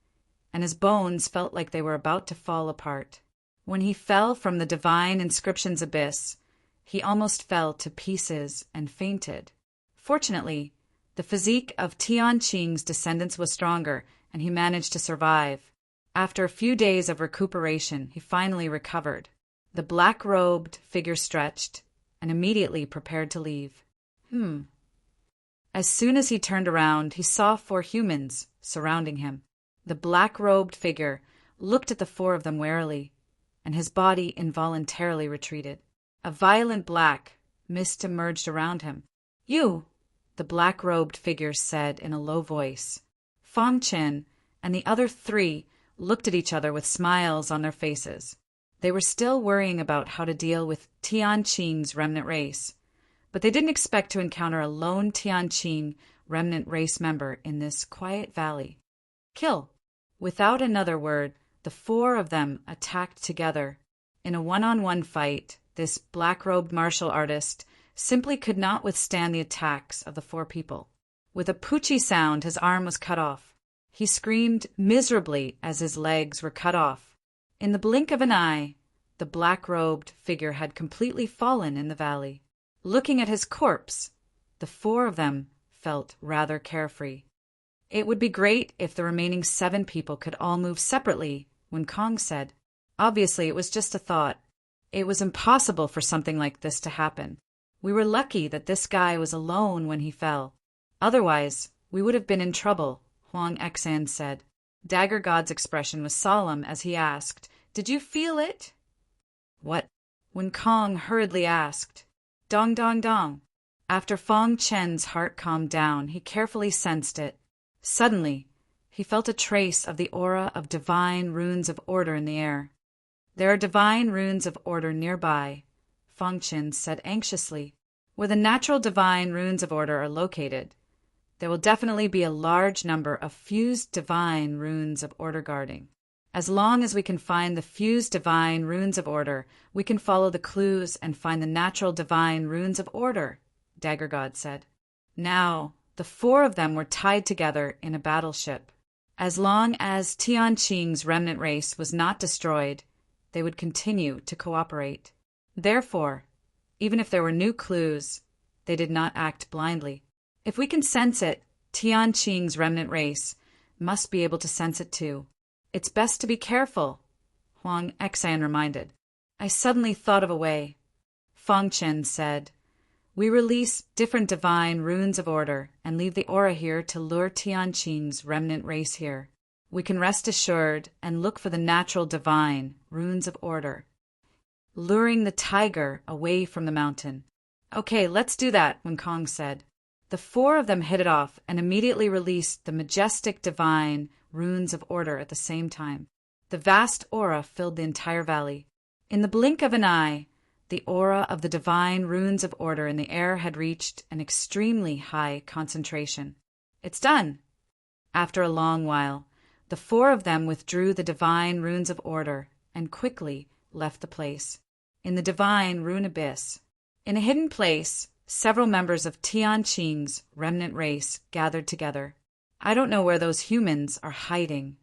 and his bones felt like they were about to fall apart. When he fell from the divine inscription's abyss, he almost fell to pieces and fainted. Fortunately, the physique of Tian Qing's descendants was stronger, and he managed to survive. After a few days of recuperation, he finally recovered. The black-robed figure stretched and immediately prepared to leave. As soon as he turned around, he saw 4 humans surrounding him. The black-robed figure looked at the 4 of them warily, and his body involuntarily retreated. A violent black mist emerged around him. "You!" the black-robed figure said in a low voice. Fang Chen and the other 3 looked at each other with smiles on their faces. They were still worrying about how to deal with Tian Qing's remnant race, but they didn't expect to encounter a lone Tian Qing remnant race member in this quiet valley. "Kill!" Without another word, the 4 of them attacked together. In a one-on-one fight, this black-robed martial artist simply could not withstand the attacks of the 4 people. With a poochie sound, his arm was cut off. He screamed miserably as his legs were cut off. In the blink of an eye, the black-robed figure had completely fallen in the valley. Looking at his corpse, the 4 of them felt rather carefree. It would be great if the remaining 7 people could all move separately, when Kong said. Obviously, it was just a thought. It was impossible for something like this to happen. We were lucky that this guy was alone when he fell. Otherwise, we would have been in trouble, Huang Xan said. Dagger God's expression was solemn as he asked, "Did you feel it?" "What?" When Kong hurriedly asked. "Dong dong dong." After Fang Chen's heart calmed down, he carefully sensed it. Suddenly, he felt a trace of the aura of divine runes of order in the air. "There are divine runes of order nearby," Fang Chen said anxiously. "Where the natural divine runes of order are located, there will definitely be a large number of fused divine runes of order guarding. As long as we can find the fused divine runes of order, we can follow the clues and find the natural divine runes of order," Dagger God said. Now, the 4 of them were tied together in a battleship. As long as Tian Qing's remnant race was not destroyed, they would continue to cooperate. Therefore, even if there were new clues, they did not act blindly. If we can sense it, Tian Qing's remnant race must be able to sense it too. "It's best to be careful," Huang Xan reminded. "I suddenly thought of a way," Fang Chen said. "We release different divine runes of order and leave the aura here to lure Tian Qing's remnant race here. We can rest assured and look for the natural divine runes of order, luring the tiger away from the mountain." "Okay, let's do that," Wen Kong said. The 4 of them hit it off and immediately released the majestic divine runes of order at the same time. The vast aura filled the entire valley. In the blink of an eye, the aura of the divine runes of order in the air had reached an extremely high concentration. "It's done." After a long while, the 4 of them withdrew the divine runes of order and quickly left the place. In the divine rune abyss, in a hidden place, several members of Tian Qing's remnant race gathered together. "I don't know where those humans are hiding.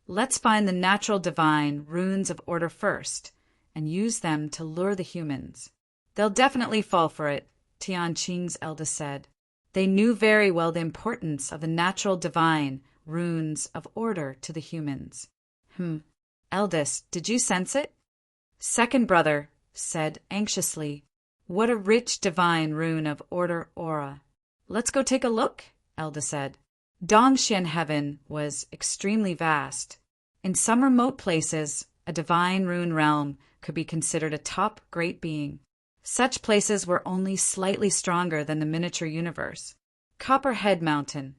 Let's find the natural divine runes of order first and use them to lure the humans. They'll definitely fall for it, Tian Qing's eldest said. They knew very well the importance of the natural divine runes of order to the humans. Eldest, did you sense it? Second brother said anxiously, what a rich divine rune of order aura. Let's go take a look, eldest said. Dongxian heaven was extremely vast. In some remote places, a divine rune realm could be considered a top great being. Such places were only slightly stronger than the miniature universe. Copperhead Mountain.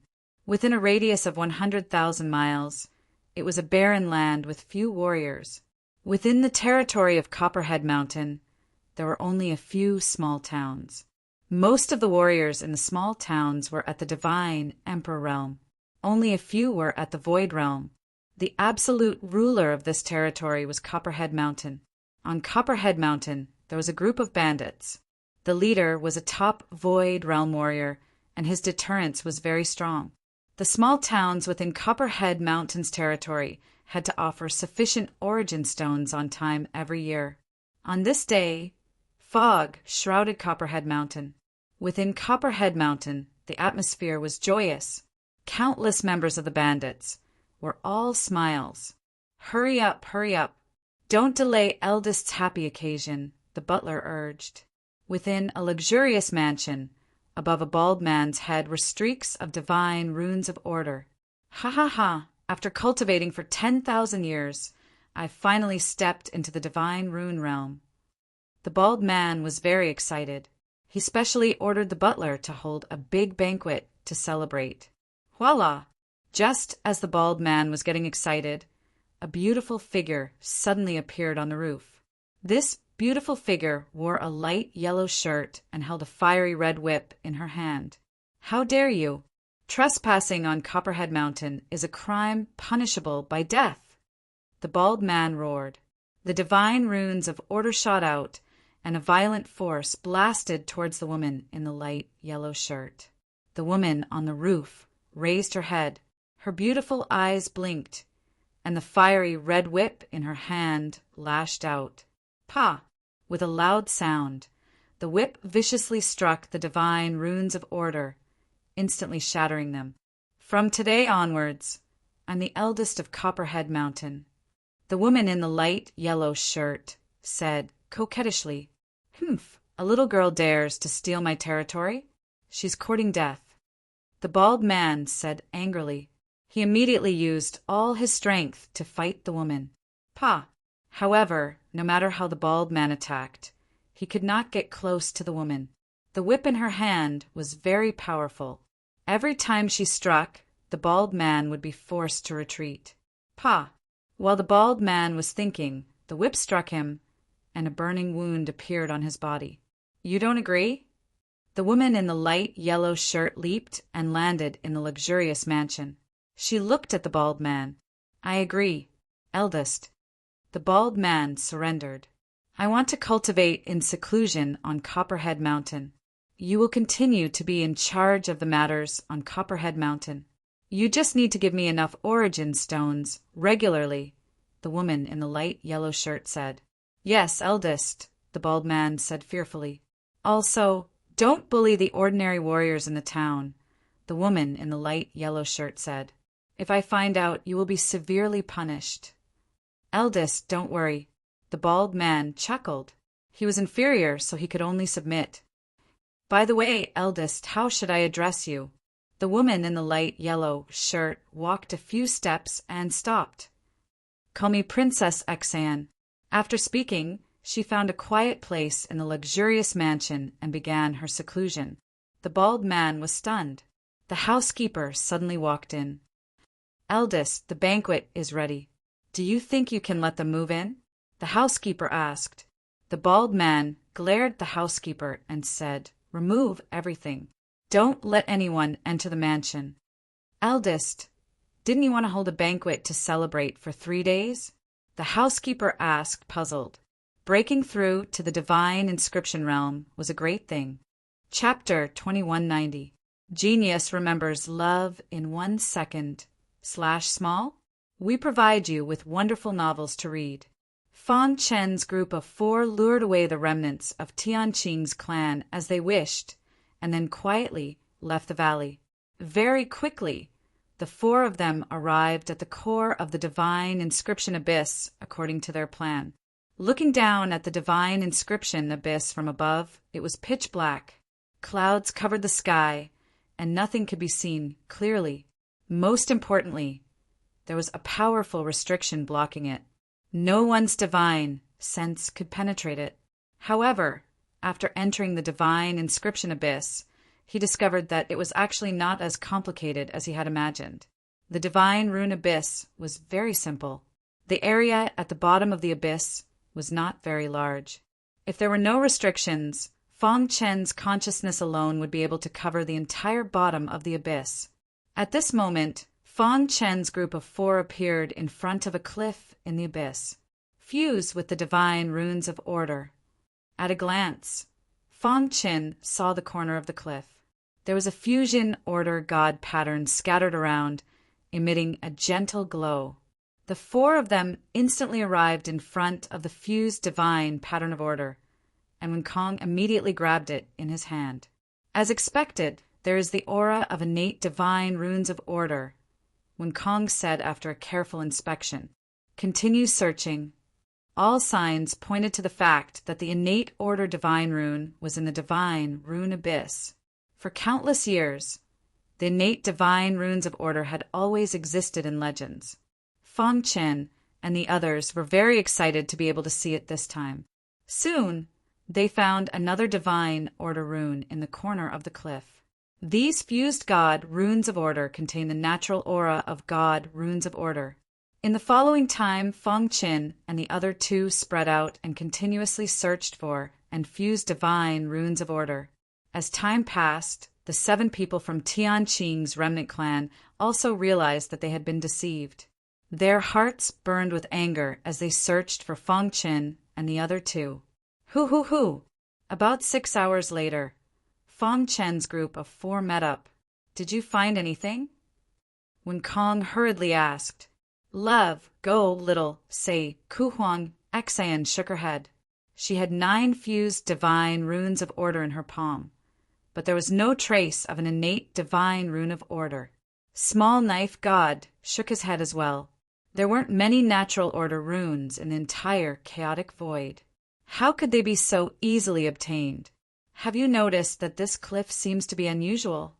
Within a radius of 100,000 miles, it was a barren land with few warriors. Within the territory of Copperhead Mountain, there were only a few small towns. Most of the warriors in the small towns were at the divine Emperor realm. Only a few were at the Void realm. The absolute ruler of this territory was Copperhead Mountain. On Copperhead Mountain, there was a group of bandits. The leader was a top Void realm warrior, and his deterrence was very strong. The small towns within Copperhead Mountain's territory had to offer sufficient origin stones on time every year. On this day, fog shrouded Copperhead Mountain. Within Copperhead Mountain, the atmosphere was joyous. Countless members of the bandits were all smiles. Hurry up, hurry up. Don't delay eldest's happy occasion, the butler urged. Within a luxurious mansion, above a bald man's head were streaks of divine runes of order. Ha ha ha! After cultivating for 10,000 years, I finally stepped into the divine rune realm. The bald man was very excited. He specially ordered the butler to hold a big banquet to celebrate. Voila! Just as the bald man was getting excited, a beautiful figure suddenly appeared on the roof. This beautiful figure wore a light yellow shirt and held a fiery red whip in her hand. How dare you! Trespassing on Copperhead Mountain is a crime punishable by death. The bald man roared. The divine runes of order shot out, and a violent force blasted towards the woman in the light yellow shirt. The woman on the roof raised her head, her beautiful eyes blinked, and the fiery red whip in her hand lashed out. Pa! With a loud sound, the whip viciously struck the divine runes of order, instantly shattering them. From today onwards, I'm the eldest of Copperhead Mountain. The woman in the light yellow shirt said coquettishly, a little girl dares to steal my territory? She's courting death. The bald man said angrily. He immediately used all his strength to fight the woman. Pa! However, no matter how the bald man attacked, he could not get close to the woman. The whip in her hand was very powerful. Every time she struck, the bald man would be forced to retreat. Pa! While the bald man was thinking, the whip struck him, and a burning wound appeared on his body. You don't agree? The woman in the light yellow shirt leaped and landed in the luxurious mansion. She looked at the bald man. I agree, eldest. The bald man surrendered. I want to cultivate in seclusion on Copperhead Mountain. You will continue to be in charge of the matters on Copperhead Mountain. You just need to give me enough origin stones regularly, the woman in the light yellow shirt said. Yes, eldest, the bald man said fearfully. Also, don't bully the ordinary warriors in the town, the woman in the light yellow shirt said. If I find out, you will be severely punished. Eldest, don't worry. The bald man chuckled. He was inferior, so he could only submit. By the way, eldest, how should I address you? The woman in the light yellow shirt walked a few steps and stopped. Call me Princess Xan. After speaking, she found a quiet place in the luxurious mansion and began her seclusion. The bald man was stunned. The housekeeper suddenly walked in. Eldest, the banquet is ready. Do you think you can let them move in? The housekeeper asked. The bald man glared at the housekeeper and said, Remove everything. Don't let anyone enter the mansion. Eldest, didn't you want to hold a banquet to celebrate for 3 days? The housekeeper asked, puzzled. Breaking through to the divine inscription realm was a great thing. Chapter 2190. Genius remembers love in 1 second. /small? We provide you with wonderful novels to read. Fang Chen's group of 4 lured away the remnants of Tianqing's clan as they wished, and then quietly left the valley. Very quickly, the 4 of them arrived at the core of the divine inscription abyss according to their plan. Looking down at the divine inscription abyss from above, it was pitch black. Clouds covered the sky, and nothing could be seen clearly. Most importantly, there was a powerful restriction blocking it. No one's divine sense could penetrate it. However, after entering the divine inscription abyss, he discovered that it was actually not as complicated as he had imagined. The divine rune abyss was very simple. The area at the bottom of the abyss was not very large. If there were no restrictions, Fang Chen's consciousness alone would be able to cover the entire bottom of the abyss. At this moment, Fang Chen's group of 4 appeared in front of a cliff in the abyss, fused with the divine runes of order. At a glance, Fang Chen saw the corner of the cliff. There was a fusion order god pattern scattered around, emitting a gentle glow. The 4 of them instantly arrived in front of the fused divine pattern of order, and Wen Kong immediately grabbed it in his hand. As expected, there is the aura of innate divine runes of order, Wen Kong said after a careful inspection. Continue searching. All signs pointed to the fact that the innate order divine rune was in the divine rune abyss. For countless years, the innate divine runes of order had always existed in legends. Fang Chen and the others were very excited to be able to see it this time. Soon, they found another divine order rune in the corner of the cliff. These fused god runes of order contain the natural aura of god runes of order. In the following time, Fang Chen and the other 2 spread out and continuously searched for and fused divine runes of order. As time passed, the 7 people from Tianqing's remnant clan also realized that they had been deceived. Their hearts burned with anger as they searched for Fang Chen and the other 2. Hoo! About 6 hours later, Fang Chen's group of 4 met up. Did you find anything? Wen Kong hurriedly asked. Love, go, little, say, Ku Huang. Xan shook her head. She had 9 fused divine runes of order in her palm, but there was no trace of an innate divine rune of order. Small Knife God shook his head as well. There weren't many natural order runes in the entire chaotic void. How could they be so easily obtained? Have you noticed that this cliff seems to be unusual?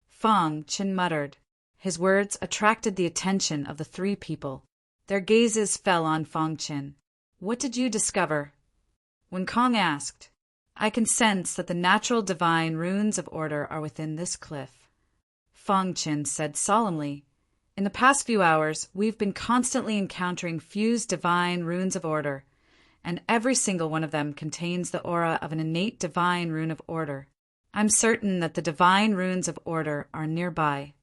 Fang Chen muttered. His words attracted the attention of the 3 people. Their gazes fell on Fang Chen. What did you discover? Wen Kong asked. I can sense that the natural divine runes of order are within this cliff. Fang Chen said solemnly. In the past few hours, we've been constantly encountering fused divine runes of order, and every single one of them contains the aura of an innate divine rune of order. I'm certain that the divine runes of order are nearby.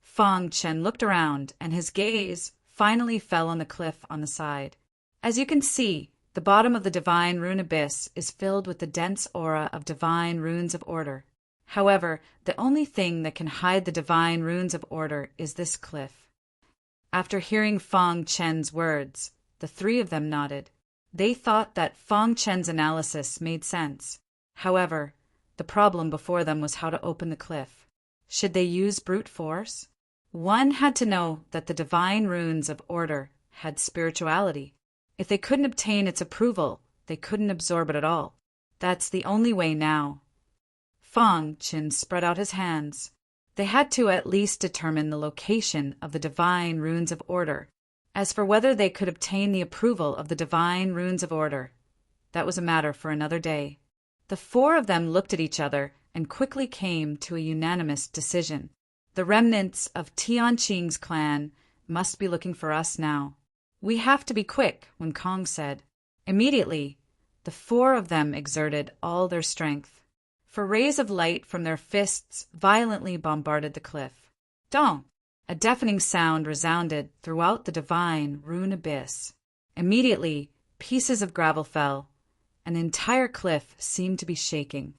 Fang Chen looked around, and his gaze finally fell on the cliff on the side. As you can see, the bottom of the divine rune abyss is filled with the dense aura of divine runes of order. However, the only thing that can hide the divine runes of order is this cliff. After hearing Fang Chen's words, the 3 of them nodded. They thought that Fang Chen's analysis made sense. However, the problem before them was how to open the cliff. Should they use brute force? One had to know that the divine runes of order had spirituality. If they couldn't obtain its approval, they couldn't absorb it at all. That's the only way now. Fang Chen spread out his hands. They had to at least determine the location of the divine runes of order. As for whether they could obtain the approval of the divine runes of order, that was a matter for another day. The 4 of them looked at each other and quickly came to a unanimous decision. The remnants of Tianqing's clan must be looking for us now. We have to be quick, Wen Kong said. Immediately, the 4 of them exerted all their strength. For rays of light from their fists violently bombarded the cliff. Dong! A deafening sound resounded throughout the divine rune abyss. Immediately, pieces of gravel fell, and the entire cliff seemed to be shaking.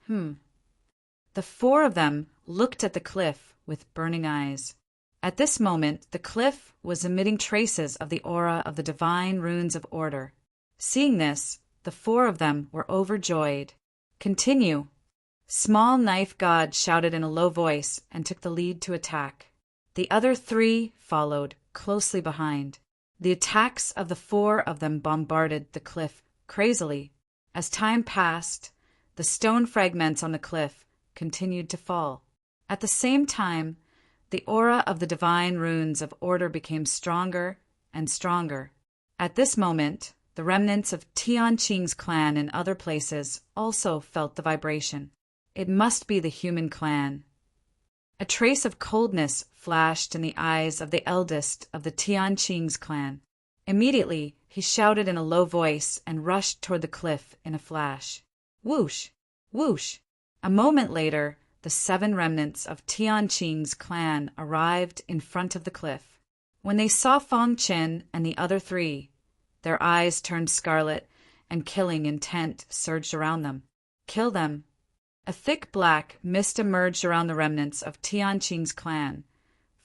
The 4 of them looked at the cliff with burning eyes. At this moment, the cliff was emitting traces of the aura of the divine runes of order. Seeing this, the four of them were overjoyed. Continue. Small Knife God shouted in a low voice and took the lead to attack. The other three followed, closely behind. The attacks of the four of them bombarded the cliff crazily. As time passed, the stone fragments on the cliff continued to fall. At the same time, the aura of the divine runes of order became stronger and stronger. At this moment, the remnants of Tian Qing's clan in other places also felt the vibration. It must be the human clan. A trace of coldness flashed in the eyes of the eldest of the Tian Qing's clan. Immediately, he shouted in a low voice and rushed toward the cliff in a flash. Whoosh! Whoosh! A moment later, the 7 remnants of Tian Qing's clan arrived in front of the cliff. When they saw Fang Chen and the other 3, their eyes turned scarlet and killing intent surged around them. Kill them. A thick black mist emerged around the remnants of Tian Qing's clan,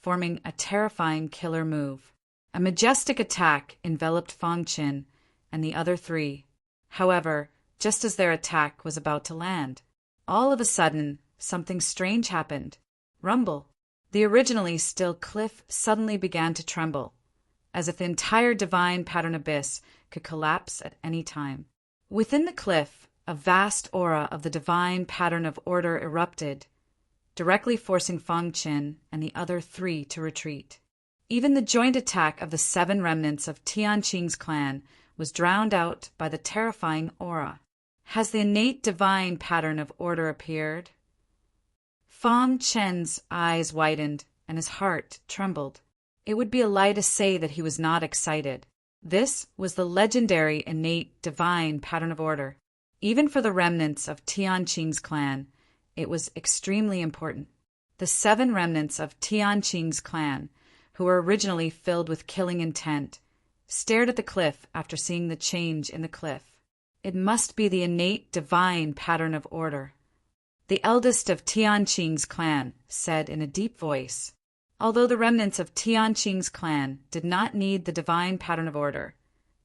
forming a terrifying killer move. A majestic attack enveloped Fang Chen and the other 3. However, just as their attack was about to land, all of a sudden, something strange happened. Rumble. The originally still cliff suddenly began to tremble, as if the entire divine pattern abyss could collapse at any time. Within the cliff, a vast aura of the divine pattern of order erupted, directly forcing Fang Chen and the other 3 to retreat. Even the joint attack of the 7 remnants of Tian Qing's clan was drowned out by the terrifying aura. Has the innate divine pattern of order appeared? Fang Chen's eyes widened and his heart trembled. It would be a lie to say that he was not excited. This was the legendary innate divine pattern of order. Even for the remnants of Tian Qing's clan, it was extremely important. The 7 remnants of Tian Qing's clan, who were originally filled with killing intent, stared at the cliff after seeing the change in the cliff. It must be the innate divine pattern of order. The eldest of Tian Qing's clan said in a deep voice. Although the remnants of Tian Qing's clan did not need the divine pattern of order,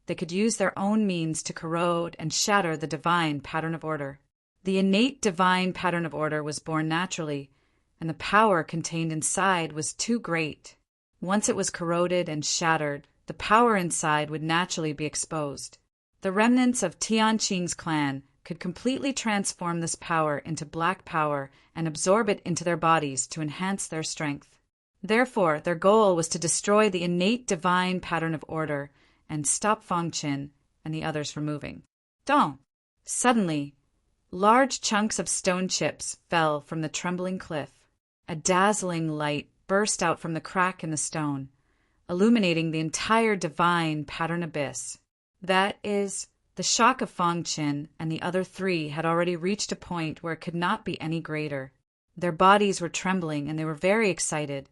they could use their own means to corrode and shatter the divine pattern of order. The innate divine pattern of order was born naturally, and the power contained inside was too great. Once it was corroded and shattered, the power inside would naturally be exposed. The remnants of Tian Qing's clan could completely transform this power into black power and absorb it into their bodies to enhance their strength. Therefore, their goal was to destroy the innate divine pattern of order and stop Fang Chen and the others from moving. Dong! Suddenly, large chunks of stone chips fell from the trembling cliff. A dazzling light burst out from the crack in the stone, illuminating the entire divine pattern abyss. That is, the shock of Fang Chen and the other 3 had already reached a point where it could not be any greater. Their bodies were trembling and they were very excited.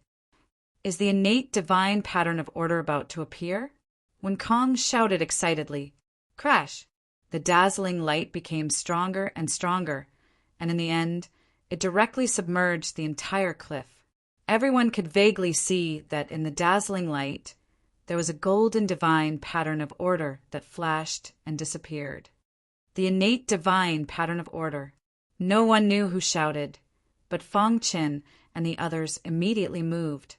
Is the innate divine pattern of order about to appear? When Kong shouted excitedly, "Crash!" the dazzling light became stronger and stronger, and in the end, it directly submerged the entire cliff. Everyone could vaguely see that in the dazzling light, there was a golden divine pattern of order that flashed and disappeared. The innate divine pattern of order. No one knew who shouted, but Fang Chen and the others immediately moved.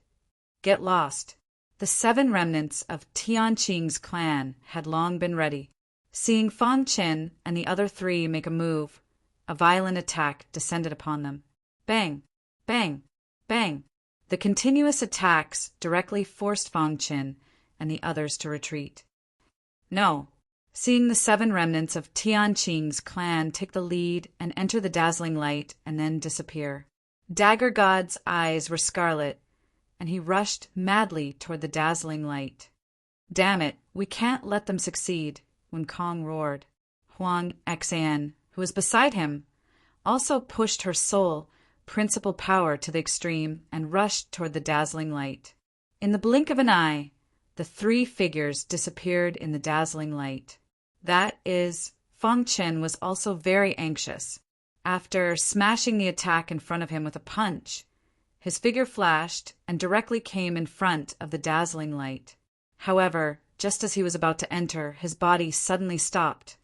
Get lost. The 7 remnants of Tian Qing's clan had long been ready. Seeing Fang Chen and the other 3 make a move, a violent attack descended upon them. Bang! Bang! Bang! The continuous attacks directly forced Fang Chen and the others to retreat. No. Seeing the 7 remnants of Tian Qing's clan take the lead and enter the dazzling light and then disappear. Dagger God's eyes were scarlet, and he rushed madly toward the dazzling light. Damn it, we can't let them succeed, when Kong roared. Huang Xan, who was beside him, also pushed her soul, principal power to the extreme and rushed toward the dazzling light. In the blink of an eye, the 3 figures disappeared in the dazzling light. That is, Fang Chen was also very anxious. After smashing the attack in front of him with a punch, His figure flashed and directly came in front of the dazzling light. However, just as he was about to enter, his body suddenly stopped.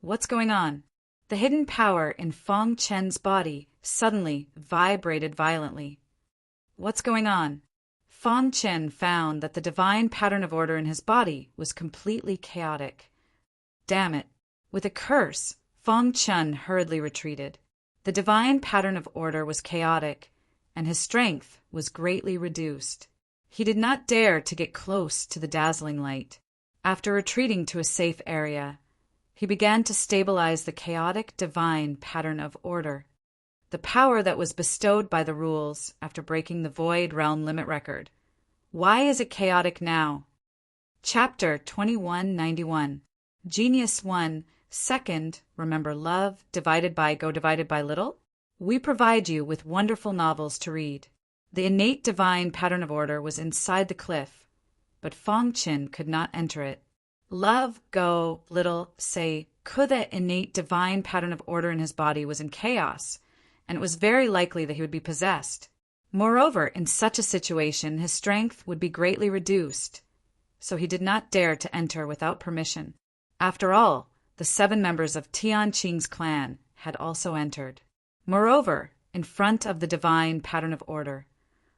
What's going on? The hidden power in Feng Chen's body suddenly vibrated violently. What's going on? Feng Chen found that the divine pattern of order in his body was completely chaotic. Damn it! With a curse, Feng Chen hurriedly retreated. The divine pattern of order was chaotic, and his strength was greatly reduced. He did not dare to get close to the dazzling light. After retreating to a safe area, he began to stabilize the chaotic divine pattern of order, the power that was bestowed by the rules after breaking the Void Realm limit record. Why is it chaotic now? Chapter 2191. Genius 1. Second, remember love divided by little? We provide you with wonderful novels to read. The innate divine pattern of order was inside the cliff, but Feng Chen could not enter it. Love, go, little, say, could the innate divine pattern of order in his body was in chaos, and it was very likely that he would be possessed. Moreover, in such a situation, his strength would be greatly reduced, so he did not dare to enter without permission. After all, the 7 members of Tianqing's clan had also entered. Moreover, in front of the divine pattern of order,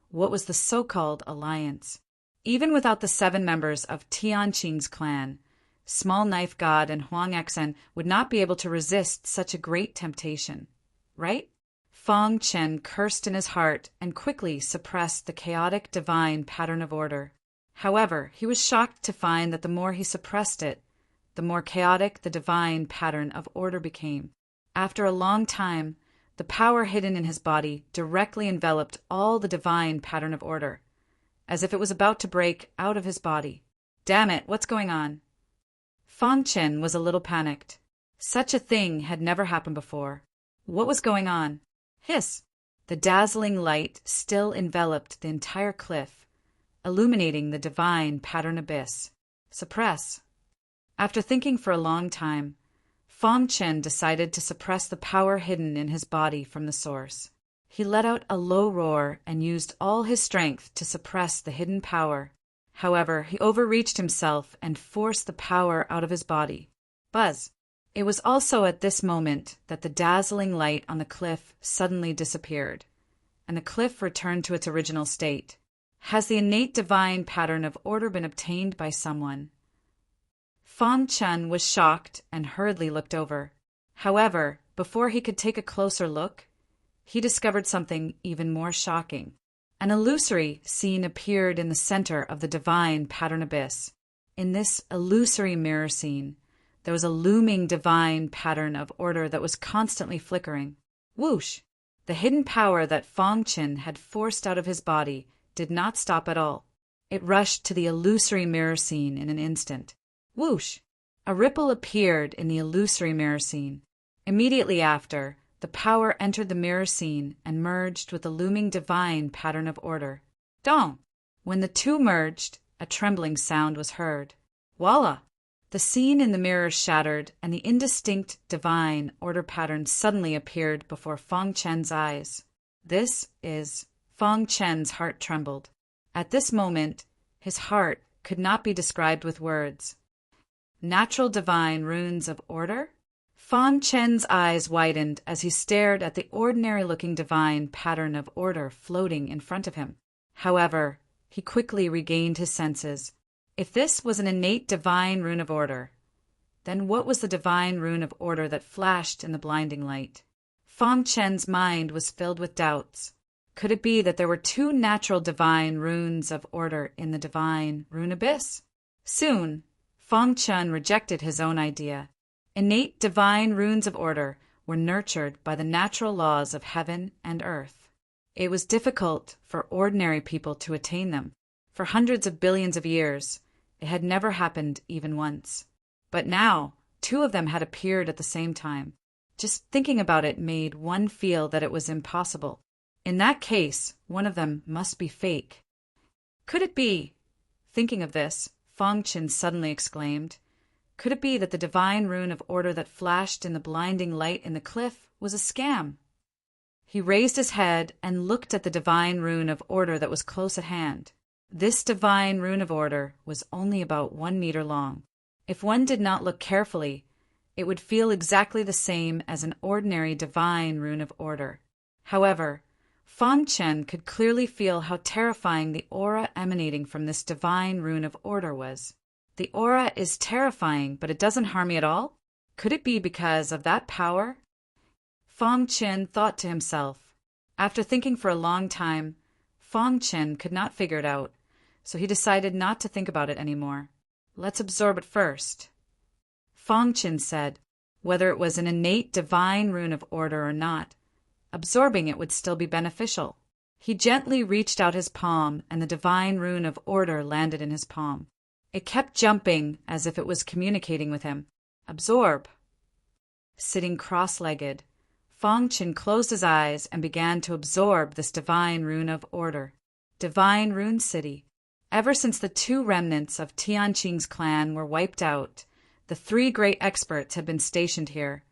what was the so-called alliance? Even without the 7 members of Tianqing's clan, Small Knife God and Huang Exen would not be able to resist such a great temptation, right? Feng Chen cursed in his heart and quickly suppressed the chaotic divine pattern of order. However, he was shocked to find that the more he suppressed it, the more chaotic the divine pattern of order became. After a long time, the power hidden in his body directly enveloped all the divine pattern of order, as if it was about to break out of his body. Damn it, what's going on? Feng Chen was a little panicked. Such a thing had never happened before. What was going on? Hiss! The dazzling light still enveloped the entire cliff, illuminating the divine pattern abyss. Suppress. After thinking for a long time, Feng Chen decided to suppress the power hidden in his body from the source. He let out a low roar and used all his strength to suppress the hidden power. However, he overreached himself and forced the power out of his body. Buzz! It was also at this moment that the dazzling light on the cliff suddenly disappeared, and the cliff returned to its original state. Has the innate divine pattern of order been obtained by someone? Feng Chen was shocked and hurriedly looked over. However, before he could take a closer look, he discovered something even more shocking. An illusory scene appeared in the center of the divine pattern abyss. In this illusory mirror scene, there was a looming divine pattern of order that was constantly flickering. Whoosh! The hidden power that Feng Chen had forced out of his body did not stop at all. It rushed to the illusory mirror scene in an instant. Whoosh! A ripple appeared in the illusory mirror scene. Immediately after, the power entered the mirror scene and merged with the looming divine pattern of order. Dong! When the two merged, a trembling sound was heard. Voila! The scene in the mirror shattered, and the indistinct divine order pattern suddenly appeared before Feng Chen's eyes. Feng Chen's heart trembled. At this moment, his heart could not be described with words. Natural divine runes of order? Feng Chen's eyes widened as he stared at the ordinary-looking divine pattern of order floating in front of him. However, he quickly regained his senses. If this was an innate divine rune of order, then what was the divine rune of order that flashed in the blinding light? Feng Chen's mind was filled with doubts. Could it be that there were 2 natural divine runes of order in the divine rune abyss? Soon, Feng Chen rejected his own idea. Innate divine runes of order were nurtured by the natural laws of heaven and earth. It was difficult for ordinary people to attain them. For hundreds of billions of years, it had never happened even once. But now, 2 of them had appeared at the same time. Just thinking about it made one feel that it was impossible. In that case, one of them must be fake. Could it be? Thinking of this, Feng Chen suddenly exclaimed, could it be that the divine rune of order that flashed in the blinding light in the cliff was a scam? He raised his head and looked at the divine rune of order that was close at hand. This divine rune of order was only about 1 meter long. If one did not look carefully, it would feel exactly the same as an ordinary divine rune of order. However, Fang Chen could clearly feel how terrifying the aura emanating from this divine rune of order was. The aura is terrifying, but it doesn't harm me at all? Could it be because of that power? Fang Chen thought to himself. After thinking for a long time, Fang Chen could not figure it out, so he decided not to think about it anymore. Let's absorb it first. Fang Chen said, whether it was an innate divine rune of order or not, absorbing it would still be beneficial. He gently reached out his palm, and the divine rune of order landed in his palm. It kept jumping as if it was communicating with him. Absorb. Sitting cross-legged, Fang Chen closed his eyes and began to absorb this divine rune of order. Divine Rune City. Ever since the 2 remnants of Tianqing's clan were wiped out, the 3 great experts had been stationed here,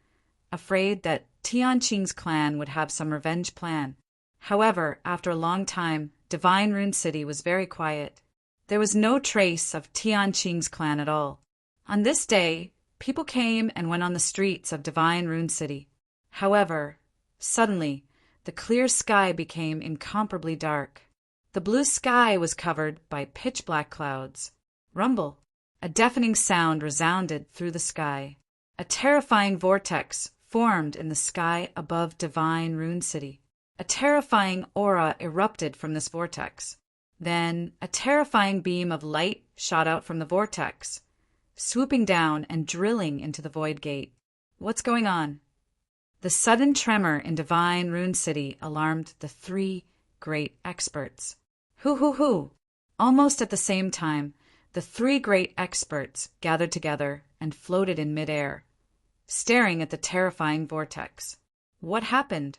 afraid that Tianqing's clan would have some revenge plan. However, after a long time, Divine Rune City was very quiet. There was no trace of Tianqing's clan at all. On this day, people came and went on the streets of Divine Rune City. However, suddenly, the clear sky became incomparably dark. The blue sky was covered by pitch-black clouds. Rumble. A deafening sound resounded through the sky. A terrifying vortex formed in the sky above Divine Rune City. A terrifying aura erupted from this vortex. Then a terrifying beam of light shot out from the vortex, swooping down and drilling into the void gate. What's going on? The sudden tremor in Divine Rune City alarmed the 3 great experts. Hoo! Almost at the same time, the 3 great experts gathered together and floated in midair, staring at the terrifying vortex. What happened?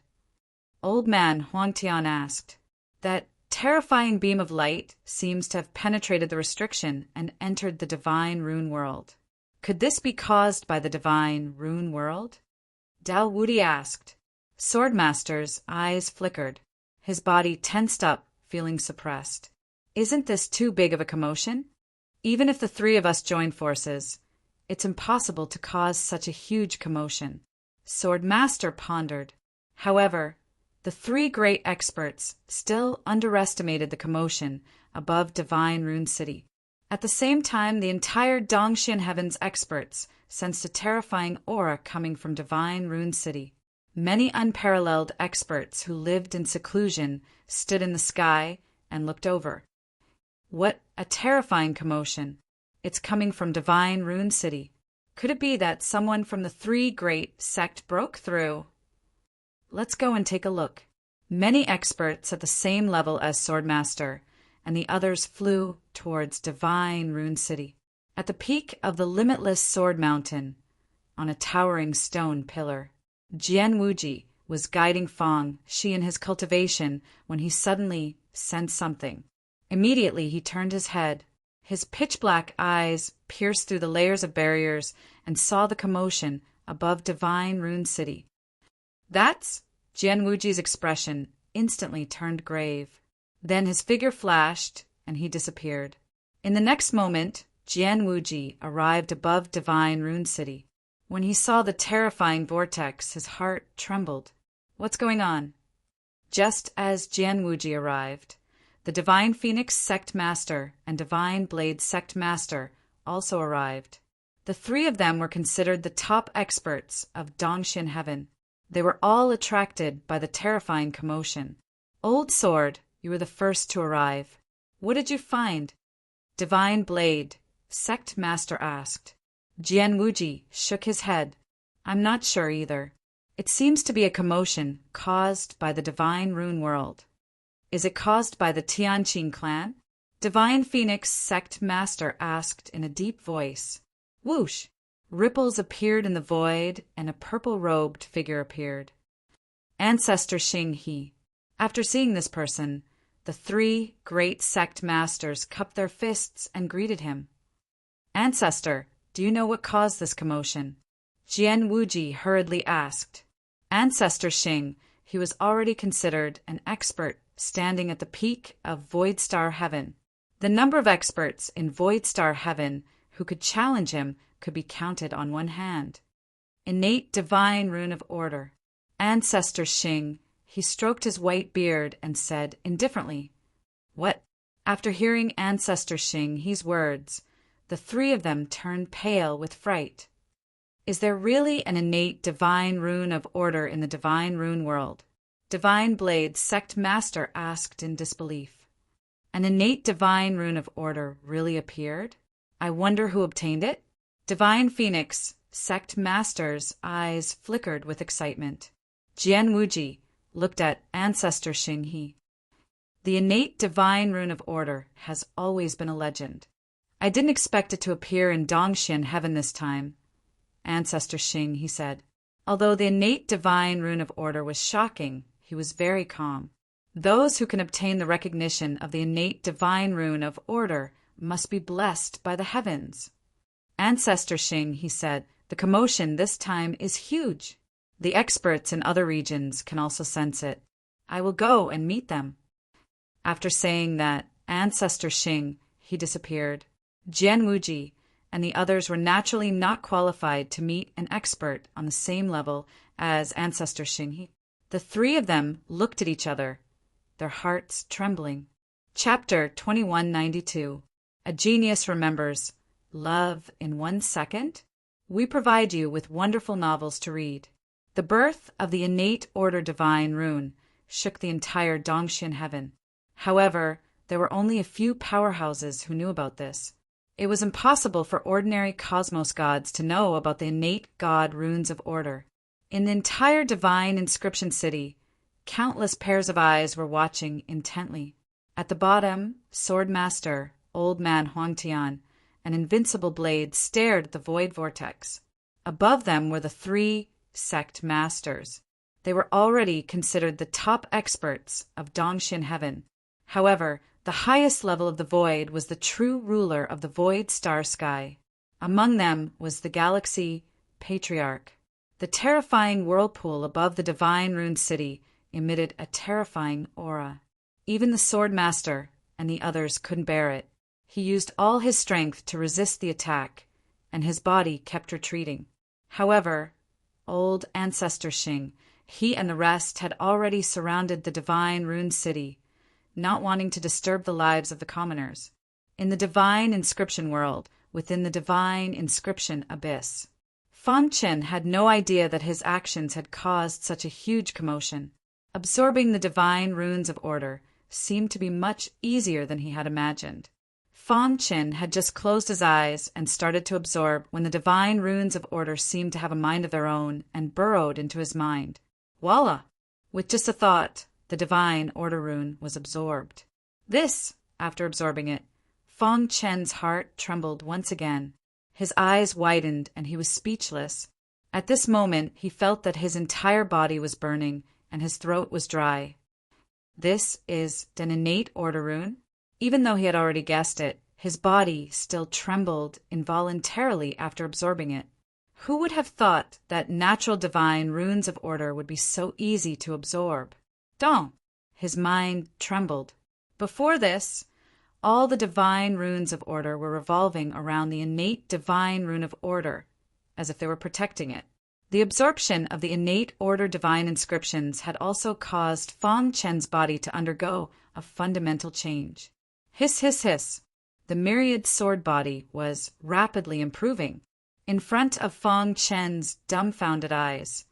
Old man Huang Tian asked. That terrifying beam of light seems to have penetrated the restriction and entered the divine rune world. Could this be caused by the divine rune world? Dao Wudi asked. Swordmaster's eyes flickered. His body tensed up, feeling suppressed. Isn't this too big of a commotion? Even if the 3 of us join forces, it's impossible to cause such a huge commotion. Swordmaster pondered. However, the 3 great experts still underestimated the commotion above Divine Rune City. At the same time, the entire Dongxian Heaven's experts sensed a terrifying aura coming from Divine Rune City. Many unparalleled experts who lived in seclusion stood in the sky and looked over. What a terrifying commotion! It's coming from Divine Rune City. Could it be that someone from the 3 great sect broke through? Let's go and take a look. Many experts at the same level as Swordmaster, and the others flew towards Divine Rune City. At the peak of the limitless Sword Mountain, on a towering stone pillar, Jian Wuji was guiding Fang Shi in his cultivation when he suddenly sensed something. Immediately he turned his head. His pitch-black eyes pierced through the layers of barriers and saw the commotion above Divine Rune City. That's Jian Wuji's expression instantly turned grave. Then his figure flashed and he disappeared. In the next moment, Jian Wuji arrived above Divine Rune City. When he saw the terrifying vortex, his heart trembled. What's going on? Just as Jian Wuji arrived, the Divine Phoenix Sect Master and Divine Blade Sect Master also arrived. The 3 of them were considered the top experts of Dongxian Heaven. They were all attracted by the terrifying commotion. Old Sword, you were the first to arrive. What did you find? Divine Blade, Sect Master asked. Jian Wuji shook his head. I'm not sure either. It seems to be a commotion caused by the Divine Rune World. Is it caused by the Tianqing clan? Divine Phoenix Sect Master asked in a deep voice. Whoosh! Ripples appeared in the void, and a purple-robed figure appeared. Ancestor Xing He. After seeing this person, the 3 great sect masters cupped their fists and greeted him. Ancestor, do you know what caused this commotion? Jian Wuji hurriedly asked. Ancestor Xing, he was already considered an expert standing at the peak of Void Star Heaven. The number of experts in Void Star Heaven who could challenge him could be counted on one hand. Innate divine rune of order. Ancestor Xing, he stroked his white beard and said indifferently, "What?" After hearing Ancestor Xing He's words, the three of them turned pale with fright. Is there really an innate divine rune of order in the divine rune world? Divine Blade Sect Master asked in disbelief. An innate divine rune of order really appeared? I wonder who obtained it? Divine Phoenix Sect Master's eyes flickered with excitement. Jian Wuji looked at Ancestor Xing He. The innate divine rune of order has always been a legend. I didn't expect it to appear in Dongxian heaven this time. Ancestor Xing, he said. Although the innate divine rune of order was shocking, he was very calm. Those who can obtain the recognition of the innate divine rune of order must be blessed by the heavens. Ancestor Xing, he said, the commotion this time is huge. The experts in other regions can also sense it. I will go and meet them. After saying that, Ancestor Xing, he disappeared. Jian Wuji and the others were naturally not qualified to meet an expert on the same level as Ancestor Xing. The three of them looked at each other, their hearts trembling. Chapter 2192. A Genius Remembers. Love in 1 second? We provide you with wonderful novels to read. The birth of the innate order divine rune shook the entire Dongxian heaven. However, there were only a few powerhouses who knew about this. It was impossible for ordinary cosmos gods to know about the innate god runes of order. In the entire divine inscription city, countless pairs of eyes were watching intently. At the bottom, Sword Master, Old Man Huangtian, an invincible blade stared at the void vortex. Above them were the three sect masters. They were already considered the top experts of Dongxian heaven. However, the highest level of the void was the true ruler of the void star sky. Among them was the galaxy patriarch. The terrifying whirlpool above the divine rune city emitted a terrifying aura. Even the sword master and the others couldn't bear it. He used all his strength to resist the attack, and his body kept retreating. However, old Ancestor Xing, he and the rest had already surrounded the divine rune city, not wanting to disturb the lives of the commoners. In the divine inscription world, within the divine inscription abyss, Fan Chen had no idea that his actions had caused such a huge commotion. Absorbing the divine runes of order seemed to be much easier than he had imagined. Fan Chen had just closed his eyes and started to absorb when the divine runes of order seemed to have a mind of their own and burrowed into his mind. Voila! With just a thought, the divine order rune was absorbed. This, after absorbing it, Fan Chen's heart trembled once again. His eyes widened and he was speechless. At this moment, he felt that his entire body was burning and his throat was dry. This is an innate order rune? Even though he had already guessed it, his body still trembled involuntarily after absorbing it. Who would have thought that natural divine runes of order would be so easy to absorb? Don't! His mind trembled. Before this, all the divine runes of order were revolving around the innate divine rune of order, as if they were protecting it. The absorption of the innate order divine inscriptions had also caused Fan Chen's body to undergo a fundamental change. Hiss, hiss, hiss. The myriad sword body was rapidly improving. In front of Fan Chen's dumbfounded eyes,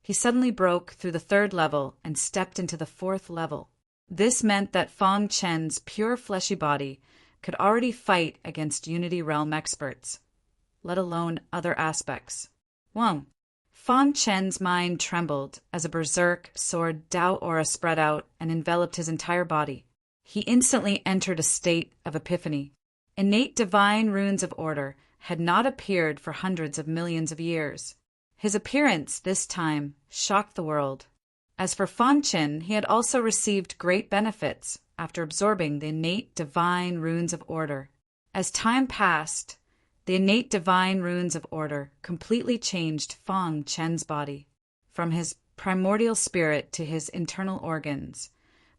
he suddenly broke through the 3rd level and stepped into the 4th level. This meant that Fan Chen's pure fleshy body could already fight against Unity Realm experts, let alone other aspects. Whoa! Fan Chen's mind trembled as a berserk sword Dao aura spread out and enveloped his entire body. He instantly entered a state of epiphany. Innate divine runes of order had not appeared for hundreds of millions of years. His appearance this time shocked the world. As for Fan Chen, he had also received great benefits after absorbing the innate divine runes of order. As time passed, the innate divine runes of order completely changed Fan Chen's body. From his primordial spirit to his internal organs,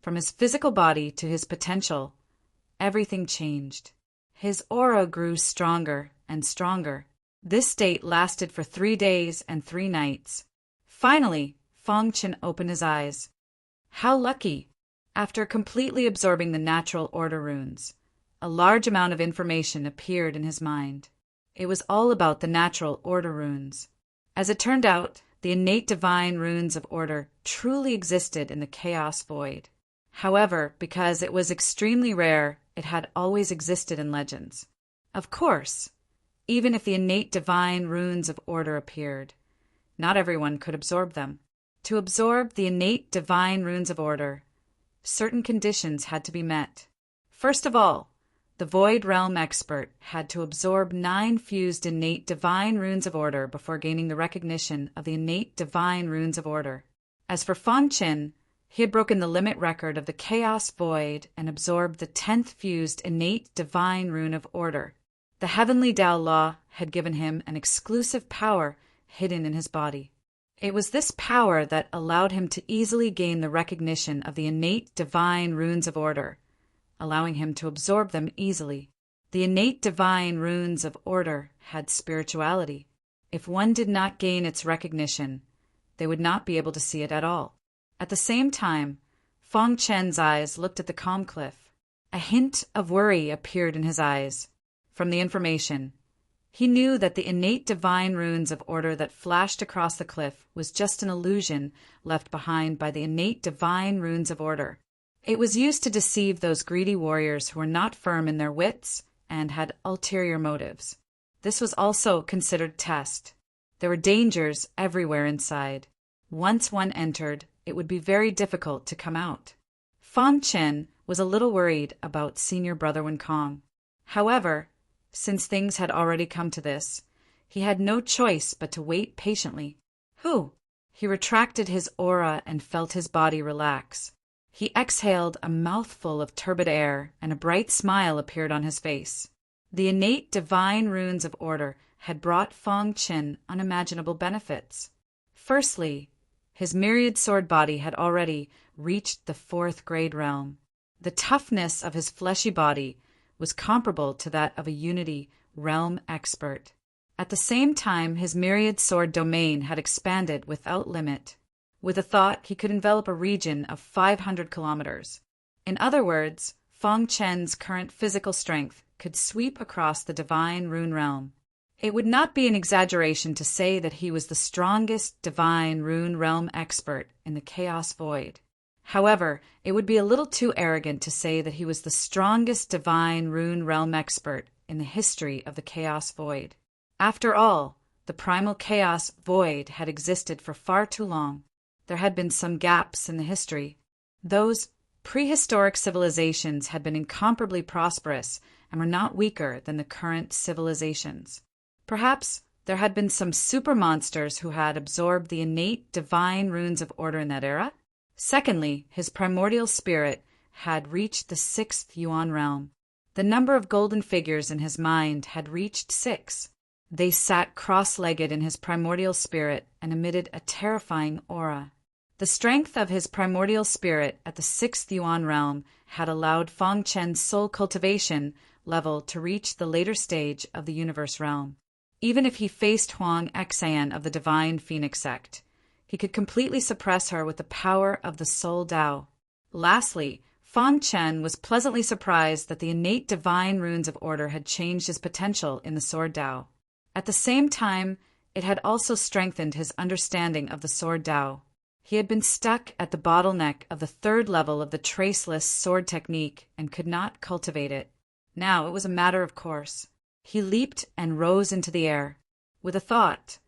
from his physical body to his potential, everything changed. His aura grew stronger and stronger. This state lasted for 3 days and 3 nights. Finally, Feng Chen opened his eyes. How lucky! After completely absorbing the natural order runes, a large amount of information appeared in his mind. It was all about the natural order runes. As it turned out, the innate divine runes of order truly existed in the chaos void. However, because it was extremely rare, it had always existed in legends. Of course, even if the innate divine runes of order appeared, not everyone could absorb them. To absorb the innate divine runes of order, certain conditions had to be met. First of all, the Void Realm expert had to absorb 9 fused innate divine runes of order before gaining the recognition of the innate divine runes of order. As for Feng Chen, he had broken the limit record of the Chaos Void and absorbed the 10th fused innate divine rune of order. The Heavenly Tao Law had given him an exclusive power hidden in his body. It was this power that allowed him to easily gain the recognition of the innate divine runes of order, allowing him to absorb them easily. The innate divine runes of order had spirituality. If one did not gain its recognition, they would not be able to see it at all. At the same time, Feng Chen's eyes looked at the calm cliff. A hint of worry appeared in his eyes. From the information, he knew that the innate divine runes of order that flashed across the cliff was just an illusion left behind by the innate divine runes of order. It was used to deceive those greedy warriors who were not firm in their wits and had ulterior motives. This was also considered test. There were dangers everywhere inside. Once one entered, it would be very difficult to come out. Feng Chen was a little worried about Senior Brother Wen Kong. However, since things had already come to this, he had no choice but to wait patiently. Whew! He retracted his aura and felt his body relax. He exhaled a mouthful of turbid air, and a bright smile appeared on his face. The innate divine runes of order had brought Feng Chen unimaginable benefits. Firstly, his myriad sword body had already reached the 4th grade realm. The toughness of his fleshy body was comparable to that of a Unity realm expert. At the same time, his myriad sword domain had expanded without limit. With a thought, he could envelop a region of 500 kilometers. In other words, Feng Chen's current physical strength could sweep across the divine rune realm. It would not be an exaggeration to say that he was the strongest divine rune realm expert in the Chaos Void. However, it would be a little too arrogant to say that he was the strongest divine rune realm expert in the history of the Chaos Void. After all, the primal Chaos Void had existed for far too long. There had been some gaps in the history. Those prehistoric civilizations had been incomparably prosperous and were not weaker than the current civilizations. Perhaps there had been some super monsters who had absorbed the innate divine runes of order in that era. Secondly, his primordial spirit had reached the 6th Yuan realm. The number of golden figures in his mind had reached 6. They sat cross-legged in his primordial spirit and emitted a terrifying aura. The strength of his primordial spirit at the 6th Yuan realm had allowed Feng Chen's soul cultivation level to reach the later stage of the universe realm. Even if he faced Huang Xian of the Divine Phoenix sect, he could completely suppress her with the power of the Soul Tao. Lastly, Feng Chen was pleasantly surprised that the innate divine runes of order had changed his potential in the Sword Tao. At the same time, it had also strengthened his understanding of the Sword Tao. He had been stuck at the bottleneck of the 3rd level of the traceless sword technique and could not cultivate it. Now it was a matter of course. He leaped and rose into the air. With a thought,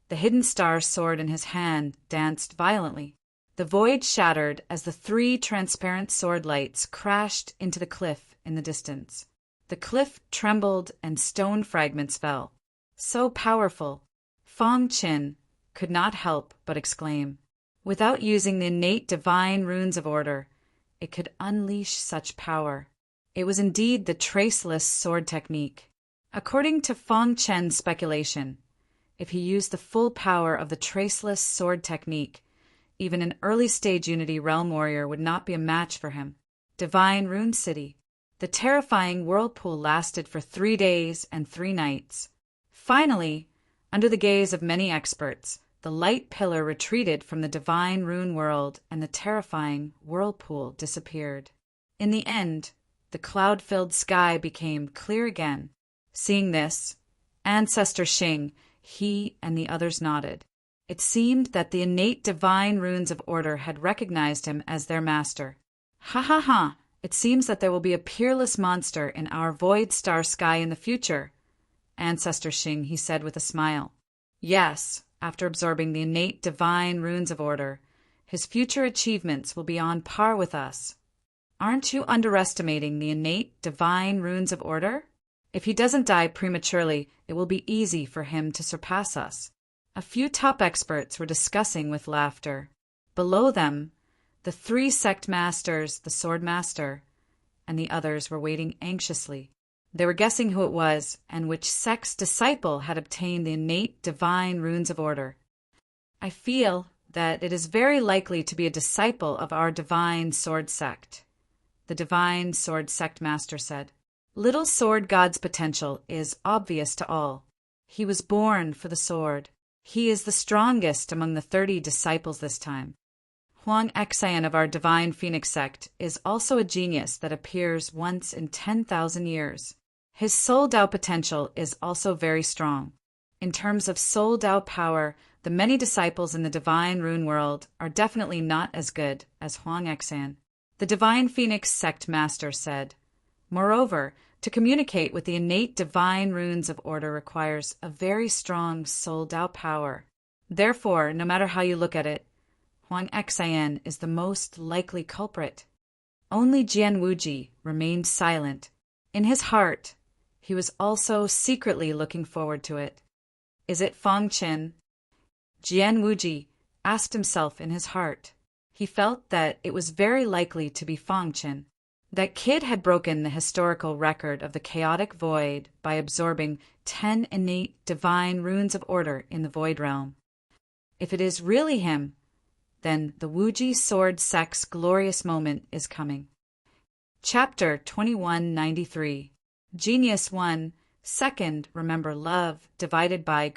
the hidden star sword in his hand danced violently. The void shattered as the 3 transparent sword lights crashed into the cliff in the distance. The cliff trembled and stone fragments fell. So powerful, Feng Chen could not help but exclaim. Without using the innate divine runes of order, it could unleash such power. It was indeed the traceless sword technique. According to Feng Chen's speculation, if he used the full power of the traceless sword technique, Even an early-stage Unity Realm warrior would not be a match for him. Divine Rune City. The terrifying whirlpool lasted for 3 days and 3 nights. Finally, under the gaze of many experts, the light pillar retreated from the divine rune world and the terrifying whirlpool disappeared. In the end, the cloud-filled sky became clear again. Seeing this, Ancestor Xing, he and the others nodded. It seemed that the innate divine runes of order had recognized him as their master. Ha ha ha! It seems that there will be a peerless monster in our void star sky in the future, Ancestor Xing, he said with a smile. Yes, after absorbing the innate divine runes of order, his future achievements will be on par with us. Aren't you underestimating the innate divine runes of order? If he doesn't die prematurely, it will be easy for him to surpass us. A few top experts were discussing with laughter. Below them, the 3 sect masters, the sword master, and the others were waiting anxiously. They were guessing who it was and which sect's disciple had obtained the innate divine runes of order. I feel that it is very likely to be a disciple of our divine sword sect, the divine sword sect master said. Little sword god's potential is obvious to all. He was born for the sword. He is the strongest among the 30 disciples this time. Huang Xian of our divine phoenix sect is also a genius that appears once in 10,000 years. His soul Dao potential is also very strong. In terms of soul Dao power, the many disciples in the divine rune world are definitely not as good as Huang Xian. The divine phoenix sect master said. Moreover, to communicate with the innate divine runes of order requires a very strong soul Dao power. Therefore, no matter how you look at it, Huang Xian is the most likely culprit. Only Jian Wuji remained silent. In his heart, he was also secretly looking forward to it. Is it Fang Chen? Jian Wuji asked himself in his heart. He felt that it was very likely to be Fang Chen. That kid had broken the historical record of the chaotic void by absorbing 10 innate divine runes of order in the void realm. If it is really him, then the Wuji sword sect's glorious moment is coming. Chapter 2193. Genius 1. Second, remember love divided by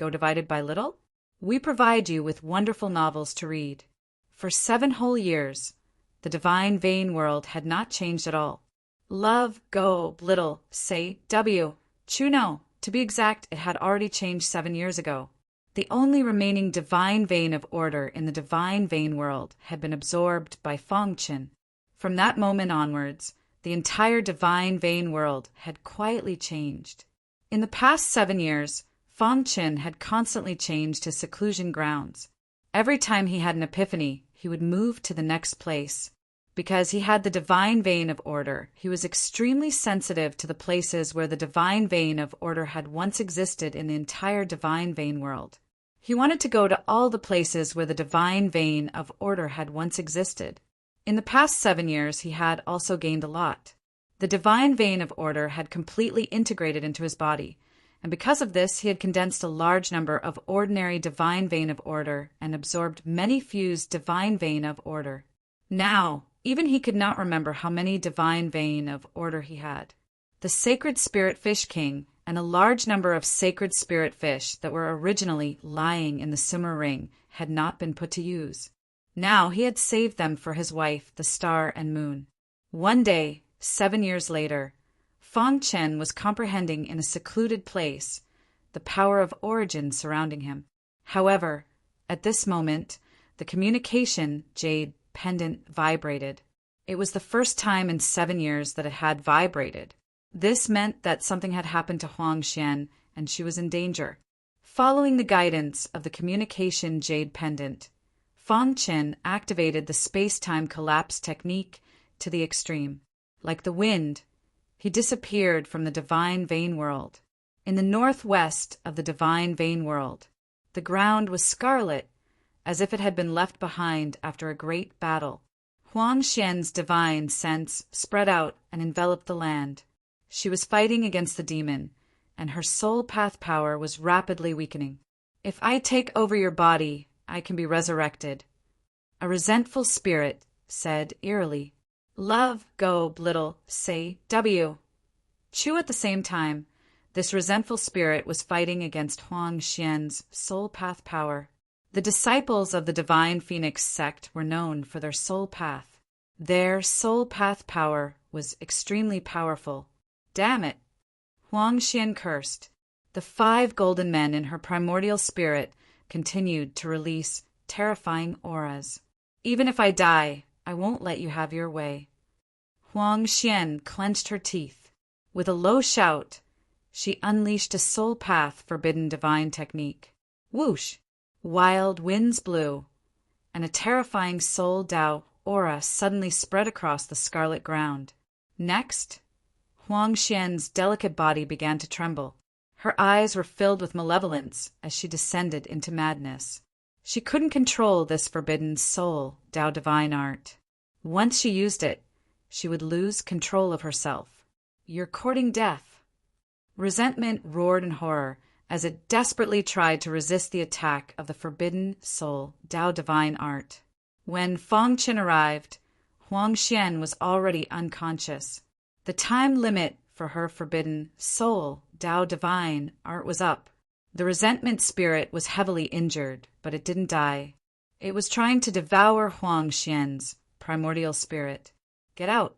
little? We provide you with wonderful novels to read. For 7 whole years, the divine vein world had not changed at all. Love, go, little, say, W. Chuno. To be exact, it had already changed 7 years ago. The only remaining divine vein of order in the divine vein world had been absorbed by Fang Chen. From that moment onwards, the entire divine vein world had quietly changed. In the past 7 years, Fang Chen had constantly changed his seclusion grounds. Every time he had an epiphany, he would move to the next place. Because he had the divine vein of order, he was extremely sensitive to the places where the divine vein of order had once existed in the entire divine vein world. He wanted to go to all the places where the divine vein of order had once existed. In the past 7 years, he had also gained a lot. The divine vein of order had completely integrated into his body, and because of this, he had condensed a large number of ordinary divine vein of order and absorbed many fused divine vein of order. Now, even he could not remember how many divine vein of order he had. The sacred spirit fish king and a large number of sacred spirit fish that were originally lying in the Sumer ring had not been put to use. Now he had saved them for his wife, the star and moon. One day, 7 years later, Fang Chen was comprehending in a secluded place the power of origin surrounding him. However, at this moment, the communication jade pendant vibrated. It was the first time in 7 years that it had vibrated. This meant that something had happened to Huang Xian and she was in danger. Following the guidance of the communication jade pendant, Fang Chen activated the space-time collapse technique to the extreme. Like the wind, he disappeared from the divine vein world. In the northwest of the divine vein world, the ground was scarlet, as if it had been left behind after a great battle. Huang Xian's divine sense spread out and enveloped the land. She was fighting against the demon, and her soul path power was rapidly weakening. If I take over your body, I can be resurrected. A resentful spirit said eerily, "Love, go, little, say, W." Chu at the same time, this resentful spirit was fighting against Huang Xian's soul path power. The disciples of the Divine Phoenix sect were known for their soul path. Their soul path power was extremely powerful. Damn it! Huang Xian cursed. The 5 golden men in her primordial spirit continued to release terrifying auras. "Even if I die, I won't let you have your way." Huang Xian clenched her teeth. With a low shout, she unleashed a soul path forbidden divine technique. Whoosh! Wild winds blew, and a terrifying soul Dao aura suddenly spread across the scarlet ground. Next, Huang Xian's delicate body began to tremble. Her eyes were filled with malevolence as she descended into madness. She couldn't control this forbidden soul Dao divine art. Once she used it, she would lose control of herself. "You're courting death." Resentment roared in horror as it desperately tried to resist the attack of the forbidden soul Dao divine art. When Fang Qin arrived, Huang Xian was already unconscious. The time limit for her forbidden soul Dao divine art was up. The resentment spirit was heavily injured, but it didn't die. It was trying to devour Huang Xian's primordial spirit. "Get out!"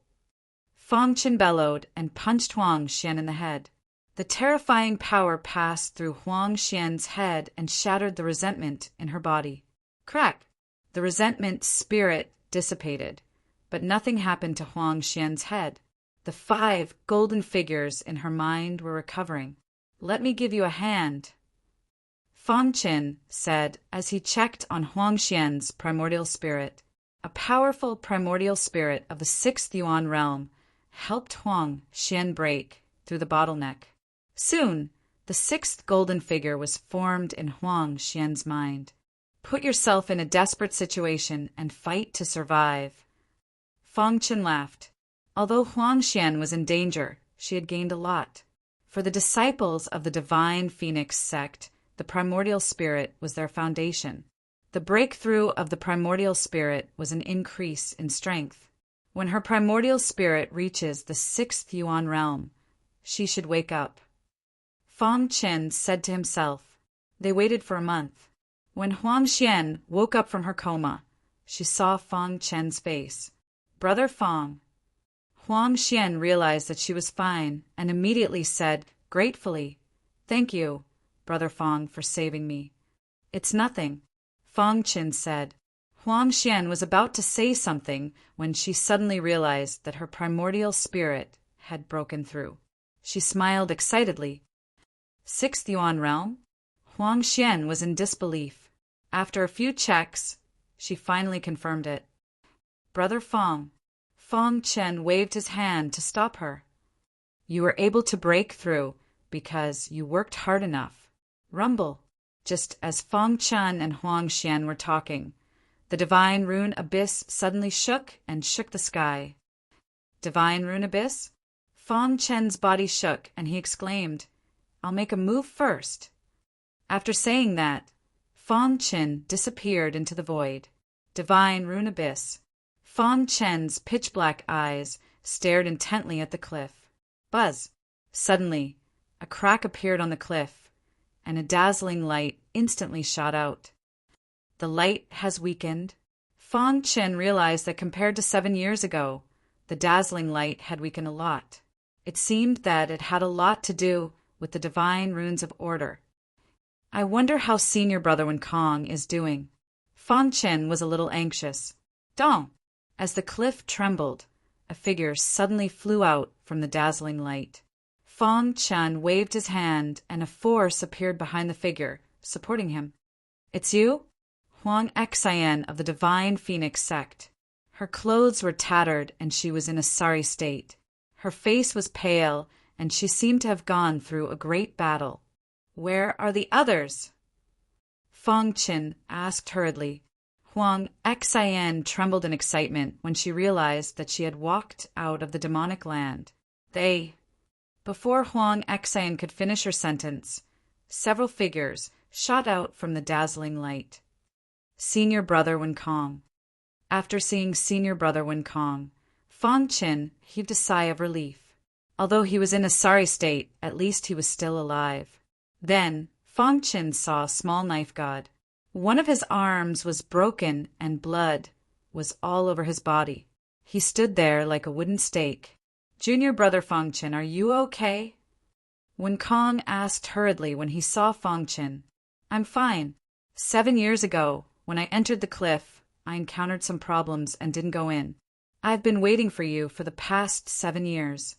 Fang Qin bellowed and punched Huang Xian in the head. The terrifying power passed through Huang Xian's head and shattered the resentment in her body. Crack! The resentment spirit dissipated, but nothing happened to Huang Xian's head. The 5 golden figures in her mind were recovering. "Let me give you a hand," Fang Qin said as he checked on Huang Xian's primordial spirit. A powerful primordial spirit of the 6th Yuan realm helped Huang Xian break through the bottleneck. Soon, the 6th golden figure was formed in Huang Xian's mind. "Put yourself in a desperate situation and fight to survive." Fang Qin laughed. Although Huang Xian was in danger, she had gained a lot. For the disciples of the Divine Phoenix sect, the primordial spirit was their foundation. The breakthrough of the primordial spirit was an increase in strength. When her primordial spirit reaches the 6th Yuan realm, she should wake up. Fang Qin said to himself. They waited for a month. When Huang Xian woke up from her coma, she saw Fang Qin's face. "Brother Fang." Huang Xian realized that she was fine and immediately said, gratefully, "Thank you, Brother Fang, for saving me." "It's nothing," Fang Qin said. Huang Xian was about to say something when she suddenly realized that her primordial spirit had broken through. She smiled excitedly. 6th Yuan realm? Huang Xian was in disbelief. After a few checks, she finally confirmed it. "Brother Fang." Fang Chen waved his hand to stop her. "You were able to break through because you worked hard enough." Rumble. Just as Fang Chen and Huang Xian were talking, the divine rune abyss suddenly shook the sky. Divine rune abyss? Fang Chen's body shook and he exclaimed, "I'll make a move first." After saying that, Fang Chen disappeared into the void. Divine rune abyss. Fang Chen's pitch-black eyes stared intently at the cliff. Buzz! Suddenly, a crack appeared on the cliff, and a dazzling light instantly shot out. The light has weakened. Fang Chen realized that compared to 7 years ago, the dazzling light had weakened a lot. It seemed that it had a lot to do with the divine runes of order. "I wonder how Senior Brother Wen Kong is doing." Fang Chen was a little anxious. Dong! As the cliff trembled, a figure suddenly flew out from the dazzling light. Fang Chen waved his hand and a force appeared behind the figure, supporting him. "It's you?" Huang Xian of the Divine Phoenix sect. Her clothes were tattered and she was in a sorry state. Her face was pale and she seemed to have gone through a great battle. "Where are the others?" Fang Qin asked hurriedly. Huang Xian trembled in excitement when she realized that she had walked out of the demonic land. Before Huang Xian could finish her sentence, several figures shot out from the dazzling light. Senior Brother Wen Kong. After seeing senior brother Wen Kong, Fong Qin heaved a sigh of relief. Although he was in a sorry state, at least he was still alive. Then Fong Qin saw small knife god. One of his arms was broken and blood was all over his body. He stood there like a wooden stake. Junior brother Fong Qin, are you okay? Wen Kong asked hurriedly when he saw Fong Qin. I'm fine. 7 years ago, when I entered the cliff, I encountered some problems and didn't go in. I've been waiting for you for the past 7 years.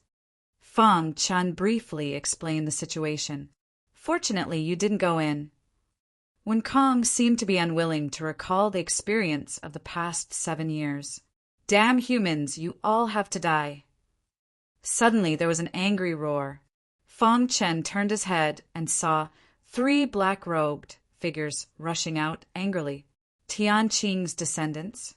Fong Qin briefly explained the situation. Fortunately, you didn't go in. Wen Kong seemed to be unwilling to recall the experience of the past 7 years. Damn humans, you all have to die. Suddenly there was an angry roar. Fong Qin turned his head and saw 3 black-robed figures rushing out angrily. Tianqing's descendants.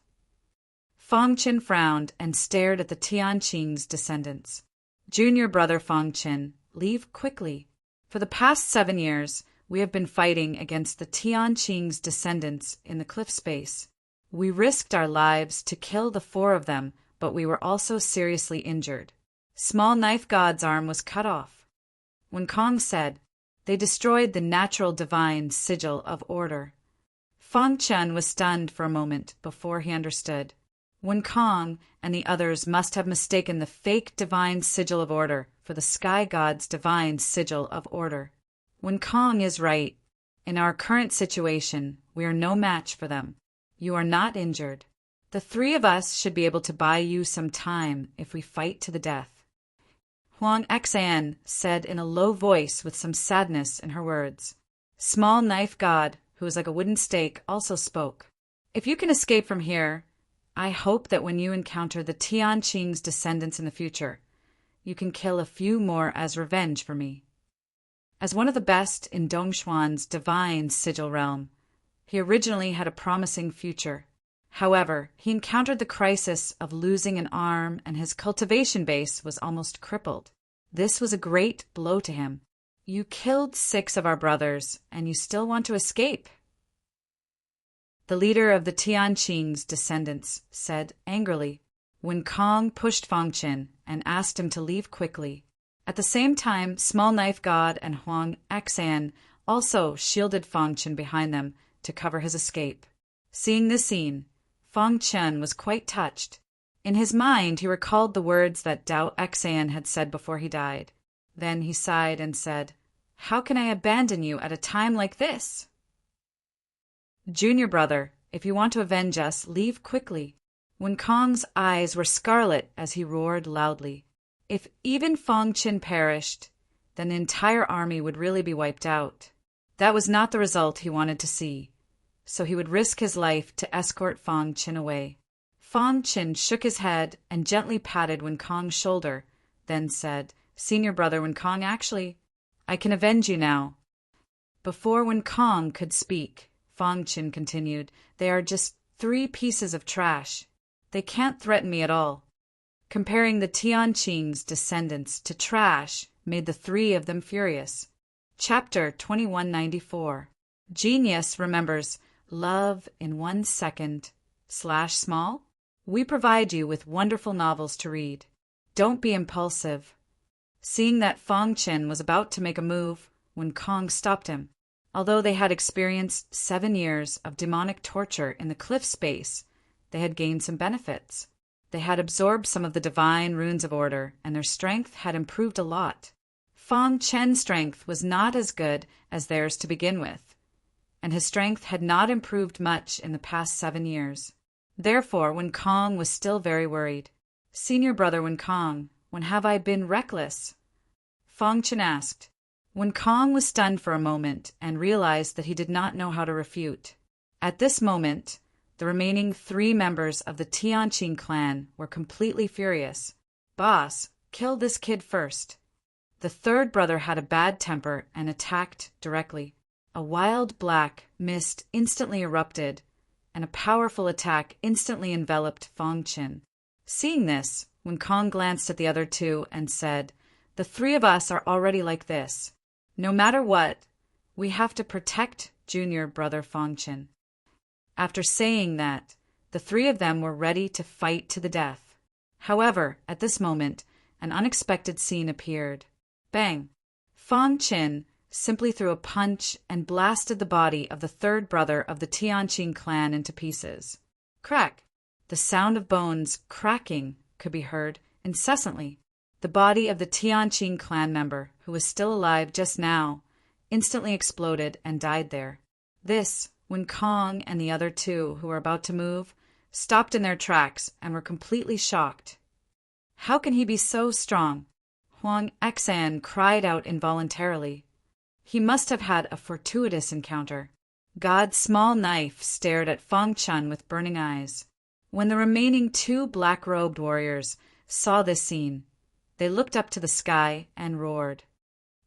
Fong Qin frowned and stared at the Tianqing's descendants. Junior brother Fong Qin, leave quickly. For the past 7 years, we have been fighting against the Tianqing's descendants in the cliff space. We risked our lives to kill the 4 of them, but we were also seriously injured. Small knife god's arm was cut off. Wen Kong said, they destroyed the natural divine sigil of order. Fong Qin was stunned for a moment before he understood. Wen Kong and the others must have mistaken the fake divine sigil of order for the sky god's divine sigil of order. Wen Kong is right. In our current situation, we are no match for them. You are not injured. The 3 of us should be able to buy you some time if we fight to the death. Huang Xan said in a low voice with some sadness in her words. Small knife god, who was like a wooden stake, also spoke. If you can escape from here, I hope that when you encounter the Tianqing's descendants in the future, you can kill a few more as revenge for me. As one of the best in Dongxuan's divine sigil realm, he originally had a promising future. However, he encountered the crisis of losing an arm and his cultivation base was almost crippled. This was a great blow to him. You killed 6 of our brothers, and you still want to escape. The leader of the Tianqing's descendants said angrily. Wen Kong pushed Fong Qin and asked him to leave quickly. At the same time, Small Knife God and Huang Xan also shielded Fong Qin behind them to cover his escape. Seeing this scene, Fong Qin was quite touched. In his mind, he recalled the words that Dao Xan had said before he died. Then he sighed and said, How can I abandon you at a time like this? Junior brother, if you want to avenge us, leave quickly. Wen Kong's eyes were scarlet as he roared loudly. If even Fong Qin perished, then the entire army would really be wiped out. That was not the result he wanted to see, so he would risk his life to escort Fong Qin away. Fong Qin shook his head and gently patted Wen Kong's shoulder, then said, Senior brother Wen Kong, actually, I can avenge you now. Before Wen Kong could speak, Fong Qin continued, They are just 3 pieces of trash. They can't threaten me at all. Comparing the Tianqing's descendants to trash made the 3 of them furious. Chapter 2194. Genius remembers love in 1 second /small. We provide you with wonderful novels to read. Don't be impulsive. Seeing that Fong Qin was about to make a move, Wen Kong stopped him. Although they had experienced 7 years of demonic torture in the cliff space, they had gained some benefits. They had absorbed some of the divine runes of order, and their strength had improved a lot. Fong Qin's strength was not as good as theirs to begin with, and his strength had not improved much in the past 7 years. Therefore, Wen Kong was still very worried. Senior brother Wen Kong, when have I been reckless? Fong Qin asked. Wen Kong was stunned for a moment and realized that he did not know how to refute. At this moment, the remaining 3 members of the Tianqing clan were completely furious. Boss, kill this kid first. The 3rd brother had a bad temper and attacked directly. A wild black mist instantly erupted, and a powerful attack instantly enveloped Fong Qin. Seeing this, Wen Kong glanced at the other 2 and said, The 3 of us are already like this. No matter what, we have to protect junior brother Fong Qin. After saying that, The three of them were ready to fight to the death. However, at this moment, an unexpected scene appeared. Bang! Fong Qin simply threw a punch and blasted the body of the third brother of the Tianqing clan into pieces. Crack! The sound of bones cracking could be heard incessantly. The body of the Tianqing clan member, who was still alive just now, instantly exploded and died there. This, when Kong and the other two, who were about to move, stopped in their tracks and were completely shocked. How can he be so strong? Huang Xan cried out involuntarily. He must have had a fortuitous encounter. God's small knife stared at Fong Chun with burning eyes. When the remaining two black-robed warriors saw this scene, they looked up to the sky and roared.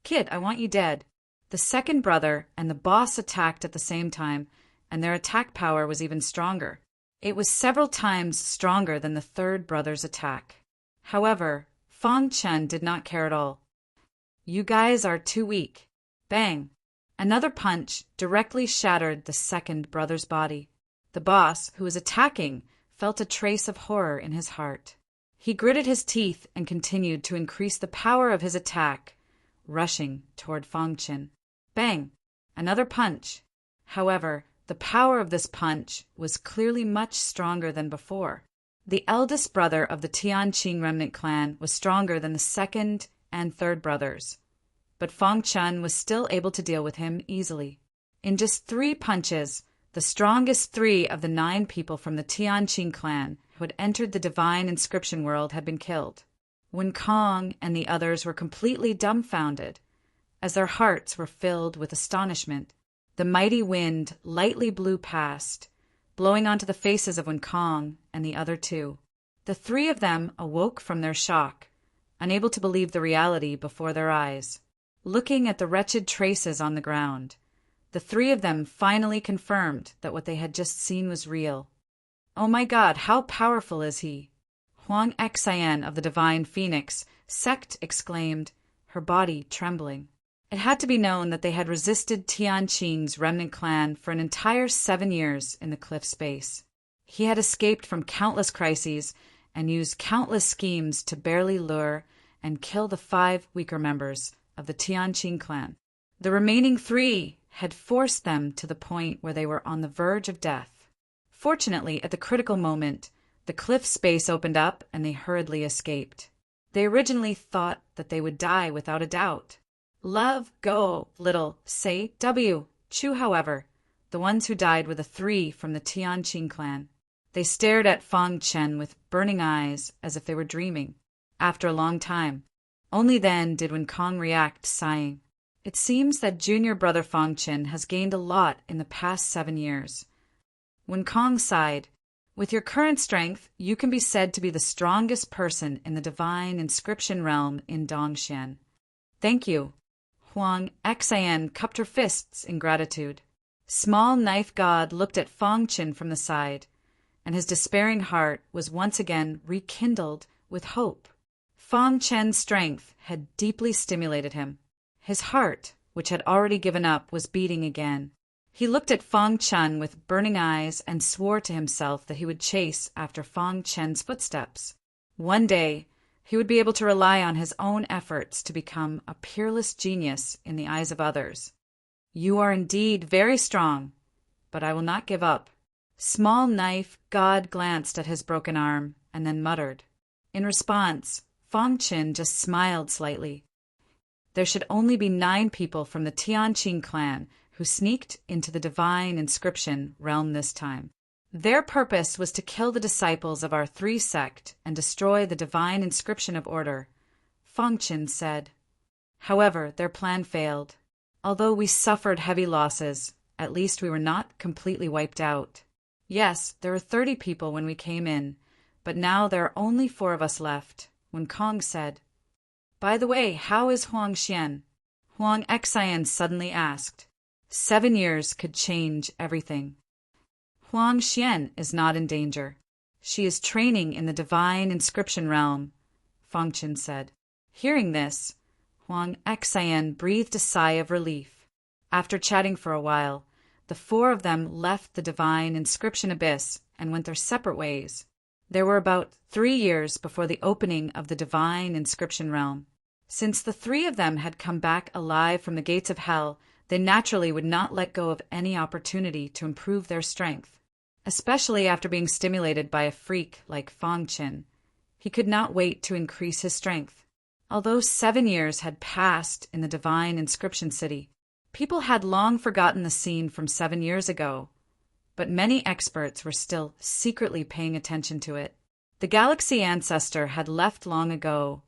"Kid, I want you dead." The second brother and the boss attacked at the same time, and their attack power was even stronger. It was several times stronger than the third brother's attack. However, Fong Chun did not care at all. "You guys are too weak." Bang! Another punch directly shattered the second brother's body. The boss, who was attacking, felt a trace of horror in his heart. He gritted his teeth and continued to increase the power of his attack, rushing toward Fong Qin. Bang! Another punch. However, the power of this punch was clearly much stronger than before. The eldest brother of the Tianqing remnant clan was stronger than the second and third brothers, but Fong Chun was still able to deal with him easily. In just 3 punches, the strongest 3 of the 9 people from the Tianqing clan who had entered the divine inscription world had been killed. When Kong and the others were completely dumbfounded, as their hearts were filled with astonishment, the mighty wind lightly blew past, blowing onto the faces of Wen Kong and the other 2. The 3 of them awoke from their shock, unable to believe the reality before their eyes. Looking at the wretched traces on the ground, the 3 of them finally confirmed that what they had just seen was real. "Oh my God, how powerful is he!" Huang Xian of the Divine Phoenix sect exclaimed, her body trembling. It had to be known that they had resisted Tianqing's remnant clan for an entire 7 years in the cliff space. He had escaped from countless crises and used countless schemes to barely lure and kill the 5 weaker members of the Tianqing clan. The remaining 3 had forced them to the point where they were on the verge of death. Fortunately, at the critical moment, the cliff space opened up and they hurriedly escaped. They originally thought that they would die without a doubt. Love, go, little, say, W. Chu, however, the ones who died were the 3 from the Tianqing clan. They stared at Fong Chen with burning eyes as if they were dreaming. After a long time, only then did Wen Kong react, sighing. "It seems that junior brother Fong Chen has gained a lot in the past 7 years. Wen Kong sighed. "With your current strength, you can be said to be the strongest person in the divine inscription realm in Dongxian." "Thank you." Huang Xian cupped her fists in gratitude. Small Knife God looked at Fong Qin from the side, and his despairing heart was once again rekindled with hope. Fong Chen's strength had deeply stimulated him. His heart, which had already given up, was beating again. He looked at Fong Chun with burning eyes and swore to himself that he would chase after Fong Chen's footsteps. One day, he would be able to rely on his own efforts to become a peerless genius in the eyes of others. "You are indeed very strong, but I will not give up." Small Knife God glanced at his broken arm and then muttered. In response, Fong Qin just smiled slightly. There should only be 9 people from the Tianqing clan who sneaked into the divine inscription realm this time. Their purpose was to kill the disciples of our 3 sect and destroy the divine inscription of order, Fong Qin said. However, their plan failed. Although we suffered heavy losses, at least we were not completely wiped out. Yes, there were 30 people when we came in, but now there are only 4 of us left, Wen Kong said. "By the way, how is Huang Xian?" Huang Xian suddenly asked. 7 years could change everything. "Huang Xian is not in danger. She is training in the divine inscription realm," Fong Qin said. Hearing this, Huang Xian breathed a sigh of relief. After chatting for a while, the 4 of them left the divine inscription abyss and went their separate ways. There were about 3 years before the opening of the divine inscription realm. Since the 3 of them had come back alive from the gates of hell, they naturally would not let go of any opportunity to improve their strength, especially after being stimulated by a freak like Fong Qin. He could not wait to increase his strength. Although 7 years had passed in the divine inscription city, people had long forgotten the scene from 7 years ago, but many experts were still secretly paying attention to it. The galaxy ancestor had left long ago,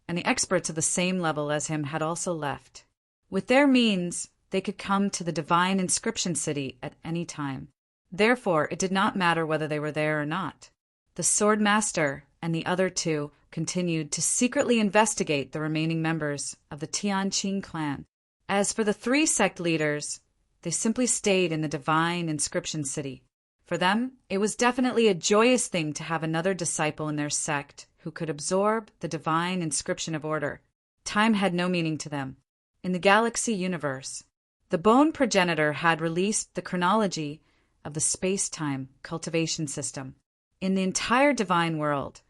and the experts of the same level as him had also left. With their means, they could come to the divine inscription city at any time. Therefore, it did not matter whether they were there or not. The Sword Master and the other 2 continued to secretly investigate the remaining members of the Tianqing clan. As for the 3 sect leaders, they simply stayed in the divine inscription city. For them, it was definitely a joyous thing to have another disciple in their sect who could absorb the divine inscription of order. Time had no meaning to them. In the galaxy universe, the bone progenitor had released the chronology of the space-time cultivation system. In the entire divine world,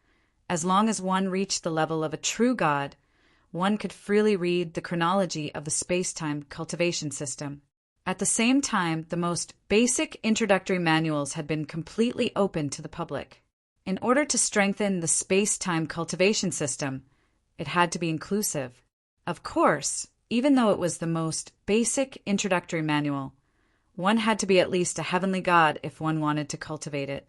as long as one reached the level of a true god, one could freely read the chronology of the space-time cultivation system. At the same time, the most basic introductory manuals had been completely open to the public. In order to strengthen the space-time cultivation system, it had to be inclusive. Of course, even though it was the most basic introductory manual, one had to be at least a heavenly god if one wanted to cultivate it.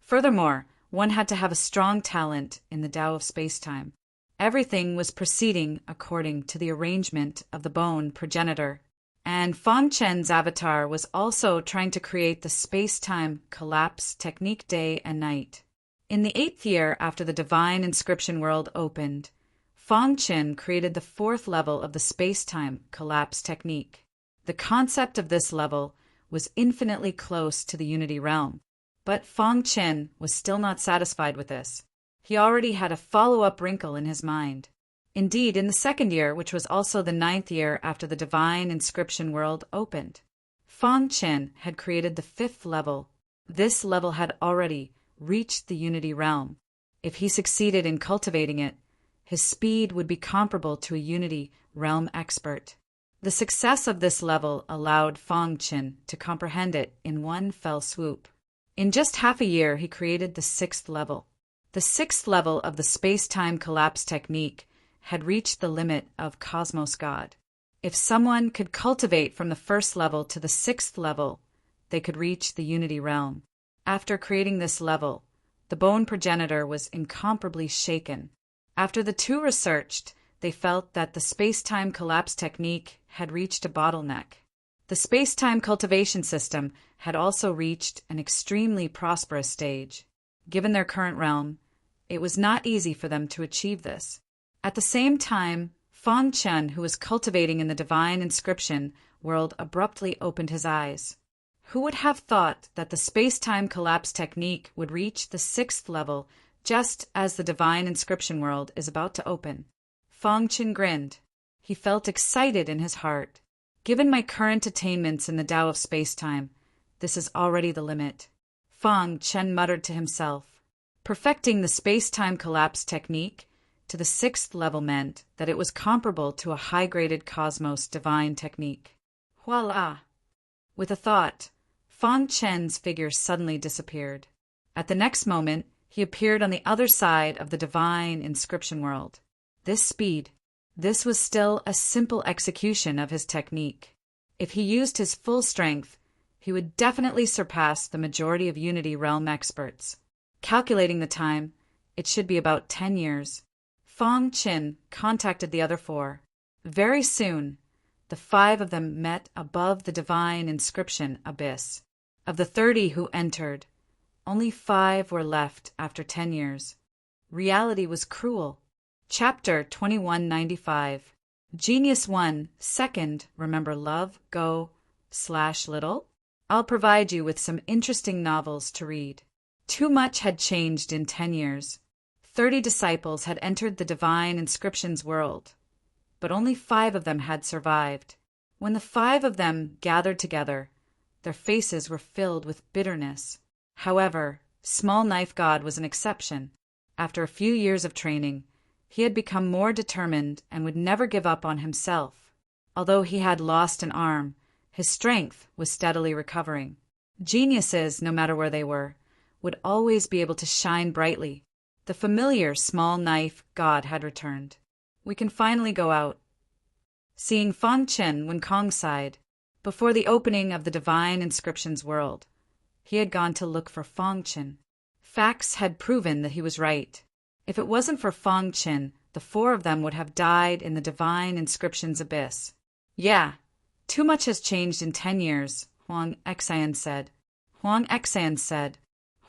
Furthermore, one had to have a strong talent in the Tao of space-time. Everything was proceeding according to the arrangement of the bone progenitor, and Fong Chen's avatar was also trying to create the space-time collapse technique day and night. In the 8th year after the divine inscription world opened, Fong Chen created the 4th level of the space-time collapse technique. The concept of this level was infinitely close to the unity realm. But Fong Chen was still not satisfied with this. He already had a follow-up wrinkle in his mind. Indeed, in the 2nd year, which was also the 9th year after the divine inscription world opened, Fong Chen had created the 5th level. This level had already reached the unity realm. If he succeeded in cultivating it, his speed would be comparable to a unity realm expert. The success of this level allowed Fong Chen to comprehend it in one fell swoop. In just half a year, he created the 6th level. The 6th level of the space-time collapse technique had reached the limit of Cosmos God. If someone could cultivate from the 1st level to the 6th level, they could reach the unity realm. After creating this level, the bone progenitor was incomparably shaken. After the 2 researched, they felt that the space-time collapse technique had reached a bottleneck. The space-time cultivation system had also reached an extremely prosperous stage. Given their current realm, it was not easy for them to achieve this. At the same time, Fong Chen, who was cultivating in the divine inscription world, abruptly opened his eyes. Who would have thought that the space-time collapse technique would reach the 6th level just as the divine inscription world is about to open? Fong Chen grinned. He felt excited in his heart. Given my current attainments in the Tao of space-time, this is already the limit. Fong Chen muttered to himself. Perfecting the space-time collapse technique to the 6th level meant that it was comparable to a high-graded cosmos divine technique. Voila! With a thought, Fong Chen's figure suddenly disappeared. At the next moment, he appeared on the other side of the divine inscription world. This speed, this was still a simple execution of his technique. If he used his full strength, he would definitely surpass the majority of Unity Realm experts. Calculating the time, it should be about 10 years. Fong Chen contacted the other 4. Very soon, the 5 of them met above the divine inscription abyss. Of the 30 who entered, only 5 were left after 10 years. Reality was cruel. Chapter 2195. Genius 1, 2nd, remember love, go, /little? I'll provide you with some interesting novels to read. Too much had changed in 10 years. 30 disciples had entered the divine inscriptions world, but only 5 of them had survived. When the 5 of them gathered together, their faces were filled with bitterness. However, Small Knife God was an exception. After a few years of training, he had become more determined and would never give up on himself. Although he had lost an arm, his strength was steadily recovering. Geniuses, no matter where they were, would always be able to shine brightly. The familiar Small Knife God had returned. We can finally go out. Seeing Fang Chen, Wen Kong sighed. Before the opening of the Divine Inscriptions world, he had gone to look for Fang Chen. Facts had proven that he was right. If it wasn't for Fang Chen, the four of them would have died in the Divine Inscriptions abyss. Yeah, too much has changed in 10 years, Huang Xian said. Huang Xian said.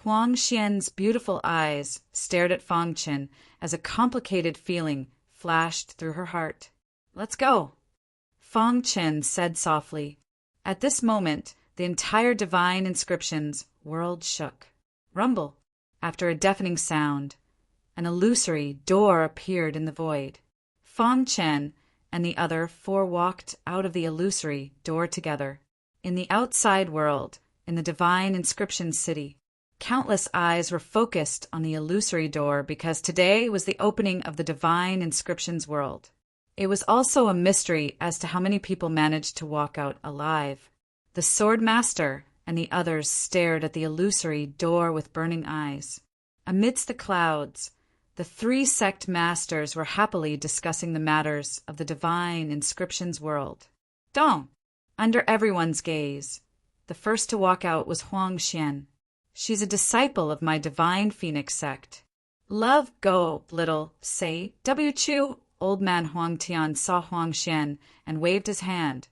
Huang Xian's beautiful eyes stared at Fang Chen as a complicated feeling flashed through her heart. Let's go. Fang Chen said softly. At this moment, the entire Divine Inscriptions world shook. Rumble. After a deafening sound, an illusory door appeared in the void. Fang Chen and the other four walked out of the illusory door together. In the outside world, in the Divine Inscription City, countless eyes were focused on the illusory door because today was the opening of the Divine Inscriptions world. It was also a mystery as to how many people managed to walk out alive. The Sword Master and the others stared at the illusory door with burning eyes. Amidst the clouds, the three sect masters were happily discussing the matters of the Divine Inscriptions world. Dong! Under everyone's gaze, the first to walk out was Huang Xian. She's a disciple of my Divine Phoenix sect. Love go, little, say, W-Chu. Old man Huang Tian saw Huang Xian and waved his hand,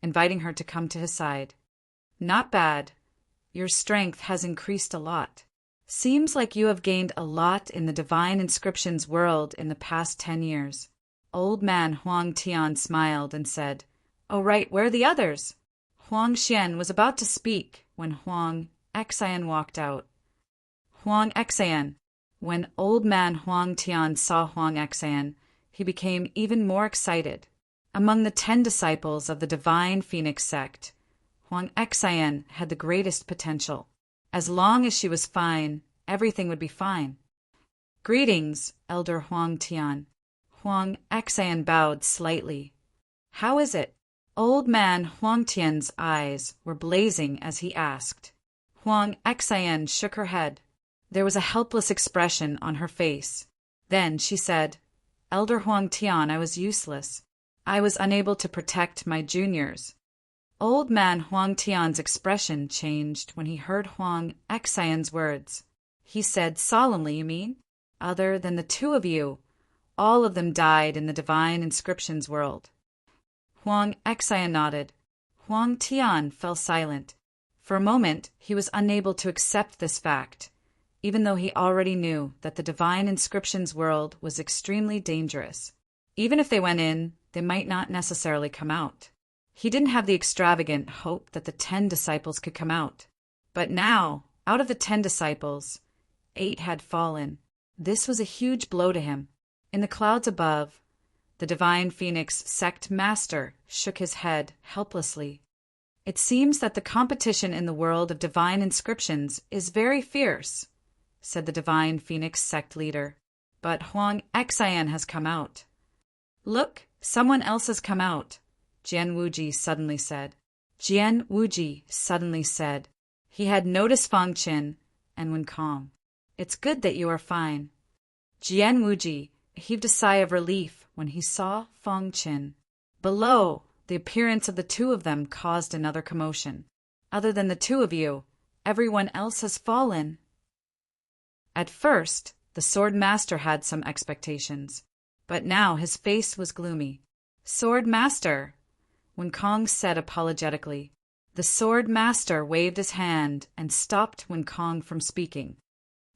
inviting her to come to his side. Not bad. Your strength has increased a lot. Seems like you have gained a lot in the Divine Inscriptions world in the past 10 years. Old man Huang Tian smiled and said, Oh right, where are the others? Huang Xian was about to speak when Huang Xian walked out. Huang Xian. When old man Huang Tian saw Huang Xian, he became even more excited. Among the 10 disciples of the Divine Phoenix sect, Huang Xian had the greatest potential. As long as she was fine, everything would be fine. Greetings, Elder Huang Tian. Huang Xian bowed slightly. How is it? Old man Huang Tian's eyes were blazing as he asked. Huang Xian shook her head. There was a helpless expression on her face. Then she said, Elder Huang Tian, I was useless. I was unable to protect my juniors. Old man Huang Tian's expression changed when he heard Huang Xian's words. He said solemnly, You mean? Other than the two of you, all of them died in the Divine Inscriptions world. Huang Xian nodded. Huang Tian fell silent. For a moment, he was unable to accept this fact, even though he already knew that the Divine Inscriptions world was extremely dangerous. Even if they went in, they might not necessarily come out. He didn't have the extravagant hope that the 10 disciples could come out. But now, out of the 10 disciples, 8 had fallen. This was a huge blow to him. In the clouds above, the Divine Phoenix sect master shook his head helplessly. It seems that the competition in the world of Divine Inscriptions is very fierce, said the Divine Phoenix sect leader. But Huang Xian has come out. Look, someone else has come out, Jian Wuji suddenly said. Jian Wuji suddenly said. He had noticed Fang Chen and Wen Kong. It's good that you are fine. Jian Wuji heaved a sigh of relief when he saw Fang Chen. Below, the appearance of the two of them caused another commotion. Other than the two of you, everyone else has fallen. At first, the Sword Master had some expectations, but now his face was gloomy. Sword Master, Wen Kong said apologetically. The Sword Master waved his hand and stopped Wen Kong from speaking.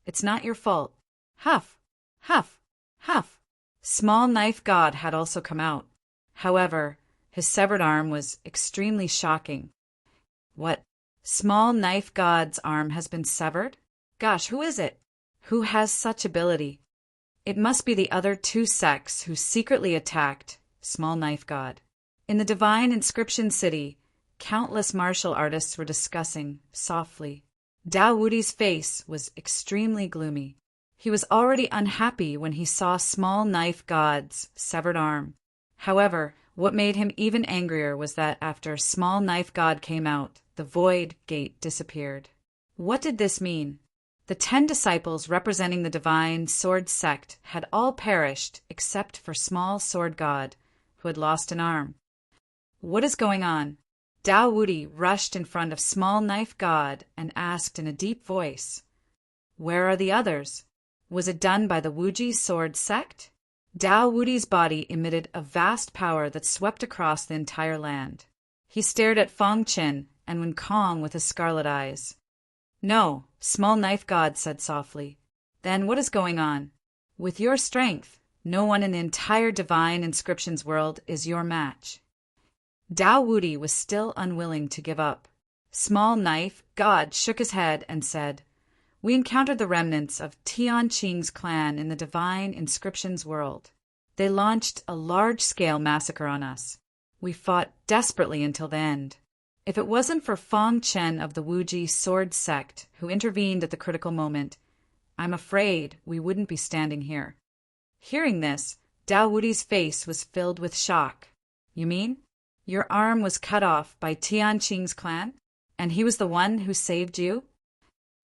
It's not your fault. Huff, huff, huff. Small Knife God had also come out. However, his severed arm was extremely shocking. What? Small Knife God's arm has been severed? Gosh, who is it? Who has such ability? It must be the other 2 sects who secretly attacked Small Knife God. In the Divine Inscription City, countless martial artists were discussing softly. Dao Wudi's face was extremely gloomy. He was already unhappy when he saw Small Knife God's severed arm. However, what made him even angrier was that after Small Knife God came out, the Void Gate disappeared. What did this mean? The 10 disciples representing the divine sword sect had all perished except for Small Sword God, who had lost an arm. What is going on? Dao Wudi rushed in front of Small Knife God and asked in a deep voice, "Where are the others? Was it done by the Wuji sword sect?" Dao Wudi's body emitted a vast power that swept across the entire land. He stared at Fong Chen and Wen Kong with his scarlet eyes. "No," Small Knife God said softly. "Then what is going on? With your strength, no one in the entire divine inscriptions world is your match." Dao Wudi was still unwilling to give up. Small Knife God shook his head and said, "We encountered the remnants of Tian Qing's clan in the divine inscriptions world. They launched a large-scale massacre on us. We fought desperately until the end. If it wasn't for Fong Chen of the Wuji sword sect, who intervened at the critical moment, I'm afraid we wouldn't be standing here." Hearing this, Dao Wudi's face was filled with shock. "You mean? Your arm was cut off by Tian Qing's clan, and he was the one who saved you?"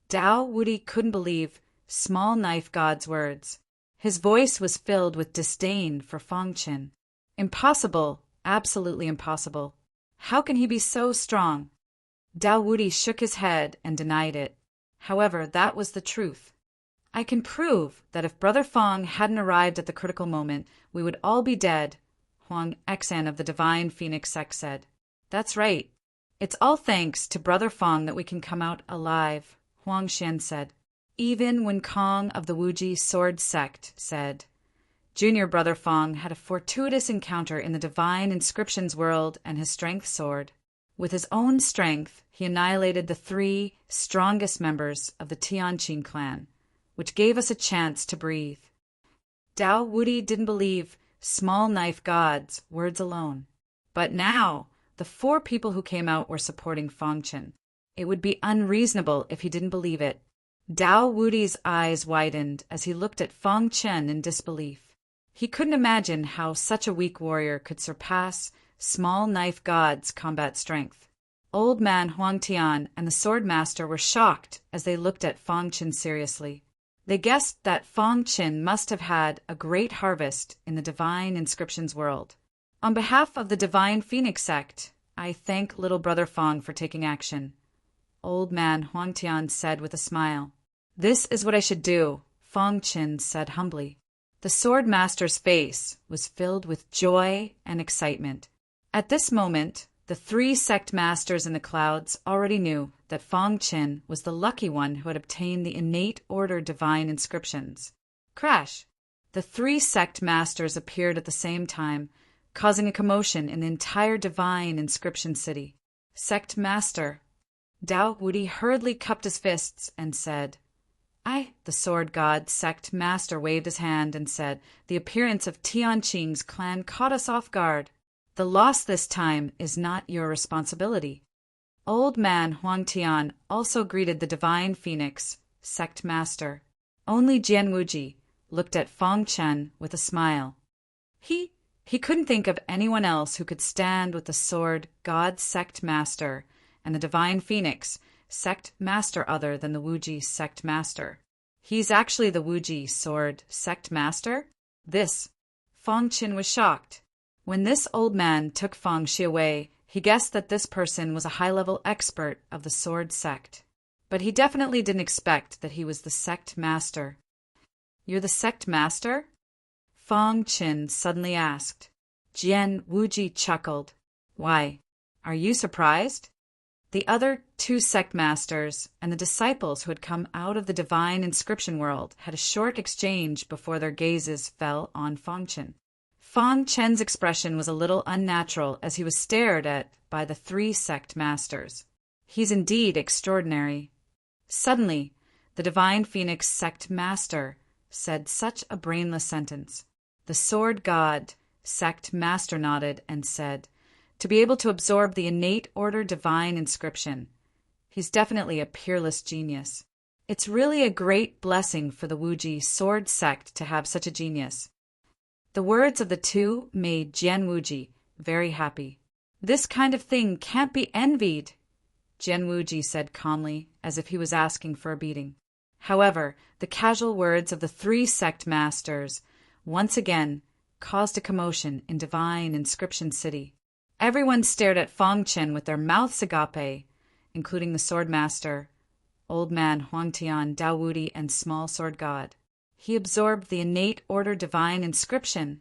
Dao Wudi couldn't believe Small Knife God's words. His voice was filled with disdain for Fong Chen. Impossible, absolutely impossible. How can he be so strong? Dao Wudi shook his head and denied it. However, that was the truth. "I can prove that if Brother Fong hadn't arrived at the critical moment, we would all be dead," Huang Xan of the Divine Phoenix Sect said. "That's right. It's all thanks to Brother Fong that we can come out alive," Huang Xian said. Even Wen Kong of the Wuji Sword Sect said, "Junior Brother Fong had a fortuitous encounter in the divine inscriptions world and his strength soared. With his own strength, he annihilated the 3 strongest members of the Tianqing clan, which gave us a chance to breathe." Dao Wudi didn't believe Small Knife God's words alone. But now, the 4 people who came out were supporting Fong Chen. It would be unreasonable if he didn't believe it. Dao Wudi's eyes widened as he looked at Fong Chen in disbelief. He couldn't imagine how such a weak warrior could surpass Small Knife God's combat strength. Old Man Huang Tian and the Sword Master were shocked as they looked at Fong Chen seriously. They guessed that Fong Chen must have had a great harvest in the divine inscriptions world. "On behalf of the Divine Phoenix Sect, I thank little Brother Fong for taking action," Old Man Huang Tian said with a smile. "This is what I should do," Fong Chen said humbly. The Sword Master's face was filled with joy and excitement. At this moment, the 3 sect masters in the clouds already knew that Fong Chen was the lucky one who had obtained the innate order divine inscriptions. Crash! The 3 sect masters appeared at the same time, causing a commotion in the entire divine inscription city. "Sect Master." Dao Wudi hurriedly cupped his fists and said, The sword god sect master waved his hand and said, "The appearance of Tianqing's clan caught us off guard. The loss this time is not your responsibility." Old Man Huang Tian also greeted the Divine Phoenix sect master. Only Jian Wuji looked at Fong Chen with a smile. He couldn't think of anyone else who could stand with the sword god sect master and the Divine Phoenix sect master other than the Wuji sect master. "He's actually the Wuji sword sect master?" Fong Chen was shocked. When this old man took Fong Shi away, he guessed that this person was a high-level expert of the sword sect. But he definitely didn't expect that he was the sect master. "You're the sect master?" Fong Chen suddenly asked. Jian Wuji chuckled. "Why, are you surprised?" The other 2 sect masters and the disciples who had come out of the divine inscription world had a short exchange before their gazes fell on Fong Chen. Fong Chen's expression was a little unnatural as he was stared at by the 3 sect masters. "He's indeed extraordinary." Suddenly, the Divine Phoenix sect master said such a brainless sentence. The sword god sect master nodded and said, "To be able to absorb the innate order divine inscription." He's definitely a peerless genius. It's really a great blessing for the Wuji sword sect to have such a genius. The words of the two made Jian Wuji very happy. This kind of thing can't be envied, Jian Wuji said calmly, as if he was asking for a beating. However, the casual words of the three sect masters once again caused a commotion in Divine Inscription City. Everyone stared at Fong Chen with their mouths agape, including the sword master, Old Man Huang Tian, Dao Wudi, and Small Sword God. He absorbed the innate order divine inscription.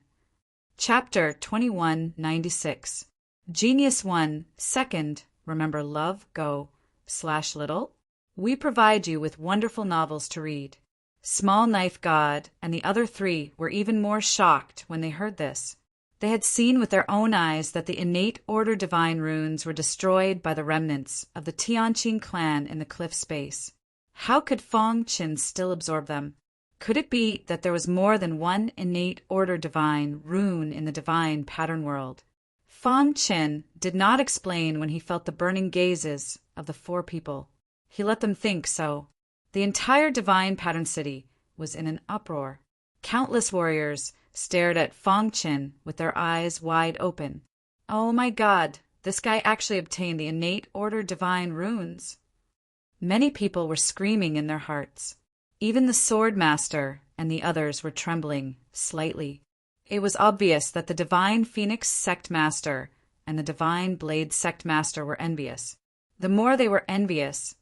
Chapter 2196. Genius 1, Second, remember love, go, /little. We provide you with wonderful novels to read. Small Knife God and the other three were even more shocked when they heard this. They had seen with their own eyes that the innate order divine runes were destroyed by the remnants of the Tianqing clan in the cliff space. How could Fong Chen still absorb them? Could it be that there was more than one innate order divine rune in the divine pattern world? Fong Chen did not explain when he felt the burning gazes of the four people. He let them think so. The entire divine pattern city was in an uproar. Countless warriors stared at Fong Chen with their eyes wide open. Oh my God, this guy actually obtained the innate order divine runes. Many people were screaming in their hearts. Even the sword master and the others were trembling slightly. It was obvious that the divine phoenix sect master and the divine blade sect master were envious. The more they were envious,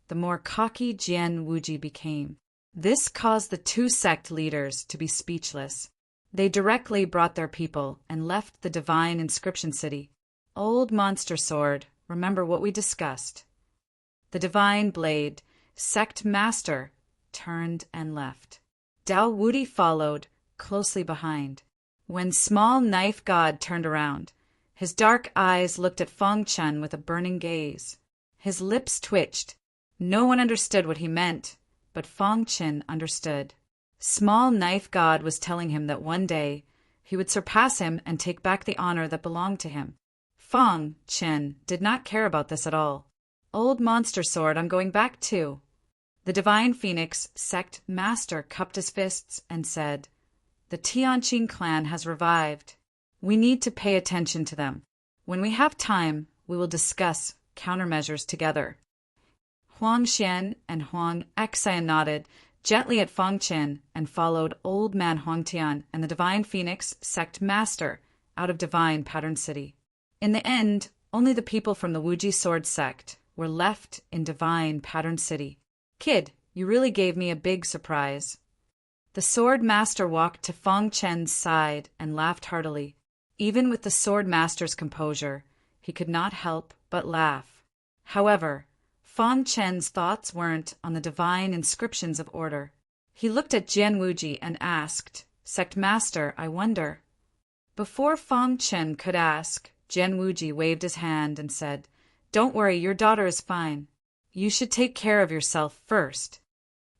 the more cocky Jian Wuji became. This caused the two sect leaders to be speechless. They directly brought their people and left the Divine Inscription City. Old Monster Sword, remember what we discussed. The Divine Blade, Sect Master, turned and left. Dao Wudi followed, closely behind. When Small Knife God turned around, his dark eyes looked at Fong Chen with a burning gaze. His lips twitched. No one understood what he meant, but Fong Chen understood. Small Knife God was telling him that one day he would surpass him and take back the honor that belonged to him. Fong Chen did not care about this at all. Old Monster Sword, I'm going back too. The Divine Phoenix Sect Master cupped his fists and said, The Tianqing clan has revived. We need to pay attention to them. When we have time, we will discuss countermeasures together. Huang Xian and Huang Xian nodded gently at Fong Chen and followed Old Man Huang Tian and the Divine Phoenix Sect Master out of Divine Pattern City. In the end, only the people from the Wuji Sword Sect were left in Divine Pattern City. Kid, you really gave me a big surprise. The Sword Master walked to Fong Chen's side and laughed heartily. Even with the Sword Master's composure, he could not help but laugh. However, Fong Chen's thoughts weren't on the divine inscriptions of order. He looked at Jian Wuji and asked, Sect Master, I wonder. Before Fong Chen could ask, Jian Wuji waved his hand and said, Don't worry, your daughter is fine. You should take care of yourself first.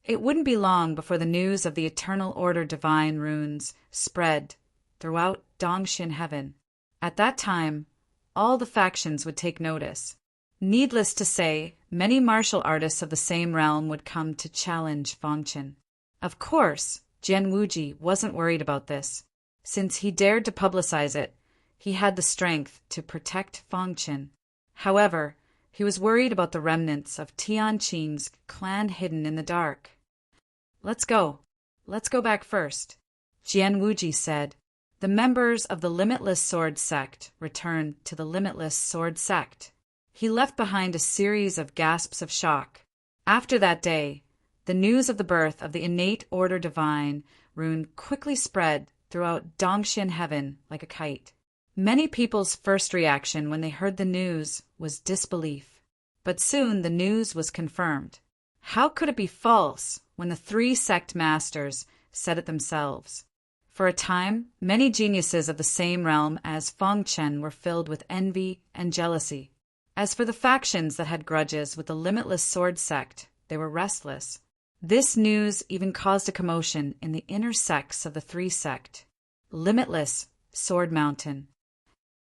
It wouldn't be long before the news of the Eternal Order divine runes spread throughout Dongxin Heaven. At that time, all the factions would take notice. Needless to say, many martial artists of the same realm would come to challenge Fong Chen. Of course, Jian Wuji wasn't worried about this. Since he dared to publicize it, he had the strength to protect Fong Chen. However, he was worried about the remnants of Tianqing's clan hidden in the dark. Let's go. Let's go back first, Jian Wuji said. The members of the Limitless Sword Sect returned to the Limitless Sword Sect. He left behind a series of gasps of shock. After that day, the news of the birth of the innate order divine rune quickly spread throughout Dongxin Heaven like a kite. Many people's first reaction when they heard the news was disbelief. But soon the news was confirmed. How could it be false when the three sect masters said it themselves? For a time, many geniuses of the same realm as Fong Chen were filled with envy and jealousy. As for the factions that had grudges with the Limitless Sword Sect, they were restless. This news even caused a commotion in the inner sects of the three sect. Limitless Sword Mountain.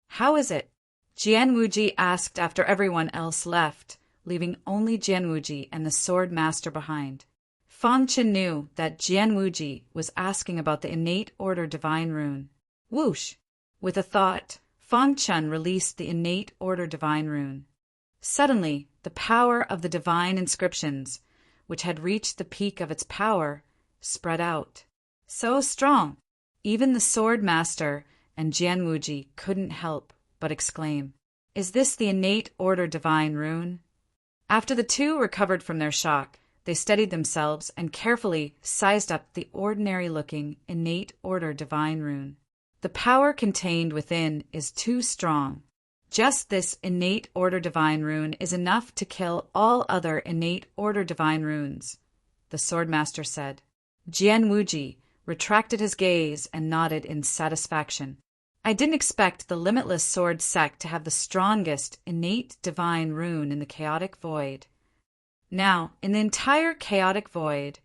How is it? Jian Wuji asked after everyone else left, leaving only Jianwuji and the sword master behind. Fang Chen knew that Jianwuji was asking about the innate order divine rune. Whoosh! With a thought, Fang Chen released the innate order divine rune. Suddenly, the power of the divine inscriptions, which had reached the peak of its power, spread out. So strong, even the sword master and Jianwuji couldn't help but exclaim, "Is this the innate order divine rune?" After the two recovered from their shock, they steadied themselves and carefully sized up the ordinary-looking innate order divine rune. The power contained within is too strong. Just this innate order divine rune is enough to kill all other innate order divine runes, the swordmaster said. Jianwuji retracted his gaze and nodded in satisfaction. I didn't expect the Limitless Sword sect to have the strongest innate divine rune in the chaotic void. Now, in the entire chaotic void,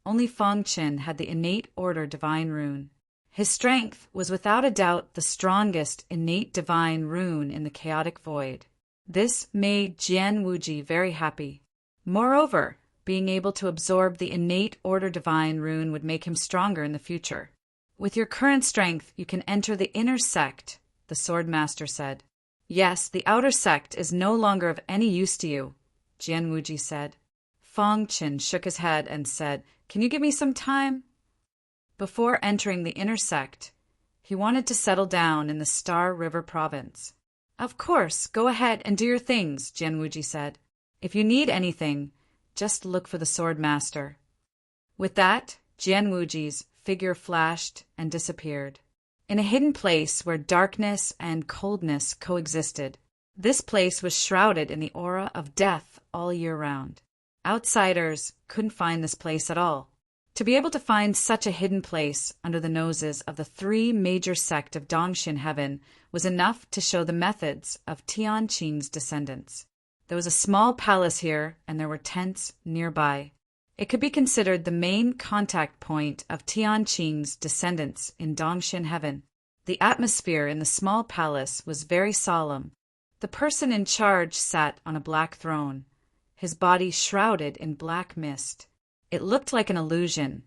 only Fang Chen had the innate order divine rune. His strength was without a doubt the strongest innate divine rune in the chaotic void. This made Jianwuji very happy. Moreover, being able to absorb the innate order divine rune would make him stronger in the future. With your current strength, you can enter the inner sect, the swordmaster said. Yes, the outer sect is no longer of any use to you, Jianwuji said. Fang Chen shook his head and said, "Can you give me some time?" Before entering the inner sect, he wanted to settle down in the Star River province. Of course, go ahead and do your things, Jianwuji said. If you need anything, just look for the sword master. With that, Jianwuji's figure flashed and disappeared. In a hidden place where darkness and coldness coexisted, this place was shrouded in the aura of death all year round. Outsiders couldn't find this place at all. To be able to find such a hidden place under the noses of the three major sect of Dongxin Heaven was enough to show the methods of Tian Qing's descendants. There was a small palace here, and there were tents nearby. It could be considered the main contact point of Tian Qing's descendants in Dongxin Heaven. The atmosphere in the small palace was very solemn. The person in charge sat on a black throne, his body shrouded in black mist. It looked like an illusion,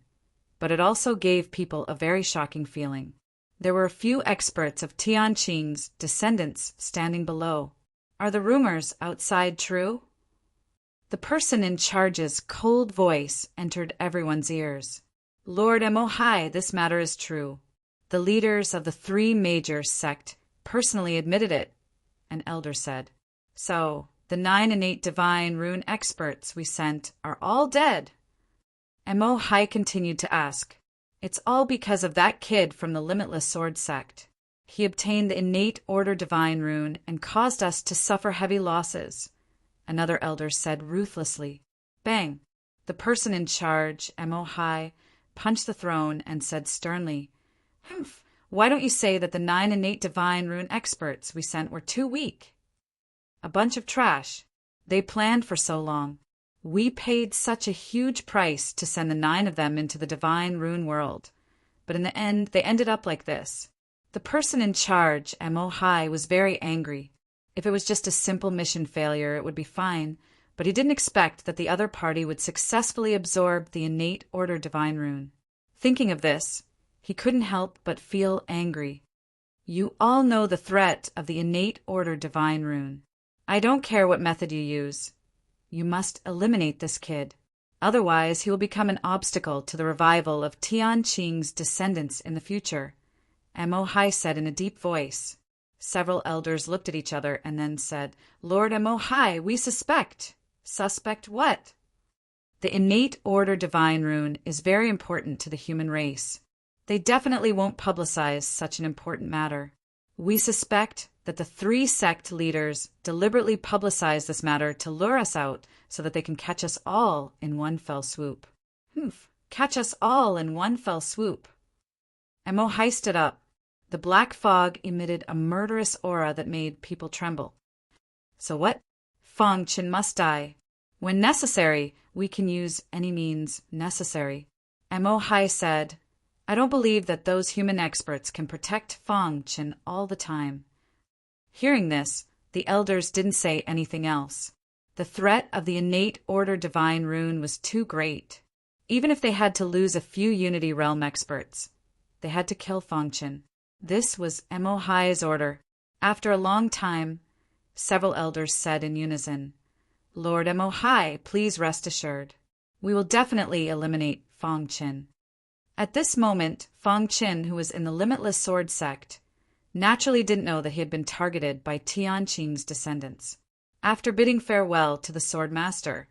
but it also gave people a very shocking feeling. There were a few experts of Tian Qing's descendants standing below. Are the rumors outside true? The person in charge's cold voice entered everyone's ears. Lord Emohai, this matter is true. The leaders of the three major sect personally admitted it, an elder said. So, the 9 innate divine rune experts we sent are all dead. Emohai continued to ask. It's all because of that kid from the Limitless Sword sect. He obtained the innate order divine rune and caused us to suffer heavy losses, another elder said ruthlessly. Bang! The person in charge, Emohai, punched the throne and said sternly, "Humph! Why don't you say that the 9 innate divine rune experts we sent were too weak? A bunch of trash. They planned for so long. We paid such a huge price to send the 9 of them into the divine rune world. But in the end, they ended up like this." The person in charge, Emohai, was very angry. If it was just a simple mission failure, it would be fine, but he didn't expect that the other party would successfully absorb the innate order divine rune. Thinking of this, he couldn't help but feel angry. You all know the threat of the innate order divine rune. I don't care what method you use. You must eliminate this kid. Otherwise, he will become an obstacle to the revival of Tian Qing's descendants in the future, Emohai said in a deep voice. Several elders looked at each other and then said, Lord Emohai, we suspect. Suspect what? The innate order divine rune is very important to the human race. They definitely won't publicize such an important matter. We suspect that the 3 sect leaders deliberately publicize this matter to lure us out so that they can catch us all in one fell swoop. Catch us all in one fell swoop. Emohai stood up. The black fog emitted a murderous aura that made people tremble. So what? Fang Chen must die. When necessary, we can use any means necessary. Emohai said, I don't believe that those human experts can protect Fang Chen all the time. Hearing this, the elders didn't say anything else. The threat of the innate order divine rune was too great. Even if they had to lose a few Unity Realm experts, they had to kill Fangchen. This was Emo Hai's order. After a long time, several elders said in unison, "Lord Emo Hai, please rest assured. We will definitely eliminate Fangchen." At this moment, Fangchen, who was in the Limitless Sword sect, naturally didn't know that he had been targeted by Tianqing's descendants. After bidding farewell to the Sword Master,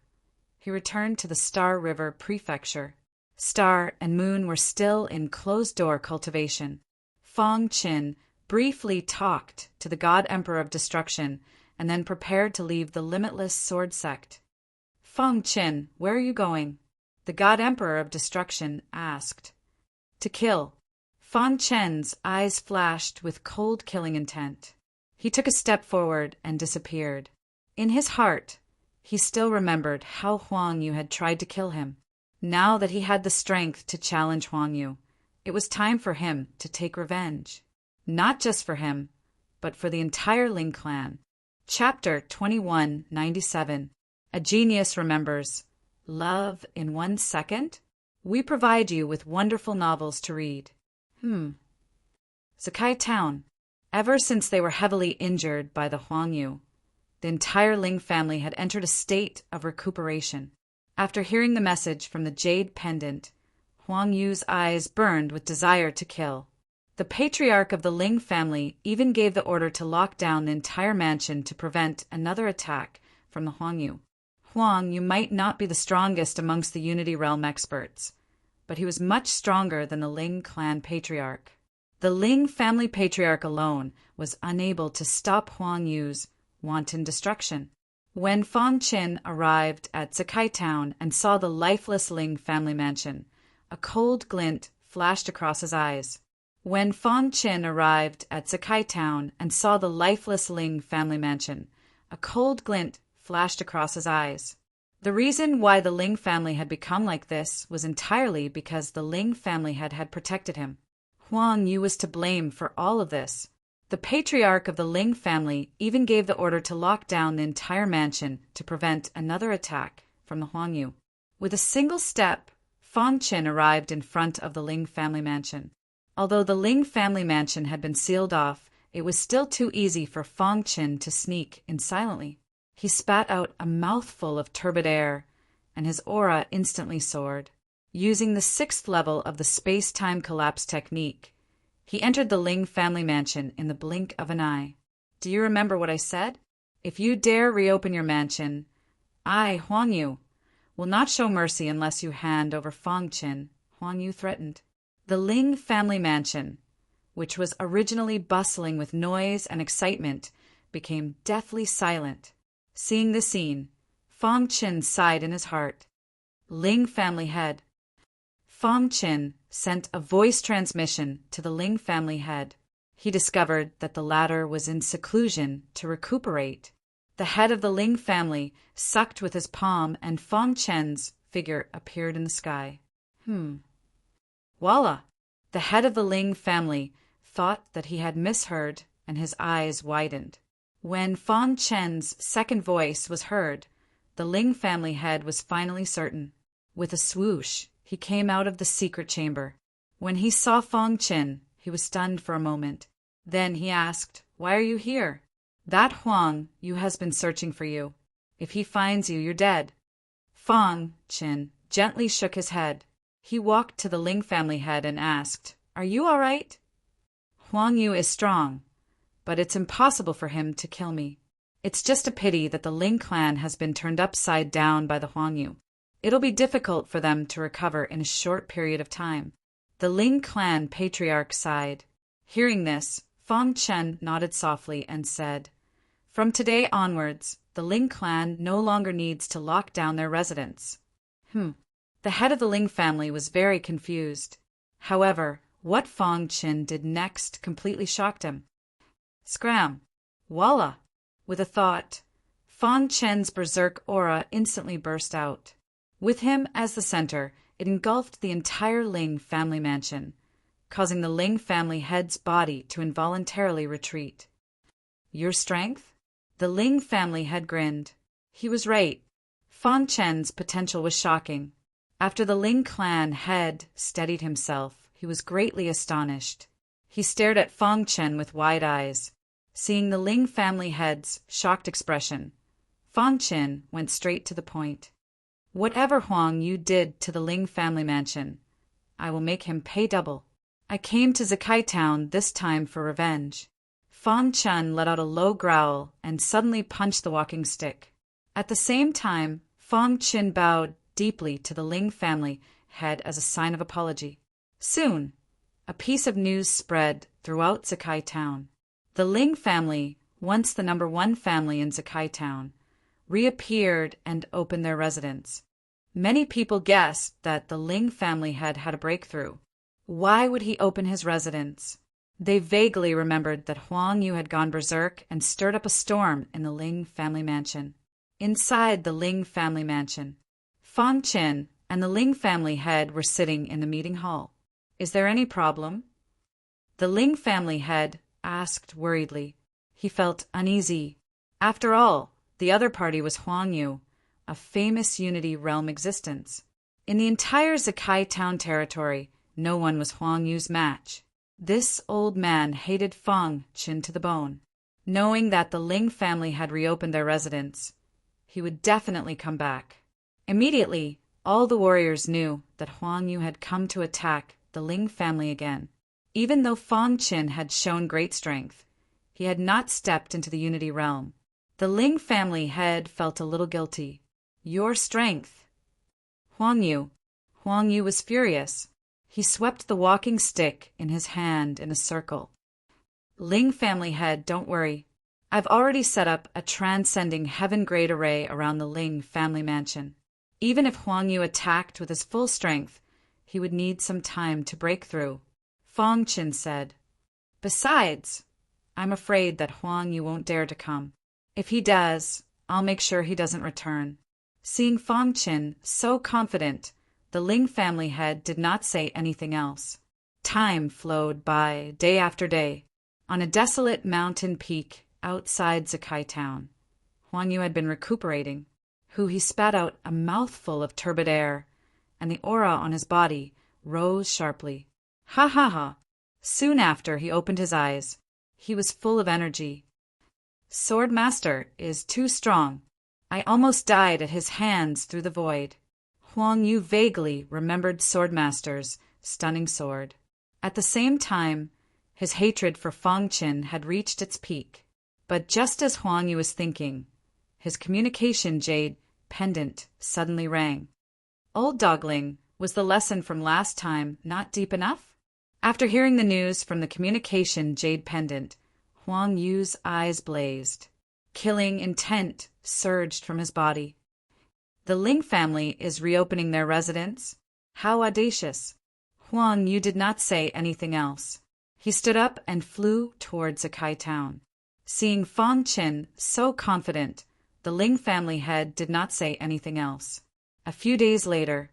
he returned to the Star River Prefecture. Star and Moon were still in closed-door cultivation. Fangchen briefly talked to the God Emperor of Destruction and then prepared to leave the Limitless Sword sect. "Fangchen, where are you going?" the God Emperor of Destruction asked. "To kill." Fangchen's eyes flashed with cold killing intent. He took a step forward and disappeared. In his heart, he still remembered how Huang Yu had tried to kill him. Now that he had the strength to challenge Huang Yu, it was time for him to take revenge. Not just for him, but for the entire Ling clan. Chapter 2197. A Genius Remembers. Love in 1 second? We provide you with wonderful novels to read. Zakai Town. Ever since they were heavily injured by the Huang Yu, the entire Ling family had entered a state of recuperation. After hearing the message from the Jade Pendant, Huang Yu's eyes burned with desire to kill. The patriarch of the Ling family even gave the order to lock down the entire mansion to prevent another attack from the Huang Yu. Huang Yu might not be the strongest amongst the Unity Realm experts, but he was much stronger than the Ling clan patriarch. The Ling family patriarch alone was unable to stop Huang Yu's wanton destruction. When Fangchen arrived at Zakai Town and saw the lifeless Ling family mansion, a cold glint flashed across his eyes. When Fangchen arrived at Zakai Town and saw the lifeless Ling family mansion, a cold glint flashed across his eyes. The reason why the Ling family had become like this was entirely because the Ling family had protected him. Huang Yu was to blame for all of this. The patriarch of the Ling family even gave the order to lock down the entire mansion to prevent another attack from the Huang Yu. With a single step, Fangchen arrived in front of the Ling family mansion. Although the Ling family mansion had been sealed off, it was still too easy for Fangchen to sneak in silently. He spat out a mouthful of turbid air, and his aura instantly soared. Using the 6th level of the space-time collapse technique, he entered the Ling family mansion in the blink of an eye. "Do you remember what I said? If you dare reopen your mansion, I, Huang Yu, will not show mercy unless you hand over Fangchen," Huang Yu threatened. The Ling family mansion, which was originally bustling with noise and excitement, became deathly silent. Seeing the scene, Fangchen sighed in his heart. Ling family head. Fangchen sent a voice transmission to the Ling family head. He discovered that the latter was in seclusion to recuperate. The head of the Ling family sucked with his palm, and Fangchen's figure appeared in the sky. Voila! The head of the Ling family thought that he had misheard, and his eyes widened. When Fangchen's second voice was heard, the Ling family head was finally certain. With a swoosh, he came out of the secret chamber. When he saw Fangchen, he was stunned for a moment. Then he asked, "Why are you here?" "That Huang Yu has been searching for you. If he finds you, you're dead." Fangchen gently shook his head. He walked to the Ling family head and asked, "Are you all right?" "Huang Yu is strong, but it's impossible for him to kill me. It's just a pity that the Ling clan has been turned upside down by the Huang Yu. It'll be difficult for them to recover in a short period of time." The Ling clan patriarch sighed. Hearing this, Fangchen nodded softly and said, "From today onwards, the Ling clan no longer needs to lock down their residence." The head of the Ling family was very confused. However, what Fangchen did next completely shocked him. Scram! Voila! With a thought, Fangchen's berserk aura instantly burst out. With him as the center, it engulfed the entire Ling family mansion, causing the Ling family head's body to involuntarily retreat. "Your strength?" The Ling family head grinned. He was right. Fang Chen's potential was shocking. After the Ling clan head steadied himself, he was greatly astonished. He stared at Fang Chen with wide eyes. Seeing the Ling family head's shocked expression, Fang Chen went straight to the point. Whatever Huang Yu did to the Ling family mansion, I will make him pay double. I came to Zakai Town this time for revenge. Fang Chen let out a low growl and suddenly punched the walking stick. At the same time, Fang Chen bowed deeply to the Ling family head as a sign of apology. Soon, a piece of news spread throughout Zakai Town. The Ling family, once the #1 family in Zakai Town, reappeared and opened their residence. Many people guessed that the Ling family had had a breakthrough. Why would he open his residence? They vaguely remembered that Huang Yu had gone berserk and stirred up a storm in the Ling family mansion. Inside the Ling family mansion, Fang Chen and the Ling family head were sitting in the meeting hall. Is there any problem? The Ling family head asked worriedly. He felt uneasy. After all, the other party was Huang Yu, a famous Unity Realm existence. In the entire Zakai Town territory, no one was Huang Yu's match. This old man hated Fang Chen to the bone. Knowing that the Ling family had reopened their residence, he would definitely come back. Immediately, all the warriors knew that Huang Yu had come to attack the Ling family again. Even though Fang Chen had shown great strength, he had not stepped into the Unity Realm. The Ling family head felt a little guilty. Your strength. Huang Yu was furious. He swept the walking stick in his hand in a circle. Ling family head, don't worry. I've already set up a transcending heaven-grade array around the Ling family mansion. Even if Huang Yu attacked with his full strength, he would need some time to break through, Fang Chen said. Besides, I'm afraid that Huang Yu won't dare to come. If he does, I'll make sure he doesn't return. Seeing Fang Chen so confident, the Ling family head did not say anything else. Time flowed by, day after day. On a desolate mountain peak outside Zakai Town, Huang Yu had been recuperating. He spat out a mouthful of turbid air, and the aura on his body rose sharply. Ha ha ha! Soon after he opened his eyes. He was full of energy. Sword Master is too strong. I almost died at his hands through the void. Huang Yu vaguely remembered Sword Master's stunning sword. At the same time, his hatred for Fang Chen had reached its peak. But just as Huang Yu was thinking, his communication jade pendant suddenly rang. Old Dogling, was the lesson from last time not deep enough? After hearing the news from the communication jade pendant, Huang Yu's eyes blazed. Killing intent surged from his body. The Ling family is reopening their residence? How audacious! Huang Yu did not say anything else. He stood up and flew towards Zakai Town. Seeing Fang Chen so confident, the Ling family head did not say anything else. A few days later,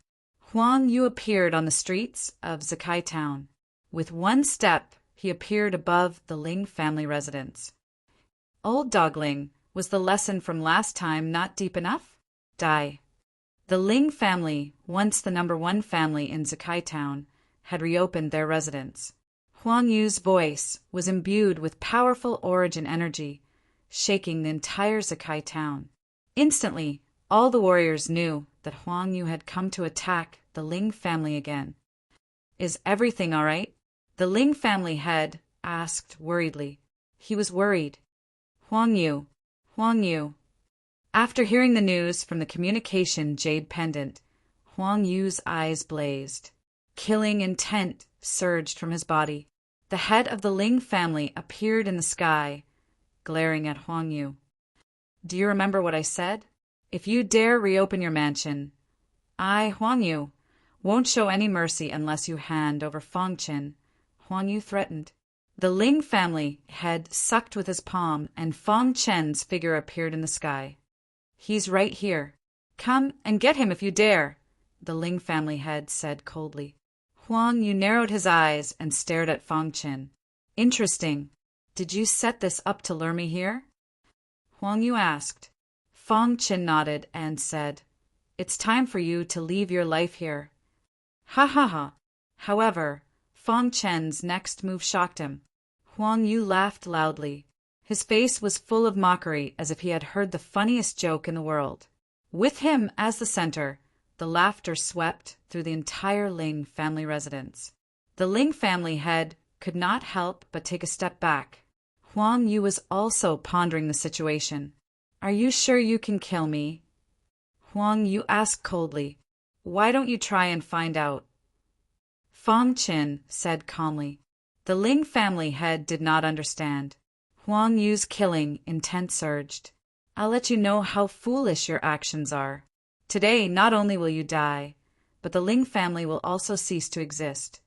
Huang Yu appeared on the streets of Zakai Town. With one step, he appeared above the Ling family residence. Old Dogling, was the lesson from last time not deep enough? Die. The Ling family, once the #1 family in Zakai Town, had reopened their residence. Huang Yu's voice was imbued with powerful origin energy, shaking the entire Zakai Town. Instantly, all the warriors knew that Huang Yu had come to attack the Ling family again. Is everything all right? The Ling family head asked worriedly. He was worried. Huang Yu. After hearing the news from the communication jade pendant, Huang Yu's eyes blazed. Killing intent surged from his body. The head of the Ling family appeared in the sky, glaring at Huang Yu. Do you remember what I said? If you dare reopen your mansion, I, Huang Yu, won't show any mercy unless you hand over Fang Chen, Huang Yu threatened. The Ling family head sucked with his palm, and Fang Chen's figure appeared in the sky. He's right here. Come and get him if you dare, the Ling family head said coldly. Huang Yu narrowed his eyes and stared at Fang Chen. Interesting. Did you set this up to lure me here? Huang Yu asked. Fong Chin nodded and said, "It's time for you to leave your life here." Ha ha ha. However, Fong Chen's next move shocked him. Huang Yu laughed loudly. His face was full of mockery, as if he had heard the funniest joke in the world. With him as the center, the laughter swept through the entire Ling family residence. The Ling family head could not help but take a step back. Huang Yu was also pondering the situation. "Are you sure you can kill me?" Huang Yu asked coldly. "Why don't you try and find out?" Fong Chin said calmly. The Ling family head did not understand. Huang Yu's killing intent surged. "I'll let you know how foolish your actions are. Today, not only will you die, but the Ling family will also cease to exist."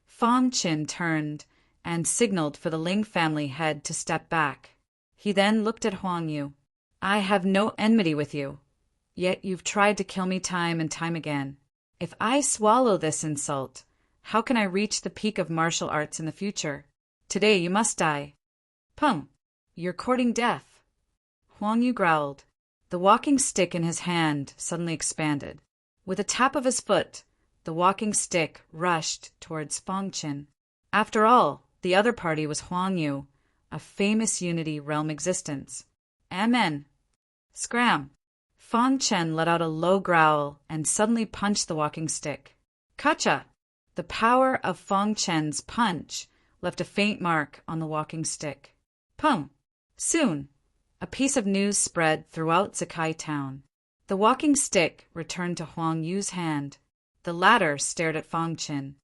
Fong Chin turned and signaled for the Ling family head to step back. He then looked at Huang Yu. "I have no enmity with you, yet you've tried to kill me time and time again. If I swallow this insult, how can I reach the peak of martial arts in the future? Today you must die." "Pum, you're courting death." Huang Yu growled. The walking stick in his hand suddenly expanded. With a tap of his foot, the walking stick rushed towards Fong Chin. After all, the other party was Huang Yu, a famous Unity Realm existence. Amen. Scram! Fong Chen let out a low growl and suddenly punched the walking stick. Kacha! The power of Fong Chen's punch left a faint mark on the walking stick. Pum! Soon, a piece of news spread throughout Zakai town. The walking stick returned to Huang Yu's hand. The latter stared at Fong Chen.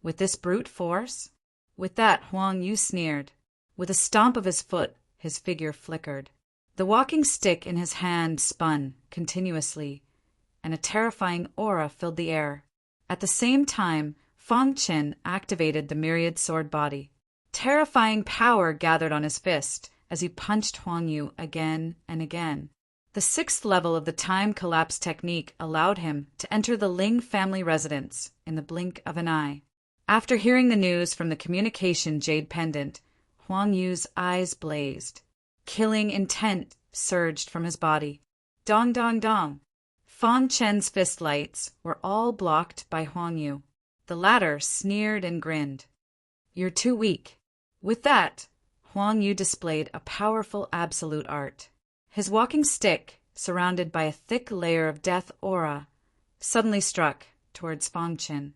With this brute force? With that, Huang Yu sneered. With a stomp of his foot, his figure flickered. The walking stick in his hand spun continuously, and a terrifying aura filled the air. At the same time, Fong Chen activated the myriad sword body. Terrifying power gathered on his fist as he punched Huang Yu again and again. The 6th level of the time collapse technique allowed him to enter the Ling family residence in the blink of an eye. After hearing the news from the communication jade pendant, Huang Yu's eyes blazed. Killing intent surged from his body. Dong dong dong. Fong Chen's fist lights were all blocked by Huang Yu. The latter sneered and grinned. "You're too weak." With that, Huang Yu displayed a powerful absolute art. His walking stick, surrounded by a thick layer of death aura, suddenly struck towards Fong Chen.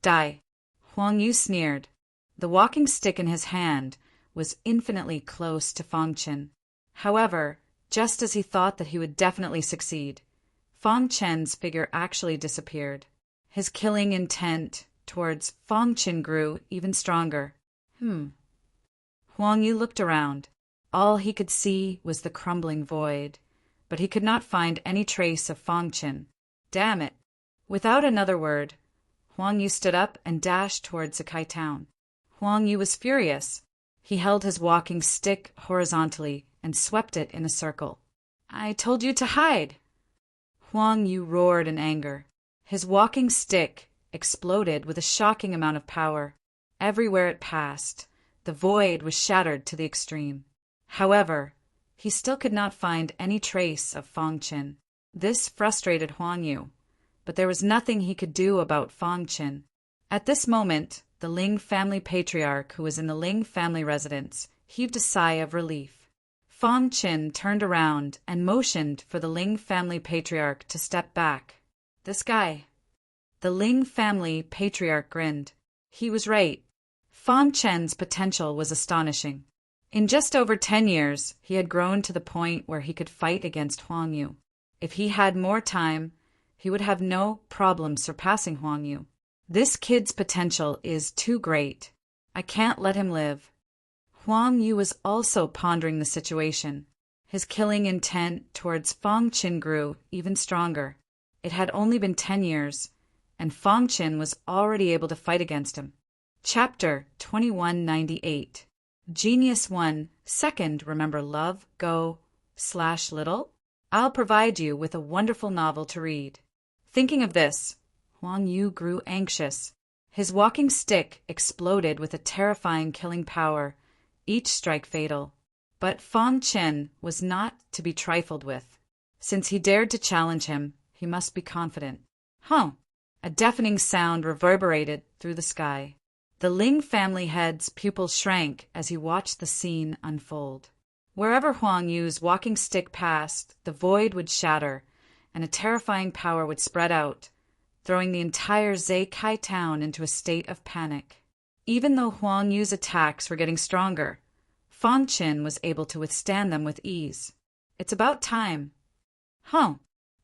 "Die." Huang Yu sneered. The walking stick in his hand was infinitely close to Fong Chen. However, just as he thought that he would definitely succeed, Fong Chen's figure actually disappeared. His killing intent towards Fong Chen grew even stronger. Huang Yu looked around. All he could see was the crumbling void, but he could not find any trace of Fong Chen. Damn it! Without another word, Huang Yu stood up and dashed towards Zakai town. Huang Yu was furious. He held his walking stick horizontally and swept it in a circle. "I told you to hide!" Huang Yu roared in anger. His walking stick exploded with a shocking amount of power. Everywhere it passed, the void was shattered to the extreme. However, he still could not find any trace of Fong Chen. This frustrated Huang Yu, but there was nothing he could do about Fong Chen. At this moment, the Ling family patriarch, who was in the Ling family residence, heaved a sigh of relief. Fong Chen turned around and motioned for the Ling family patriarch to step back. "This guy." The Ling family patriarch grinned. He was right. Fong Chen's potential was astonishing. In just over 10 years, he had grown to the point where he could fight against Huang Yu. If he had more time, he would have no problem surpassing Huang Yu. This kid's potential is too great. I can't let him live. Huang Yu was also pondering the situation. His killing intent towards Fong Chen grew even stronger. It had only been 10 years, and Fong Chen was already able to fight against him. Chapter 2198. Genius 1. Second, remember love, go/little? I'll provide you with a wonderful novel to read. Thinking of this, Huang Yu grew anxious. His walking stick exploded with a terrifying killing power, each strike fatal. But Fong Chen was not to be trifled with. Since he dared to challenge him, he must be confident. Huh! A deafening sound reverberated through the sky. The Ling family head's pupils shrank as he watched the scene unfold. Wherever Huang Yu's walking stick passed, the void would shatter, and a terrifying power would spread out, throwing the entire Zaikai town into a state of panic. Even though Huang Yu's attacks were getting stronger, Fang Qin was able to withstand them with ease. It's about time. Huh.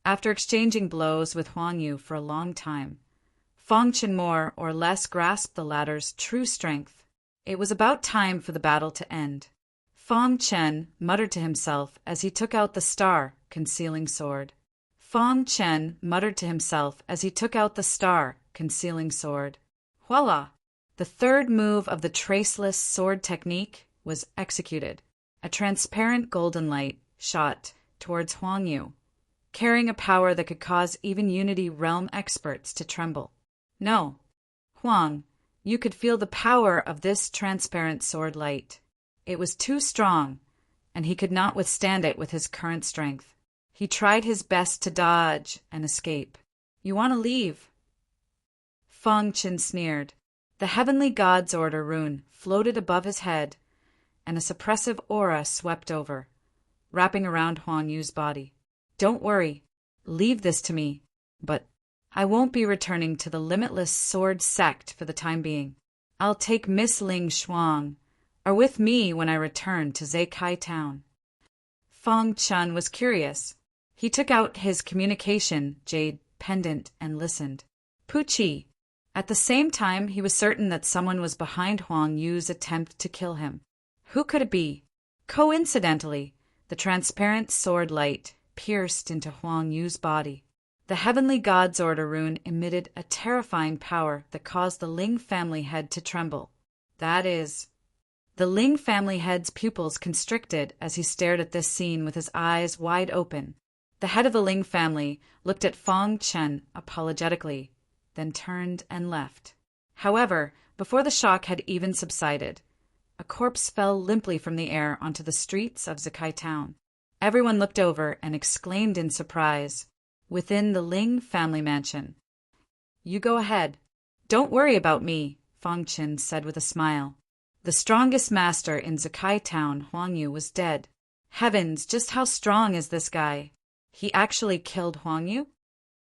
After exchanging blows with Huang Yu for a long time, Fang Qin more or less grasped the latter's true strength. It was about time for the battle to end. Fang Qin muttered to himself as he took out the star-concealing sword. Fang Qin muttered to himself as he took out the star-concealing sword. Voila! The third move of the traceless sword technique was executed. A transparent golden light shot towards Huang Yu, carrying a power that could cause even Unity Realm experts to tremble. No, Huang, you could feel the power of this transparent sword light. It was too strong, and he could not withstand it with his current strength. He tried his best to dodge and escape. You want to leave? Fang Qin sneered. The Heavenly God's Order rune floated above his head, and a suppressive aura swept over, wrapping around Huang Yu's body. Don't worry, leave this to me, but I won't be returning to the Limitless Sword Sect for the time being. I'll take Miss Ling Shuang, or with me when I return to Zaikai Town. Fang Qin was curious. He took out his communication jade pendant and listened. Puchi. At the same time, he was certain that someone was behind Huang Yu's attempt to kill him. Who could it be? Coincidentally, the transparent sword light pierced into Huang Yu's body. The Heavenly God's Order rune emitted a terrifying power that caused the Ling family head to tremble. That is, the Ling family head's pupils constricted as he stared at this scene with his eyes wide open. The head of the Ling family looked at Fang Qin apologetically, then turned and left. However, before the shock had even subsided, a corpse fell limply from the air onto the streets of Zaikai Town. Everyone looked over and exclaimed in surprise. Within the Ling family mansion. You go ahead. Don't worry about me, Fang Qin said with a smile. The strongest master in Zaikai Town, Huang Yu, was dead. Heavens, just how strong is this guy? He actually killed Huang Yu?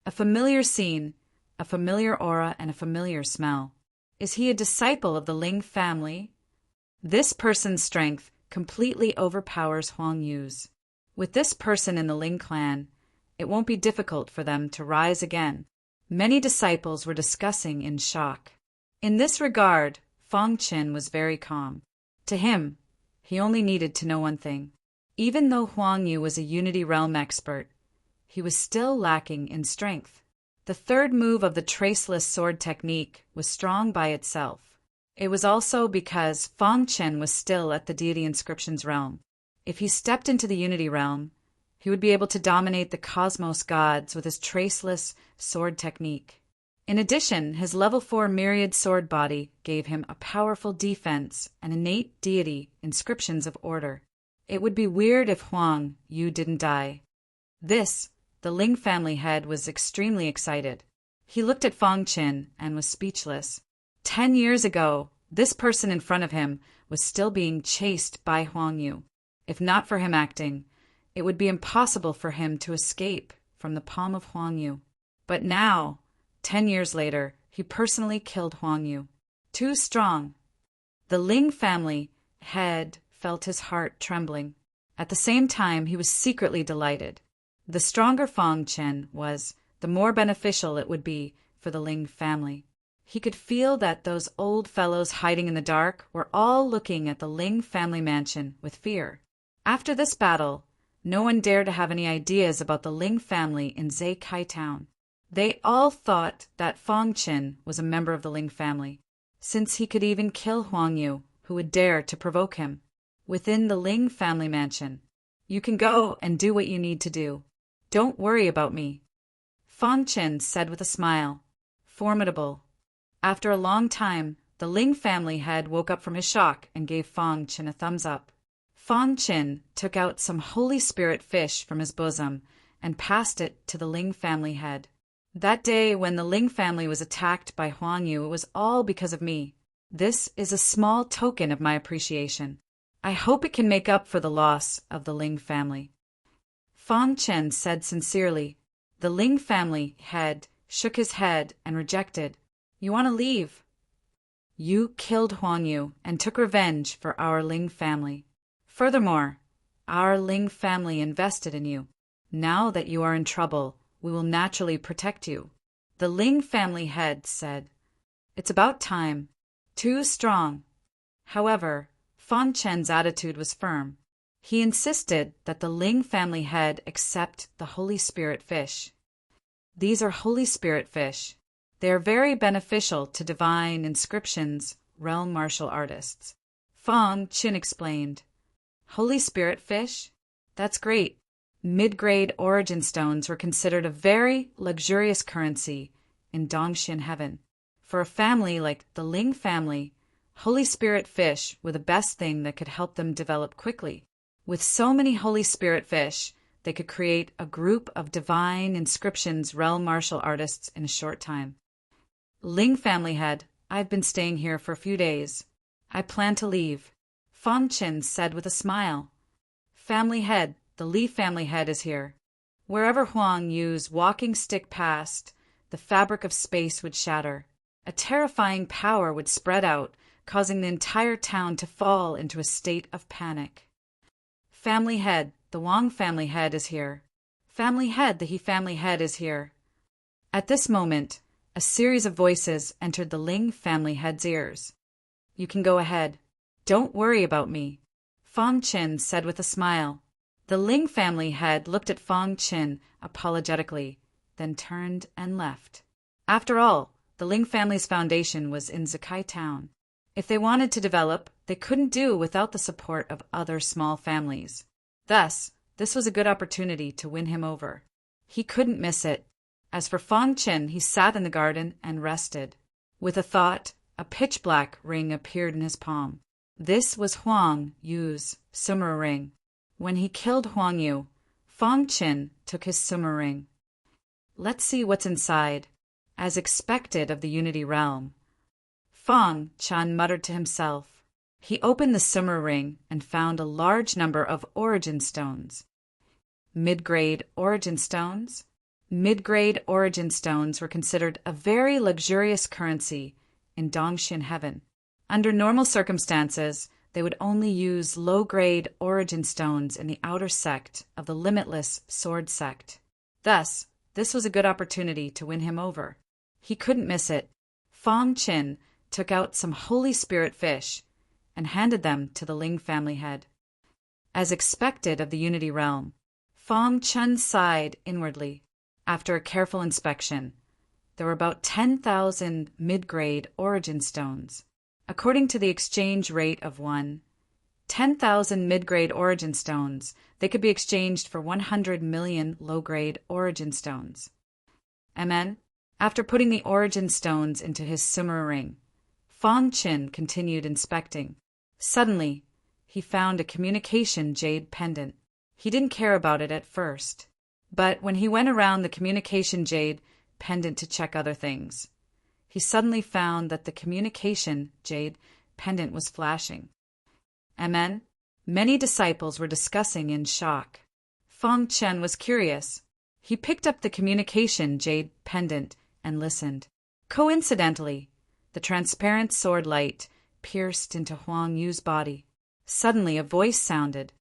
A familiar scene, a familiar aura, and a familiar smell. Is he a disciple of the Ling family? This person's strength completely overpowers Huang Yu's. With this person in the Ling clan, it won't be difficult for them to rise again. Many disciples were discussing in shock. In this regard, Fang Qin was very calm. To him, he only needed to know one thing. Even though Huang Yu was a Unity Realm expert, he was still lacking in strength. The third move of the traceless sword technique was strong by itself. It was also because Fang Qin was still at the deity inscriptions realm. If he stepped into the Unity Realm, he would be able to dominate the cosmos gods with his traceless sword technique. In addition, his level 4 myriad sword body gave him a powerful defense and innate deity inscriptions of order. It would be weird if Huang Yu didn't die. This, the Ling family head, was extremely excited. He looked at Fang Qin and was speechless. 10 years ago, this person in front of him was still being chased by Huang Yu. If not for him acting, it would be impossible for him to escape from the palm of Huang Yu. But now, 10 years later, he personally killed Huang Yu. Too strong. The Ling family head felt his heart trembling. At the same time, he was secretly delighted. The stronger Fang Qin was, the more beneficial it would be for the Ling family. He could feel that those old fellows hiding in the dark were all looking at the Ling family mansion with fear. After this battle, no one dared to have any ideas about the Ling family in Zaikai Town. They all thought that Fang Qin was a member of the Ling family, since he could even kill Huang Yu, who would dare to provoke him. Within the Ling family mansion, you can go and do what you need to do. Don't worry about me, Fang Qin said with a smile. Formidable. After a long time, the Ling family head woke up from his shock and gave Fang Qin a thumbs up. Fang Qin took out some Holy Spirit fish from his bosom and passed it to the Ling family head. That day when the Ling family was attacked by Huang Yu, it was all because of me. This is a small token of my appreciation. I hope it can make up for the loss of the Ling family. Fang Chen said sincerely. The Ling family head shook his head and rejected. You want to leave? You killed Huang Yu and took revenge for our Ling family. Furthermore, our Ling family invested in you. Now that you are in trouble, we will naturally protect you. The Ling family head said. It's about time. Too strong. However, Fang Chen's attitude was firm. He insisted that the Ling family head accept the Holy Spirit fish. These are Holy Spirit fish. They are very beneficial to divine inscriptions, realm martial artists. Fang Chen explained. Holy Spirit fish? That's great. Mid-grade origin stones were considered a very luxurious currency in Dongxian heaven. For a family like the Ling family, Holy Spirit fish were the best thing that could help them develop quickly. With so many Holy Spirit fish, they could create a group of divine inscriptions realm martial artists in a short time. Ling family head, I've been staying here for a few days. I plan to leave. Fang Chen said with a smile. Family head, the Li family head is here. Wherever Huang Yu's walking stick passed, the fabric of space would shatter. A terrifying power would spread out, causing the entire town to fall into a state of panic. Family head, the Wang family head is here. Family head, the He family head is here. At this moment, a series of voices entered the Ling family head's ears. You can go ahead. Don't worry about me, Fang Chen said with a smile. The Ling family head looked at Fang Chen apologetically, then turned and left. After all, the Ling family's foundation was in Zakai town. If they wanted to develop, they couldn't do without the support of other small families. Thus, this was a good opportunity to win him over. He couldn't miss it. As for Fang Chen, he sat in the garden and rested. With a thought, a pitch-black ring appeared in his palm. This was Huang Yu's summer ring. When he killed Huang Yu, Fang Chen took his summer ring. Let's see what's inside. As expected of the Unity Realm, Fang Chen muttered to himself. He opened the summer ring and found a large number of origin stones. Mid-grade origin stones? Mid-grade origin stones were considered a very luxurious currency in Dongxian heaven. Under normal circumstances, they would only use low-grade origin stones in the outer sect of the limitless sword sect. Thus, this was a good opportunity to win him over. He couldn't miss it. Fang Chen took out some Holy Spirit fish and handed them to the Ling family head. As expected of the Unity Realm, Fang Chen sighed inwardly. After a careful inspection, there were about 10,000 mid-grade origin stones. According to the exchange rate of 10,000 mid-grade origin stones, they could be exchanged for 100 million low-grade origin stones. Amen. After putting the origin stones into his summer ring, Fang Chen continued inspecting. Suddenly, he found a communication jade pendant. He didn't care about it at first, but when he went around the communication jade pendant to check other things, he suddenly found that the communication jade pendant was flashing. Amen. Many disciples were discussing in shock. Fang Chen was curious. He picked up the communication jade pendant and listened. Coincidentally, the transparent sword light pierced into Huang Yu's body. Suddenly a voice sounded.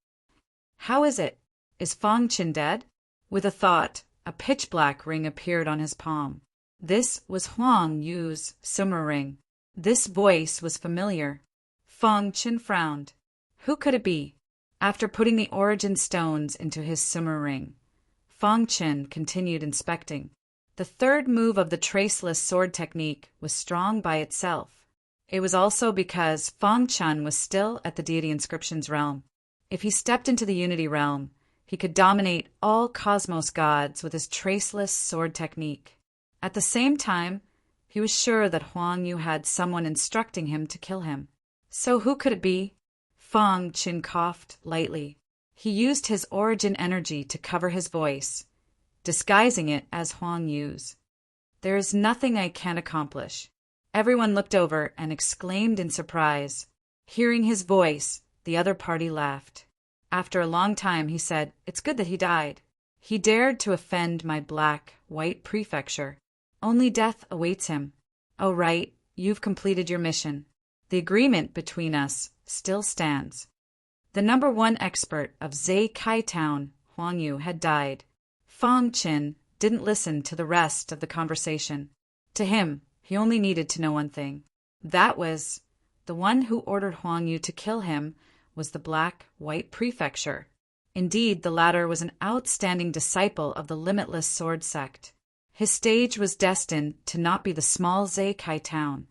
How is it? Is Fang Chen dead? With a thought, a pitch-black ring appeared on his palm. This was Huang Yu's summer ring. This voice was familiar. Fang Chen frowned. Who could it be? After putting the origin stones into his summer ring, Fang Chen continued inspecting. The third move of the traceless sword technique was strong by itself. It was also because Fang Chen was still at the deity inscriptions realm. If he stepped into the Unity Realm, he could dominate all cosmos gods with his traceless sword technique. At the same time, he was sure that Huang Yu had someone instructing him to kill him. So who could it be? Fang Chen coughed lightly. He used his origin energy to cover his voice disguising it as Huang Yu's. "There is nothing I can't accomplish." Everyone looked over and exclaimed in surprise. Hearing his voice, the other party laughed. After a long time, he said, "It's good that he died. He dared to offend my black-white prefecture. Only death awaits him. Oh, right, you've completed your mission. The agreement between us still stands." The #1 expert of Zhe Kai Town, Huang Yu, had died. Fang Qin didn't listen to the rest of the conversation. To him, he only needed to know one thing. That was, the one who ordered Huang Yu to kill him was the black-white prefecture. Indeed, the latter was an outstanding disciple of the Limitless Sword sect. His stage was destined to not be the small Zhe Kai Town.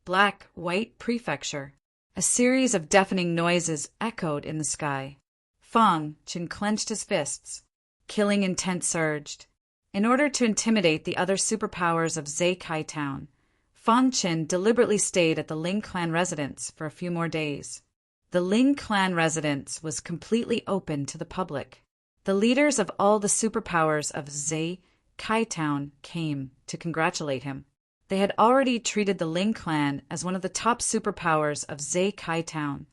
Black-white prefecture. A series of deafening noises echoed in the sky. Fang Qin clenched his fists. Killing intent surged. In order to intimidate the other superpowers of Zhe Kai Town, Fang Qin deliberately stayed at the Ling clan residence for a few more days. The Ling clan residence was completely open to the public. The leaders of all the superpowers of Zhe Kai Town came to congratulate him. They had already treated the Ling clan as one of the top superpowers of Zhe Kai Town.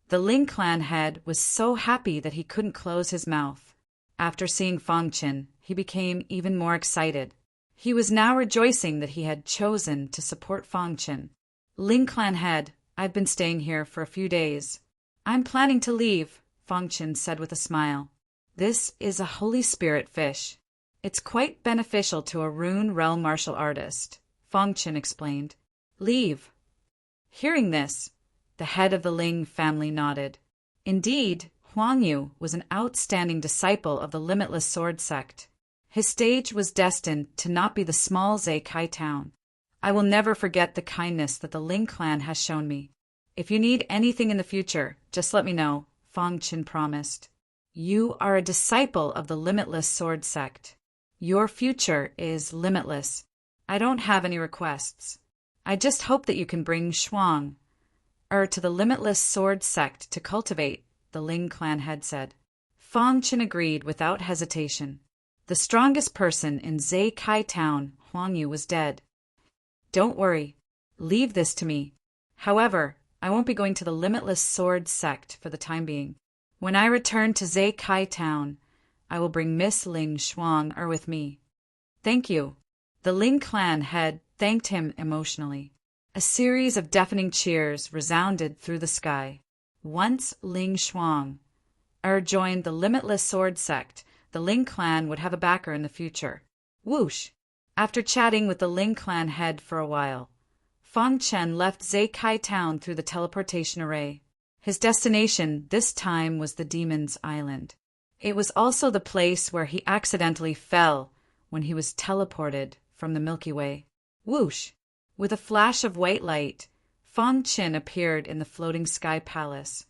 The Ling clan head was so happy that he couldn't close his mouth. After seeing Fang Qin, he became even more excited. He was now rejoicing that he had chosen to support Fang Qin. "Ling clan head, I've been staying here for a few days. I'm planning to leave," Fang Qin said with a smile. "This is a Holy Spirit fish. It's quite beneficial to a Rune Realm martial artist," Fang Qin explained. "Leave." Hearing this, the head of the Ling family nodded. Indeed, Huang Yu was an outstanding disciple of the Limitless Sword sect. His stage was destined to not be the small Zhe Kai Town. "I will never forget the kindness that the Ling clan has shown me. If you need anything in the future, just let me know," Fang Qin promised. "You are a disciple of the Limitless Sword sect. Your future is limitless. I don't have any requests. I just hope that you can bring Shuang to the Limitless Sword sect to cultivate," the Ling clan head said. Fang Qin agreed without hesitation. The strongest person in Zhe Kai Town, Huang Yu, was dead. "Don't worry. Leave this to me. However, I won't be going to the Limitless Sword sect for the time being. When I return to Zhe Kai Town, I will bring Miss Ling Shuang with me." "Thank you." The Ling clan head thanked him emotionally. A series of deafening cheers resounded through the sky. Once Ling Shuang joined the Limitless Sword sect, the Ling clan would have a backer in the future. Whoosh! After chatting with the Ling clan head for a while, Fang Qin left Zhe Kai Town through the teleportation array. His destination this time was the Demon's Island. It was also the place where he accidentally fell when he was teleported from the Milky Way. Whoosh! With a flash of white light, Fang Qin appeared in the floating sky palace.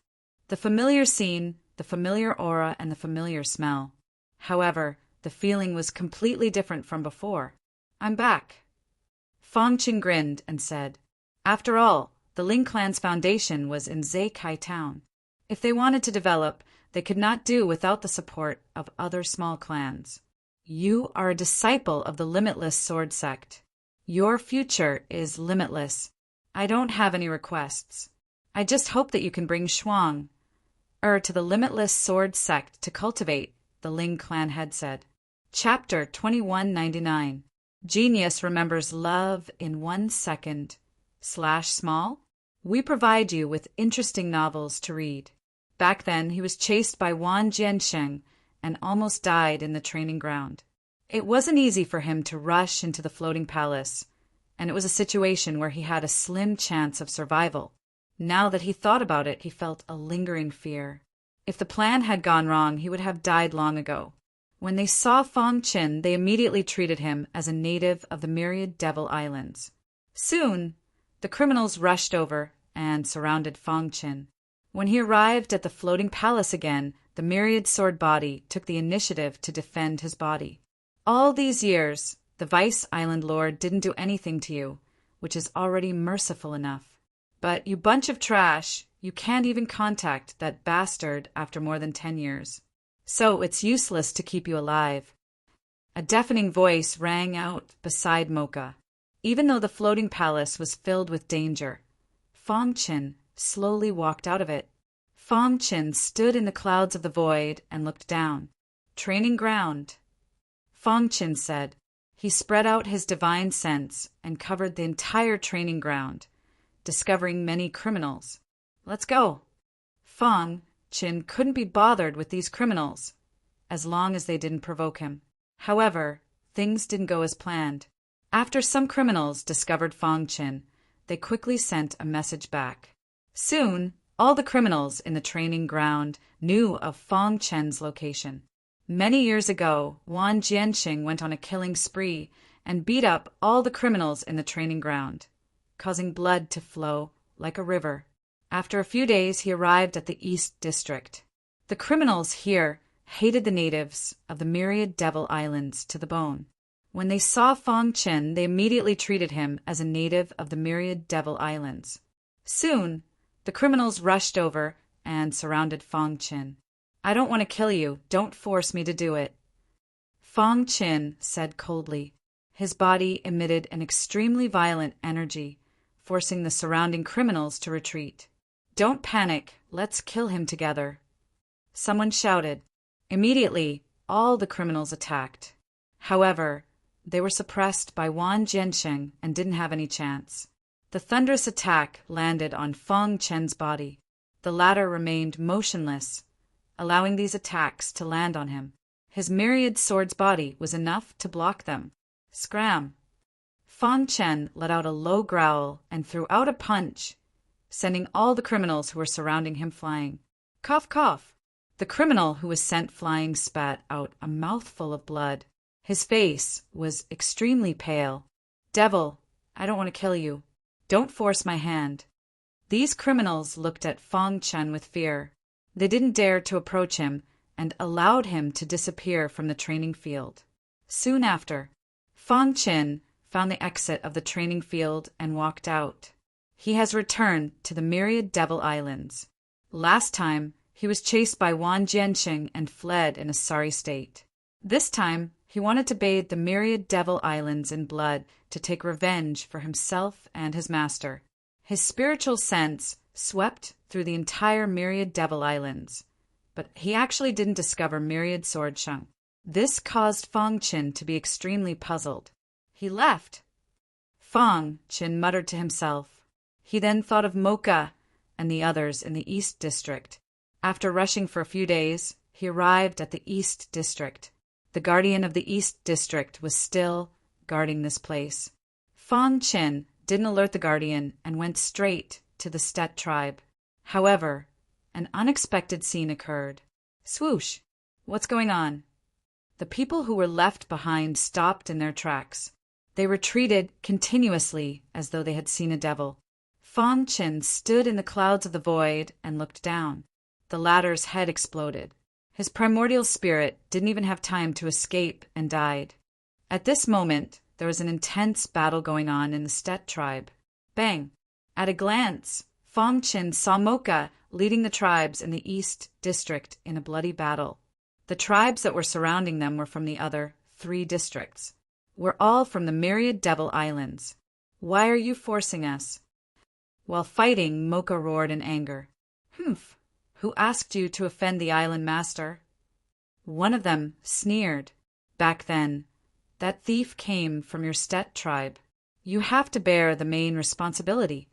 The familiar scene, the familiar aura, and the familiar smell. However, the feeling was completely different from before. "I'm back." Fang Qin grinned and said, "After all, the Ling clan's foundation was in Zhe Kai Town. If they wanted to develop, they could not do without the support of other small clans. You are a disciple of the Limitless Sword sect. Your future is limitless. I don't have any requests. I just hope that you can bring Shuang to the Limitless Sword sect to cultivate," the Ling clan head said. Chapter 2199. Genius remembers love in 1 second. /small? We provide you with interesting novels to read. Back then, he was chased by Wan Jiansheng and almost died in the training ground. It wasn't easy for him to rush into the floating palace, and it was a situation where he had a slim chance of survival. Now that he thought about it, he felt a lingering fear. If the plan had gone wrong, he would have died long ago. When they saw Fang Qin, they immediately treated him as a native of the Myriad Devil Islands. Soon, the criminals rushed over and surrounded Fang Qin. When he arrived at the floating palace again, the Myriad Sword Body took the initiative to defend his body. "All these years, the Vice Island Lord didn't do anything to you, which is already merciful enough. But you bunch of trash, you can't even contact that bastard after more than 10 years. So it's useless to keep you alive." A deafening voice rang out beside Mocha. Even though the floating palace was filled with danger, Fong Qin slowly walked out of it. Fong Qin stood in the clouds of the void and looked down. Training ground, Fong Qin said. He spread out his divine sense and covered the entire training ground, discovering many criminals. Let's go. Fong Qin couldn't be bothered with these criminals, as long as they didn't provoke him. However, things didn't go as planned. After some criminals discovered Fong Qin, they quickly sent a message back. Soon, all the criminals in the training ground knew of Fong Qin's location. Many years ago, Wang Jianxing went on a killing spree and beat up all the criminals in the training ground, causing blood to flow like a river. After a few days, he arrived at the East District. The criminals here hated the natives of the myriad devil islands to the bone. When they saw Fong Qin, they immediately treated him as a native of the myriad devil islands. Soon, the criminals rushed over and surrounded Fong Qin. I don't want to kill you. Don't force me to do it. Fong Qin said coldly. His body emitted an extremely violent energy, forcing the surrounding criminals to retreat. Don't panic. Let's kill him together. Someone shouted. Immediately, all the criminals attacked. However, they were suppressed by Wang Jianxing and didn't have any chance. The thunderous attack landed on Fong Qin's body. The latter remained motionless, allowing these attacks to land on him. His myriad sword's body was enough to block them. Scram! Fong Qin let out a low growl and threw out a punch, sending all the criminals who were surrounding him flying. Cough, cough! The criminal who was sent flying spat out a mouthful of blood. His face was extremely pale. Devil, I don't want to kill you. Don't force my hand. These criminals looked at Fong Qin with fear. They didn't dare to approach him and allowed him to disappear from the training field. Soon after, Fong Qin found the exit of the training field and walked out. He has returned to the myriad devil islands. Last time, he was chased by Wang Jianxing and fled in a sorry state. This time, he wanted to bathe the myriad devil islands in blood to take revenge for himself and his master. His spiritual sense swept through the entire myriad devil islands, but he actually didn't discover myriad sword sheng. This caused Fong Qin to be extremely puzzled. He left. Fong Qin muttered to himself. He then thought of Mocha and the others in the East District. After rushing for a few days, he arrived at the East District. The guardian of the East District was still guarding this place. Fong Qin didn't alert the guardian and went straight to the Stet tribe. However, an unexpected scene occurred. Swoosh! What's going on? The people who were left behind stopped in their tracks. They retreated continuously as though they had seen a devil. Fong Qin stood in the clouds of the void and looked down. The latter's head exploded. His primordial spirit didn't even have time to escape and died. At this moment, there was an intense battle going on in the Stet tribe. Bang! At a glance, Fong Qin saw Mocha leading the tribes in the East District in a bloody battle. The tribes that were surrounding them were from the other 3 districts. We're all from the myriad devil islands. Why are you forcing us? While fighting, Mocha roared in anger. Humph! Who asked you to offend the island master? One of them sneered. Back then, that thief came from your Stet tribe. You have to bear the main responsibility.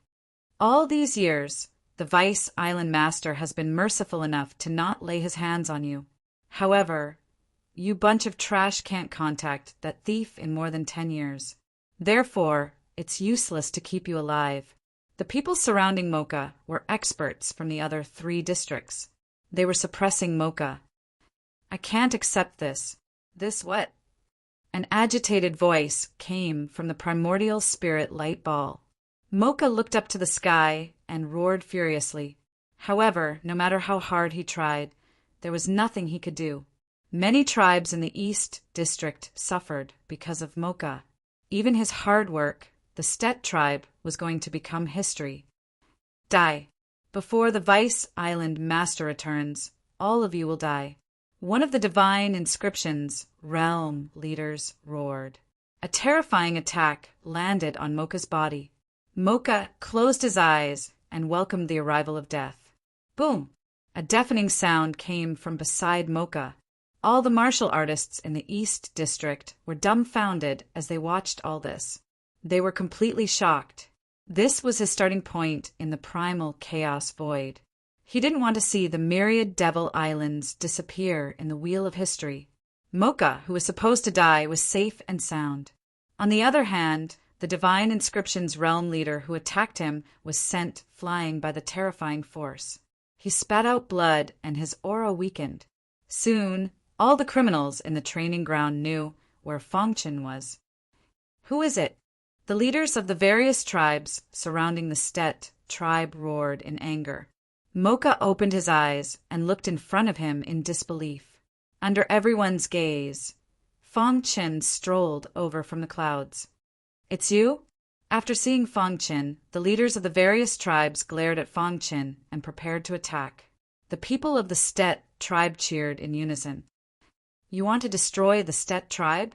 All these years, the Vice Island Master has been merciful enough to not lay his hands on you. However, you bunch of trash can't contact that thief in more than 10 years. Therefore, it's useless to keep you alive. The people surrounding Mocha were experts from the other 3 districts. They were suppressing Mocha. I can't accept this. This what? An agitated voice came from the primordial spirit light ball. Mocha looked up to the sky and roared furiously. However, no matter how hard he tried, there was nothing he could do. Many tribes in the East District suffered because of Mocha. Even his hard work, the Stet tribe, was going to become history. Die. Before the Vice Island Master returns, all of you will die. One of the divine inscription's realm leaders roared. A terrifying attack landed on Mocha's body. Mocha closed his eyes and welcomed the arrival of death. Boom! A deafening sound came from beside Mocha. All the martial artists in the East District were dumbfounded as they watched all this. They were completely shocked. This was his starting point in the primal chaos void. He didn't want to see the myriad devil islands disappear in the wheel of history. Mocha, who was supposed to die, was safe and sound. On the other hand, the divine inscription's realm leader who attacked him was sent flying by the terrifying force. He spat out blood and his aura weakened. Soon, all the criminals in the training ground knew where Fangchen was. Who is it? The leaders of the various tribes surrounding the Stet tribe roared in anger. Mocha opened his eyes and looked in front of him in disbelief. Under everyone's gaze, Fangchen strolled over from the clouds. It's you? After seeing Fangchen, the leaders of the various tribes glared at Fangchen and prepared to attack. The people of the Stet tribe cheered in unison. You want to destroy the Stet tribe?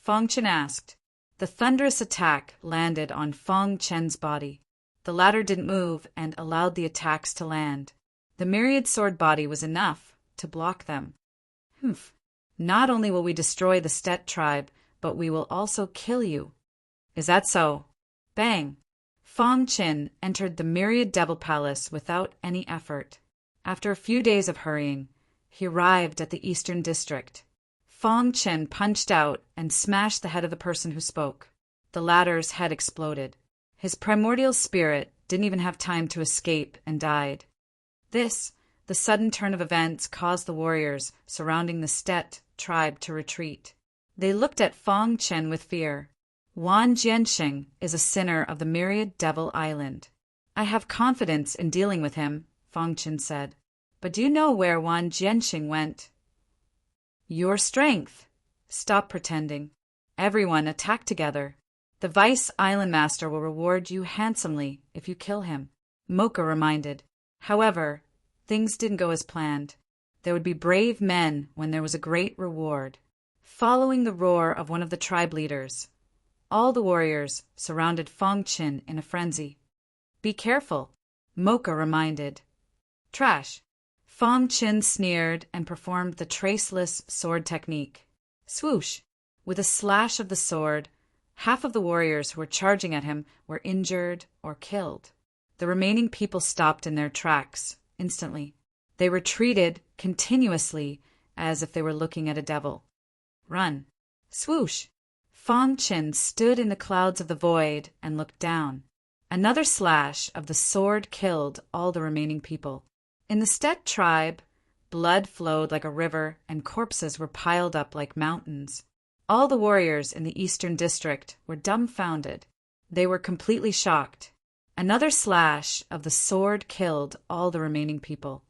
Fangchen asked. The thunderous attack landed on Fangchen's body. The latter didn't move and allowed the attacks to land. The myriad sword body was enough to block them. Not only will we destroy the Stet tribe, but we will also kill you. Is that so? Bang! Fangchen entered the myriad devil palace without any effort. After a few days of hurrying, he arrived at the Eastern District. Fangchen punched out and smashed the head of the person who spoke. The latter's head exploded. His primordial spirit didn't even have time to escape and died. This, the sudden turn of events, caused the warriors surrounding the Stet tribe to retreat. They looked at Fangchen with fear. Wan Jianxing is a sinner of the myriad devil island. I have confidence in dealing with him, Fangchen said. But do you know where Wan Jianxing went? Your strength. Stop pretending. Everyone attack together. The Vice Island Master will reward you handsomely if you kill him, Mocha reminded. However, things didn't go as planned. There would be brave men when there was a great reward. Following the roar of one of the tribe leaders, all the warriors surrounded Fangchen in a frenzy. Be careful, Mocha reminded. Trash. Fangchen sneered and performed the traceless sword technique. Swoosh! With a slash of the sword, half of the warriors who were charging at him were injured or killed. The remaining people stopped in their tracks instantly. They retreated continuously as if they were looking at a devil. Run. Swoosh! Fangchen stood in the clouds of the void and looked down. Another slash of the sword killed all the remaining people. In the Stet tribe, blood flowed like a river and corpses were piled up like mountains. All the warriors in the Eastern District were dumbfounded. They were completely shocked. Another slash of the sword killed all the remaining people.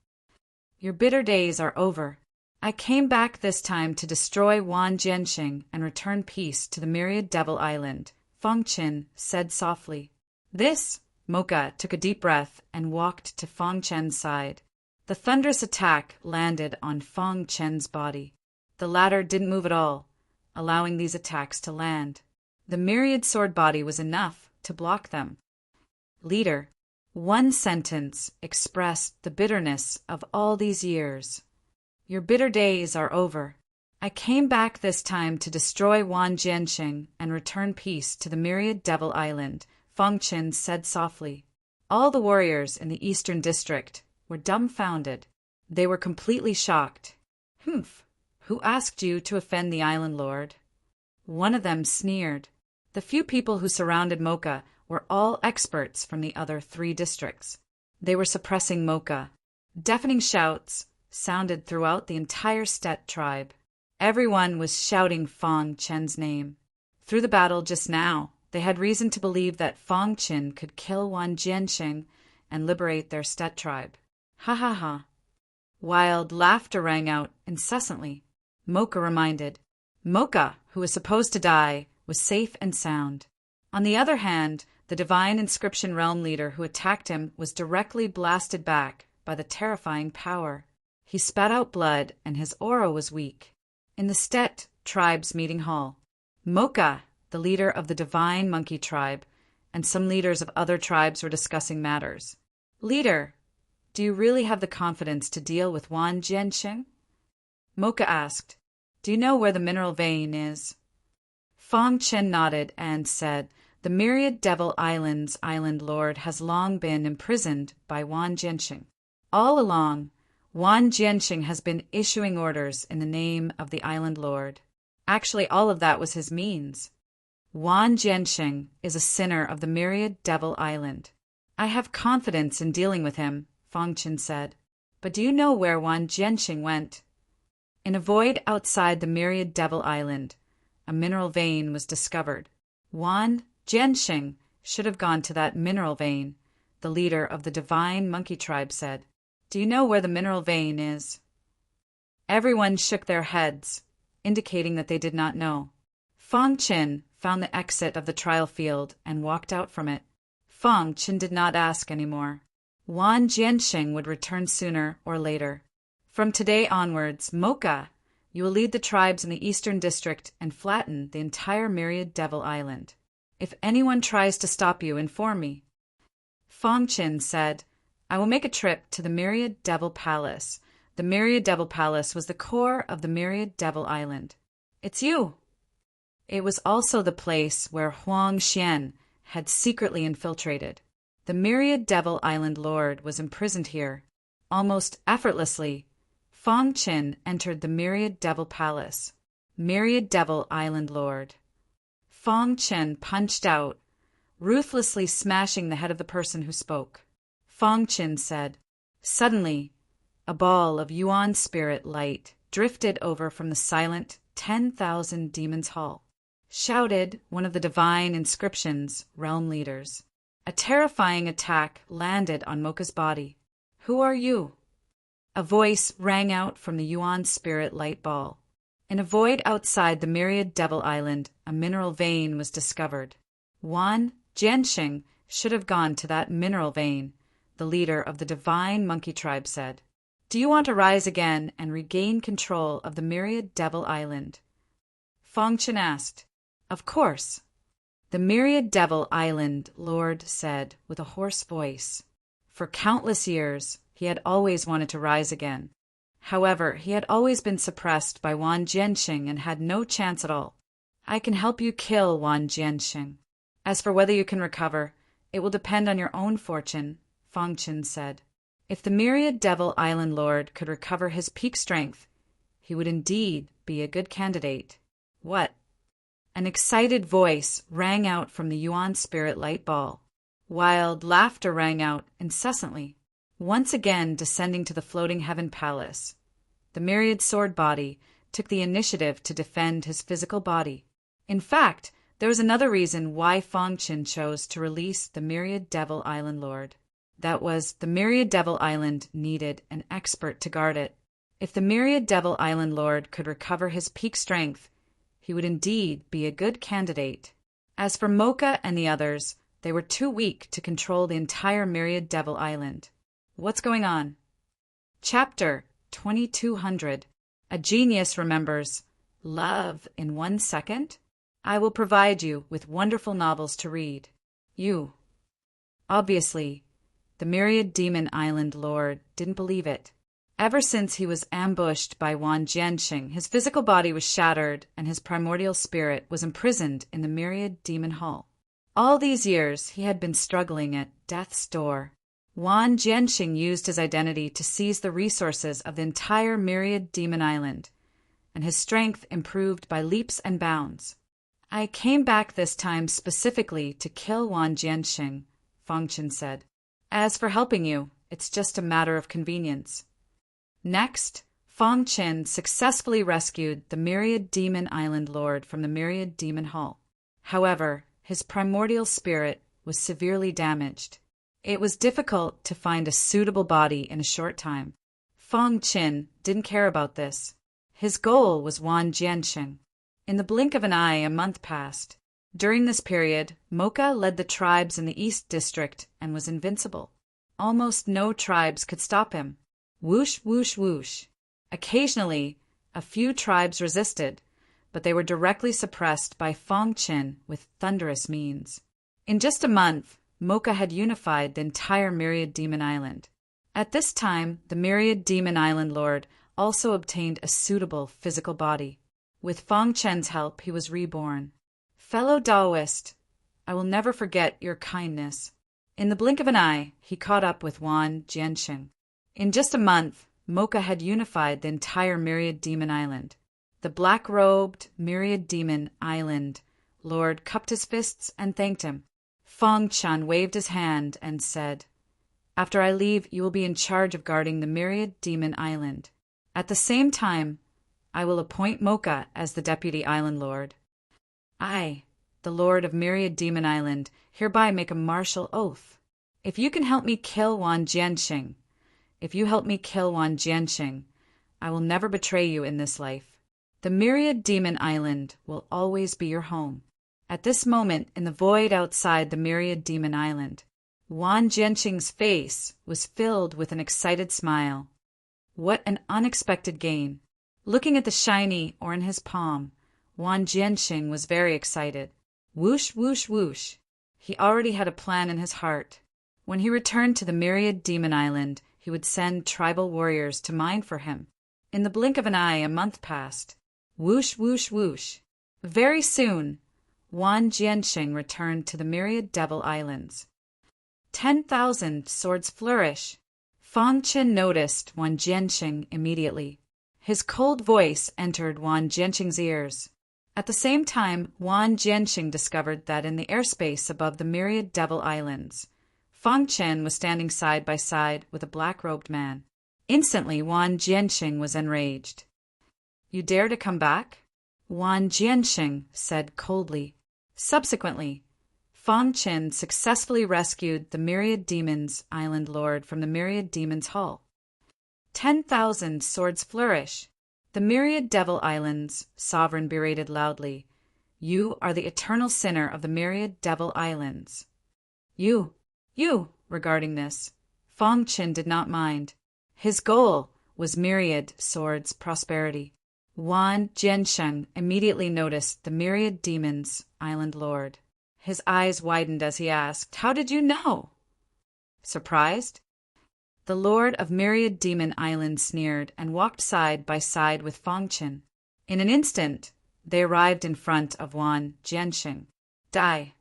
Your bitter days are over. I came back this time to destroy Wan Jianxing and return peace to the myriad devil island, Fangchen said softly. This, Mocha took a deep breath and walked to Fangchen's side. The thunderous attack landed on Fangchen's body. The latter didn't move at all, allowing these attacks to land. The myriad sword body was enough to block them. Leader, one sentence expressed the bitterness of all these years. Your bitter days are over. I came back this time to destroy Wan Jianxing and return peace to the myriad devil island, Fangchen said softly. All the warriors in the Eastern District were dumbfounded. They were completely shocked. Who asked you to offend the island lord? One of them sneered. The few people who surrounded Mocha were all experts from the other 3 districts. They were suppressing Mocha. Deafening shouts sounded throughout the entire Stet tribe. Everyone was shouting Fangchen's name. Through the battle just now, they had reason to believe that Fangchen could kill Wan Jianxing and liberate their Stet tribe. Ha ha ha. Wild laughter rang out incessantly. Mocha reminded. Mocha, who was supposed to die, was safe and sound. On the other hand, the divine inscription realm leader who attacked him was directly blasted back by the terrifying power. He spat out blood, and his aura was weak. In the Stet tribe's meeting hall, Mocha, the leader of the divine monkey tribe, and some leaders of other tribes were discussing matters. "Leader, do you really have the confidence to deal with Wan Jianxing?" Mocha asked. "Do you know where the mineral vein is?" Fang Chen nodded and said, "The Myriad Devil Island's island lord has long been imprisoned by Wan Jianxing. All along, Wan Jianxing has been issuing orders in the name of the island lord. Actually, all of that was his means. Wan Jianxing is a sinner of the Myriad Devil Island. I have confidence in dealing with him," Fang Chen said. "But do you know where Wan Jianxing went?" In a void outside the Myriad Devil Island, a mineral vein was discovered. "Wan Jianxing should have gone to that mineral vein," the leader of the divine monkey tribe said. "Do you know where the mineral vein is?" Everyone shook their heads, indicating that they did not know. Fang Chen found the exit of the trial field and walked out from it. Fang Chen did not ask any more. Wan Jianxing would return sooner or later. "From today onwards, Mocha, you will lead the tribes in the Eastern District and flatten the entire Myriad Devil Island. If anyone tries to stop you, inform me." Fang Chen said, "I will make a trip to the Myriad Devil Palace." The Myriad Devil Palace was the core of the Myriad Devil Island. "It's you!" It was also the place where Huang Xian had secretly infiltrated. The Myriad Devil Island Lord was imprisoned here. Almost effortlessly, Fang Chen entered the Myriad Devil Palace. Myriad Devil Island Lord. Fang Chen punched out, ruthlessly smashing the head of the person who spoke. Fang Chen said. Suddenly, a ball of Yuan spirit light drifted over from the silent 10,000 demons hall. Shouted one of the divine inscription's realm leaders. A terrifying attack landed on Mocha's body. "Who are you?" A voice rang out from the Yuan spirit light ball. In a void outside the Myriad Devil Island, a mineral vein was discovered. Wan Jianxing should have gone to that mineral vein, the leader of the divine monkey tribe said. "Do you want to rise again and regain control of the Myriad Devil Island?" Fang Chen asked. "Of course." The Myriad Devil Island Lord said with a hoarse voice. For countless years, he had always wanted to rise again. However, he had always been suppressed by Wan Jianxing and had no chance at all. "I can help you kill Wan Jianxing. As for whether you can recover, it will depend on your own fortune," Fang Chen said. If the Myriad Devil Island Lord could recover his peak strength, he would indeed be a good candidate. What? An excited voice rang out from the Yuan Spirit Light Ball. Wild laughter rang out incessantly, once again descending to the floating heaven palace. The Myriad Sword Body took the initiative to defend his physical body. In fact, there was another reason why Fang Chen chose to release the Myriad Devil Island Lord. That was, the Myriad Devil Island needed an expert to guard it. If the Myriad Devil Island Lord could recover his peak strength, he would indeed be a good candidate. As for Mocha and the others, they were too weak to control the entire Myriad Devil Island. What's going on? Chapter 2200. A Genius Remembers Love in 1 Second? I will provide you with wonderful novels to read. You. Obviously, the Myriad Demon Island Lord didn't believe it. Ever since he was ambushed by Wan Jianxing, his physical body was shattered and his primordial spirit was imprisoned in the Myriad Demon Hall. All these years, he had been struggling at death's door. Wan Jianxing used his identity to seize the resources of the entire Myriad Demon Island, and his strength improved by leaps and bounds. "I came back this time specifically to kill Wan Jianxing," Fang Chen said. "As for helping you, it's just a matter of convenience." Next, Fang Chen successfully rescued the Myriad Demon Island Lord from the Myriad Demon Hall. However, his primordial spirit was severely damaged. It was difficult to find a suitable body in a short time. Fang Chen didn't care about this. His goal was Wan Jianxing. In the blink of an eye, a month passed. During this period, Mocha led the tribes in the East District and was invincible. Almost no tribes could stop him. Whoosh, whoosh, whoosh. Occasionally, a few tribes resisted, but they were directly suppressed by Fong Qin with thunderous means. In just a month, Mocha had unified the entire Myriad Demon Island. At this time, the Myriad Demon Island Lord also obtained a suitable physical body. With Fong Chen's help, he was reborn. Fellow Taoist, I will never forget your kindness. In the blink of an eye, he caught up with Wan Jianxing. In just a month, Mocha had unified the entire Myriad Demon Island. The black-robed Myriad Demon Island Lord cupped his fists and thanked him. Fong Chen waved his hand and said, "After I leave, you will be in charge of guarding the Myriad Demon Island. At the same time, I will appoint Mocha as the Deputy Island Lord. I, the Lord of Myriad Demon Island, hereby make a martial oath. If you can help me kill Wan Jianxing, I will never betray you in this life. The Myriad Demon Island will always be your home." At this moment, in the void outside the Myriad Demon Island, Wan Jianxing's face was filled with an excited smile. What an unexpected gain! Looking at the shiny ore in his palm, Wan Jianxing was very excited. Whoosh, whoosh, whoosh. He already had a plan in his heart. When he returned to the Myriad Demon Island, he would send tribal warriors to mine for him. In the blink of an eye, a month passed. Whoosh, whoosh, whoosh. Very soon, Wan Jianxing returned to the Myriad Devil Islands. 10,000 swords flourish. Fong Qin noticed Wan Jianxing immediately. His cold voice entered Wan Jianxing's ears. At the same time, Wan Jianxing discovered that in the airspace above the Myriad Devil Islands, Fong Qin was standing side by side with a black-robed man. Instantly, Wan Jianxing was enraged. "You dare to come back?" Wan Jianxing said coldly. Subsequently, Fong Qin successfully rescued the Myriad Demons Island Lord from the Myriad Demons Hull. 10,000 swords flourish. The Myriad Devil Islands sovereign berated loudly, "You are the eternal sinner of the Myriad Devil Islands." You, regarding this, Fong Qin did not mind. His goal was Myriad Swords prosperity. Wan Jianxing immediately noticed the Myriad Demons Island Lord. His eyes widened as he asked, "How did you know?" Surprised? The Lord of Myriad Demon Island sneered and walked side by side with Fong Qin. In an instant, they arrived in front of Wan Jianxing. "Die!"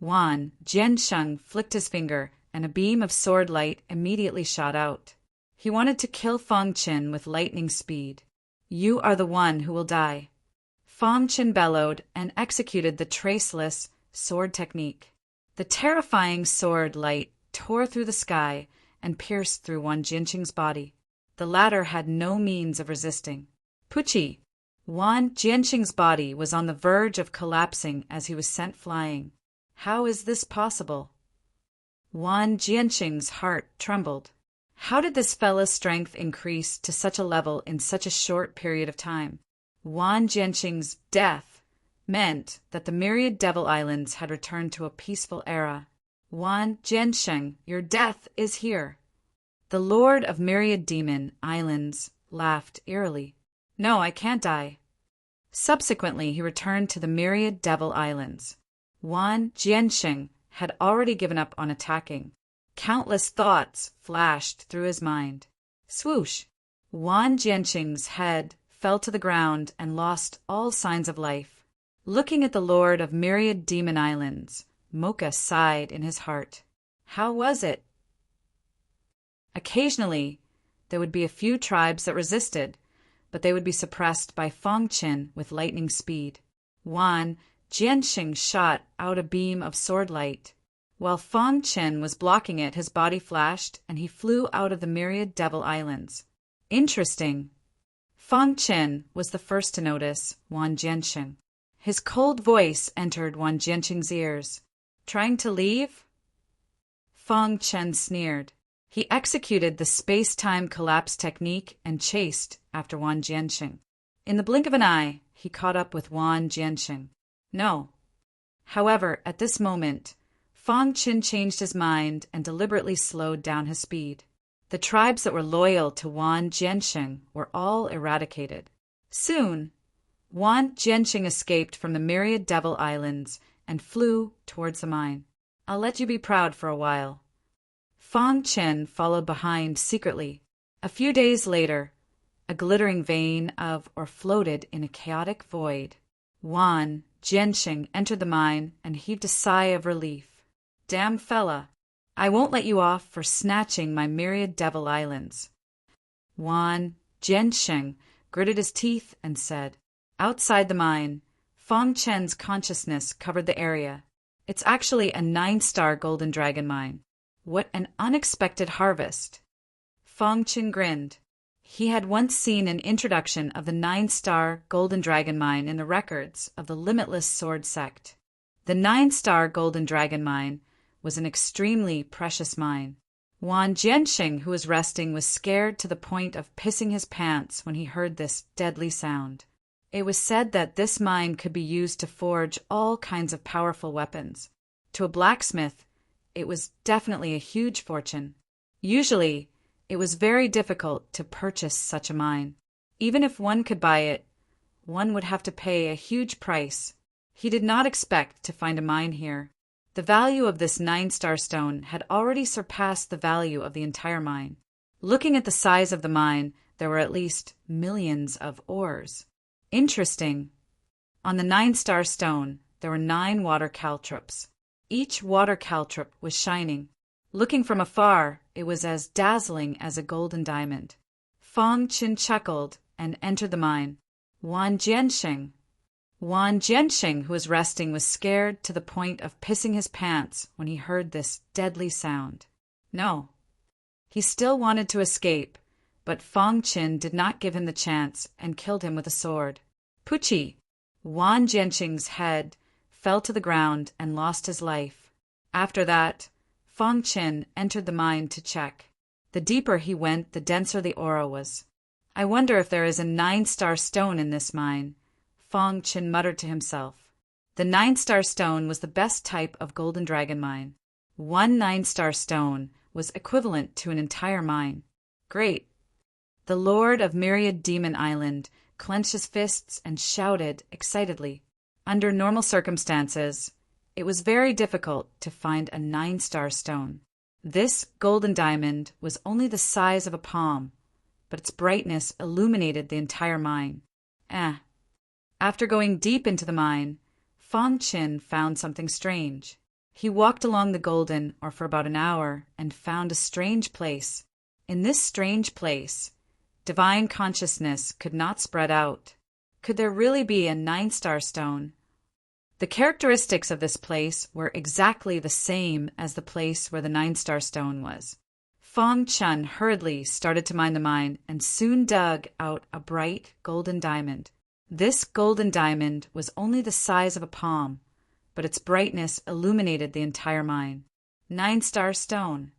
Wan Jianxing flicked his finger, and a beam of sword light immediately shot out. He wanted to kill Fong Qin with lightning speed. "You are the one who will die." Fong Qin bellowed and executed the traceless sword technique. The terrifying sword light tore through the sky and pierced through Wan Jianxing's body. The latter had no means of resisting. Pucci! Wan Jianxing's body was on the verge of collapsing as he was sent flying. How is this possible? Wan Jianxing's heart trembled. How did this fellow's strength increase to such a level in such a short period of time? Wan Jianxing's death meant that the Myriad Devil Islands had returned to a peaceful era. "Wan Jianxing, your death is here." The Lord of Myriad Demon Islands laughed eerily. "No, I can't die." Subsequently, he returned to the Myriad Devil Islands. Wan Jianxing had already given up on attacking. Countless thoughts flashed through his mind. Swoosh! Wan Jianxing's head fell to the ground and lost all signs of life. Looking at the Lord of Myriad Demon Islands, Mocha sighed in his heart. How was it? Occasionally, there would be a few tribes that resisted, but they would be suppressed by Fong Qin with lightning speed. Wan Jianxing shot out a beam of sword light. While Fong Qin was blocking it, his body flashed, and he flew out of the Myriad Devil Islands. Interesting. Fong Qin was the first to notice Wan Jianxing. His cold voice entered Wan Jianxing's ears. "Trying to leave?" Fong Qin sneered. He executed the space-time collapse technique and chased after Wan Jianxing. In the blink of an eye, he caught up with Wan Jianxing. No. However, at this moment, Fong Qin changed his mind and deliberately slowed down his speed. The tribes that were loyal to Wan Jiansheng were all eradicated. Soon, Wan Jiansheng escaped from the myriad Devil Islands and flew towards the mine. I'll let you be proud for a while. Fang Chen followed behind secretly. A few days later, a glittering vein floated in a chaotic void. Wan Jiansheng entered the mine and heaved a sigh of relief. Damn fella, I won't let you off for snatching my myriad Devil Islands. Wan Jiansheng gritted his teeth and said, outside the mine, Fang Chen's consciousness covered the area. It's actually a 9-star golden dragon mine. What an unexpected harvest. Fang Chen grinned. He had once seen an introduction of the 9-star golden dragon mine in the records of the Limitless Sword sect. The 9-star golden dragon mine was an extremely precious mine. Wan Jiansheng, who was resting, was scared to the point of pissing his pants when he heard this deadly sound. It was said that this mine could be used to forge all kinds of powerful weapons. To a blacksmith, it was definitely a huge fortune. Usually, it was very difficult to purchase such a mine. Even if one could buy it, one would have to pay a huge price. He did not expect to find a mine here. The value of this 9-star stone had already surpassed the value of the entire mine. Looking at the size of the mine, there were at least millions of ores. Interesting. On the 9-star stone, there were 9 water caltrops. Each water caltrop was shining. Looking from afar, it was as dazzling as a golden diamond. Fang Chen chuckled and entered the mine. Wan Jiansheng, who was resting, was scared to the point of pissing his pants when he heard this deadly sound. No, he still wanted to escape, but Fang Chen did not give him the chance and killed him with a sword. Pucci! Wan Jiansheng's head fell to the ground and lost his life. After that, Fang Chen entered the mine to check. The deeper he went, the denser the aura was. I wonder if there is a 9-star stone in this mine, Fang Chen muttered to himself. The 9-star stone was the best type of golden dragon mine. 1 9-star stone was equivalent to an entire mine. Great! The Lord of Myriad Demon Island clenched his fists and shouted excitedly. Under normal circumstances, it was very difficult to find a 9-star stone. This golden diamond was only the size of a palm, but its brightness illuminated the entire mine. After going deep into the mine, Fang Chen found something strange. He walked along the golden ore for about an hour and found a strange place. In this strange place, divine consciousness could not spread out. Could there really be a 9-star stone? The characteristics of this place were exactly the same as the place where the 9-star stone was. Fang Chen hurriedly started to mine the mine and soon dug out a bright golden diamond. This golden diamond was only the size of a palm, but its brightness illuminated the entire mine. 9-star stone.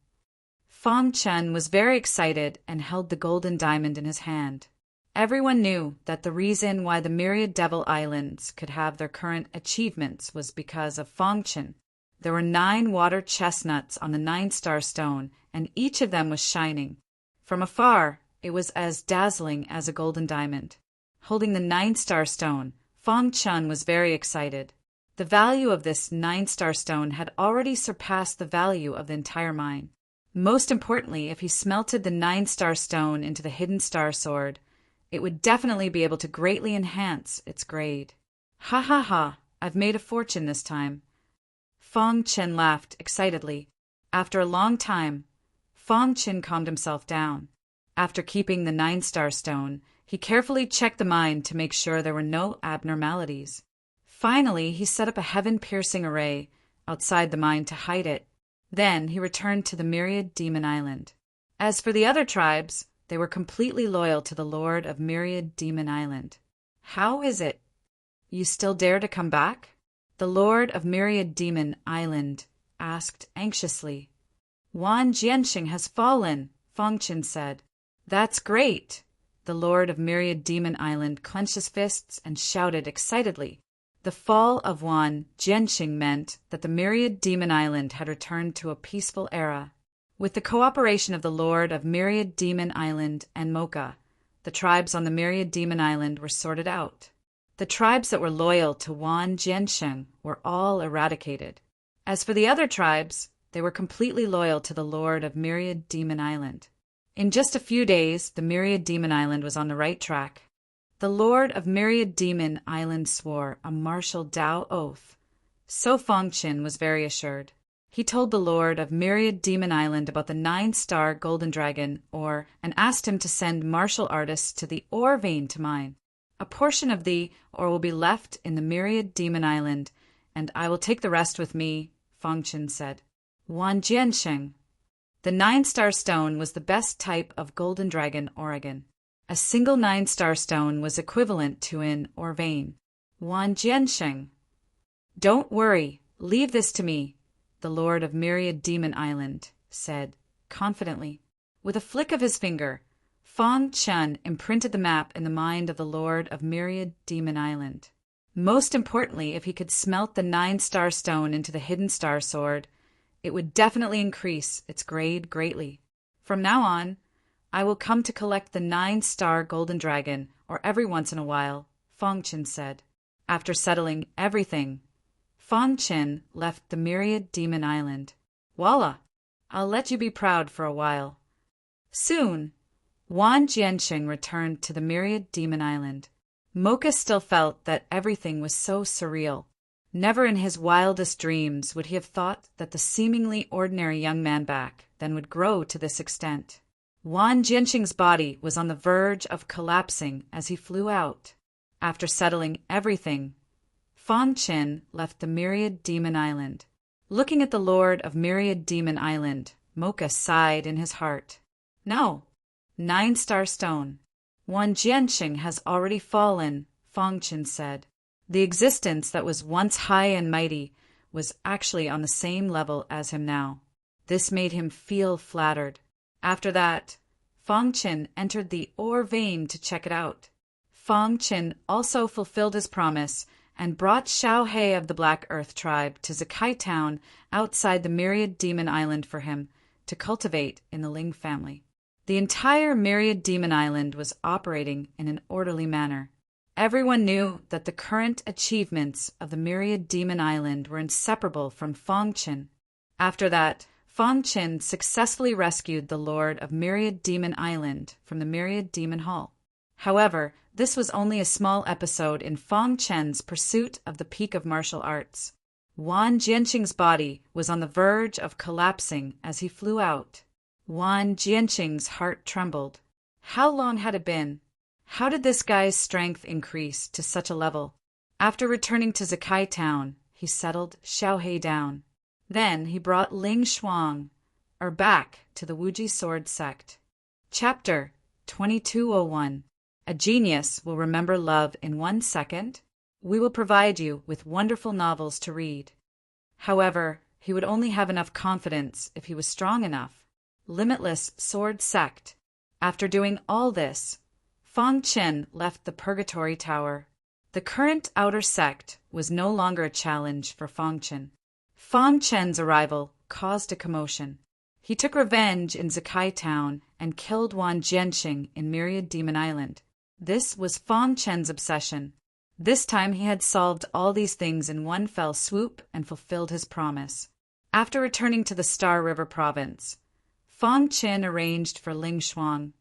Fang Chen was very excited and held the golden diamond in his hand. Everyone knew that the reason why the myriad Devil Islands could have their current achievements was because of Fang Chen. There were 9 water chestnuts on the 9-star stone, and each of them was shining. From afar, it was as dazzling as a golden diamond. Holding the 9-star stone, Fang Chen was very excited. The value of this 9-star stone had already surpassed the value of the entire mine. Most importantly, if he smelted the 9-star stone into the hidden star sword, it would definitely be able to greatly enhance its grade. Ha ha ha, I've made a fortune this time. Fang Chen laughed excitedly. After a long time, Fang Chen calmed himself down. After keeping the 9-star stone, he carefully checked the mine to make sure there were no abnormalities. Finally, he set up a heaven-piercing array outside the mine to hide it. Then he returned to the Myriad Demon Island. As for the other tribes, they were completely loyal to the Lord of Myriad Demon Island. How is it you still dare to come back? The Lord of Myriad Demon Island asked anxiously. Wan Jiansheng has fallen, Fang Chen said. That's great. The Lord of Myriad Demon Island clenched his fists and shouted excitedly. The fall of Wan Jiansheng meant that the Myriad Demon Island had returned to a peaceful era. With the cooperation of the Lord of Myriad Demon Island and Mocha, the tribes on the Myriad Demon Island were sorted out. The tribes that were loyal to Wan Jiansheng were all eradicated. As for the other tribes, they were completely loyal to the Lord of Myriad Demon Island. In just a few days, the Myriad Demon Island was on the right track. The Lord of Myriad Demon Island swore a martial Tao oath. So Fangchen was very assured. He told the Lord of Myriad Demon Island about the 9-star golden dragon ore and asked him to send martial artists to the ore vein to mine. A portion of the ore will be left in the Myriad Demon Island, and I will take the rest with me, Fangchen said. Wan Jiansheng. The 9-star stone was the best type of golden dragon organ. A single 9-star stone was equivalent to an ore vein. Wan Jiansheng. Don't worry, leave this to me, the Lord of Myriad Demon Island said, confidently. With a flick of his finger, Fang Chen imprinted the map in the mind of the Lord of Myriad Demon Island. Most importantly, if he could smelt the 9-star stone into the hidden star sword, it would definitely increase its grade greatly. From now on, I will come to collect the 9-star golden dragon, or every once in a while, Fang Chen said. After settling everything, Fang Chen left the Myriad Demon Island. Voila! I'll let you be proud for a while. Soon, Wan Jiansheng returned to the Myriad Demon Island. Mocha still felt that everything was so surreal. Never in his wildest dreams would he have thought that the seemingly ordinary young man back then would grow to this extent. Wan Jiansheng's body was on the verge of collapsing as he flew out. After settling everything, Fang Chen left the Myriad Demon Island. Looking at the Lord of Myriad Demon Island, Mocha sighed in his heart. No, 9-star stone. Wan Jiansheng has already fallen, Fang Chen said. The existence that was once high and mighty was actually on the same level as him now. This made him feel flattered. After that, Fang Chen entered the ore vein to check it out. Fang Chen also fulfilled his promise and brought Xiao He of the Black Earth tribe to Zakai Town outside the Myriad Demon Island for him to cultivate in the Ling family. The entire Myriad Demon Island was operating in an orderly manner. Everyone knew that the current achievements of the Myriad Demon Island were inseparable from Fang Chen. After that, Fang Chen successfully rescued the Lord of Myriad Demon Island from the Myriad Demon Hall. However, this was only a small episode in Fang Chen's pursuit of the peak of martial arts. Wan Jiansheng's body was on the verge of collapsing as he flew out. Wan Jiansheng's heart trembled. How long had it been? How did this guy's strength increase to such a level? After returning to Zakai Town, he settled Xiao He down. Then he brought Ling Shuang, back to the Wuji Sword sect. Chapter 2201. A genius will remember love in 1 second. We will provide you with wonderful novels to read. However, he would only have enough confidence if he was strong enough. Limitless Sword Sect. After doing all this, Fang Chen left the Purgatory Tower. The current outer sect was no longer a challenge for Fang Chen. Fang Chen's arrival caused a commotion. He took revenge in Zakai Town and killed Wan Jiansheng in Myriad Demon Island. This was Fang Chen's obsession. This time he had solved all these things in one fell swoop and fulfilled his promise. After returning to the Star River province, Fang Chen arranged for Ling Shuang,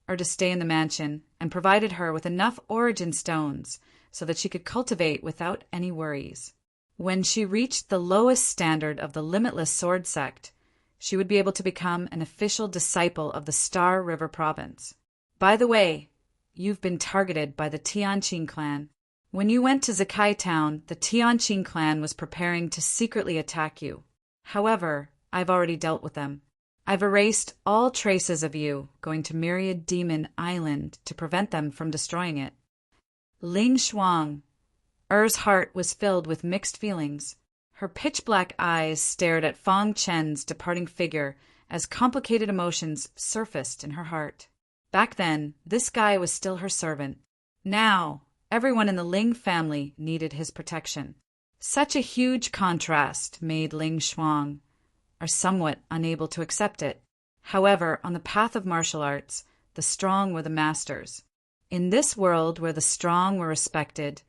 to stay in the mansion, and provided her with enough origin stones so that she could cultivate without any worries. When she reached the lowest standard of the Limitless Sword Sect, she would be able to become an official disciple of the Star River province. By the way, you've been targeted by the Tianqing clan. When you went to Zakai Town, the Tianqing clan was preparing to secretly attack you. However, I've already dealt with them. I've erased all traces of you going to Myriad Demon Island to prevent them from destroying it. Ling Shuang. Heart was filled with mixed feelings. Her pitch-black eyes stared at Fang Chen's departing figure as complicated emotions surfaced in her heart. Back then, this guy was still her servant. Now, everyone in the Ling family needed his protection. Such a huge contrast made Ling Shuang somewhat unable to accept it. However, on the path of martial arts, the strong were the masters. In this world where the strong were respected,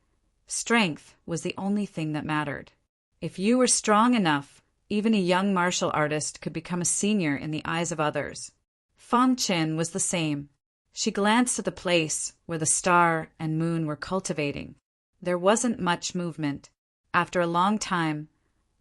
strength was the only thing that mattered. If you were strong enough, even a young martial artist could become a senior in the eyes of others. Fang Chen was the same. She glanced at the place where the star and moon were cultivating. There wasn't much movement. After a long time,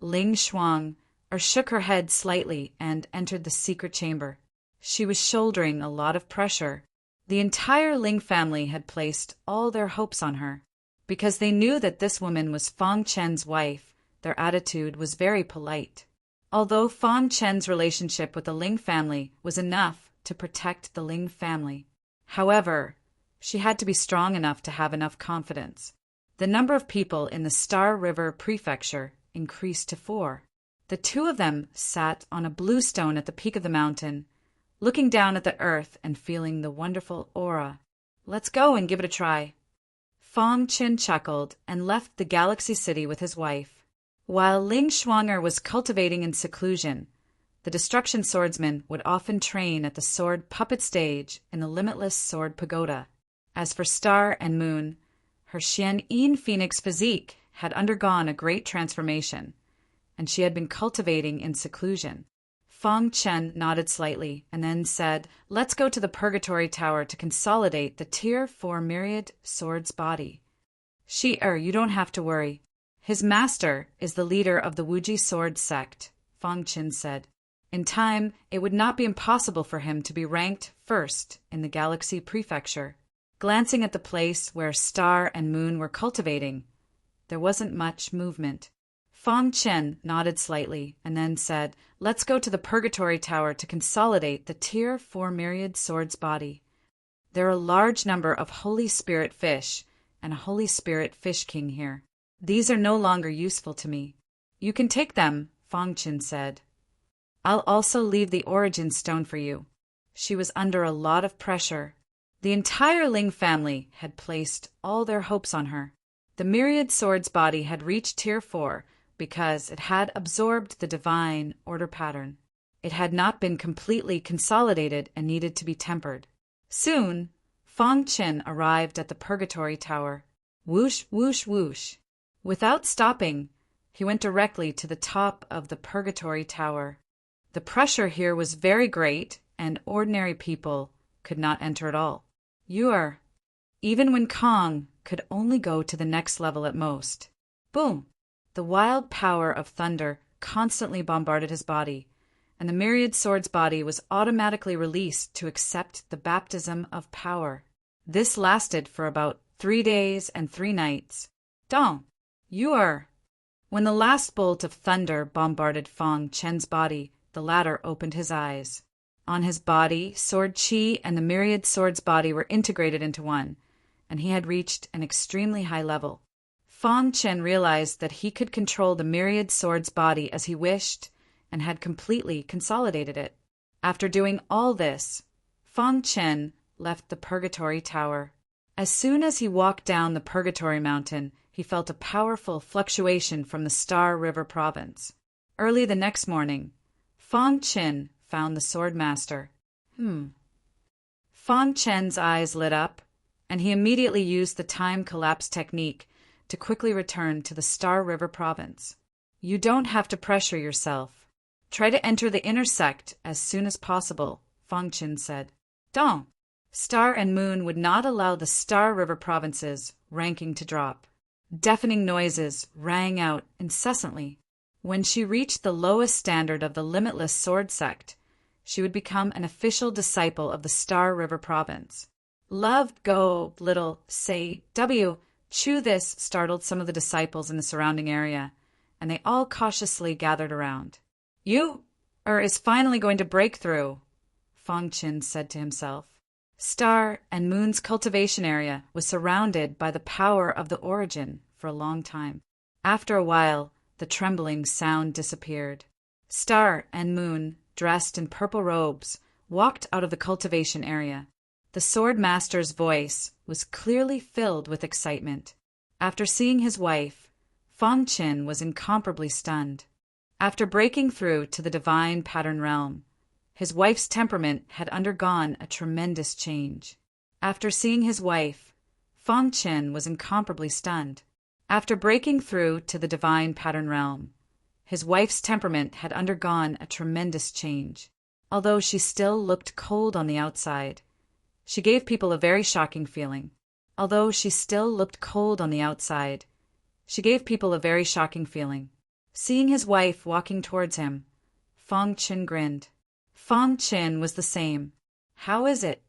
Ling Shuang shook her head slightly and entered the secret chamber. She was shouldering a lot of pressure. The entire Ling family had placed all their hopes on her. Because they knew that this woman was Fang Chen's wife, their attitude was very polite. Although Fang Chen's relationship with the Ling family was enough to protect the Ling family. However, she had to be strong enough to have enough confidence. The number of people in the Star River Prefecture increased to 4. The two of them sat on a blue stone at the peak of the mountain, looking down at the earth and feeling the wonderful aura. Let's go and give it a try. Fang Chen chuckled and left the Galaxy City with his wife. While Ling Shuanger was cultivating in seclusion, the Destruction Swordsman would often train at the Sword Puppet Stage in the Limitless Sword Pagoda. As for Star and Moon, her Xian Phoenix physique had undergone a great transformation, and she had been cultivating in seclusion. Fang Chen nodded slightly and then said, "Let's go to the Purgatory Tower to consolidate the Tier 4 Myriad Sword's body." You don't have to worry. His master is the leader of the Wuji Sword sect, Fang Chen said. In time, it would not be impossible for him to be ranked first in the Galaxy Prefecture. Glancing at the place where Star and Moon were cultivating, there wasn't much movement. Fang Chen nodded slightly and then said, "Let's go to the Purgatory Tower to consolidate the Tier 4 Myriad Sword's body. There are a large number of Holy Spirit fish and a Holy Spirit Fish King here. These are no longer useful to me. You can take them," Fang Chen said. "I'll also leave the Origin Stone for you." She was under a lot of pressure. The entire Ling family had placed all their hopes on her. The Myriad Sword's body had reached Tier 4 because it had absorbed the divine order pattern. It had not been completely consolidated and needed to be tempered. Soon, Fang Chen arrived at the Purgatory Tower. Whoosh, whoosh, whoosh. Without stopping, he went directly to the top of the Purgatory Tower. The pressure here was very great, and ordinary people could not enter at all. Even when Kong could only go to the next level at most. Boom! The wild power of thunder constantly bombarded his body, and the Myriad Sword's body was automatically released to accept the baptism of power. This lasted for about 3 days and 3 nights. When the last bolt of thunder bombarded Fang Chen's body, the latter opened his eyes. On his body, Sword Qi and the Myriad Sword's body were integrated into one, and he had reached an extremely high level. Fang Chen realized that he could control the Myriad Sword's body as he wished and had completely consolidated it. After doing all this, Fang Chen left the Purgatory Tower. As soon as he walked down the Purgatory Mountain, he felt a powerful fluctuation from the Star River province. Early the next morning, Fang Chen found the Sword Master. Fang Chen's eyes lit up, and he immediately used the time collapse technique to quickly return to the Star River province. "You don't have to pressure yourself. Try to enter the inner sect as soon as possible," Fang Chen said. Star and Moon would not allow the Star River province's ranking to drop. Deafening noises rang out incessantly. When she reached the lowest standard of the Limitless Sword sect, she would become an official disciple of the Star River province. "Love, go, little, say, W. Chew." This startled some of the disciples in the surrounding area, and they all cautiously gathered around. Is finally going to break through," Fang Chen said to himself. Star and Moon's cultivation area was surrounded by the power of the Origin for a long time. After a while, the trembling sound disappeared. Star and Moon, dressed in purple robes, walked out of the cultivation area. The Sword Master's voice was clearly filled with excitement. After seeing his wife, Fang Chen was incomparably stunned. After breaking through to the divine pattern realm, His wife's temperament had undergone a tremendous change. After seeing his wife, Feng Qin was incomparably stunned. After breaking through to the divine pattern realm, his wife's temperament had undergone a tremendous change. Although she still looked cold on the outside, she gave people a very shocking feeling. Although she still looked cold on the outside, she gave people a very shocking feeling. Seeing his wife walking towards him, Feng Qin grinned. Feng Qin was the same. "How is it?"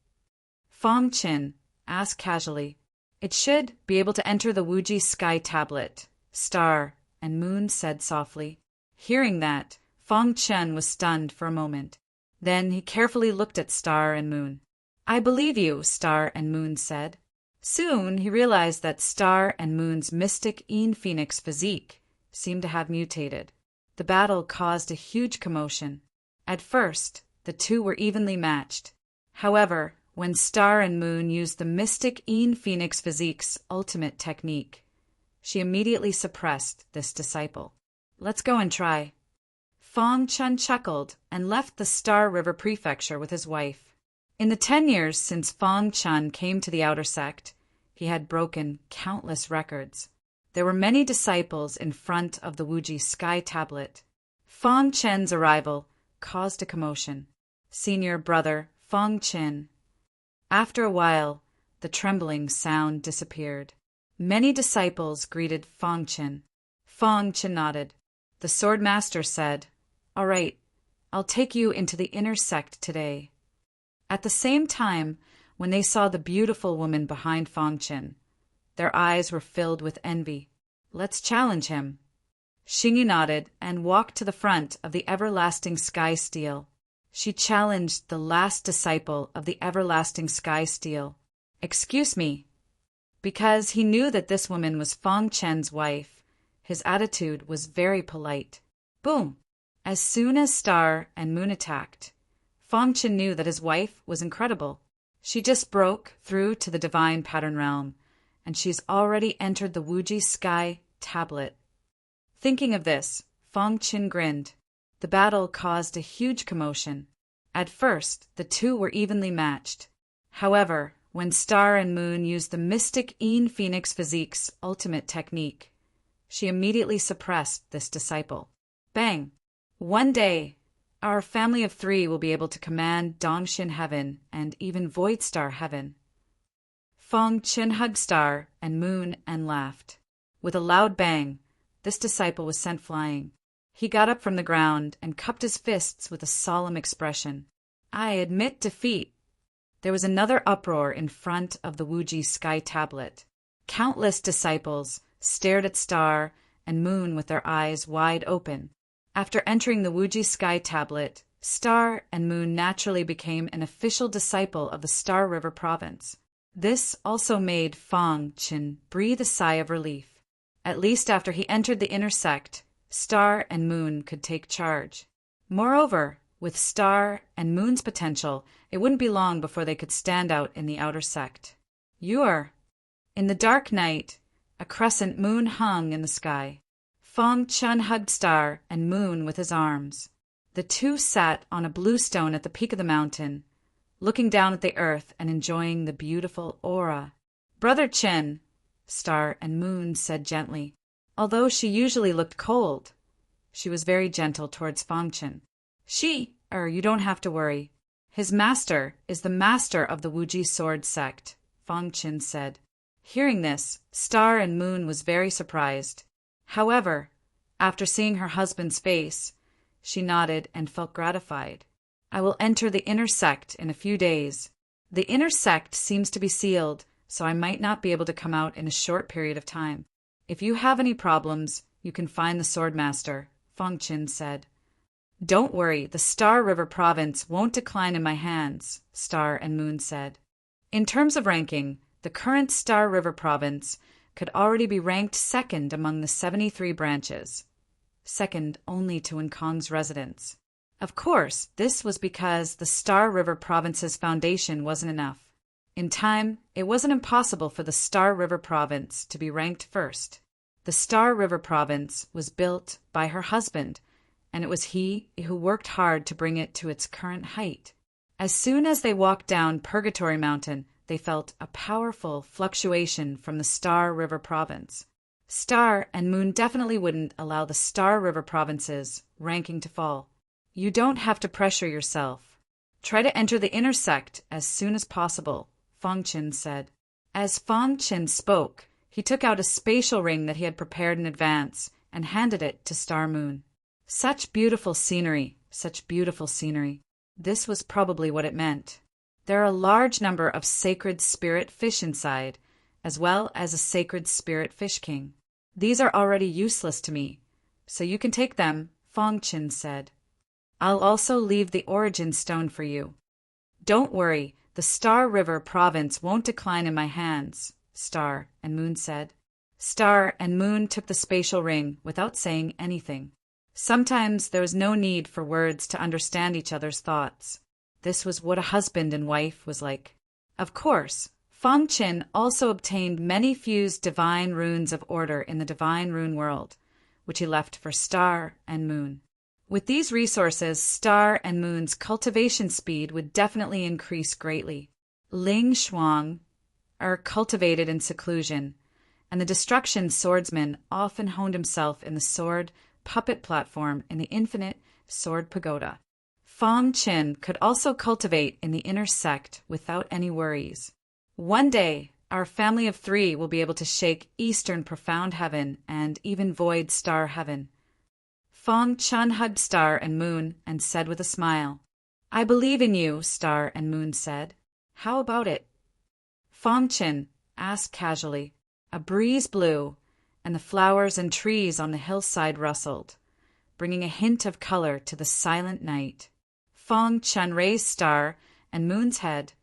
Feng Qin asked casually. "It should be able to enter the Wuji sky tablet," Star and Moon said softly. Hearing that, Feng Qin was stunned for a moment. Then he carefully looked at Star and Moon. "I believe you," Star and Moon said. Soon he realized that Star and Moon's mystic Phoenix physique seemed to have mutated. The battle caused a huge commotion. At first, the two were evenly matched. However, when Star and Moon used the mystic Phoenix physique's ultimate technique, she immediately suppressed this disciple. "Let's go and try." Feng Qin chuckled and left the Star River Prefecture with his wife. In the 10 years since Feng Qin came to the outer sect, he had broken countless records. There were many disciples in front of the Wuji sky tablet. Feng Qin's arrival caused a commotion. Senior brother Feng Qin. After a while, the trembling sound disappeared. Many disciples greeted Feng Qin. Feng Qin nodded. The sword master said, "All right, I'll take you into the inner sect today." At the same time, when they saw the beautiful woman behind Feng Qin, their eyes were filled with envy. "Let's challenge him." Xingyi nodded and walked to the front of the everlasting sky steel. She challenged the last disciple of the everlasting sky steel. "Excuse me." Because he knew that this woman was Feng Qin's wife, his attitude was very polite. Boom! As soon as Star and Moon attacked, Feng Qin knew that his wife was incredible. She just broke through to the divine pattern realm, and she's already entered the Wuji sky tablet. Thinking of this, Feng Qin grinned. The battle caused a huge commotion. At first, the two were evenly matched. However, when Star and Moon used the mystic Phoenix physique's ultimate technique, she immediately suppressed this disciple. Bang! One day, our family of 3 will be able to command Dongshin Heaven and even Void Star Heaven. Feng Qin hugged Star and Moon and laughed. With a loud bang, this disciple was sent flying. He got up from the ground and cupped his fists with a solemn expression. "I admit defeat." There was another uproar in front of the Wuji sky tablet. Countless disciples stared at Star and Moon with their eyes wide open. After entering the Wuji sky tablet, Star and Moon naturally became an official disciple of the Star River province. This also made Feng Qin breathe a sigh of relief. At least after he entered the inner sect, Star and Moon could take charge. Moreover, with Star and Moon's potential, it wouldn't be long before they could stand out in the outer sect. In the dark night, a crescent moon hung in the sky. Feng Qin hugged Star and Moon with his arms. The two sat on a blue stone at the peak of the mountain, looking down at the earth and enjoying the beautiful aura. "Brother Qin," Star and Moon said gently. Although she usually looked cold, she was very gentle towards Feng Qin. You don't have to worry. His master is the master of the Wuji sword sect," Feng Qin said. Hearing this, Star and Moon was very surprised. However, after seeing her husband's face, she nodded and felt gratified. "I will enter the inner sect in a few days. The inner sect seems to be sealed, so I might not be able to come out in a short period of time. If you have any problems, you can find the Swordmaster," Feng Qin said. "Don't worry, the Star River province won't decline in my hands," Star and Moon said. In terms of ranking, the current Star River province could already be ranked second among the 73 branches, second only to Wukong's residence. Of course, this was because the Star River province's foundation wasn't enough. In time, it wasn't impossible for the Star River province to be ranked first. The Star River province was built by her husband and it was he who worked hard to bring it to its current height. As soon as they walked down Purgatory Mountain, they felt a powerful fluctuation from the Star River Province. Star and Moon definitely wouldn't allow the Star River Province's ranking to fall. You don't have to pressure yourself. Try to enter the inner sect as soon as possible, Feng Qin said. As Feng Qin spoke, he took out a spatial ring that he had prepared in advance and handed it to Star Moon. Such beautiful scenery, such beautiful scenery. This was probably what it meant. There are a large number of sacred spirit fish inside, as well as a sacred spirit fish king. These are already useless to me, so you can take them, Feng Qin said. I'll also leave the origin stone for you. Don't worry, the Star River Province won't decline in my hands, Star and Moon said. Star and Moon took the spatial ring without saying anything. Sometimes there was no need for words to understand each other's thoughts. This was what a husband and wife was like. Of course, Feng Qin also obtained many fused divine runes of order in the divine rune world, which he left for Star and Moon. With these resources, Star and Moon's cultivation speed would definitely increase greatly. Ling Shuang are cultivated in seclusion, and the Destruction Swordsman often honed himself in the sword puppet platform in the Infinite Sword Pagoda. Feng Qin could also cultivate in the inner sect without any worries. One day, our family of 3 will be able to shake Eastern Profound Heaven and even Void Star Heaven. Feng Qin hugged Star and Moon and said with a smile, I believe in you, Star and Moon said. How about it? Feng Qin asked casually. A breeze blew, and the flowers and trees on the hillside rustled, bringing a hint of color to the silent night. Feng Qin raised Star and Moon's head,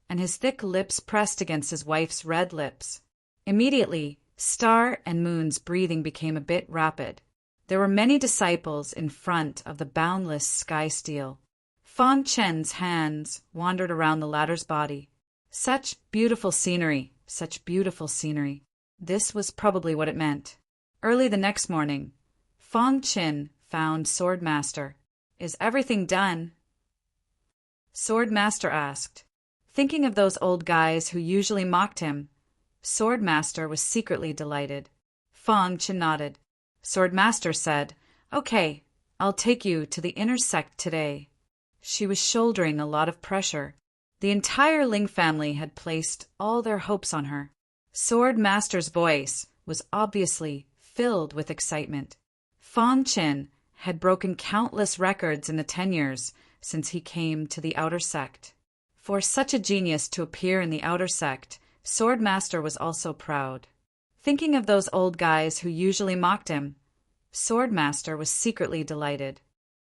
and his thick lips pressed against his wife's red lips. Immediately, Star and Moon's breathing became a bit rapid. There were many disciples in front of the boundless sky steel. Feng Qin's hands wandered around the latter's body. Such beautiful scenery, such beautiful scenery. This was probably what it meant. Early the next morning, Feng Qin found Swordmaster. Is everything done? Swordmaster asked. Thinking of those old guys who usually mocked him, Swordmaster was secretly delighted. Feng Qin nodded. Swordmaster said, Okay, I'll take you to the inner sect today. She was shouldering a lot of pressure. The entire Ling family had placed all their hopes on her. Swordmaster's voice was obviously filled with excitement. Feng Qin had broken countless records in the 10 years since he came to the outer sect. For such a genius to appear in the outer sect, Swordmaster was also proud. Thinking of those old guys who usually mocked him, Swordmaster was secretly delighted.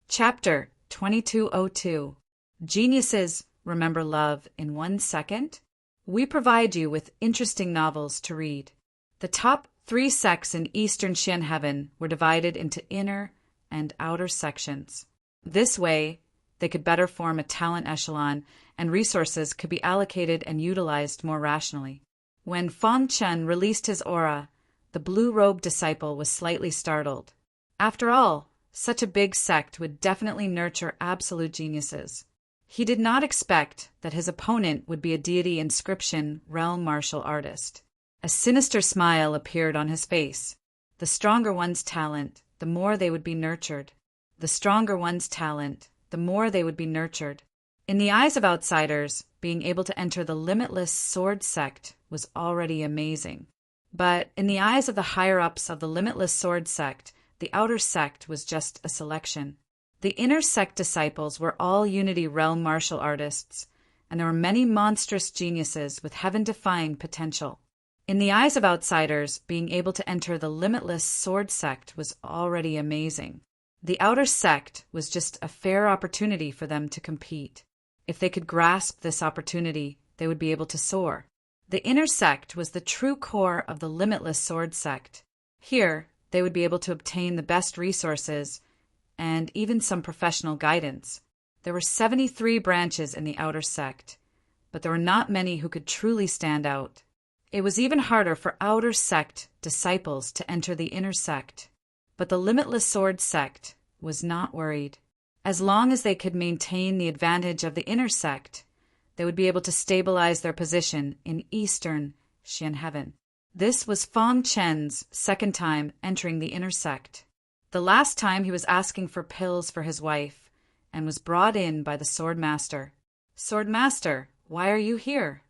Chapter 2202. Geniuses remember love in 1 second? We provide you with interesting novels to read. The top 3 sects in Eastern Xian Heaven were divided into inner and outer sections. This way, they could better form a talent echelon, and resources could be allocated and utilized more rationally. When Feng Qin released his aura, the blue-robed disciple was slightly startled. After all, such a big sect would definitely nurture absolute geniuses. He did not expect that his opponent would be a deity inscription realm martial artist. A sinister smile appeared on his face. The stronger one's talent, the more they would be nurtured. The stronger one's talent, the more they would be nurtured. In the eyes of outsiders, being able to enter the limitless sword sect was already amazing. But in the eyes of the higher-ups of the limitless sword sect, the outer sect was just a selection. The inner sect disciples were all Unity Realm martial artists, and there were many monstrous geniuses with heaven-defying potential. In the eyes of outsiders, being able to enter the limitless sword sect was already amazing. The outer sect was just a fair opportunity for them to compete. If they could grasp this opportunity, they would be able to soar. The inner sect was the true core of the limitless sword sect. Here, they would be able to obtain the best resources and even some professional guidance. There were 73 branches in the outer sect, but there were not many who could truly stand out. It was even harder for outer sect disciples to enter the inner sect, but the limitless sword sect was not worried. As long as they could maintain the advantage of the inner sect, they would be able to stabilize their position in Eastern Xian heaven. This was Fang Chen's second time entering the inner sect. The last time he was asking for pills for his wife and was brought in by the Sword Master. Sword Master, why are you here?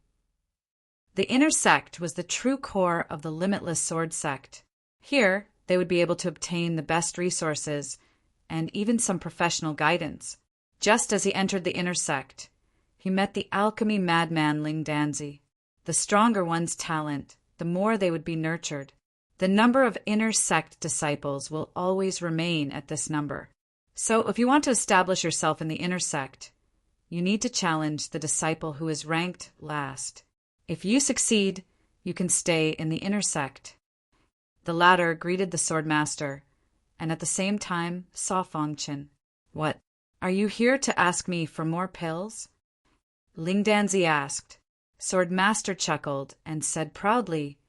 The inner sect was the true core of the limitless sword sect. Here, they would be able to obtain the best resources and even some professional guidance. Just as he entered the inner sect, he met the alchemy madman Ling Danzi. The stronger one's talent, the more they would be nurtured. The number of inner sect disciples will always remain at this number. So if you want to establish yourself in the inner sect, you need to challenge the disciple who is ranked last. If you succeed, you can stay in the inner sect. The latter greeted the Sword Master, and at the same time saw Fang Chen. What? Are you here to ask me for more pills? Ling Danzi asked. Sword Master chuckled and said proudly,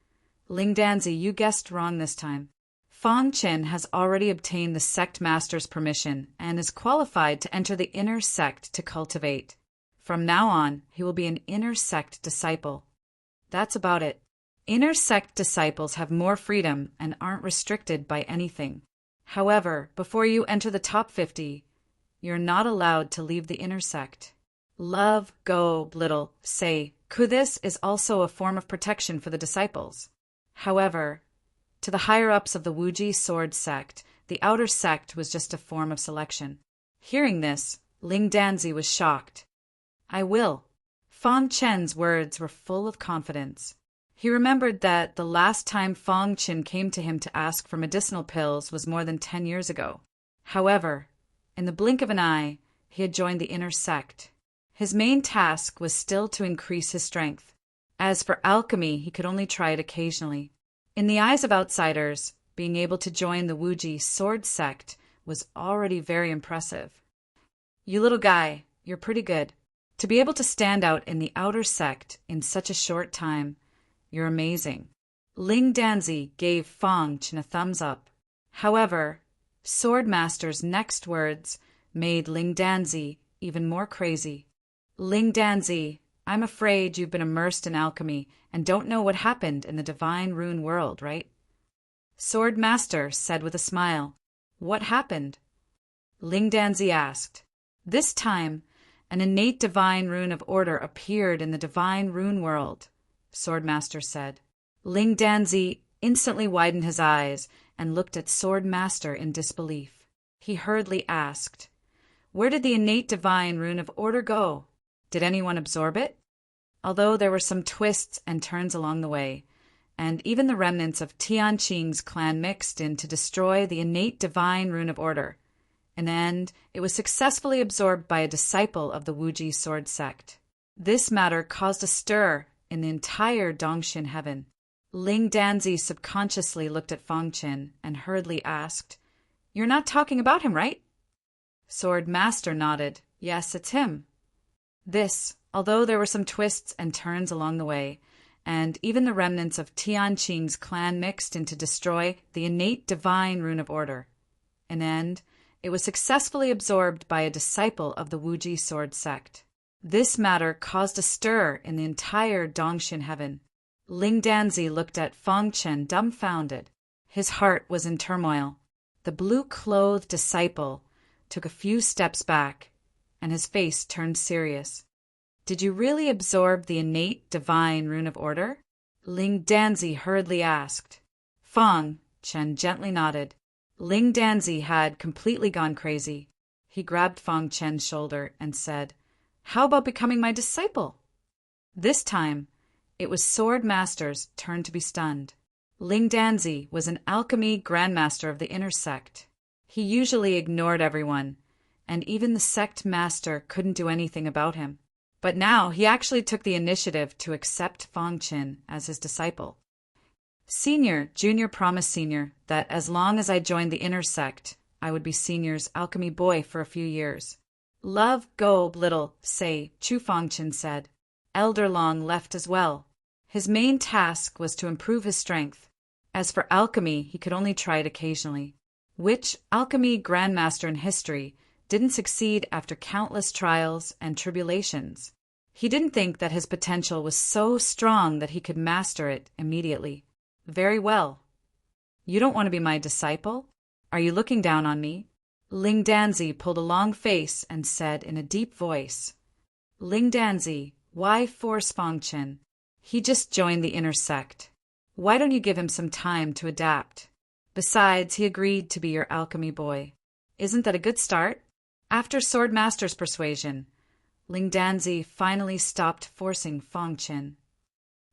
Ling Danzi, you guessed wrong this time. Fang Chen has already obtained the sect master's permission and is qualified to enter the inner sect to cultivate. From now on, he will be an inner sect disciple. That's about it. Inner sect disciples have more freedom and aren't restricted by anything. However, before you enter the top 50, you're not allowed to leave the inner sect. Love, go, little, say, this is also a form of protection for the disciples. However, to the higher-ups of the Wuji sword sect, the outer sect was just a form of selection. Hearing this, Ling Danzi was shocked. I will. Fang Chen's words were full of confidence. He remembered that the last time Fang Chen came to him to ask for medicinal pills was more than 10 years ago. However, in the blink of an eye, he had joined the inner sect. His main task was still to increase his strength. As for alchemy, he could only try it occasionally. In the eyes of outsiders, being able to join the Wuji sword sect was already very impressive. You little guy, you're pretty good. To be able to stand out in the outer sect in such a short time, you're amazing. Ling Danzi gave Fang Chen a thumbs up. However, Sword Master's next words made Ling Danzi even more crazy. Ling Danzi, I'm afraid you've been immersed in alchemy and don't know what happened in the divine rune world, right? Sword Master said with a smile. What happened? Ling Danzi asked. This time, an innate divine rune of order appeared in the divine rune world, Sword Master said. Ling Danzi instantly widened his eyes and looked at Sword Master in disbelief. He hurriedly asked, Where did the innate divine rune of order go? Did anyone absorb it? Although there were some twists and turns along the way, and even the remnants of Tianqing's clan mixed in to destroy the innate divine rune of order. In the end, it was successfully absorbed by a disciple of the Wuji sword sect. This matter caused a stir in the entire Dongxin heaven. Ling Danzi subconsciously looked at Fang Chen and hurriedly asked, You're not talking about him, right? Sword Master nodded. Yes, it's him. This, although there were some twists and turns along the way, and even the remnants of Tianqing's clan mixed in to destroy the innate divine rune of order. In the end, it was successfully absorbed by a disciple of the Wuji sword sect. This matter caused a stir in the entire Dongxin heaven. Ling Danzi looked at Fang Chen dumbfounded. His heart was in turmoil. The blue-clothed disciple took a few steps back, and his face turned serious. Did you really absorb the innate divine rune of order? Ling Danzi hurriedly asked. Fang Chen gently nodded. Ling Danzi had completely gone crazy. He grabbed Fang Chen's shoulder and said, How about becoming my disciple? This time, it was Sword Master's turn to be stunned. Ling Danzi was an alchemy grandmaster of the inner sect. He usually ignored everyone, and even the sect master couldn't do anything about him. But now he actually took the initiative to accept Fang Chen as his disciple. Junior promised Senior that as long as I joined the inner sect, I would be Senior's alchemy boy for a few years. Love, go, little, say, Chu Fang Chen said. Elder Long left as well. His main task was to improve his strength. As for alchemy, he could only try it occasionally. Which alchemy grandmaster in history didn't succeed after countless trials and tribulations? He didn't think that his potential was so strong that he could master it immediately. Very well. You don't want to be my disciple? Are you looking down on me? Ling Danzi pulled a long face and said in a deep voice, Ling Danzi, why force Fangchen? He just joined the inner sect. Why don't you give him some time to adapt? Besides, he agreed to be your alchemy boy. Isn't that a good start? After Swordmaster's persuasion, Ling Danzi finally stopped forcing Fangchen.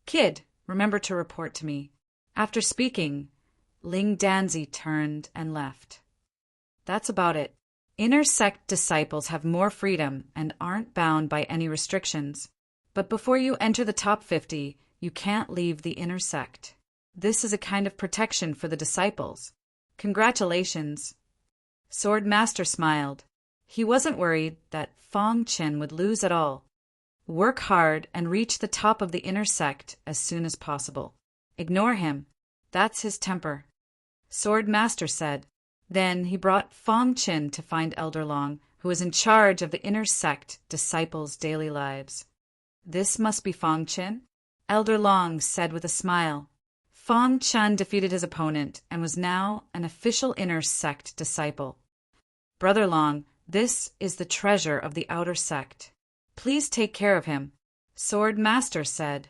Kid, remember to report to me. After speaking, Ling Danzi turned and left. That's about it. Inner sect disciples have more freedom and aren't bound by any restrictions. But before you enter the top 50, you can't leave the inner sect. This is a kind of protection for the disciples. Congratulations. Swordmaster smiled. He wasn't worried that Fangchen would lose at all. Work hard and reach the top of the inner sect as soon as possible. Ignore him. That's his temper. Swordmaster said. Then he brought Fangchen to find Elder Long, who was in charge of the inner sect disciples' daily lives. This must be Fangchen, Elder Long said with a smile. Fangchen defeated his opponent and was now an official inner sect disciple. Brother Long, this is the treasure of the outer sect. Please take care of him, Swordmaster said.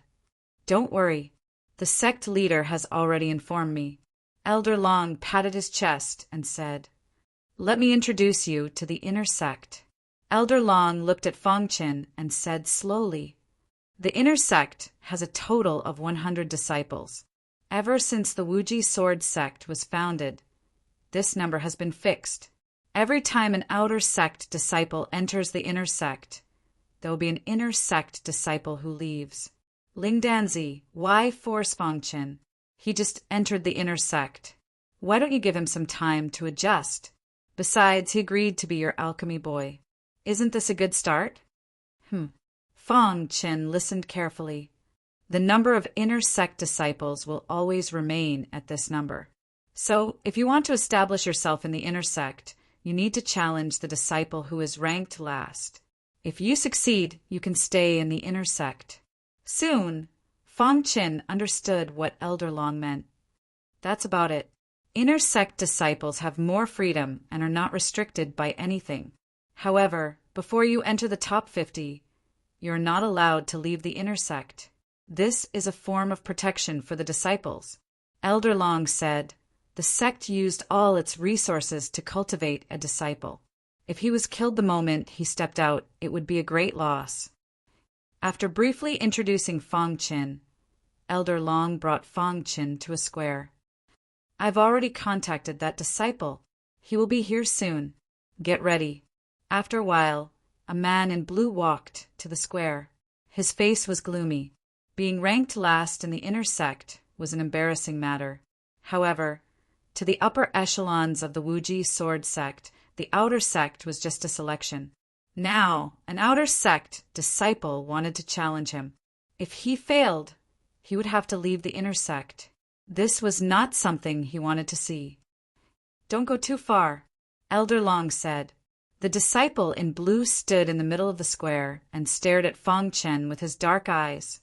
Don't worry. The sect leader has already informed me. Elder Long patted his chest and said, Let me introduce you to the inner sect. Elder Long looked at Fangchen and said slowly, The inner sect has a total of 100 disciples. Ever since the Wuji Sword sect was founded, this number has been fixed. Every time an outer sect disciple enters the inner sect, there will be an inner sect disciple who leaves. Ling Danzi, why force Fangchen? He just entered the inner sect. Why don't you give him some time to adjust? Besides, he agreed to be your alchemy boy. Isn't this a good start? Fangchen listened carefully. The number of inner sect disciples will always remain at this number. So, if you want to establish yourself in the inner sect, you need to challenge the disciple who is ranked last. If you succeed, you can stay in the inner sect. Soon, Fangchen understood what Elder Long meant. That's about it. Inner sect disciples have more freedom and are not restricted by anything. However, before you enter the top 50, you're not allowed to leave the inner sect. This is a form of protection for the disciples. Elder Long said, The sect used all its resources to cultivate a disciple. If he was killed the moment he stepped out, it would be a great loss. After briefly introducing Fangchen, Elder Long brought Fangchen to a square. I've already contacted that disciple. He will be here soon. Get ready. After a while, a man in blue walked to the square. His face was gloomy. Being ranked last in the inner sect was an embarrassing matter. However, to the upper echelons of the Wuji Sword sect, the outer sect was just a selection. Now, an outer sect disciple wanted to challenge him. If he failed, he would have to leave the inner sect. This was not something he wanted to see. Don't go too far, Elder Long said. The disciple in blue stood in the middle of the square and stared at Fangchen with his dark eyes.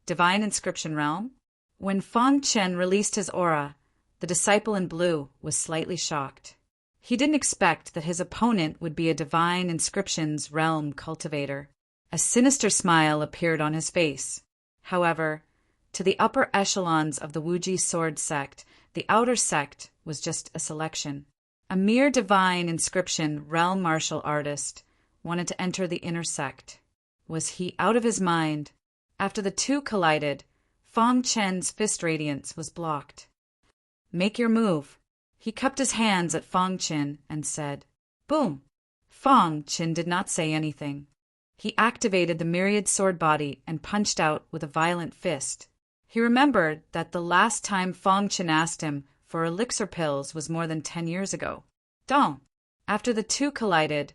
Divine Inscription Realm? When Fangchen released his aura, the disciple in blue was slightly shocked. He didn't expect that his opponent would be a Divine Inscriptions Realm cultivator. A sinister smile appeared on his face. However, to the upper echelons of the Wuji Sword sect, the outer sect was just a selection. A mere Divine Inscription Realm martial artist wanted to enter the inner sect. Was he out of his mind? After the two collided, Fangchen's fist radiance was blocked. Make your move. He cupped his hands at Fangchen and said, Boom! Fangchen did not say anything. He activated the myriad sword body and punched out with a violent fist. He remembered that the last time Fangchen asked him for elixir pills was more than 10 years ago. Dong! After the two collided,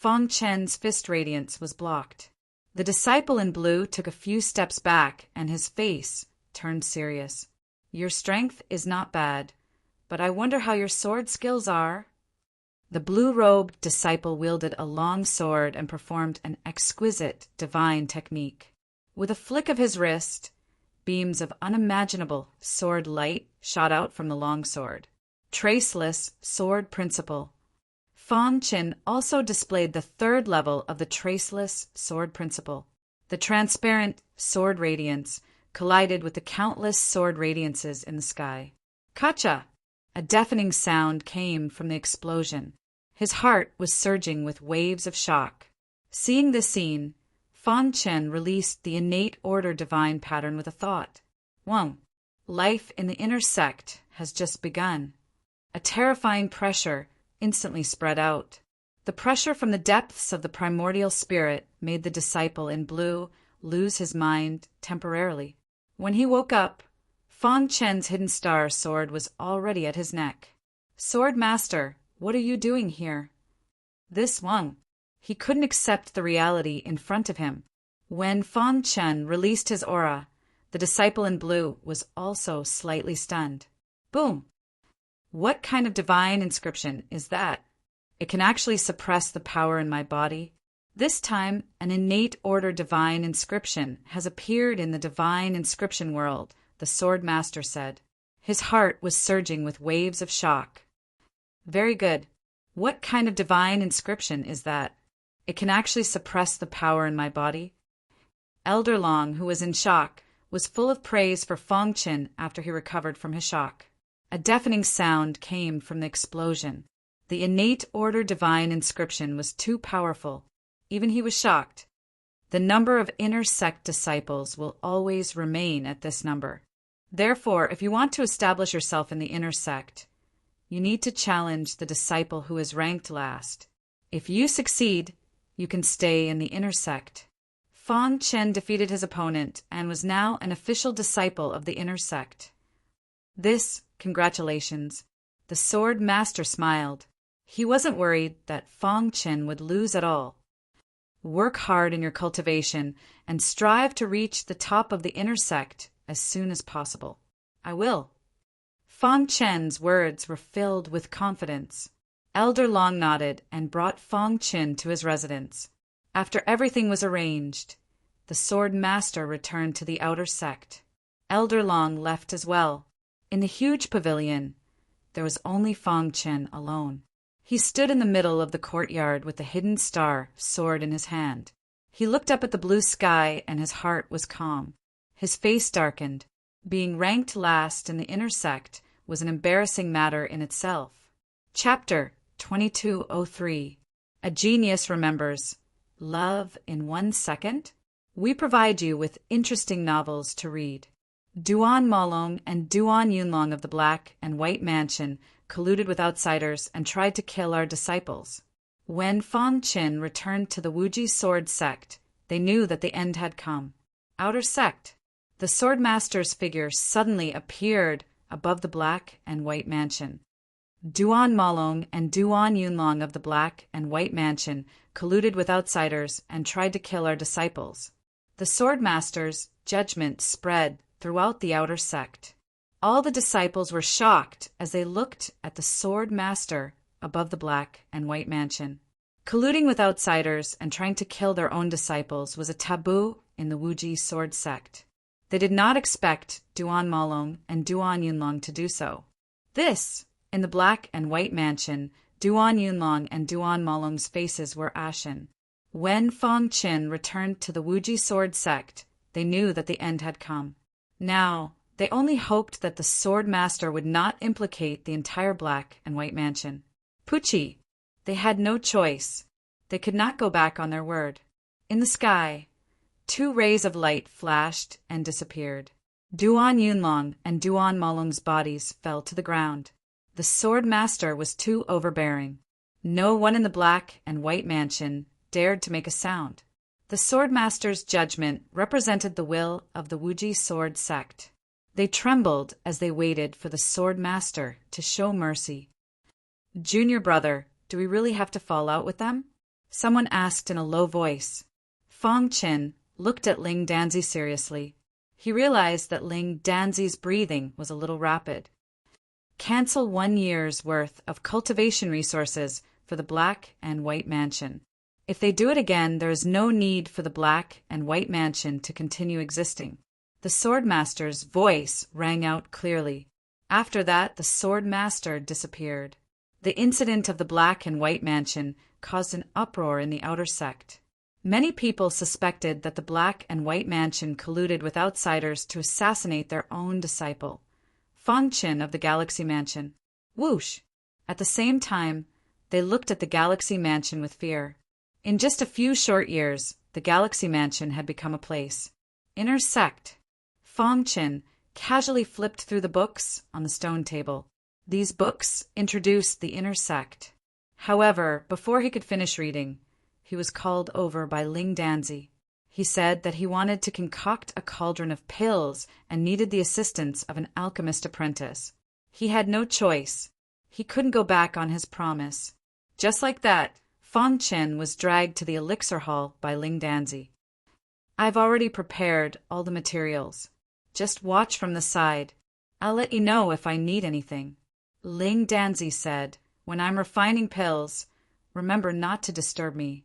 Fangchen's fist radiance was blocked. The disciple in blue took a few steps back and his face turned serious. Your strength is not bad, but I wonder how your sword skills are." The blue-robed disciple wielded a long sword and performed an exquisite divine technique. With a flick of his wrist, beams of unimaginable sword light shot out from the long sword. Traceless sword principle. Feng Qin also displayed the third level of the traceless sword principle. The transparent sword radiance collided with the countless sword radiances in the sky. Kacha! A deafening sound came from the explosion. His heart was surging with waves of shock. Seeing this scene, Feng Qin released the innate order divine pattern with a thought. One, life in the inner sect has just begun. A terrifying pressure instantly spread out. The pressure from the depths of the primordial spirit made the disciple in blue lose his mind temporarily. When he woke up, Feng Qin's hidden star sword was already at his neck. "Sword Master, what are you doing here?" This Wang. He couldn't accept the reality in front of him. When Feng Qin released his aura, the disciple in blue was also slightly stunned. Boom! What kind of divine inscription is that? It can actually suppress the power in my body. This time, an innate order divine inscription has appeared in the divine inscription world, the Sword Master said. His heart was surging with waves of shock. Very good. What kind of divine inscription is that? It can actually suppress the power in my body. Elder Long, who was in shock, was full of praise for Feng Qin after he recovered from his shock. A deafening sound came from the explosion. The innate order divine inscription was too powerful. Even he was shocked. The number of inner sect disciples will always remain at this number. Therefore, if you want to establish yourself in the inner sect, you need to challenge the disciple who is ranked last. If you succeed, you can stay in the inner sect. Feng Qin defeated his opponent and was now an official disciple of the inner sect. Congratulations. The Sword Master smiled. He wasn't worried that Feng Qin would lose at all. Work hard in your cultivation and strive to reach the top of the inner sect as soon as possible. I will. Feng Qin's words were filled with confidence. Elder Long nodded and brought Feng Qin to his residence. After everything was arranged, the Sword Master returned to the outer sect. Elder Long left as well. In the huge pavilion, there was only Feng Qin alone. He stood in the middle of the courtyard with the hidden star sword in his hand. He looked up at the blue sky and his heart was calm. His face darkened. Being ranked last in the inner sect was an embarrassing matter in itself. Chapter 2203. A Genius Remembers. Love in 1 second? We provide you with interesting novels to read. Duan Malong and Duan Yunlong of the Black and White Mansion colluded with outsiders and tried to kill our disciples. When Feng Qin returned to the Wuji Sword Sect, they knew that the end had come. Outer Sect. The Sword Master's figure suddenly appeared above the Black and White Mansion. Duan Malong and Duan Yunlong of the Black and White Mansion colluded with outsiders and tried to kill our disciples. The Sword Master's judgment spread throughout the outer sect. All the disciples were shocked as they looked at the Sword Master above the Black and White Mansion. Colluding with outsiders and trying to kill their own disciples was a taboo in the Wuji Sword Sect. They did not expect Duan Malong and Duan Yunlong to do so. In the Black and White Mansion, Duan Yunlong and Duan Malong's faces were ashen. When Feng Qin returned to the Wuji Sword Sect, they knew that the end had come. Now, they only hoped that the Sword Master would not implicate the entire Black and White Mansion. Pucci. They had no choice. They could not go back on their word. In the sky, 2 rays of light flashed and disappeared. Duan Yunlong and Duan Malong's bodies fell to the ground. The Sword Master was too overbearing. No one in the Black and White Mansion dared to make a sound. The Sword Master's judgment represented the will of the Wuji Sword Sect. They trembled as they waited for the Sword Master to show mercy. "Junior brother, do we really have to fall out with them?" Someone asked in a low voice. Feng Qin looked at Ling Danzi seriously. He realized that Ling Danzi's breathing was a little rapid. Cancel 1 year's worth of cultivation resources for the Black and White Mansion. If they do it again, there is no need for the Black and White Mansion to continue existing. The Swordmaster's voice rang out clearly. After that, the Swordmaster disappeared. The incident of the Black and White Mansion caused an uproar in the outer sect. Many people suspected that the Black and White Mansion colluded with outsiders to assassinate their own disciple, Fong Qin of the Galaxy Mansion. Whoosh! At the same time, they looked at the Galaxy Mansion with fear. In just a few short years, the Galaxy Mansion had become a place. Inner sect. Fong Qin casually flipped through the books on the stone table. These books introduced the inner sect. However, before he could finish reading, he was called over by Ling Danzi. He said that he wanted to concoct a cauldron of pills and needed the assistance of an alchemist apprentice. He had no choice. He couldn't go back on his promise. Just like that, Fong Qin was dragged to the elixir hall by Ling Danzi. I've already prepared all the materials. Just watch from the side. I'll let you know if I need anything. Ling Danzi said, when I'm refining pills, remember not to disturb me.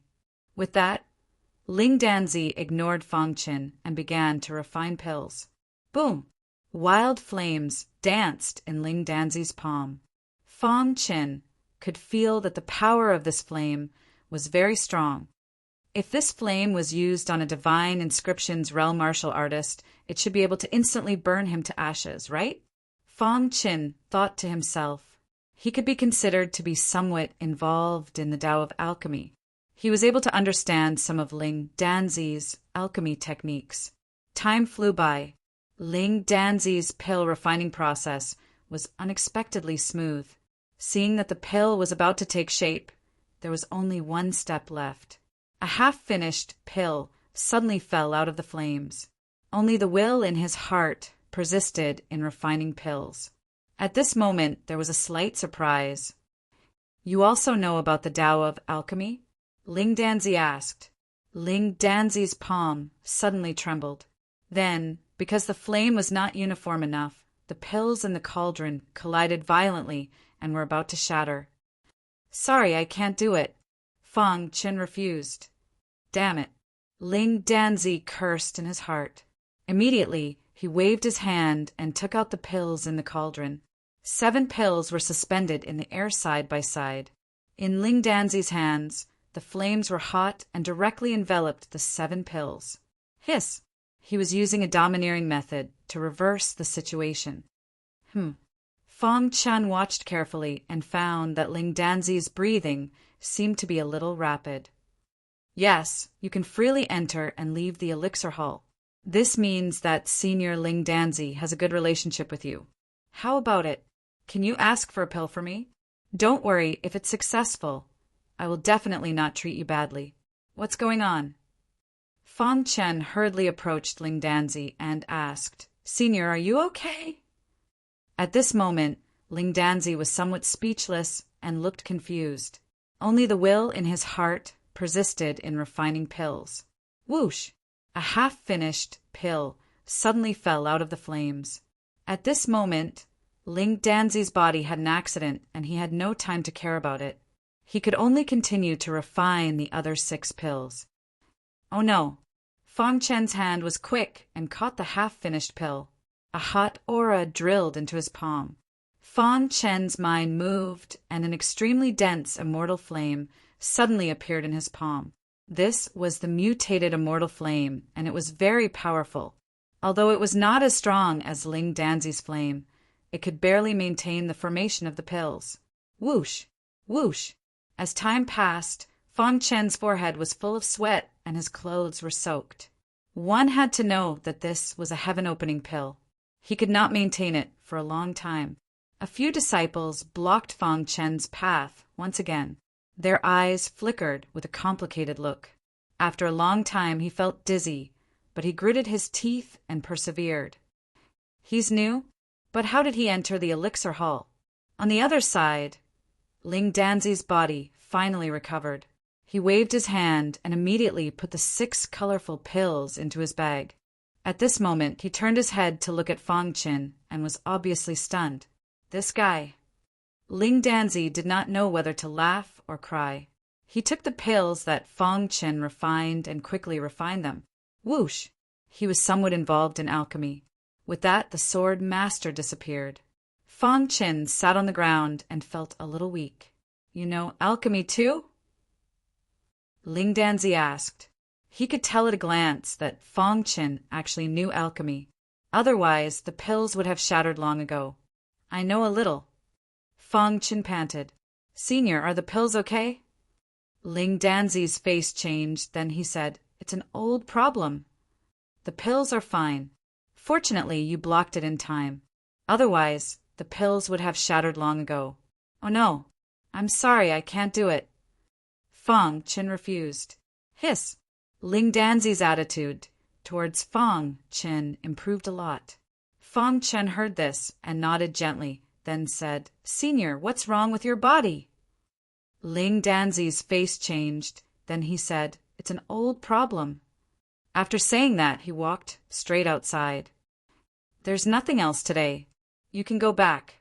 With that, Ling Danzi ignored Fong Qin and began to refine pills. Boom! Wild flames danced in Ling Danzi's palm. Fong Qin could feel that the power of this flame was very strong. If this flame was used on a divine inscriptions realm martial artist, it should be able to instantly burn him to ashes, right? Fong Qin thought to himself. He could be considered to be somewhat involved in the Tao of alchemy. He was able to understand some of Ling Danzi's alchemy techniques. Time flew by. Ling Danzi's pill refining process was unexpectedly smooth. Seeing that the pill was about to take shape, there was only one step left. A half-finished pill suddenly fell out of the flames. Only the will in his heart persisted in refining pills. At this moment, there was a slight surprise. You also know about the Tao of alchemy? Ling Danzi asked. Ling Danzi's palm suddenly trembled. Then, because the flame was not uniform enough, the pills in the cauldron collided violently and were about to shatter. Sorry, I can't do it. Fong Qin refused. Damn it. Ling Danzi cursed in his heart. Immediately, he waved his hand and took out the pills in the cauldron. 7 pills were suspended in the air side by side. In Ling Danzi's hands, the flames were hot and directly enveloped the 7 pills. Hiss! He was using a domineering method to reverse the situation. Fong Qin watched carefully and found that Ling Danzi's breathing seemed to be a little rapid. Yes, you can freely enter and leave the elixir hall. This means that Senior Ling Danzi has a good relationship with you. How about it? Can you ask for a pill for me? Don't worry, if it's successful, I will definitely not treat you badly. What's going on? Fong Qin hurriedly approached Ling Danzi and asked, Senior, are you okay? At this moment, Ling Danzi was somewhat speechless and looked confused. Only the will in his heart persisted in refining pills. Whoosh! A half-finished pill suddenly fell out of the flames. At this moment, Ling Danzi's body had an accident and he had no time to care about it. He could only continue to refine the other 6 pills. Oh no! Fong Qin's hand was quick and caught the half-finished pill. A hot aura drilled into his palm. Fong Qin's mind moved and an extremely dense immortal flame suddenly appeared in his palm. This was the mutated immortal flame, and it was very powerful. Although it was not as strong as Ling Danzi's flame, it could barely maintain the formation of the pills. Whoosh! Whoosh! As time passed, Fong Qin's forehead was full of sweat and his clothes were soaked. One had to know that this was a heaven-opening pill. He could not maintain it for a long time. A few disciples blocked Fong Qin's path once again. Their eyes flickered with a complicated look. After a long time, he felt dizzy, but he gritted his teeth and persevered. He's new, but how did he enter the elixir hall? On the other side, Ling Danzi's body finally recovered. He waved his hand and immediately put the 6 colorful pills into his bag. At this moment, he turned his head to look at Fong Qin and was obviously stunned. This guy. Ling Danzi did not know whether to laugh or cry. He took the pills that Fong Chen refined and quickly refined them. Whoosh! He was somewhat involved in alchemy. With that, the sword master disappeared. Fong Chen sat on the ground and felt a little weak. You know alchemy too? Ling Danzi asked. He could tell at a glance that Fong Chen actually knew alchemy. Otherwise, the pills would have shattered long ago. I know a little. Fong Chen panted. Senior, are the pills okay? Ling Danzi's face changed, then he said, It's an old problem. The pills are fine. Fortunately, you blocked it in time. Otherwise, the pills would have shattered long ago. Oh no, I'm sorry, I can't do it. Fong Chen refused. Hiss! Ling Danzi's attitude towards Fong Chen improved a lot. Fong Chen heard this and nodded gently, then said, Senior, what's wrong with your body? Ling Danzi's face changed, then he said, It's an old problem. After saying that, he walked straight outside. There's nothing else today. You can go back.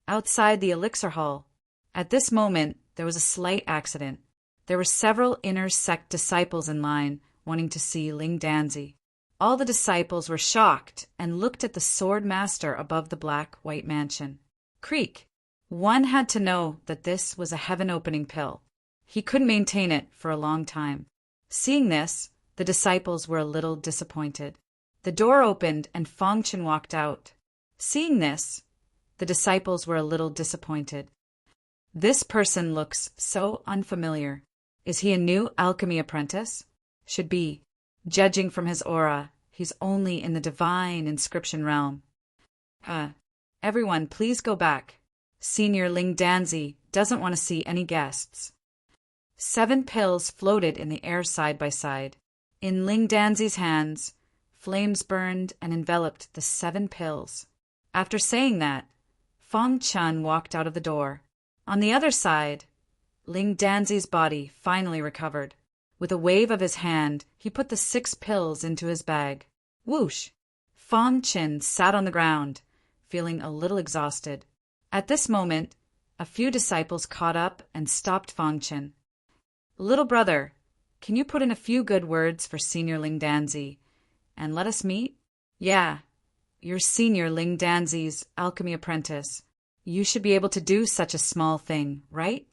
Outside the elixir hall. At this moment, there was a slight accident. There were several inner sect disciples in line wanting to see Ling Danzi. All the disciples were shocked and looked at the sword master above the black-white mansion. Creak! One had to know that this was a heaven-opening pill. He couldn't maintain it for a long time. Seeing this, the disciples were a little disappointed. The door opened and Fong Chen walked out. Seeing this, the disciples were a little disappointed. This person looks so unfamiliar. Is he a new alchemy apprentice? Should be. Judging from his aura, he's only in the divine inscription realm. Everyone, please go back. Senior Ling Danzi doesn't want to see any guests. 7 pills floated in the air side by side. In Ling Danzi's hands, flames burned and enveloped the 7 pills. After saying that, Fong Chen walked out of the door. On the other side, Ling Danzi's body finally recovered. With a wave of his hand, he put the 6 pills into his bag. Whoosh! Fong Chen sat on the ground, feeling a little exhausted. At this moment, a few disciples caught up and stopped Fong Chen. Little brother, can you put in a few good words for Senior Ling Danzi and let us meet? Yeah, you're Senior Ling Danzi's alchemy apprentice. You should be able to do such a small thing, right?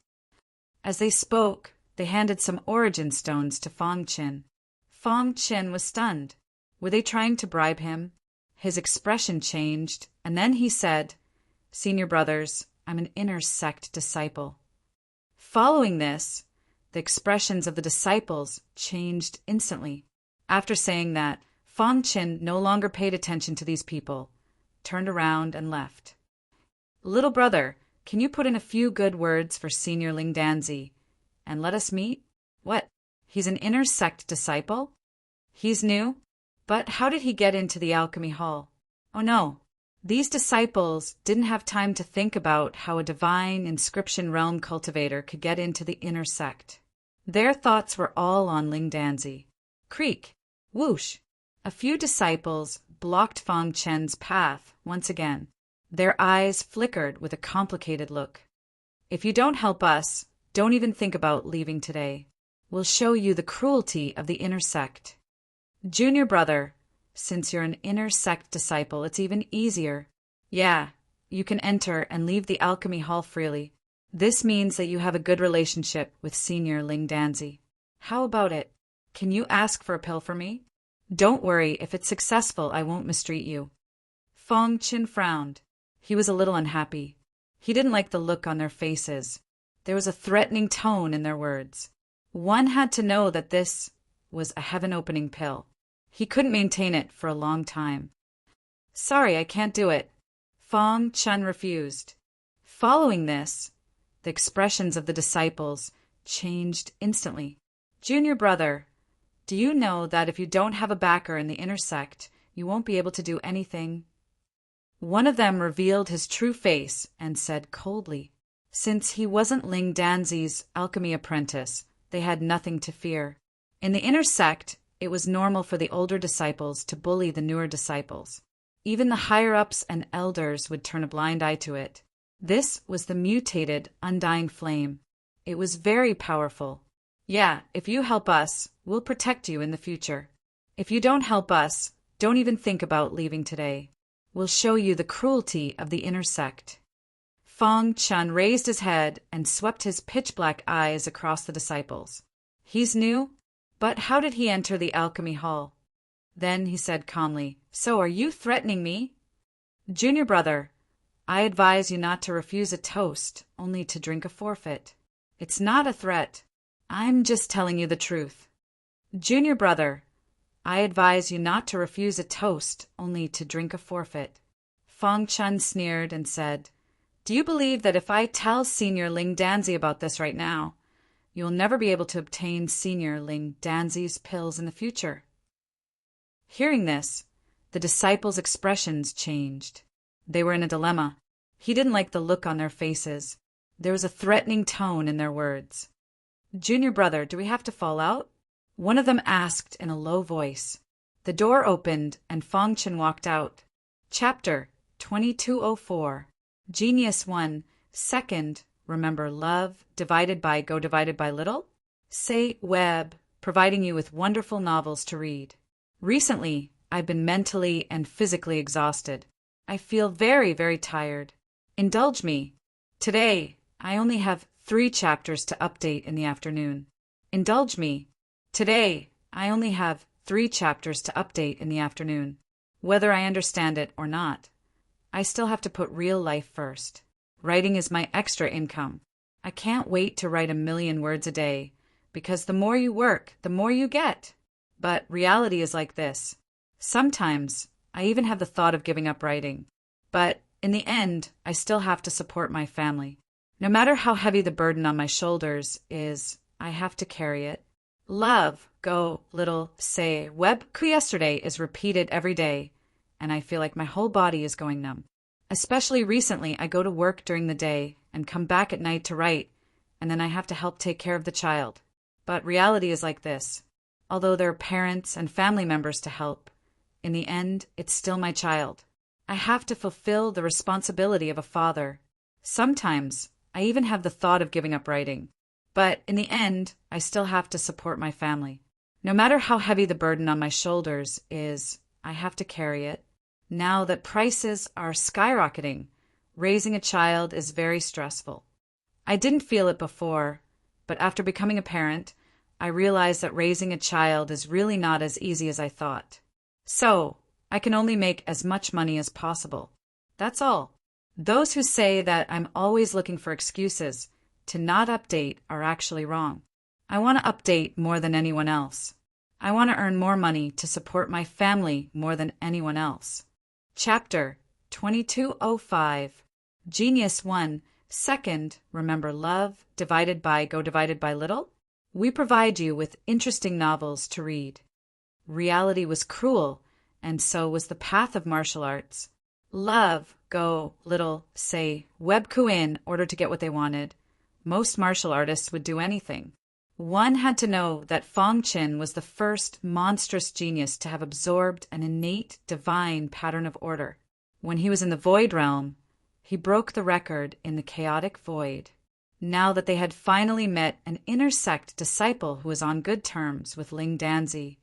As they spoke, they handed some origin stones to Fong Chen. Fong Chen was stunned. Were they trying to bribe him? His expression changed, and then he said, Senior brothers, I'm an inner sect disciple. Following this, the expressions of the disciples changed instantly. After saying that, Fong Chen no longer paid attention to these people, turned around and left. Little brother, can you put in a few good words for Senior Ling Danzi and let us meet? What? He's an inner sect disciple? He's new? But how did he get into the alchemy hall? Oh no. These disciples didn't have time to think about how a divine inscription realm cultivator could get into the inner sect. Their thoughts were all on Ling Danzi. Creak! Whoosh! A few disciples blocked Fong Chen's path once again. Their eyes flickered with a complicated look. If you don't help us, don't even think about leaving today. We'll show you the cruelty of the inner sect. Junior brother, since you're an inner sect disciple, it's even easier. Yeah, you can enter and leave the alchemy hall freely. This means that you have a good relationship with Senior Ling Danzi. How about it? Can you ask for a pill for me? Don't worry, if it's successful, I won't mistreat you. Fong Chen frowned. He was a little unhappy. He didn't like the look on their faces. There was a threatening tone in their words. One had to know that this was a heaven-opening pill. He couldn't maintain it for a long time. Sorry, I can't do it. Fong Chen refused. Following this, the expressions of the disciples changed instantly. Junior brother, do you know that if you don't have a backer in the inner sect, you won't be able to do anything? One of them revealed his true face and said coldly, since he wasn't Ling Danzi's alchemy apprentice, they had nothing to fear. In the inner sect, it was normal for the older disciples to bully the newer disciples. Even the higher-ups and elders would turn a blind eye to it. This was the mutated, undying flame. It was very powerful. Yeah, if you help us, we'll protect you in the future. If you don't help us, don't even think about leaving today. We'll show you the cruelty of the inner sect. Feng Chun raised his head and swept his pitch-black eyes across the disciples. He's new, but how did he enter the alchemy hall? Then he said calmly, "So are you threatening me?" "Junior brother, I advise you not to refuse a toast, only to drink a forfeit. It's not a threat. I'm just telling you the truth." "Junior brother, I advise you not to refuse a toast, only to drink a forfeit." Feng Chun sneered and said, "Do you believe that if I tell Senior Ling Danzi about this right now, you'll never be able to obtain Senior Ling Danzi's pills in the future?" Hearing this, the disciples' expressions changed. They were in a dilemma. He didn't like the look on their faces. There was a threatening tone in their words. "Junior brother, do we have to fall out?" one of them asked in a low voice. The door opened and Feng Chun walked out. Chapter 2204. Genius 1. Second, remember love divided by go divided by little? Say Web, providing you with wonderful novels to read. Recently, I've been mentally and physically exhausted. I feel very, very tired. Indulge me. Today, I only have 3 chapters to update in the afternoon. Indulge me. Today, I only have 3 chapters to update in the afternoon. Whether I understand it or not, I still have to put real life first. Writing is my extra income. I can't wait to write 1,000,000 words a day, because the more you work, the more you get. But reality is like this. Sometimes, I even have the thought of giving up writing. But in the end, I still have to support my family. No matter how heavy the burden on my shoulders is, I have to carry it. Love, go, little, say, Web yesterday is repeated every day, and I feel like my whole body is going numb. Especially recently, I go to work during the day and come back at night to write, and then I have to help take care of the child. But reality is like this. Although there are parents and family members to help, in the end, it's still my child. I have to fulfill the responsibility of a father. Sometimes, I even have the thought of giving up writing. But in the end, I still have to support my family. No matter how heavy the burden on my shoulders is, I have to carry it. Now that prices are skyrocketing, raising a child is very stressful. I didn't feel it before, but after becoming a parent, I realized that raising a child is really not as easy as I thought. So, I can only make as much money as possible. That's all. Those who say that I'm always looking for excuses to not update are actually wrong. I want to update more than anyone else. I want to earn more money to support my family more than anyone else. Chapter 2205. Genius 1. Second, remember love divided by go divided by little? We provide you with interesting novels to read. Reality was cruel, and so was the path of martial arts. Love, go, little, say, Web in order to get what they wanted. Most martial artists would do anything. One had to know that Feng Chun was the first monstrous genius to have absorbed an innate divine pattern of order. When he was in the void realm, he broke the record in the chaotic void. Now that they had finally met an inner sect disciple who was on good terms with Ling Danzi,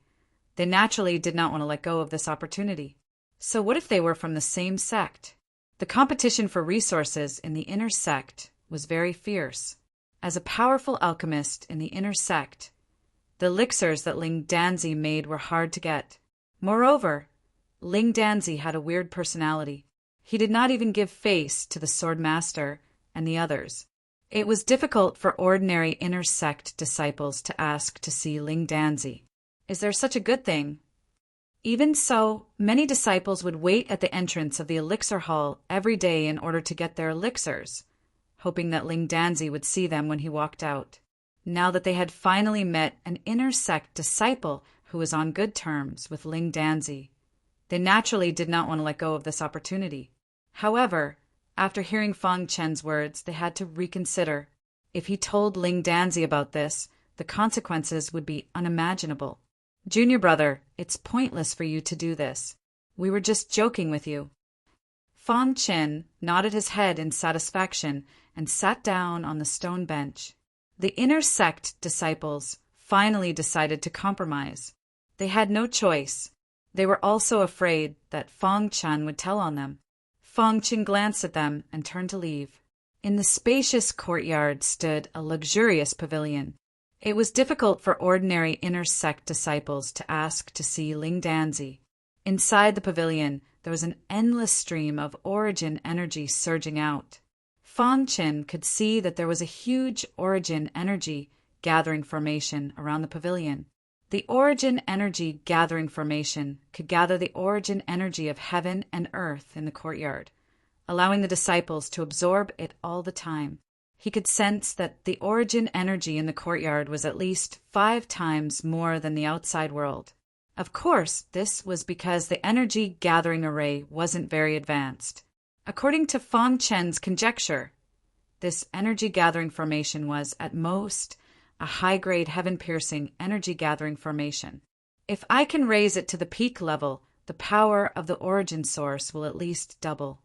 they naturally did not want to let go of this opportunity. So what if they were from the same sect? The competition for resources in the inner sect was very fierce. As a powerful alchemist in the inner sect, the elixirs that Ling Danzi made were hard to get. Moreover, Ling Danzi had a weird personality. He did not even give face to the sword master and the others. It was difficult for ordinary inner sect disciples to ask to see Ling Danzi. Is there such a good thing? Even so, many disciples would wait at the entrance of the elixir hall every day in order to get their elixirs, hoping that Ling Danzi would see them when he walked out. Now that they had finally met an inner sect disciple who was on good terms with Ling Danzi, they naturally did not want to let go of this opportunity. However, after hearing Feng Chen's words, they had to reconsider. If he told Ling Danzi about this, the consequences would be unimaginable. Junior brother, it's pointless for you to do this. We were just joking with you." Fang Chen nodded his head in satisfaction and sat down on the stone bench. The inner sect disciples finally decided to compromise. They had no choice. They were also afraid that Fang Chen would tell on them. Fang Chen glanced at them and turned to leave. In the spacious courtyard stood a luxurious pavilion. It was difficult for ordinary inner sect disciples to ask to see Ling Danzi. Inside the pavilion, there was an endless stream of origin energy surging out. Fang Chen could see that there was a huge origin energy gathering formation around the pavilion. The origin energy gathering formation could gather the origin energy of heaven and earth in the courtyard, allowing the disciples to absorb it all the time. He could sense that the origin energy in the courtyard was at least 5 times more than the outside world. Of course, this was because the energy gathering array wasn't very advanced. According to Fang Chen's conjecture, this energy gathering formation was, at most, a high-grade heaven-piercing energy gathering formation. If I can raise it to the peak level, the power of the origin source will at least double.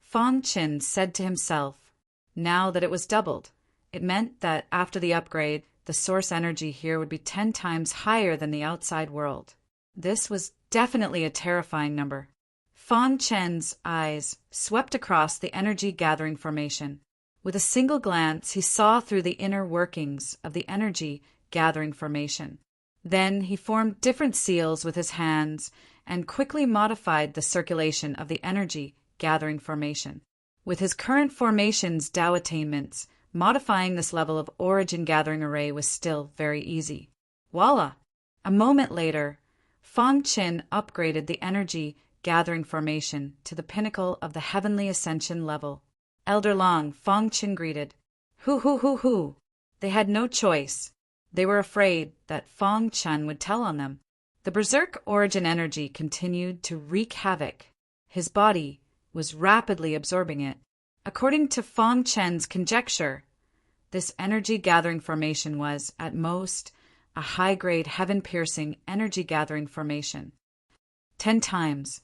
Fang Chen said to himself, now that it was doubled, it meant that after the upgrade, the source energy here would be 10 times higher than the outside world. This was definitely a terrifying number. Fang Chen's eyes swept across the energy gathering formation. With a single glance, he saw through the inner workings of the energy gathering formation. Then he formed different seals with his hands and quickly modified the circulation of the energy gathering formation. With his current formation's Tao attainments, modifying this level of origin gathering array was still very easy. Voila! A moment later, Fang Chen upgraded the energy gathering formation to the pinnacle of the heavenly ascension level. Elder Long, Fang Chen greeted. Hoo. They had no choice. They were afraid that Fang Chen would tell on them. The berserk origin energy continued to wreak havoc. His body was rapidly absorbing it. According to Fang Chen's conjecture, this energy gathering formation was, at most, a high-grade heaven-piercing energy gathering formation. 10 times.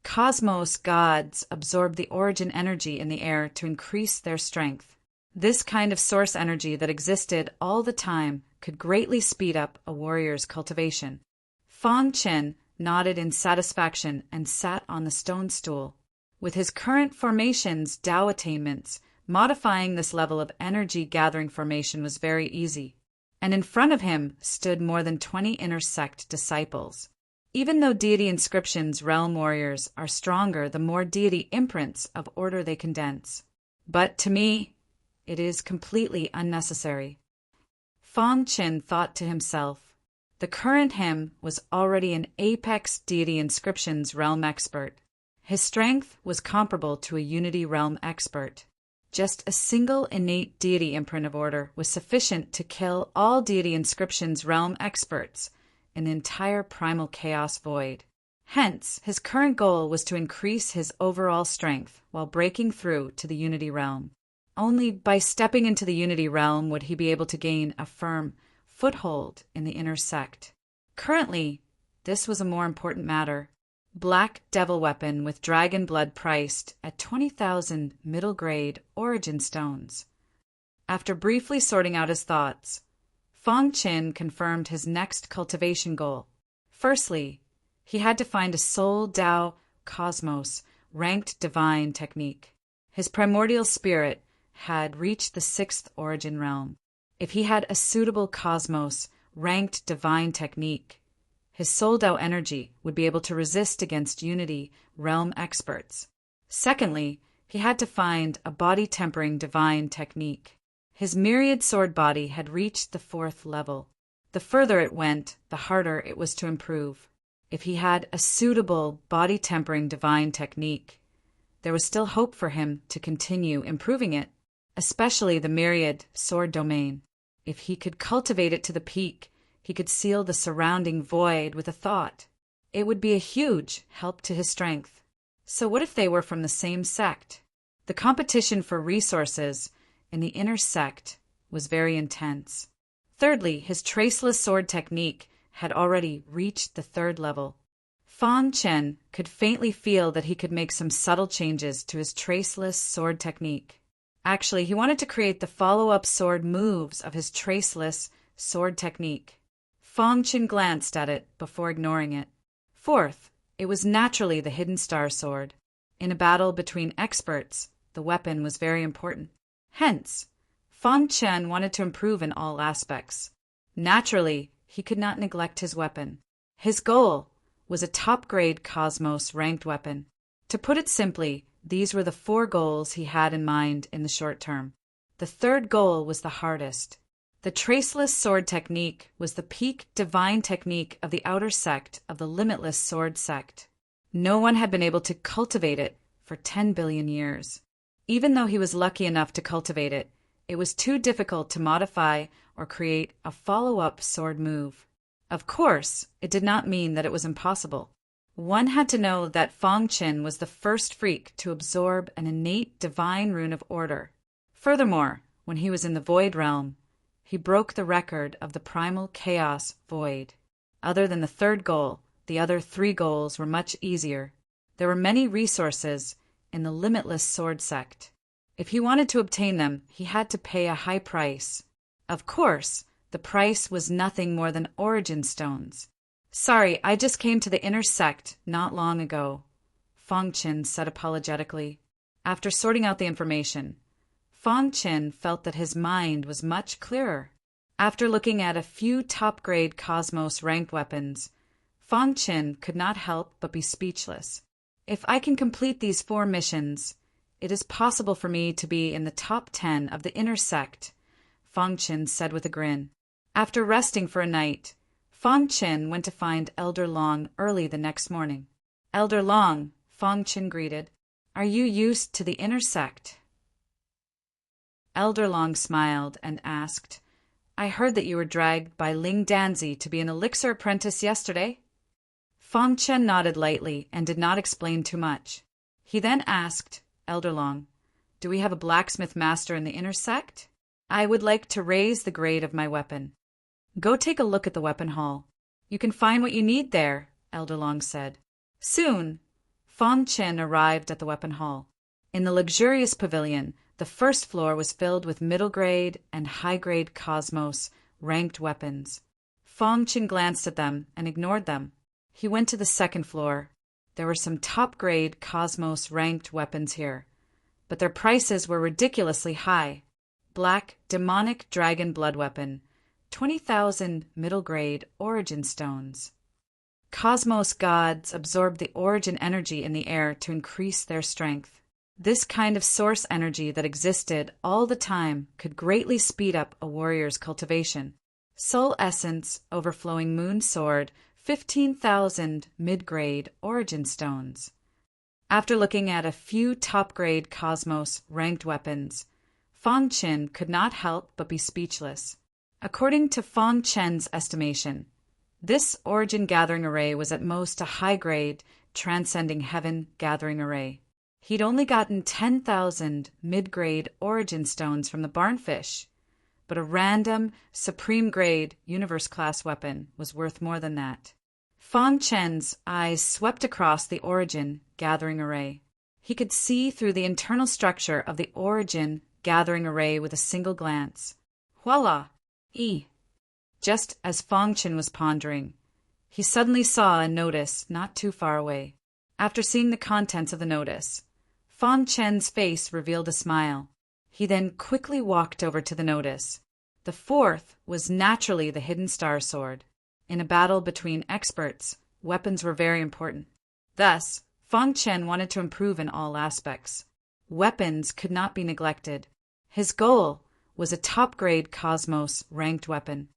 Cosmos gods absorbed the origin energy in the air to increase their strength. This kind of source energy that existed all the time could greatly speed up a warrior's cultivation. Fang Chen nodded in satisfaction and sat on the stone stool. With his current formation's Tao attainments, modifying this level of energy gathering formation was very easy. And in front of him stood more than 20 inner sect disciples. Even though deity inscriptions' realm warriors are stronger the more deity imprints of order they condense. But to me, it is completely unnecessary. Fang Chen thought to himself. The current him was already an apex deity inscriptions realm expert. His strength was comparable to a unity realm expert. Just a single innate deity imprint of order was sufficient to kill all deity inscriptions realm experts in the entire primal chaos void. Hence, his current goal was to increase his overall strength while breaking through to the unity realm. Only by stepping into the unity realm would he be able to gain a firm foothold in the inner sect. Currently, this was a more important matter. Black devil weapon with dragon blood priced at 20,000 middle grade origin stones. After briefly sorting out his thoughts, Fang Chen confirmed his next cultivation goal. Firstly, he had to find a Soul Tao Cosmos ranked divine technique. His primordial spirit had reached the 6th origin realm. If he had a suitable Cosmos ranked divine technique, his Soul Tao energy would be able to resist against unity realm experts. Secondly, he had to find a body tempering divine technique. His myriad sword body had reached the 4th level. The further it went, the harder it was to improve. If he had a suitable body tempering divine technique, there was still hope for him to continue improving it, especially the myriad sword domain. If he could cultivate it to the peak, he could seal the surrounding void with a thought. It would be a huge help to his strength. So what if they were from the same sect? The competition for resources in the inner sect was very intense. Thirdly, his traceless sword technique had already reached the 3rd level. Fang Chen could faintly feel that he could make some subtle changes to his traceless sword technique. Actually, he wanted to create the follow-up sword moves of his traceless sword technique. Fang Chen glanced at it before ignoring it. Fourth, it was naturally the hidden star sword. In a battle between experts, the weapon was very important. Hence, Fang Chen wanted to improve in all aspects. Naturally, he could not neglect his weapon. His goal was a top-grade Cosmos ranked weapon. To put it simply, these were the 4 goals he had in mind in the short term. The third goal was the hardest. The traceless sword technique was the peak divine technique of the outer sect of the limitless sword sect. No one had been able to cultivate it for 10 billion years. Even though he was lucky enough to cultivate it, it was too difficult to modify or create a follow-up sword move. Of course, it did not mean that it was impossible. One had to know that Fang Chen was the first freak to absorb an innate divine rune of order. Furthermore, when he was in the Void Realm, he broke the record of the primal chaos void. Other than the third goal, the other 3 goals were much easier. There were many resources in the limitless sword sect. If he wanted to obtain them, he had to pay a high price. Of course, the price was nothing more than origin stones. Sorry, I just came to the inner sect not long ago, Fang Chen said apologetically. After sorting out the information, Fang Chen felt that his mind was much clearer. After looking at a few top-grade Cosmos ranked weapons, Fang Chen could not help but be speechless. If I can complete these 4 missions, it is possible for me to be in the top 10 of the inner sect, Fang Chen said with a grin. After resting for a night, Fang Chen went to find Elder Long early the next morning. Elder Long, Fang Chen greeted, are you used to the inner sect? Elder Long smiled and asked, I heard that you were dragged by Ling Danzi to be an elixir apprentice yesterday. Fang Chen nodded lightly and did not explain too much. He then asked Elder Long, do we have a blacksmith master in the inner sect? I would like to raise the grade of my weapon. Go take a look at the weapon hall. You can find what you need there, Elder Long said. Soon, Fang Chen arrived at the weapon hall. In the luxurious pavilion, the first floor was filled with middle-grade and high-grade Cosmos ranked weapons. Fang Chen glanced at them and ignored them. He went to the second floor. There were some top-grade Cosmos ranked weapons here, but their prices were ridiculously high. Black demonic dragon blood weapon, 20,000 middle-grade origin stones. Cosmos gods absorb the origin energy in the air to increase their strength. This kind of source energy that existed all the time could greatly speed up a warrior's cultivation. Soul essence, overflowing moon sword, 15,000 mid-grade origin stones. After looking at a few top-grade Cosmos ranked weapons, Fang Chen could not help but be speechless. According to Fang Chen's estimation, this origin gathering array was at most a high-grade, transcending heaven gathering array. He'd only gotten 10,000 mid-grade origin stones from the barnfish, but a random, supreme-grade, universe-class weapon was worth more than that. Fang Chen's eyes swept across the origin gathering array. He could see through the internal structure of the origin gathering array with a single glance. Voila! Just as Fang Chen was pondering, he suddenly saw a notice not too far away. After seeing the contents of the notice, Fang Chen's face revealed a smile. He then quickly walked over to the notice. The 4th was naturally the hidden star sword. In a battle between experts, weapons were very important. Thus, Fang Chen wanted to improve in all aspects. Weapons could not be neglected. His goal was a top-grade Cosmos ranked weapon.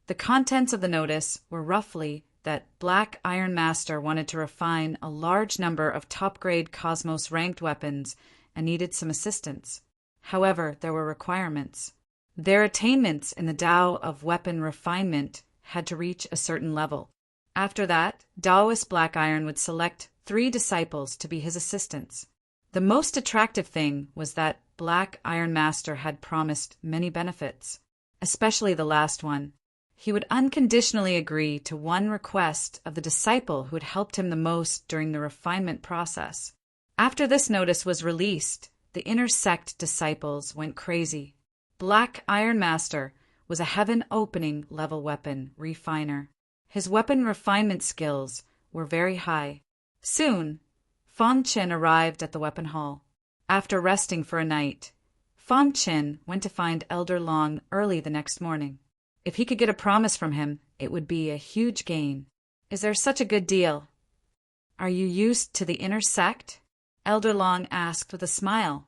The contents of the notice were roughly that Black Iron Master wanted to refine a large number of top-grade Cosmos ranked weapons and needed some assistance. However, there were requirements. Their attainments in the Tao of weapon refinement had to reach a certain level. After that, Taoist Black Iron would select 3 disciples to be his assistants. The most attractive thing was that Black Iron Master had promised many benefits, especially the last one. He would unconditionally agree to one request of the disciple who had helped him the most during the refinement process. After this notice was released, the inner sect disciples went crazy. Black Iron Master was a heaven-opening level weapon refiner. His weapon refinement skills were very high. Soon, Fong Qin arrived at the weapon hall. After resting for a night, Fong Qin went to find Elder Long early the next morning. If he could get a promise from him, it would be a huge gain. Is there such a good deal? Are you used to the inner sect? Elder Long asked with a smile.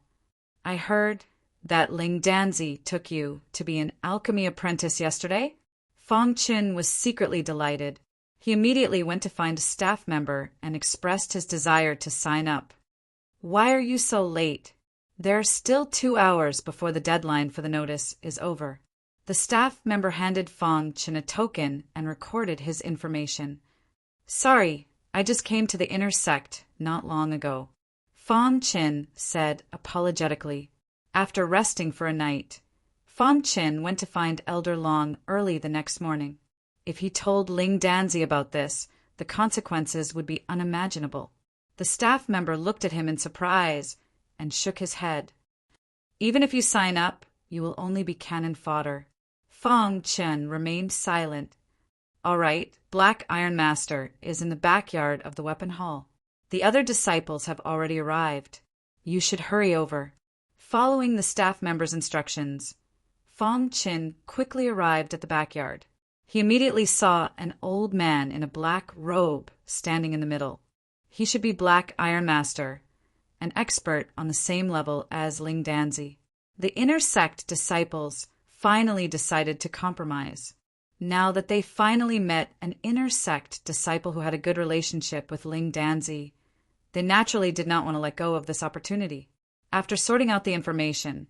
I heard that Ling Danzi took you to be an alchemy apprentice yesterday? Fong Qin was secretly delighted. He immediately went to find a staff member and expressed his desire to sign up. Why are you so late? There are still 2 hours before the deadline for the notice is over. The staff member handed Fong Qin a token and recorded his information. Sorry, I just came to the inner sect not long ago. Fong Qin said apologetically. After resting for a night, Fong Qin went to find Elder Long early the next morning. If he told Ling Danzi about this, the consequences would be unimaginable. The staff member looked at him in surprise and shook his head. Even if you sign up, you will only be cannon fodder. Fong Qin remained silent. All right, Black Iron Master is in the backyard of the weapon hall. The other disciples have already arrived. You should hurry over. Following the staff member's instructions, Fong Qin quickly arrived at the backyard. He immediately saw an old man in a black robe standing in the middle. He should be Black Iron Master, an expert on the same level as Ling Danzi. The inner sect disciples finally decided to compromise. Now that they finally met an inner sect disciple who had a good relationship with Ling Danzi, they naturally did not want to let go of this opportunity. After sorting out the information,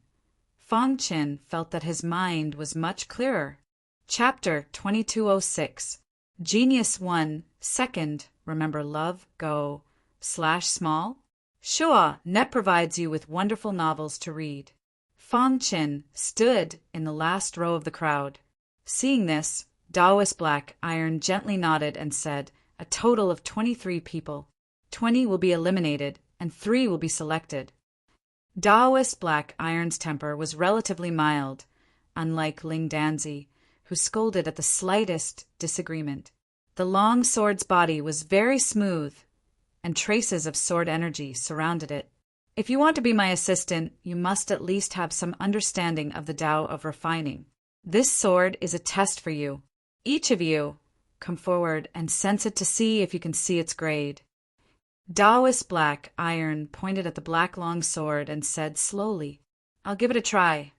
Fong Qin felt that his mind was much clearer. Chapter 2206 Genius 1 Second Remember Love Go /small? Sure, Net provides you with wonderful novels to read. Fong Qin stood in the last row of the crowd. Seeing this, Taoist Black Iron gently nodded and said, a total of 23 people. 20 will be eliminated, and 3 will be selected. Taoist Black Iron's temper was relatively mild, unlike Ling Danzi, who scolded at the slightest disagreement. The long sword's body was very smooth, and traces of sword energy surrounded it. If you want to be my assistant, you must at least have some understanding of the Tao of refining. This sword is a test for you. Each of you, come forward and sense it to see if you can see its grade. Taoist Black Iron pointed at the black long sword and said slowly, I'll give it a try.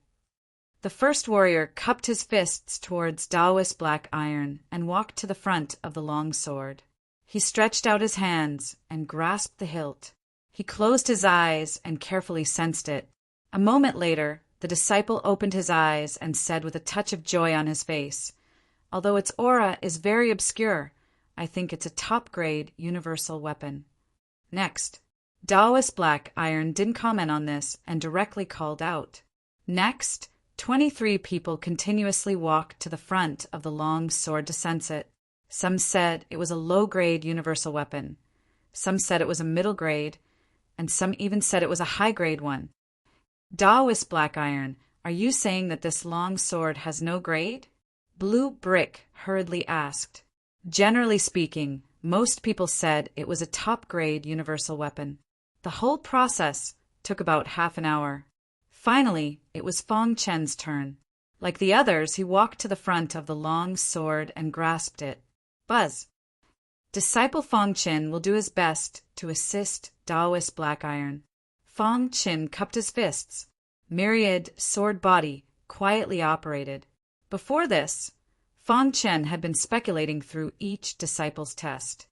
The first warrior cupped his fists towards Taoist Black Iron and walked to the front of the long sword. He stretched out his hands and grasped the hilt. He closed his eyes and carefully sensed it. A moment later, the disciple opened his eyes and said with a touch of joy on his face, although its aura is very obscure, I think it's a top-grade universal weapon. Next, Taoist Black Iron didn't comment on this and directly called out. Next, 23 people continuously walked to the front of the long sword to sense it. Some said it was a low-grade universal weapon. Some said it was a middle grade, and some even said it was a high-grade one. Taoist Black Iron, are you saying that this long sword has no grade? Blue Brick hurriedly asked. Generally speaking, most people said it was a top-grade universal weapon. The whole process took about half an hour. Finally, it was Fong Qin's turn. Like the others, he walked to the front of the long sword and grasped it. Buzz. Disciple Fong Qin will do his best to assist Taoist Black Iron. Fong Qin cupped his fists. Myriad sword body quietly operated. Before this, Fong Qin had been speculating through each disciple's test.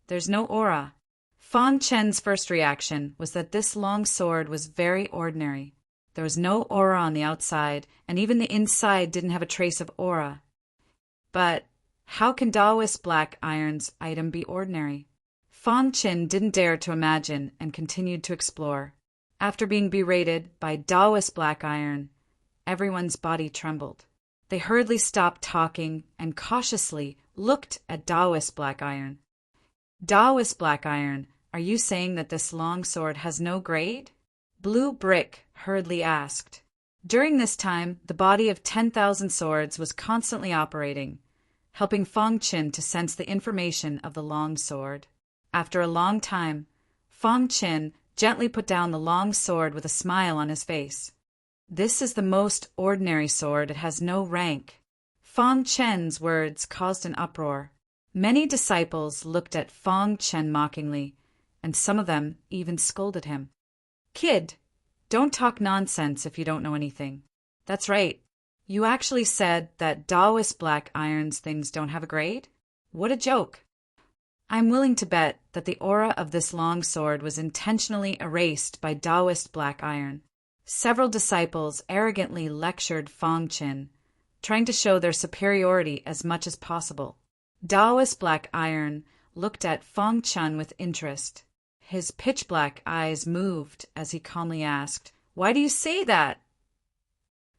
There's no aura. Fong Qin's first reaction was that this long sword was very ordinary. There was no aura on the outside, and even the inside didn't have a trace of aura. But how can Taoist Black Iron's item be ordinary? Fong Qin didn't dare to imagine and continued to explore. After being berated by Taoist Black Iron, everyone's body trembled. They hurriedly stopped talking and cautiously looked at Taoist Black Iron. Taoist Black Iron, are you saying that this long sword has no grade? Blue Brick hurriedly asked. During this time, the body of 10,000 swords was constantly operating, helping Fong Qin to sense the information of the long sword. After a long time, Fong Qin gently put down the long sword with a smile on his face. This is the most ordinary sword. It has no rank. Fong Qin's words caused an uproar. Many disciples looked at Fong Qin mockingly, and some of them even scolded him. Kid, don't talk nonsense if you don't know anything. That's right. You actually said that Taoist Black Iron's things don't have a grade? What a joke. I'm willing to bet that the aura of this long sword was intentionally erased by Taoist Black Iron. Several disciples arrogantly lectured Fong Qin, trying to show their superiority as much as possible. Taoist Black Iron looked at Fong Qin with interest. His pitch-black eyes moved as he calmly asked, "Why do you say that?"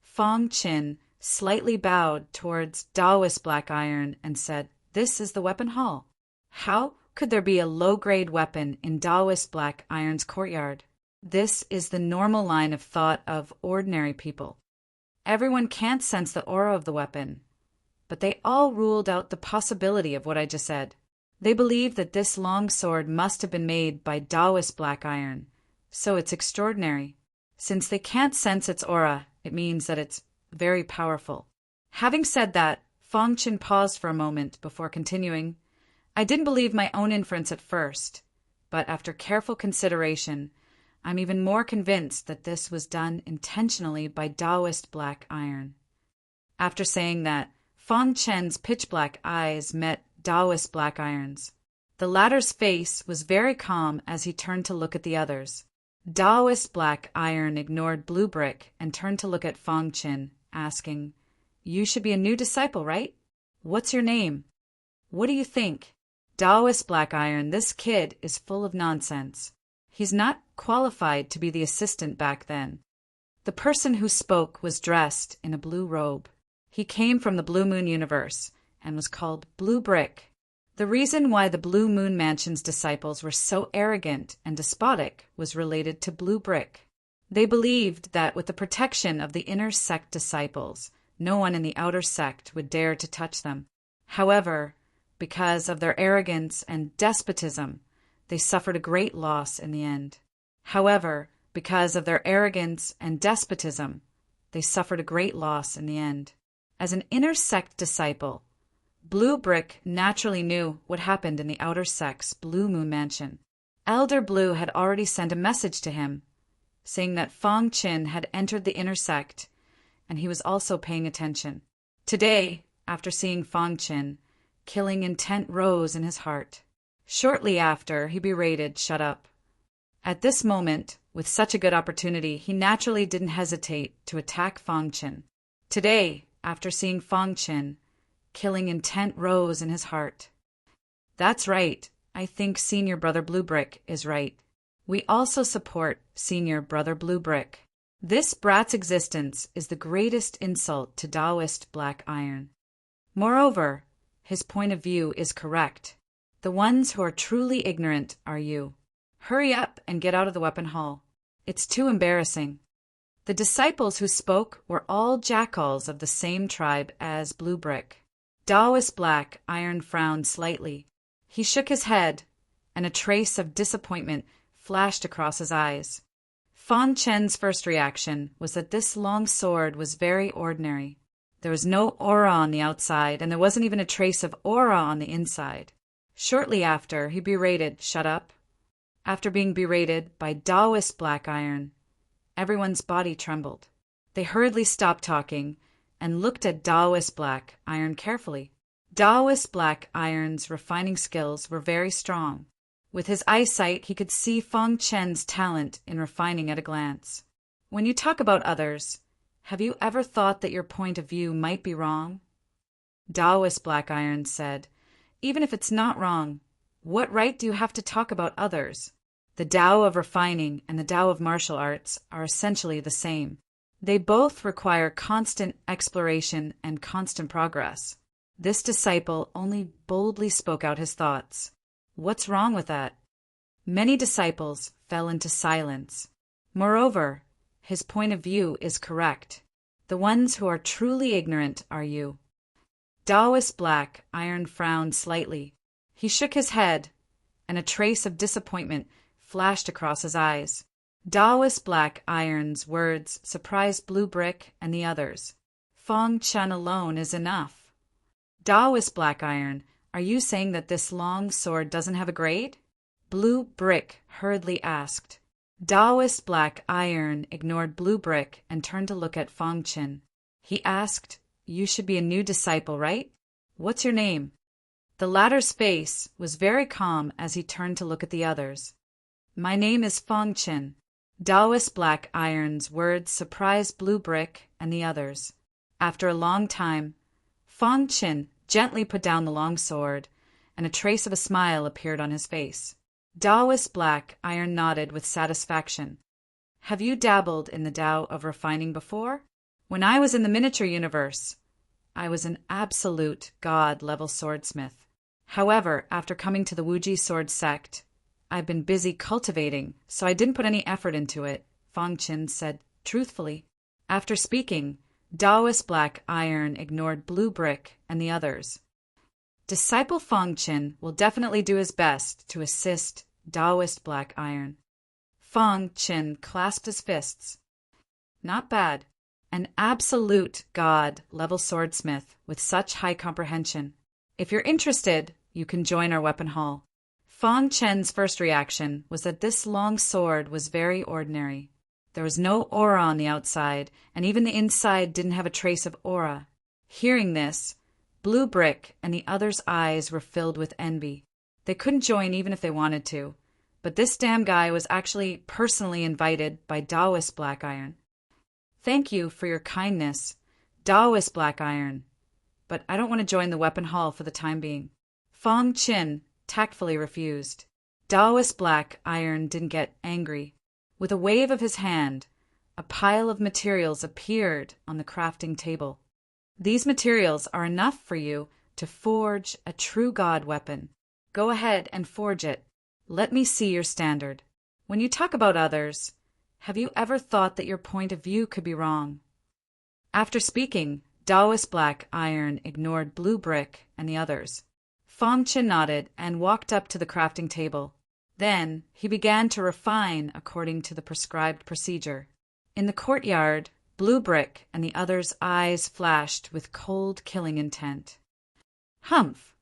Fong Qin slightly bowed towards Taoist Black Iron and said, "This is the weapon hall. How could there be a low-grade weapon in Taoist Black Iron's courtyard? This is the normal line of thought of ordinary people. Everyone can't sense the aura of the weapon, but they all ruled out the possibility of what I just said. They believe that this long sword must have been made by Taoist Black Iron, so it's extraordinary. Since they can't sense its aura, it means that it's very powerful." Having said that, Fong Qin paused for a moment before continuing. "I didn't believe my own inference at first, but after careful consideration, I'm even more convinced that this was done intentionally by Taoist Black Iron." After saying that, Fong Qin's pitch-black eyes met Taoist Black Iron's. The latter's face was very calm as he turned to look at the others. Taoist Black Iron ignored Blue Brick and turned to look at Fong Qin, asking, "You should be a new disciple, right? What's your name? What do you think?" Taoist Black Iron, this kid is full of nonsense. He's not qualified to be the assistant back then. The person who spoke was dressed in a blue robe. He came from the Blue Moon universe and was called Blue Brick. The reason why the Blue Moon Mansion's disciples were so arrogant and despotic was related to Blue Brick. They believed that with the protection of the inner sect disciples, no one in the outer sect would dare to touch them. However, because of their arrogance and despotism, they suffered a great loss in the end. As an inner sect disciple, Blue Brick naturally knew what happened in the outer sect's Blue Moon Mansion. Elder Blue had already sent a message to him, saying that Fong Qin had entered the inner sect, and he was also paying attention. Today, after seeing Fong Qin, killing intent rose in his heart. Shortly after, he berated, "Shut up." At this moment, with such a good opportunity, he naturally didn't hesitate to attack Fong Qin. Today, after seeing Fong Qin, killing intent rose in his heart. "That's right. I think Senior Brother Blue Brick is right. We also support Senior Brother Blue Brick. This brat's existence is the greatest insult to Taoist Black Iron. Moreover, his point of view is correct. The ones who are truly ignorant are you. Hurry up and get out of the weapon hall. It's too embarrassing." The disciples who spoke were all jackals of the same tribe as Blue Brick. Taoist Black Iron frowned slightly. He shook his head, and a trace of disappointment flashed across his eyes. Fong Qin's first reaction was that this long sword was very ordinary. There was no aura on the outside, and there wasn't even a trace of aura on the inside. Shortly after, he berated, "Shut up." After being berated by Taoist Black Iron, everyone's body trembled. They hurriedly stopped talking and looked at Taoist Black Iron carefully. Taoist Black Iron's refining skills were very strong. With his eyesight, he could see Fong Qin's talent in refining at a glance. "When you talk about others, have you ever thought that your point of view might be wrong?" Taoist Black Iron said, "Even if it's not wrong, what right do you have to talk about others? The Tao of refining and the Tao of martial arts are essentially the same. They both require constant exploration and constant progress. This disciple only boldly spoke out his thoughts. What's wrong with that? Many disciples fell into silence. Moreover, his point of view is correct. The ones who are truly ignorant are you. Taoist Black Iron frowned slightly. He shook his head, and a trace of disappointment flashed across his eyes. Taoist Black Iron's words surprised Blue Brick and the others. Feng Chen alone is enough. Taoist Black Iron, are you saying that this long sword doesn't have a grade? Blue Brick hurriedly asked. Taoist Black Iron ignored Blue Brick and turned to look at Feng Chen. He asked, "You should be a new disciple, right? What's your name?" The latter's face was very calm as he turned to look at the others. "My name is Feng Chen." Taoist Black Iron's words surprised Blue Brick and the others. After a long time, Feng Chen gently put down the long sword, and a trace of a smile appeared on his face. Taoist Black Iron nodded with satisfaction. "Have you dabbled in the Tao of refining before?" "When I was in the miniature universe, I was an absolute god-level swordsmith. However, after coming to the Wuji sword sect, I've been busy cultivating, so I didn't put any effort into it," Feng Chen said truthfully. After speaking, Taoist Black Iron ignored Blue Brick and the others. Disciple Feng Chen will definitely do his best to assist Taoist Black Iron. Feng Chen clasped his fists. Not bad. An absolute god-level swordsmith with such high comprehension. If you're interested, you can join our weapon hall. Feng Chen's first reaction was that this long sword was very ordinary. There was no aura on the outside, and even the inside didn't have a trace of aura. Hearing this, Blue Brick and the others' eyes were filled with envy. They couldn't join even if they wanted to, but this damn guy was actually personally invited by Taoist Black Iron. "Thank you for your kindness, Taoist Black Iron, but I don't want to join the weapon hall for the time being." Feng Chen tactfully refused. Taoist Black Iron didn't get angry. With a wave of his hand, a pile of materials appeared on the crafting table. "These materials are enough for you to forge a true god weapon. Go ahead and forge it. Let me see your standard. When you talk about others, have you ever thought that your point of view could be wrong?" After speaking, Taoist Black Iron ignored Blue Brick and the others. Feng Chen nodded and walked up to the crafting table. Then he began to refine according to the prescribed procedure. In the courtyard, Blue Brick and the others' eyes flashed with cold killing intent. "Humph!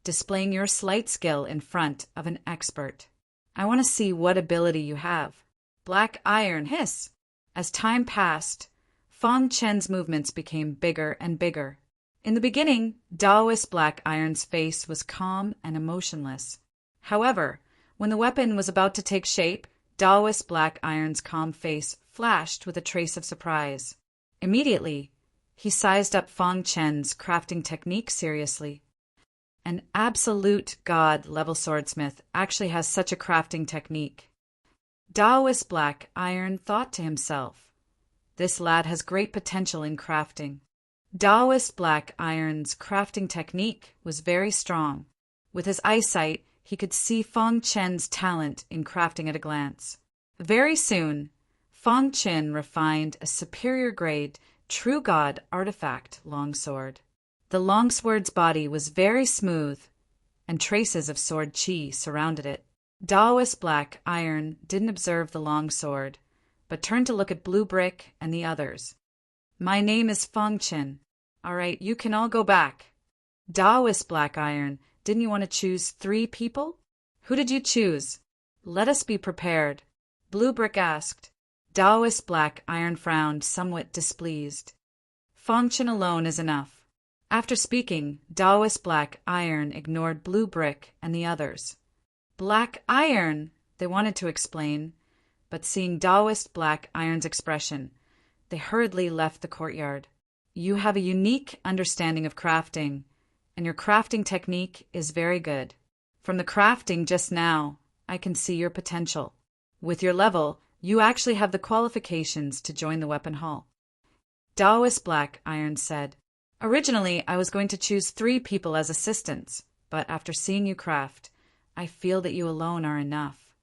Displaying your slight skill in front of an expert. I want to see what ability you have." Black Iron hiss. As time passed, Feng Chen's movements became bigger and bigger. In the beginning, Taoist Black Iron's face was calm and emotionless. However, when the weapon was about to take shape, Taoist Black Iron's calm face flashed with a trace of surprise. Immediately, he sized up Feng Chen's crafting technique seriously. An absolute god-level swordsmith actually has such a crafting technique. Taoist Black Iron thought to himself, "This lad has great potential in crafting." Taoist Black Iron's crafting technique was very strong. With his eyesight, he could see Feng Chen's talent in crafting at a glance. Very soon, Feng Chen refined a superior grade True God artifact longsword. The longsword's body was very smooth, and traces of sword chi surrounded it. Taoist Black Iron didn't observe the longsword, but turned to look at Blue Brick and the others. "My name is Feng Chen. All right, you can all go back." Taoist Black Iron, didn't you want to choose 3 people? "Who did you choose? Let us be prepared," Blue Brick asked. Taoist Black Iron frowned, somewhat displeased. "Feng Chen alone is enough." After speaking, Taoist Black Iron ignored Blue Brick and the others. "Black Iron," they wanted to explain, but seeing Taoist Black Iron's expression, they hurriedly left the courtyard. "You have a unique understanding of crafting, and your crafting technique is very good. From the crafting just now, I can see your potential. With your level, you actually have the qualifications to join the weapon hall." Taoist Black Iron said. Originally, I was going to choose 3 people as assistants, but after seeing you craft, I feel that you alone are enough.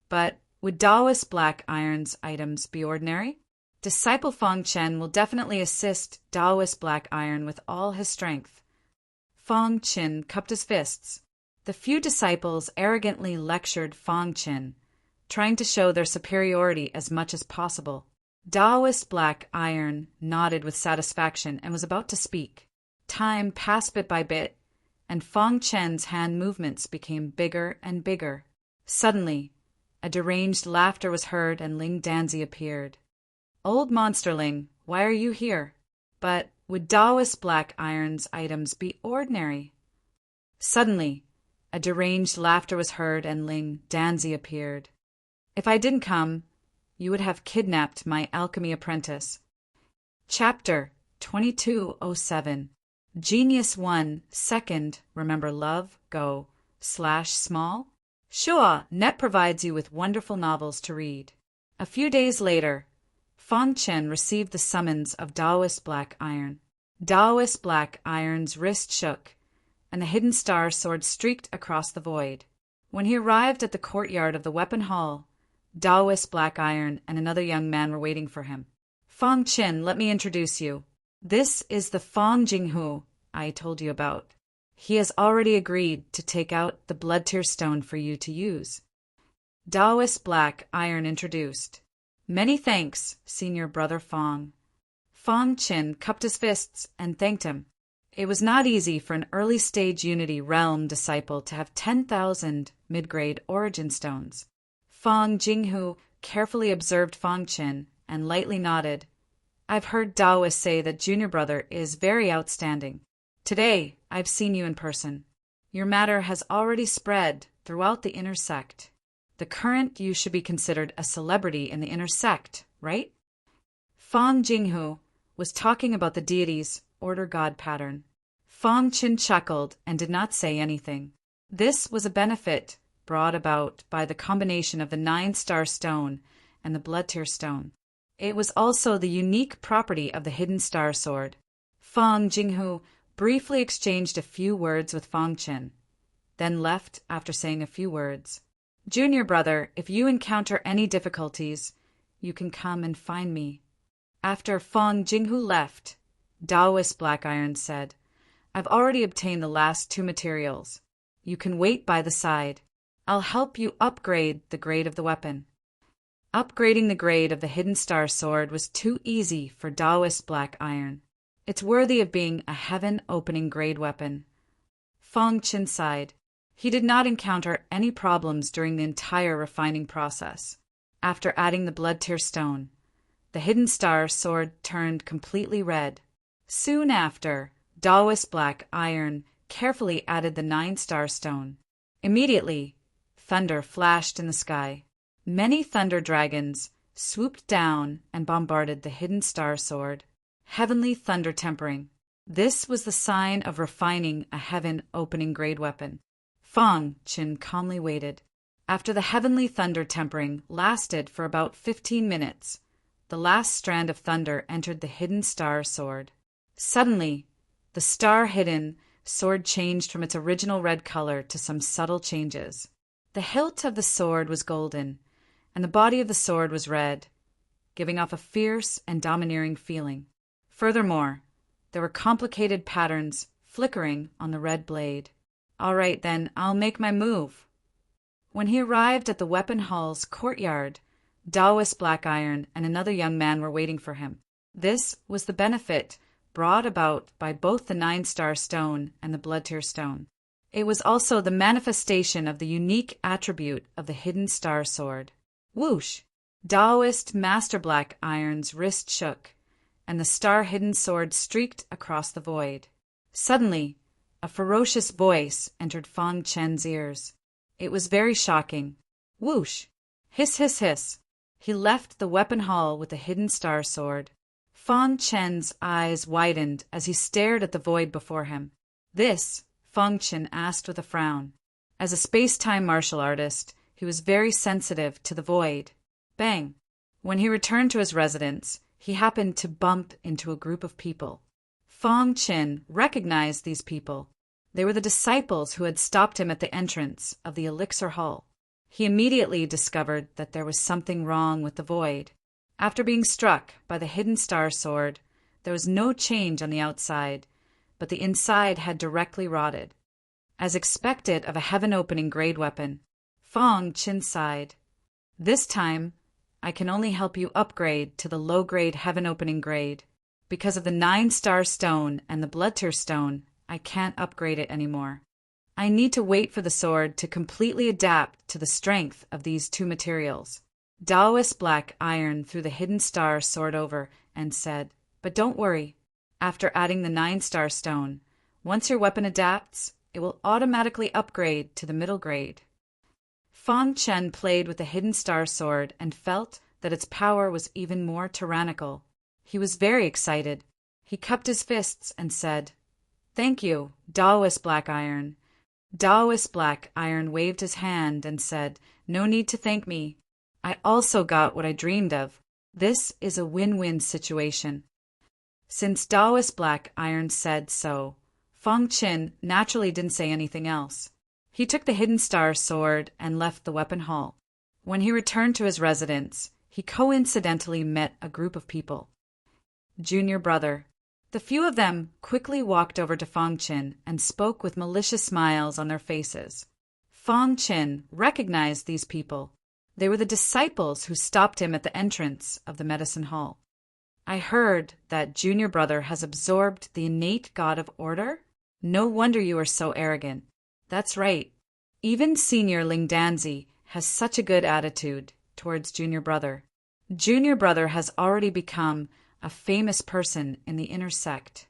But would Taoist Black Iron's items be ordinary? Disciple Fong Chen will definitely assist Taoist Black Iron with all his strength. Fong Chen cupped his fists. The few disciples arrogantly lectured Fong Chen, trying to show their superiority as much as possible. Taoist Black Iron nodded with satisfaction and was about to speak. Time passed bit by bit, and Fong Chen's hand movements became bigger and bigger. Suddenly, a deranged laughter was heard and Ling Danzi appeared. Old Monsterling, why are you here? But would Taoist Black Iron's items be ordinary? Suddenly, a deranged laughter was heard and Ling Danzi appeared. If I didn't come, you would have kidnapped my alchemy apprentice. Chapter 2207. Genius 1 Second, remember love, go, /small? Sure, Net provides you with wonderful novels to read. A few days later, Fong Chen received the summons of Taoist Black Iron. Taoist Black Iron's wrist shook, and the hidden star sword streaked across the void. When he arrived at the courtyard of the weapon hall, Taoist Black Iron and another young man were waiting for him. Fong Chen, let me introduce you. This is the Fong Jinghu I told you about. He has already agreed to take out the blood tear stone for you to use. Taoist Black Iron introduced. Many thanks, Senior Brother Fong. Fong Chen cupped his fists and thanked him. It was not easy for an early-stage Unity Realm disciple to have 10,000 mid-grade origin stones. Fong Jinghu carefully observed Fong Chen and lightly nodded. I've heard Taoists say that Junior Brother is very outstanding. Today, I've seen you in person. Your matter has already spread throughout the inner sect. The current you should be considered a celebrity in the inner sect, right? Fong Jinghu was talking about the deity's order god pattern. Fong Chen chuckled and did not say anything. This was a benefit brought about by the combination of the 9-star stone and the blood tear stone. It was also the unique property of the hidden star sword. Fong Jinghu briefly exchanged a few words with Fong Chen, then left after saying a few words. Junior Brother, if you encounter any difficulties, you can come and find me. After Fong Jinghu left, Taoist Black Iron said, I've already obtained the last 2 materials. You can wait by the side. I'll help you upgrade the grade of the weapon. Upgrading the grade of the hidden star sword was too easy for Taoist Black Iron. It's worthy of being a heaven-opening grade weapon. Fong Chen sighed. He did not encounter any problems during the entire refining process. After adding the blood tear stone, the hidden star sword turned completely red. Soon after, Taoist Black Iron carefully added the 9-star stone. Immediately, thunder flashed in the sky. Many thunder dragons swooped down and bombarded the hidden star sword. Heavenly thunder tempering. This was the sign of refining a heaven-opening grade weapon. Fong Chen calmly waited. After the heavenly thunder tempering lasted for about 15 minutes, the last strand of thunder entered the hidden star sword. Suddenly, the star-hidden sword changed from its original red color to some subtle changes. The hilt of the sword was golden, and the body of the sword was red, giving off a fierce and domineering feeling. Furthermore, there were complicated patterns flickering on the red blade. All right, then, I'll make my move. When he arrived at the weapon hall's courtyard, Taoist Black Iron and another young man were waiting for him. This was the benefit brought about by both the 9-star stone and the blood tear stone. It was also the manifestation of the unique attribute of the hidden star sword. Whoosh! Taoist Master Black Iron's wrist shook, and the star-hidden sword streaked across the void. Suddenly, a ferocious voice entered Fong Chen's ears. It was very shocking. Whoosh! Hiss, hiss, hiss. He left the weapon hall with the hidden star sword. Fong Chen's eyes widened as he stared at the void before him. This, Fong Chen asked with a frown. As a space-time martial artist, he was very sensitive to the void. Bang! When he returned to his residence, he happened to bump into a group of people. Fong Qin recognized these people. They were the disciples who had stopped him at the entrance of the elixir hall. He immediately discovered that there was something wrong with the void. After being struck by the hidden star sword, there was no change on the outside, but the inside had directly rotted. As expected of a heaven-opening grade weapon, Fong Qin sighed. This time, I can only help you upgrade to the low-grade heaven-opening grade. Because of the 9-star stone and the blood-tear stone, I can't upgrade it anymore. I need to wait for the sword to completely adapt to the strength of these two materials. Taoist Black Iron threw the hidden star sword over and said, But don't worry. After adding the 9-star stone, once your weapon adapts, it will automatically upgrade to the middle grade. Fong Chen played with the hidden star sword and felt that its power was even more tyrannical. He was very excited. He cupped his fists and said, Thank you, Taoist Black Iron. Taoist Black Iron waved his hand and said, No need to thank me. I also got what I dreamed of. This is a win-win situation. Since Taoist Black Iron said so, Fong Qin naturally didn't say anything else. He took the hidden star sword and left the weapon hall. When he returned to his residence, he coincidentally met a group of people. Junior brother. The few of them quickly walked over to Fong Qin and spoke with malicious smiles on their faces. Fong Qin recognized these people. They were the disciples who stopped him at the entrance of the medicine hall. I heard that Junior brother has absorbed the innate god of order. No wonder you are so arrogant. That's right. Even Senior Ling Danzi has such a good attitude towards Junior brother. Junior brother has already become a famous person in the inner sect.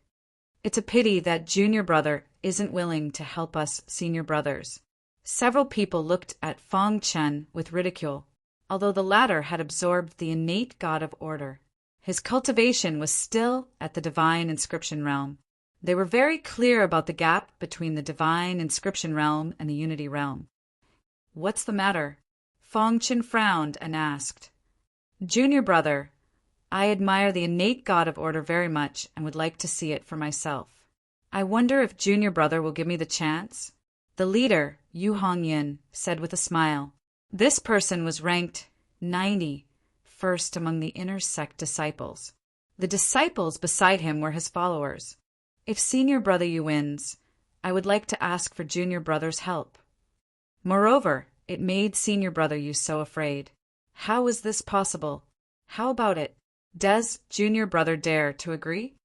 It's a pity that Junior brother isn't willing to help us senior brothers. Several people looked at Fong Chen with ridicule, although the latter had absorbed the innate god of order. His cultivation was still at the divine inscription realm. They were very clear about the gap between the divine inscription realm and the unity realm. What's the matter? Fong Chen frowned and asked. Junior brother, I admire the innate god of order very much and would like to see it for myself. I wonder if Junior brother will give me the chance? The leader, Yu Hongyin, said with a smile. This person was ranked 90, first among the inner sect disciples. The disciples beside him were his followers. If Senior Brother Yu wins, I would like to ask for Junior Brother's help. Moreover, it made Senior Brother Yu so afraid. How is this possible? How about it? Does Junior Brother dare to agree?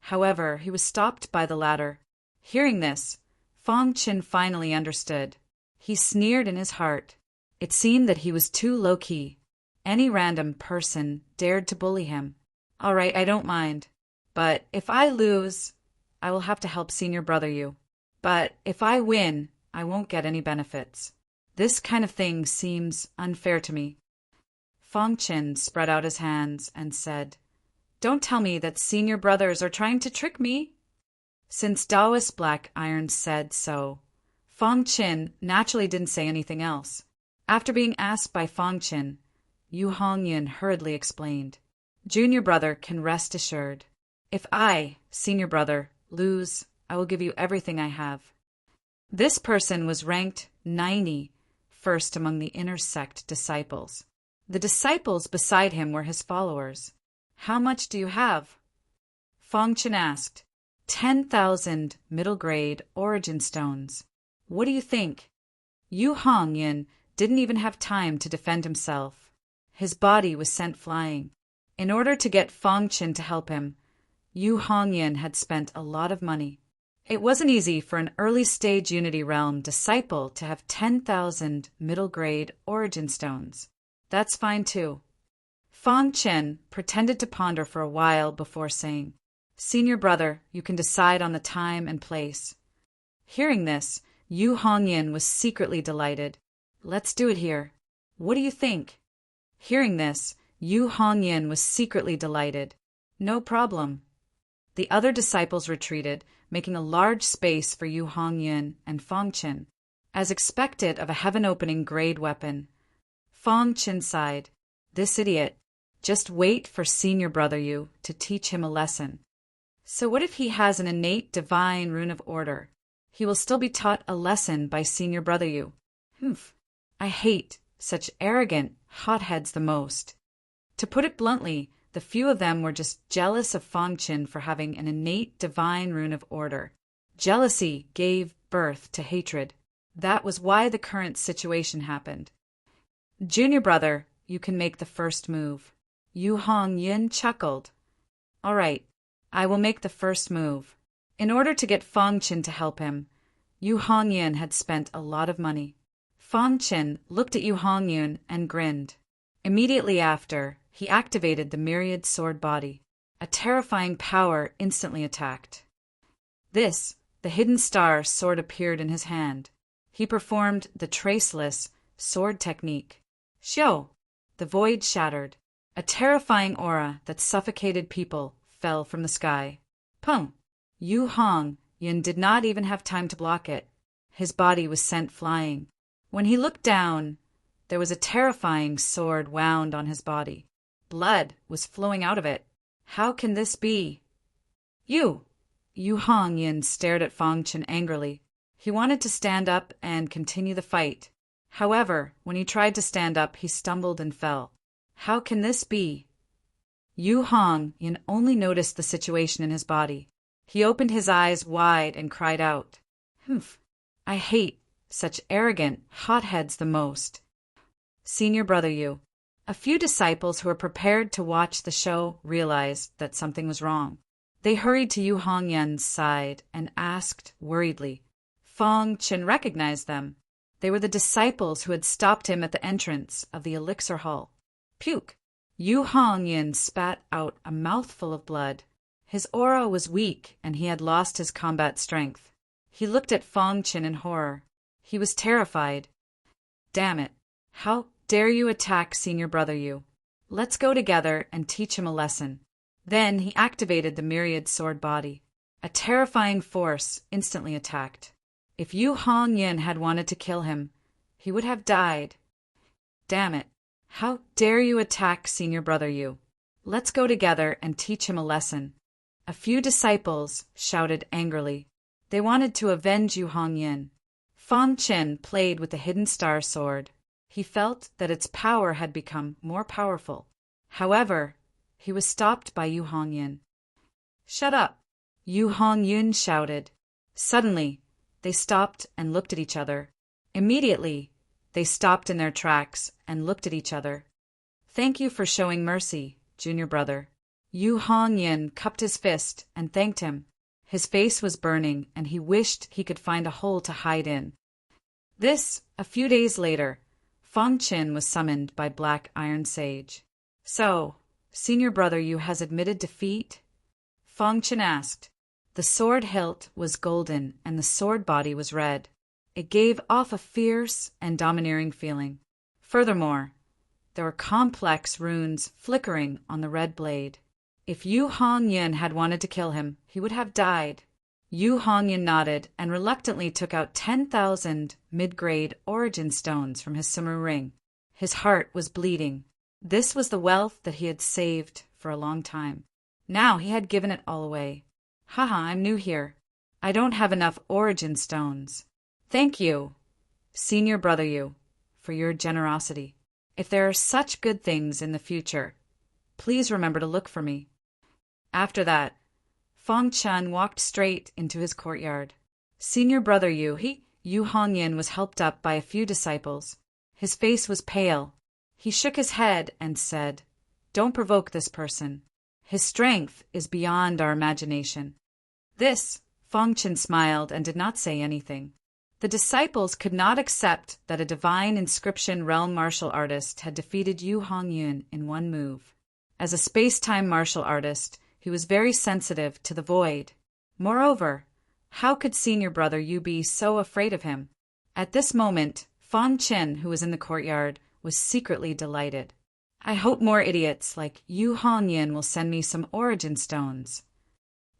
However, he was stopped by the latter. Hearing this, Fong Qin finally understood. He sneered in his heart. It seemed that he was too low-key. Any random person dared to bully him. All right, I don't mind. But if I lose, I will have to help Senior Brother Yu. But if I win, I won't get any benefits. This kind of thing seems unfair to me. Fong Qin spread out his hands and said, Don't tell me that senior brothers are trying to trick me. Since Taoist Black Iron said so, Fong Qin naturally didn't say anything else. After being asked by Fong Qin, Yu Hongyin hurriedly explained, Junior brother can rest assured. If I, senior brother, lose, I will give you everything I have. This person was ranked 90, first among the inner sect disciples. The disciples beside him were his followers. How much do you have? Fong Qin asked. 10,000 middle-grade origin stones. What do you think? Yu Hongyin didn't even have time to defend himself. His body was sent flying. In order to get Fong Qin to help him, Yu Hongyin had spent a lot of money. It wasn't easy for an early-stage Unity Realm disciple to have 10,000 middle-grade origin stones. That's fine too. Fong Qin pretended to ponder for a while before saying, Senior brother, you can decide on the time and place. Hearing this, Yu Hongyin was secretly delighted. Let's do it here. What do you think? Hearing this, Yu Hongyin was secretly delighted. No problem. The other disciples retreated, making a large space for Yu Hongyin and Fong Qin. As expected of a heaven-opening grade weapon, Fong Qin sighed. This idiot. Just wait for Senior Brother You to teach him a lesson. So what if he has an innate divine rune of order? He will still be taught a lesson by Senior Brother You. Humph. I hate such arrogant hotheads the most. To put it bluntly, the few of them were just jealous of Fang Qin for having an innate divine rune of order. Jealousy gave birth to hatred. That was why the current situation happened. Junior brother, you can make the first move. Yu Hongyin chuckled. All right, I will make the first move. In order to get Fang Qin to help him, Yu Hongyin had spent a lot of money. Fang Qin looked at Yu Hongyin and grinned. Immediately after, he activated the myriad sword body. A terrifying power instantly attacked. The hidden star sword appeared in his hand. He performed the traceless sword technique. Xiao! The void shattered. A terrifying aura that suffocated people fell from the sky. Pung! Yu Hongyin did not even have time to block it. His body was sent flying. When he looked down, there was a terrifying sword wound on his body. Blood was flowing out of it. How can this be? Yu Hongyin stared at Fang Qin angrily. He wanted to stand up and continue the fight. However, when he tried to stand up, he stumbled and fell. How can this be? Yu Hongyin only noticed the situation in his body. He opened his eyes wide and cried out, Humph! I hate such arrogant hotheads the most. Senior Brother You. A few disciples who were prepared to watch the show realized that something was wrong. They hurried to Yu Hongyin's side and asked worriedly. Fang Qin recognized them. They were the disciples who had stopped him at the entrance of the elixir hall. Puke! Yu Hongyin spat out a mouthful of blood. His aura was weak and he had lost his combat strength. He looked at Fang Qin in horror. He was terrified. Damn it! How dare you attack Senior Brother You? Let's go together and teach him a lesson. Then he activated the myriad sword body. A terrifying force instantly attacked. If Yu Hongyin had wanted to kill him, he would have died. Damn it! How dare you attack Senior Brother You? Let's go together and teach him a lesson. A few disciples shouted angrily. They wanted to avenge Yu Hongyin. Fang Qin played with the hidden star sword. He felt that its power had become more powerful. However, he was stopped by Yu Hongyin. Shut up! Yu Hongyin shouted. Suddenly, they stopped and looked at each other. Immediately, they stopped in their tracks and looked at each other. Thank you for showing mercy, Junior Brother. Yu Hongyin cupped his fist and thanked him. His face was burning and he wished he could find a hole to hide in. A few days later, Fang Qin was summoned by Black Iron Sage. So, Senior Brother You has admitted defeat? Fang Qin asked. The sword hilt was golden and the sword body was red. It gave off a fierce and domineering feeling. Furthermore, there were complex runes flickering on the red blade. If Yu Hongyin had wanted to kill him, he would have died. Yu Hongyin nodded and reluctantly took out 10,000 mid-grade origin stones from his sumo ring. His heart was bleeding. This was the wealth that he had saved for a long time. Now he had given it all away. Haha, I'm new here. I don't have enough origin stones. Thank you, Senior Brother You, for your generosity. If there are such good things in the future, please remember to look for me. After that, Fang Qin walked straight into his courtyard. Senior Brother Yu Hongyin was helped up by a few disciples. His face was pale. He shook his head and said, Don't provoke this person. His strength is beyond our imagination. Fang Qin smiled and did not say anything. The disciples could not accept that a divine inscription realm martial artist had defeated Yu Hongyin in one move. As a space-time martial artist, he was very sensitive to the void. Moreover, how could Senior Brother Yu be so afraid of him? At this moment, Fang Qin, who was in the courtyard, was secretly delighted. I hope more idiots like Yu Hongyin will send me some origin stones.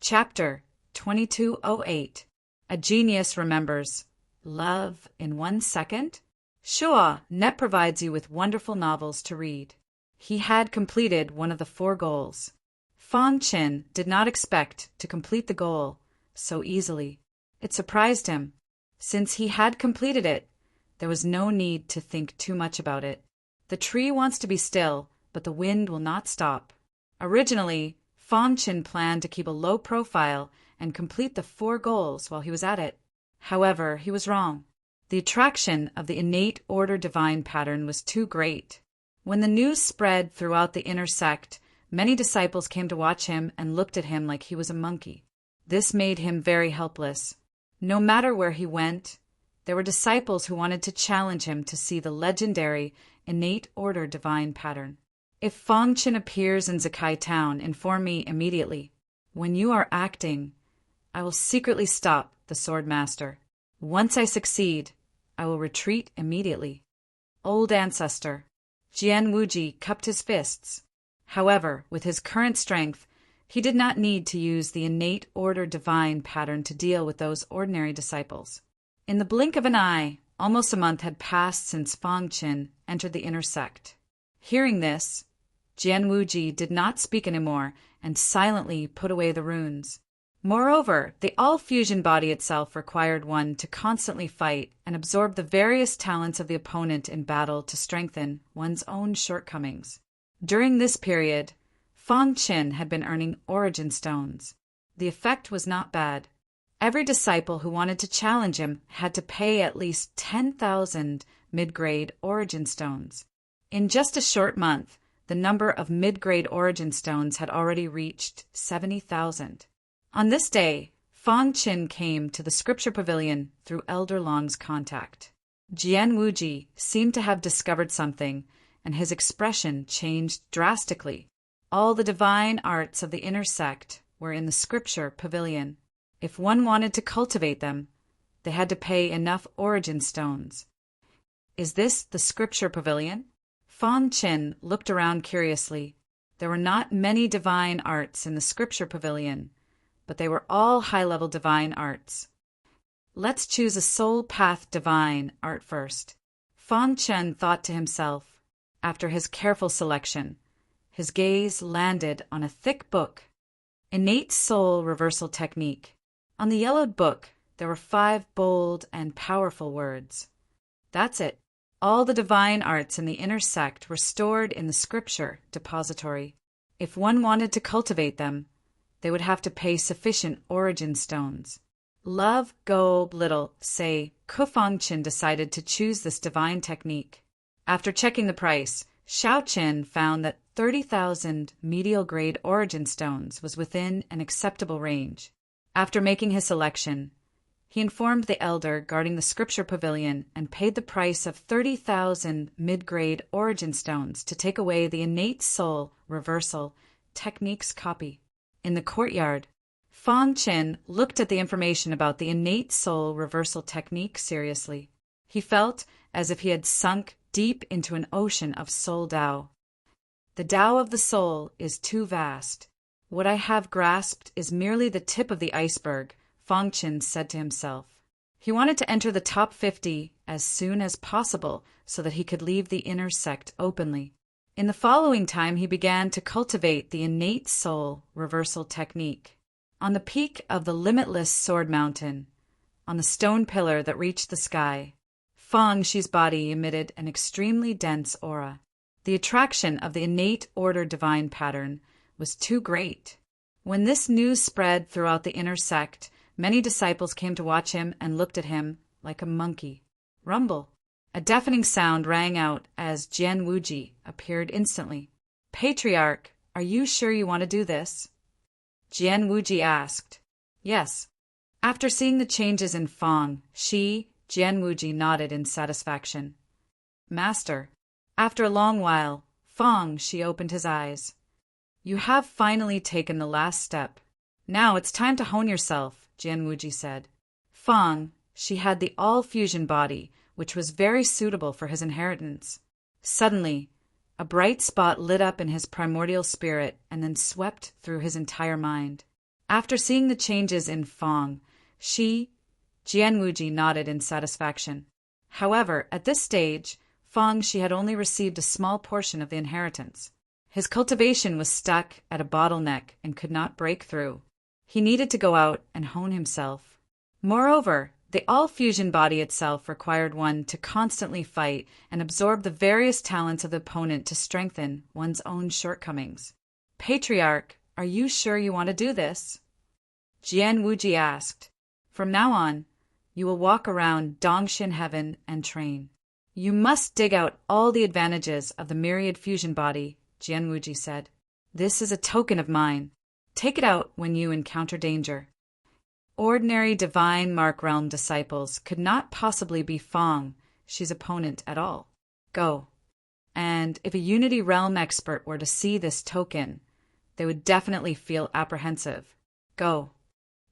Chapter 2208. A Genius Remembers. Love in 1 second? Sure, Net provides you with wonderful novels to read. He had completed one of the 4 goals. Fang Qin did not expect to complete the goal so easily. It surprised him. Since he had completed it, there was no need to think too much about it. The tree wants to be still, but the wind will not stop. Originally, Fang Qin planned to keep a low profile and complete the 4 goals while he was at it. However, he was wrong. The attraction of the innate order divine pattern was too great. When the news spread throughout the inner sect, many disciples came to watch him and looked at him like he was a monkey. This made him very helpless. No matter where he went, there were disciples who wanted to challenge him to see the legendary innate order divine pattern. If Fang Qin appears in Zakai town, inform me immediately. When you are acting, I will secretly stop the sword master. Once I succeed, I will retreat immediately. Old ancestor. Jian Wuji cupped his fists. However, with his current strength, he did not need to use the innate order divine pattern to deal with those ordinary disciples. In the blink of an eye, almost a month had passed since Fang Qin entered the inner sect. Hearing this, Jian Wuji did not speak anymore and silently put away the runes. Moreover, the all-fusion body itself required one to constantly fight and absorb the various talents of the opponent in battle to strengthen one's own shortcomings. During this period, Fang Qin had been earning origin stones. The effect was not bad. Every disciple who wanted to challenge him had to pay at least 10,000 mid-grade origin stones. In just a short month, the number of mid-grade origin stones had already reached 70,000. On this day, Fang Qin came to the scripture pavilion through Elder Long's contact. Jian Wuji seemed to have discovered something, and his expression changed drastically. All the divine arts of the inner sect were in the scripture pavilion. If one wanted to cultivate them, they had to pay enough origin stones. Is this the scripture pavilion? Fang Qin looked around curiously. There were not many divine arts in the scripture pavilion, but they were all high-level divine arts. Let's choose a soul path divine art first. Fang Qin thought to himself. After his careful selection, his gaze landed on a thick book, Innate Soul Reversal Technique. On the yellowed book, there were 5 bold and powerful words. That's it. All the divine arts in the inner sect were stored in the scripture depository. If one wanted to cultivate them, they would have to pay sufficient origin stones. Love, go, little, say, Fang Qin decided to choose this divine technique. After checking the price, Xiao Qin found that 30,000 medial grade origin stones was within an acceptable range. After making his selection, he informed the elder guarding the scripture pavilion and paid the price of 30,000 mid-grade origin stones to take away the innate soul reversal technique's copy. In the courtyard, Fang Qin looked at the information about the innate soul reversal technique seriously. He felt as if he had sunk deep into an ocean of soul Tao. The Tao of the soul is too vast. What I have grasped is merely the tip of the iceberg, Fang Qin said to himself. He wanted to enter the top 50 as soon as possible so that he could leave the inner sect openly. In the following time, he began to cultivate the innate soul reversal technique. On the peak of the limitless sword mountain, on the stone pillar that reached the sky, Fang Shi's body emitted an extremely dense aura. The attraction of the innate order divine pattern was too great. When this news spread throughout the inner sect, many disciples came to watch him and looked at him like a monkey. Rumble. A deafening sound rang out as Jian Wuji appeared instantly. Patriarch, are you sure you want to do this? Jian Wuji asked. Yes. After seeing the changes in Fang Shi, Jian Wuji nodded in satisfaction. Master. After a long while, Fang Shi opened his eyes. You have finally taken the last step. Now it's time to hone yourself, Jian Wuji said. Fang Shi had the all-fusion body, which was very suitable for his inheritance. Suddenly, a bright spot lit up in his primordial spirit and then swept through his entire mind. After seeing the changes in Fang Shi, Jian Wuji nodded in satisfaction. However, at this stage, Fang Shi had only received a small portion of the inheritance. His cultivation was stuck at a bottleneck and could not break through. He needed to go out and hone himself. Moreover, the all-fusion body itself required one to constantly fight and absorb the various talents of the opponent to strengthen one's own shortcomings. Patriarch, are you sure you want to do this? Jian Wuji asked. From now on, you will walk around Dongshin Heaven and train. You must dig out all the advantages of the myriad fusion body, Jian Wuji said. This is a token of mine. Take it out when you encounter danger. Ordinary divine Mark Realm disciples could not possibly be Fong, she's opponent, at all. Go. And if a Unity Realm expert were to see this token, they would definitely feel apprehensive. Go.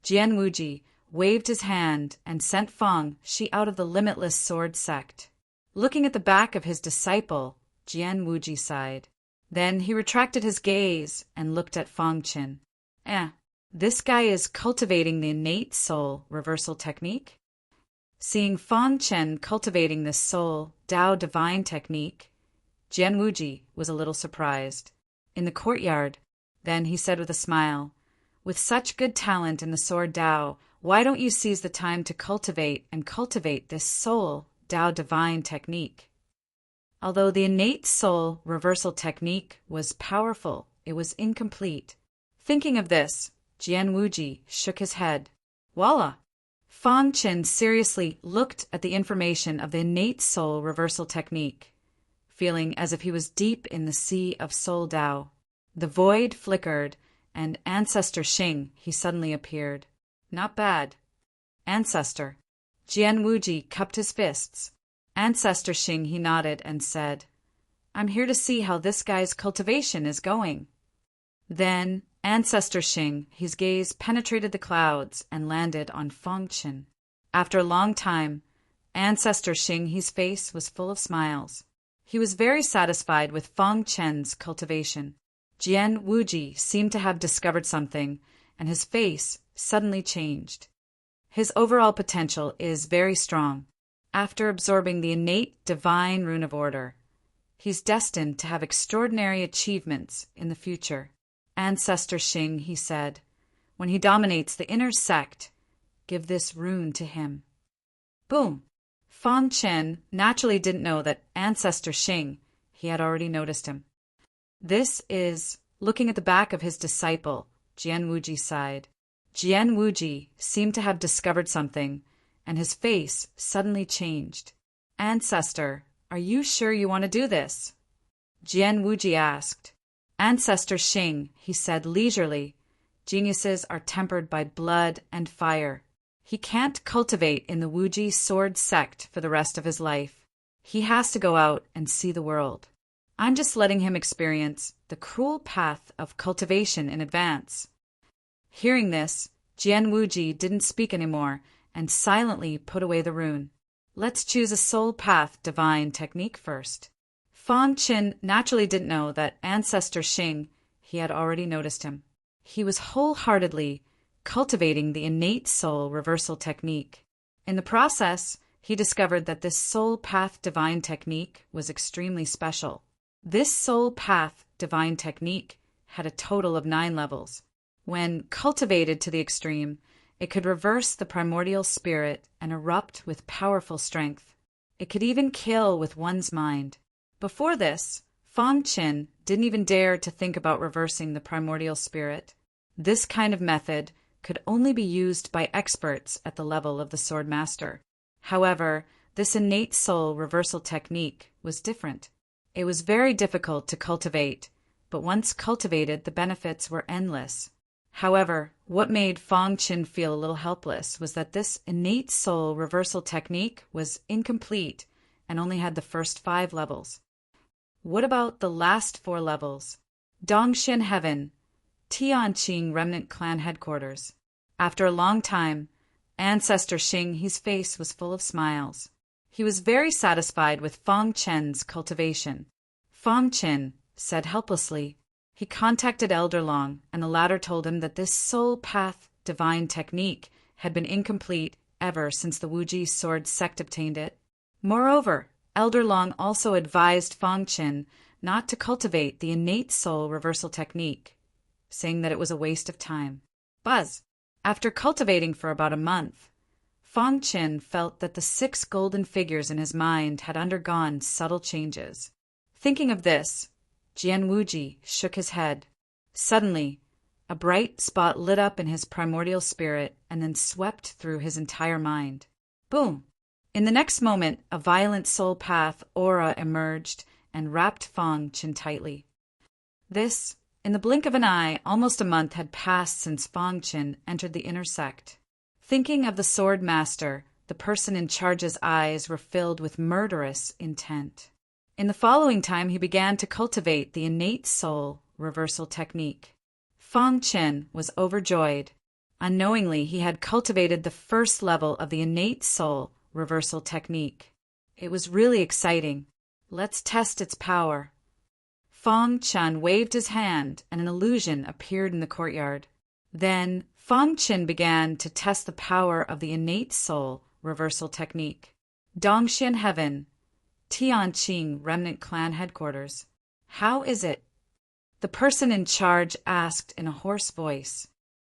Jian Wuji waved his hand and sent Fong Shi out of the limitless sword sect. Looking at the back of his disciple, Jian Wuji sighed. Then he retracted his gaze and looked at Fong Qin. This guy is cultivating the innate soul reversal technique? Seeing Fong Chen cultivating this soul Dao divine technique, Jian Wuji was a little surprised. In the courtyard, then he said with a smile, with such good talent in the sword Dao, why don't you seize the time to cultivate this soul Dao divine technique? Although the innate soul reversal technique was powerful, it was incomplete. Thinking of this, Jian Wuji shook his head. Voila! Fong Qin seriously looked at the information of the innate soul reversal technique, feeling as if he was deep in the sea of soul Dao. The void flickered, and Ancestor Xing, he suddenly appeared. Not bad. Ancestor. Jian Wuji cupped his fists. Ancestor Xing, he nodded and said, I'm here to see how this guy's cultivation is going. Then Ancestor Xing, his gaze penetrated the clouds and landed on Fong Qin. After a long time, Ancestor Xing, his face was full of smiles. He was very satisfied with Fong Chen's cultivation. Jian Wuji seemed to have discovered something, and his face suddenly changed. His overall potential is very strong. After absorbing the innate divine rune of order, he's destined to have extraordinary achievements in the future. Ancestor Xing, he said, when he dominates the inner sect, give this rune to him. Boom! Fong Chen naturally didn't know that Ancestor Xing, he had already noticed him. This is, looking at the back of his disciple, Jian Wuji sighed. Jian Wuji seemed to have discovered something, and his face suddenly changed. Ancestor, are you sure you want to do this? Jian Wuji asked. Ancestor Xing, he said leisurely, geniuses are tempered by blood and fire. He can't cultivate in the Wuji sword sect for the rest of his life. He has to go out and see the world. I'm just letting him experience the cruel path of cultivation in advance. Hearing this, Jian Wuji didn't speak anymore and silently put away the rune. Let's choose a soul path divine technique first. Fong Qin naturally didn't know that Ancestor Xing, he had already noticed him. He was wholeheartedly cultivating the innate soul reversal technique. In the process, he discovered that this soul path divine technique was extremely special. This soul path divine technique had a total of 9 levels. When cultivated to the extreme, it could reverse the primordial spirit and erupt with powerful strength. It could even kill with one's mind. Before this, Fong Qin didn't even dare to think about reversing the primordial spirit. This kind of method could only be used by experts at the level of the sword master. However, this innate soul reversal technique was different. It was very difficult to cultivate, but once cultivated, the benefits were endless. However, what made Fong Qin feel a little helpless was that this innate soul reversal technique was incomplete and only had the first 5 levels. What about the last 4 levels? Dongshin Heaven, Tianqing Remnant Clan Headquarters. After a long time, Ancestor Xing, his face was full of smiles. He was very satisfied with Fong Chen's cultivation. Fong Chen said helplessly. He contacted Elder Long, and the latter told him that this soul path divine technique had been incomplete ever since the Wuji sword sect obtained it. Moreover, Elder Long also advised Fong Qin not to cultivate the innate soul reversal technique, saying that it was a waste of time. Buzz. After cultivating for about a month, Fong Qin felt that the 6 golden figures in his mind had undergone subtle changes. Thinking of this, Jian Wuji shook his head. Suddenly, a bright spot lit up in his primordial spirit and then swept through his entire mind. Boom! In the next moment, a violent soul path aura emerged and wrapped Fong Qin tightly. This, in the blink of an eye, almost a month had passed since Fong Qin entered the inner sect. Thinking of the sword master, the person in charge's eyes were filled with murderous intent. In the following time, he began to cultivate the innate soul reversal technique. Fong Qin was overjoyed. Unknowingly, he had cultivated the first level of the innate soul reversal technique. It was really exciting. Let's test its power. Fong Qin waved his hand and an illusion appeared in the courtyard. Then, Fong Qin began to test the power of the innate soul reversal technique. Dongxian Heaven, Tianqing Remnant Clan Headquarters. How is it? The person in charge asked in a hoarse voice.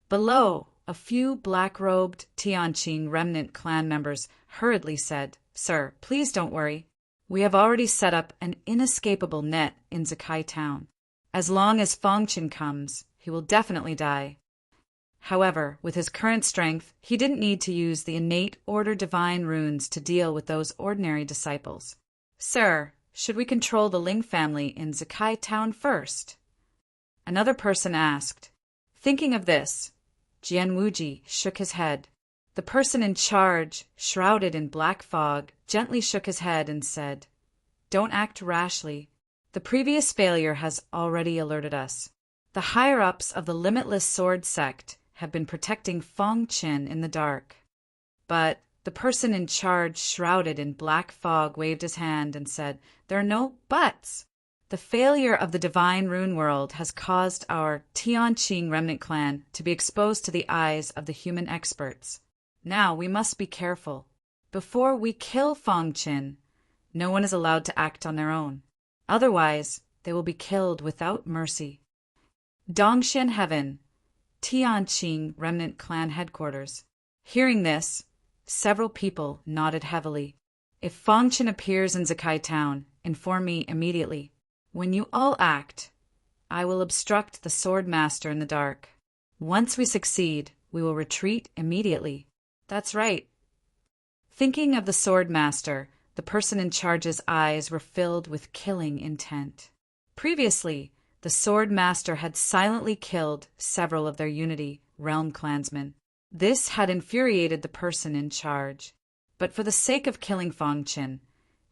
Below, a few black-robed Tianqing Remnant Clan members hurriedly said, Sir, please don't worry. We have already set up an inescapable net in Zakai Town. As long as Fong Qin comes, he will definitely die. However, with his current strength, he didn't need to use the innate order divine runes to deal with those ordinary disciples. Sir, should we control the Ling family in Zakai Town first? Another person asked. Thinking of this, Jian Wuji shook his head. The person in charge, shrouded in black fog, gently shook his head and said, Don't act rashly. The previous failure has already alerted us. The higher-ups of the Limitless Sword sect have been protecting Fong Qin in the dark. But the person in charge, shrouded in black fog, waved his hand and said, There are no buts. The failure of the divine rune world has caused our Tianqing Remnant Clan to be exposed to the eyes of the human experts. Now we must be careful. Before we kill Fong Qin, no one is allowed to act on their own. Otherwise, they will be killed without mercy. Dongxian Heaven, Tianqing Remnant Clan Headquarters. Hearing this, several people nodded heavily. If Fong Qin appears in Zakai Town, inform me immediately. When you all act, I will obstruct the sword master in the dark. Once we succeed, we will retreat immediately. That's right. Thinking of the sword master, the person in charge's eyes were filled with killing intent. Previously, the sword master had silently killed several of their Unity realm clansmen. This had infuriated the person in charge. But for the sake of killing Fong Qin,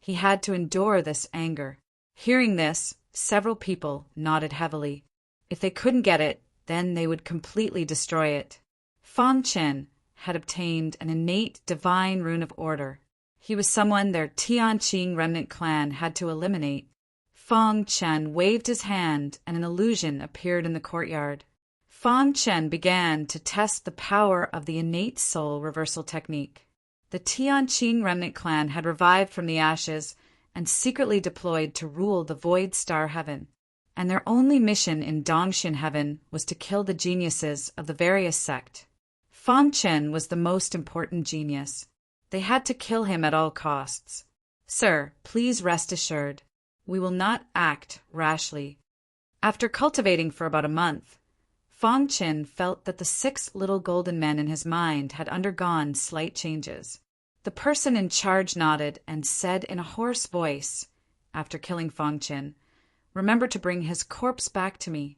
he had to endure this anger. Hearing this, several people nodded heavily. If they couldn't get it, then they would completely destroy it. Fong Qin had obtained an innate divine rune of order. He was someone their Tianqing Remnant Clan had to eliminate. Fong Qin waved his hand and an illusion appeared in the courtyard. Fong Qin began to test the power of the innate soul reversal technique. The Tianqing Remnant Clan had revived from the ashes and secretly deployed to rule the Void Star Heaven, and their only mission in Dongxian Heaven was to kill the geniuses of the various sect. Fong Qin was the most important genius. They had to kill him at all costs. Sir, please rest assured, we will not act rashly. After cultivating for about a month, Fong Qin felt that the 6 little golden men in his mind had undergone slight changes. The person in charge nodded and said in a hoarse voice, after killing Fong Qin, Remember to bring his corpse back to me.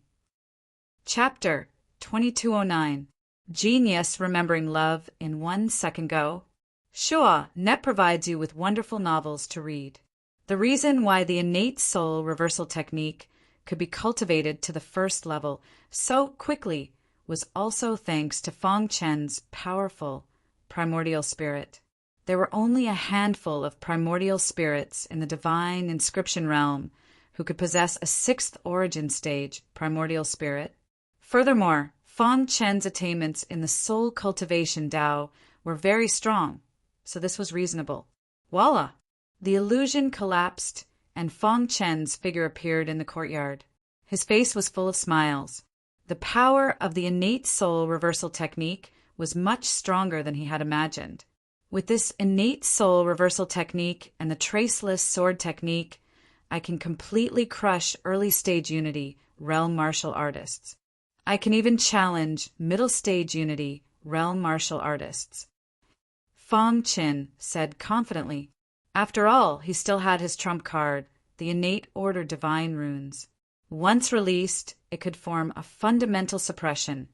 Chapter 2209. Genius Remembering Love in 1 Second Go. Sure, Net provides you with wonderful novels to read. The reason why the innate soul reversal technique could be cultivated to the first level so quickly was also thanks to Fong Qin's powerful primordial spirit. There were only a handful of primordial spirits in the divine inscription realm who could possess a 6th origin stage primordial spirit. Furthermore, Fong Qin's attainments in the soul cultivation Tao were very strong, so this was reasonable. Voila! The illusion collapsed and Fong Chen's figure appeared in the courtyard. His face was full of smiles. The power of the innate soul reversal technique was much stronger than he had imagined. With this innate soul reversal technique and the traceless sword technique, I can completely crush early-stage Unity realm martial artists. I can even challenge middle-stage Unity realm martial artists. Fong Chen said confidently. After all, he still had his trump card, the innate order divine runes. Once released, it could form a fundamental suppression,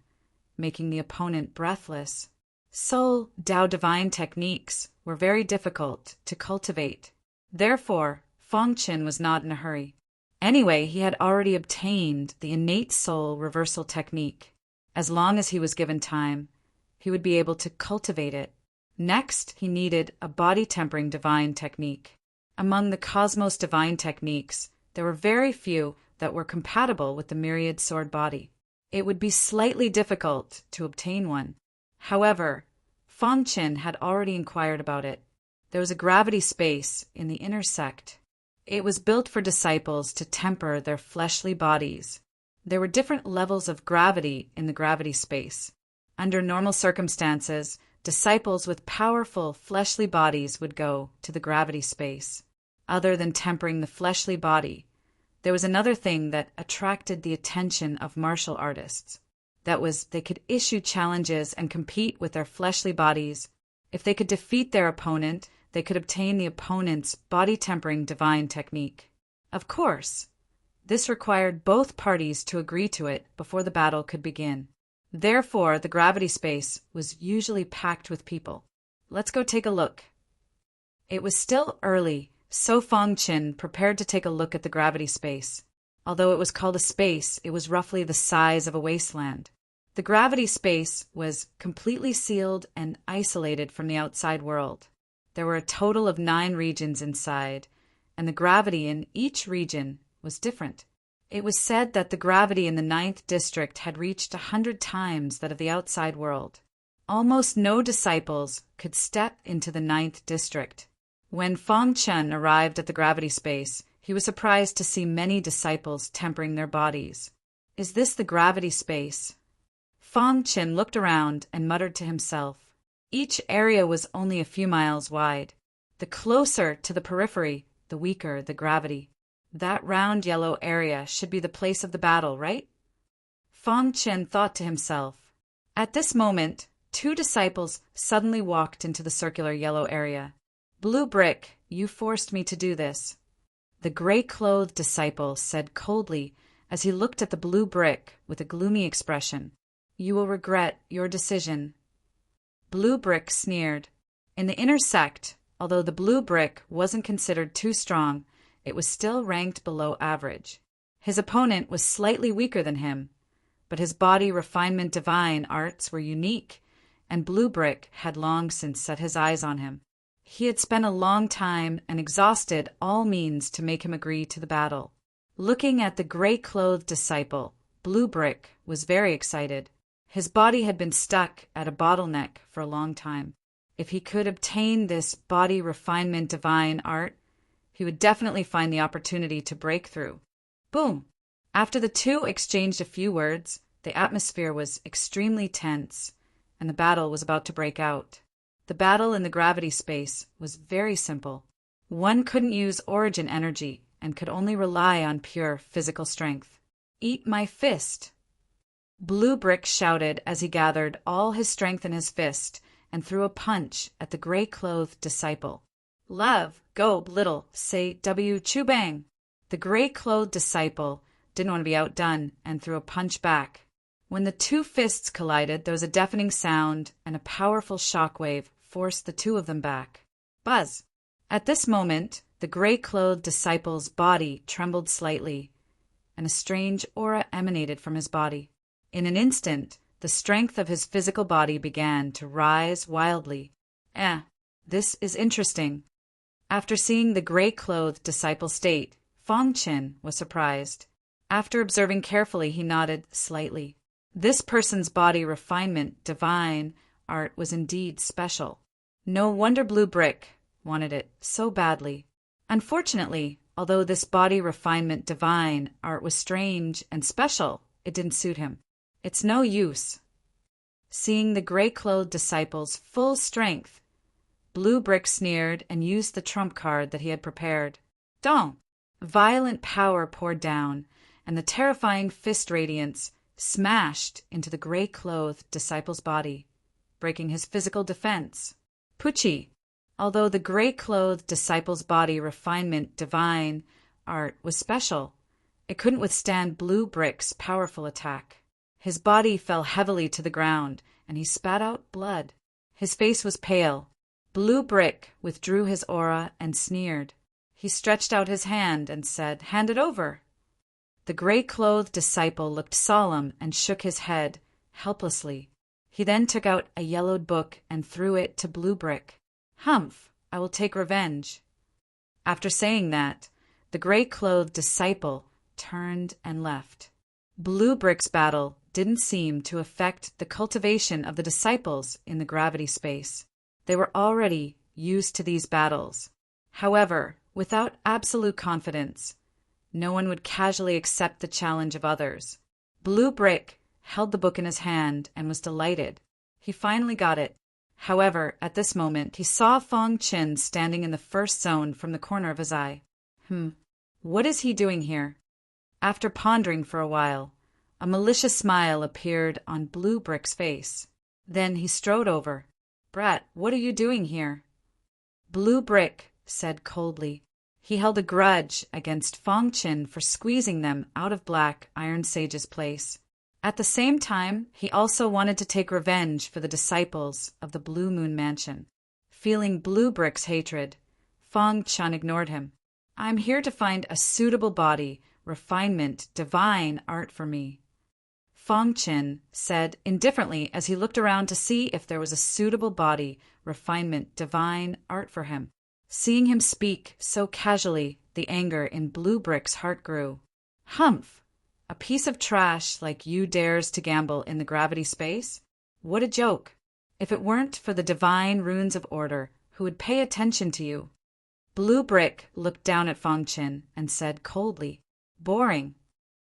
making the opponent breathless. Soul Dao divine techniques were very difficult to cultivate. Therefore, Fong Chen was not in a hurry. Anyway, he had already obtained the innate soul reversal technique. As long as he was given time, he would be able to cultivate it. Next, he needed a body tempering divine technique. Among the cosmos divine techniques, there were very few that were compatible with the myriad sword body. It would be slightly difficult to obtain one. However, Fong Chen had already inquired about it. There was a gravity space in the inner sect. It was built for disciples to temper their fleshly bodies. There were different levels of gravity in the gravity space. Under normal circumstances, disciples with powerful fleshly bodies would go to the gravity space. Other than tempering the fleshly body, there was another thing that attracted the attention of martial artists. That was, they could issue challenges and compete with their fleshly bodies. If they could defeat their opponent, they could obtain the opponent's body-tempering divine technique. Of course, this required both parties to agree to it before the battle could begin. Therefore, the gravity space was usually packed with people. Let's go take a look. It was still early, so Fong Chen prepared to take a look at the gravity space. Although it was called a space, it was roughly the size of a wasteland. The gravity space was completely sealed and isolated from the outside world. There were a total of 9 regions inside, and the gravity in each region was different. It was said that the gravity in the 9th district had reached 100 times that of the outside world. Almost no disciples could step into the 9th district. When Fong Chen arrived at the gravity space, he was surprised to see many disciples tempering their bodies. Is this the gravity space? Fong Chen looked around and muttered to himself. Each area was only a few miles wide. The closer to the periphery, the weaker the gravity. That round yellow area should be the place of the battle, right? Fong Chen thought to himself. At this moment, 2 disciples suddenly walked into the circular yellow area. Blue Brick, you forced me to do this. The gray-clothed disciple said coldly as he looked at the blue brick with a gloomy expression. You will regret your decision. Blue Brick sneered. In the inner sect, although the blue brick wasn't considered too strong, it was still ranked below average. His opponent was slightly weaker than him, but his body refinement divine arts were unique, and Blue Brick had long since set his eyes on him. He had spent a long time and exhausted all means to make him agree to the battle. Looking at the gray-clothed disciple, Blue Brick was very excited. His body had been stuck at a bottleneck for a long time. If he could obtain this body refinement divine art, he would definitely find the opportunity to break through. Boom! After the 2 exchanged a few words, the atmosphere was extremely tense, and the battle was about to break out. The battle in the gravity space was very simple. One couldn't use origin energy and could only rely on pure physical strength. Eat my fist! Blue Brick shouted as he gathered all his strength in his fist and threw a punch at the gray-clothed disciple. Love, go, little, say W Chubang. The gray-clothed disciple didn't want to be outdone and threw a punch back. When the 2 fists collided, there was a deafening sound and a powerful shockwave forced the 2 of them back. Buzz! At this moment, the gray-clothed disciple's body trembled slightly, and a strange aura emanated from his body. In an instant, the strength of his physical body began to rise wildly. This is interesting. After seeing the gray-clothed disciple state, Fong Chen was surprised. After observing carefully, he nodded slightly. This person's body refinement, divine art was indeed special. No wonder Blue Brick wanted it so badly. Unfortunately, Although this body refinement divine art was strange and special, it didn't suit him. It's no use. Seeing the gray-clothed disciples' full strength, Blue Brick sneered and used the trump card that he had prepared. Don't! Violent power poured down, and the terrifying fist radiance smashed into the gray-clothed disciple's body, breaking his physical defense. Pucci! Although the gray-clothed disciple's body refinement divine art was special, it couldn't withstand Blue Brick's powerful attack. His body fell heavily to the ground, and he spat out blood. His face was pale. Blue Brick withdrew his aura and sneered. He stretched out his hand and said, "Hand it over." The gray-clothed disciple looked solemn and shook his head, helplessly. He then took out a yellowed book and threw it to Blue Brick. "Humph, I will take revenge." After saying that, the gray-clothed disciple turned and left. Blue Brick's battle didn't seem to affect the cultivation of the disciples in the gravity space. They were already used to these battles. However, without absolute confidence, no one would casually accept the challenge of others. Blue Brick held the book in his hand and was delighted. He finally got it. However, at this moment, he saw Fong Chin standing in the first zone from the corner of his eye. What is he doing here? After pondering for a while, a malicious smile appeared on Blue Brick's face. Then he strode over. "Brat, what are you doing here?" Blue Brick said coldly. He held a grudge against Fong Chin for squeezing them out of Black Iron Sage's place. At the same time, he also wanted to take revenge for the disciples of the Blue Moon Mansion. Feeling Blue Brick's hatred, Fong Chin ignored him. "I'm here to find a suitable body, refinement, divine art for me," Fong Chin said indifferently as he looked around to see if there was a suitable body, refinement, divine art for him. Seeing him speak so casually, the anger in Blue Brick's heart grew. "Humph! A piece of trash like you dares to gamble in the gravity space? What a joke! If it weren't for the divine runes of order, who would pay attention to you?" Blue Brick looked down at Fong Chin and said coldly, "Boring."